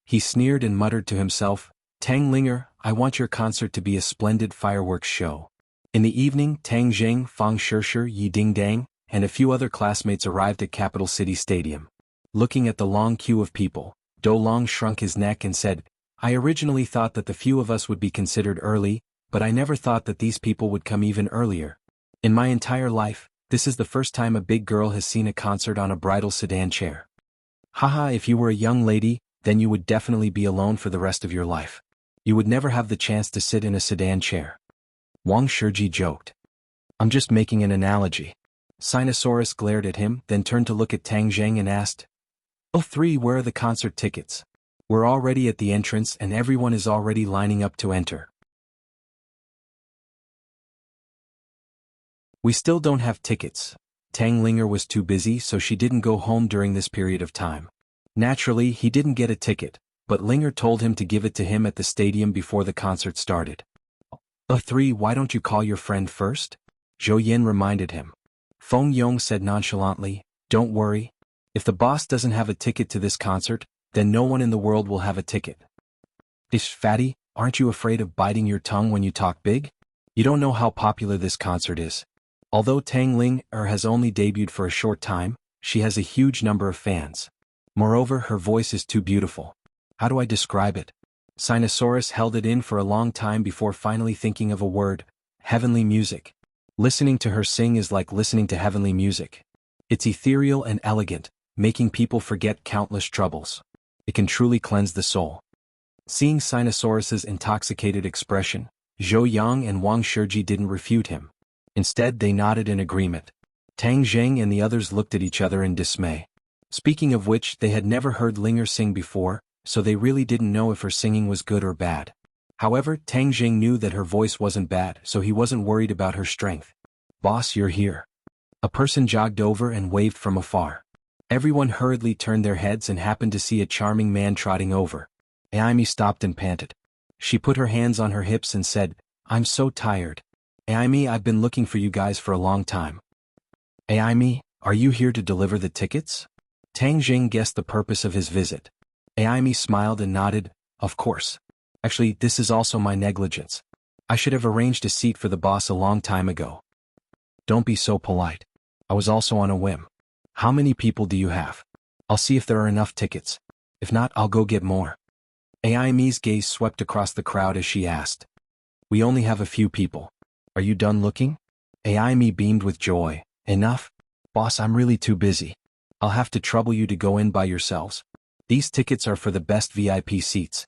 He sneered and muttered to himself, "Tang Linger, I want your concert to be a splendid fireworks show." In the evening, Tang Zheng, Fang Shishir, Yi Dingdang, and a few other classmates arrived at Capital City Stadium. Looking at the long queue of people, Do Long shrunk his neck and said, "I originally thought that the few of us would be considered early, but I never thought that these people would come even earlier. In my entire life, this is the first time a big girl has seen a concert on a bridal sedan chair." Haha, if you were a young lady, then you would definitely be alone for the rest of your life. You would never have the chance to sit in a sedan chair. Wang Shiji joked. I'm just making an analogy. Sinosaurus glared at him, then turned to look at Tang Zheng and asked, "Oh, 3, where are the concert tickets? We're already at the entrance and everyone is already lining up to enter." We still don't have tickets. Tang Linger was too busy, so she didn't go home during this period of time. Naturally, he didn't get a ticket, but Linger told him to give it to him at the stadium before the concert started. "Oh, 3, why don't you call your friend first?" Zhou Yin reminded him. Feng Yong said nonchalantly, "Don't worry. If the boss doesn't have a ticket to this concert, then no one in the world will have a ticket." "Ish, fatty, aren't you afraid of biting your tongue when you talk big? You don't know how popular this concert is. Although Tang Ling-er has only debuted for a short time, she has a huge number of fans. Moreover, her voice is too beautiful. How do I describe it?" Sinosaurus held it in for a long time before finally thinking of a word: heavenly music. Listening to her sing is like listening to heavenly music. It's ethereal and elegant, making people forget countless troubles. It can truly cleanse the soul. Seeing Sinosaurus's intoxicated expression, Zhou Yang and Wang Shiji didn't refute him. Instead, they nodded in agreement. Tang Zheng and the others looked at each other in dismay. Speaking of which, they had never heard Linger sing before, so they really didn't know if her singing was good or bad. However, Tang Zheng knew that her voice wasn't bad, so he wasn't worried about her strength. "Boss, you're here." A person jogged over and waved from afar. Everyone hurriedly turned their heads and happened to see a charming man trotting over. Aimi stopped and panted. She put her hands on her hips and said, "I'm so tired. Aimi, I've been looking for you guys for a long time." "Aimi, are you here to deliver the tickets?" Tang Zheng guessed the purpose of his visit. Aimi smiled and nodded, "Of course. Actually, this is also my negligence. I should have arranged a seat for the boss a long time ago." "Don't be so polite. I was also on a whim. How many people do you have? I'll see if there are enough tickets. If not, I'll go get more." Aimi's gaze swept across the crowd as she asked. "We only have a few people. Are you done looking?" Aimi beamed with joy. "Enough? Boss, I'm really too busy. I'll have to trouble you to go in by yourselves. These tickets are for the best VIP seats.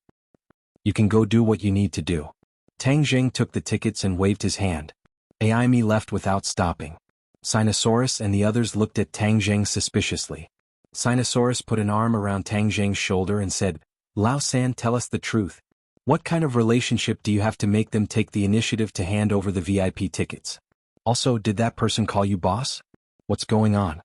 You can go do what you need to do." Tang Zheng took the tickets and waved his hand. Aimi left without stopping. Sinosaurus and the others looked at Tang Zheng suspiciously. Sinosaurus put an arm around Tang Zheng's shoulder and said, "Lao San, tell us the truth. What kind of relationship do you have to make them take the initiative to hand over the VIP tickets? Also, did that person call you boss? What's going on?"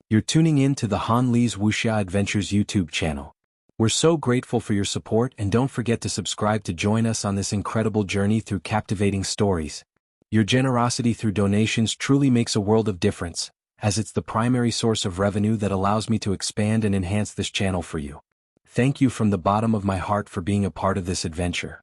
You're tuning in to the Han Li's Wuxia Adventures YouTube channel. We're so grateful for your support, and don't forget to subscribe to join us on this incredible journey through captivating stories. Your generosity through donations truly makes a world of difference, as it's the primary source of revenue that allows me to expand and enhance this channel for you. Thank you from the bottom of my heart for being a part of this adventure.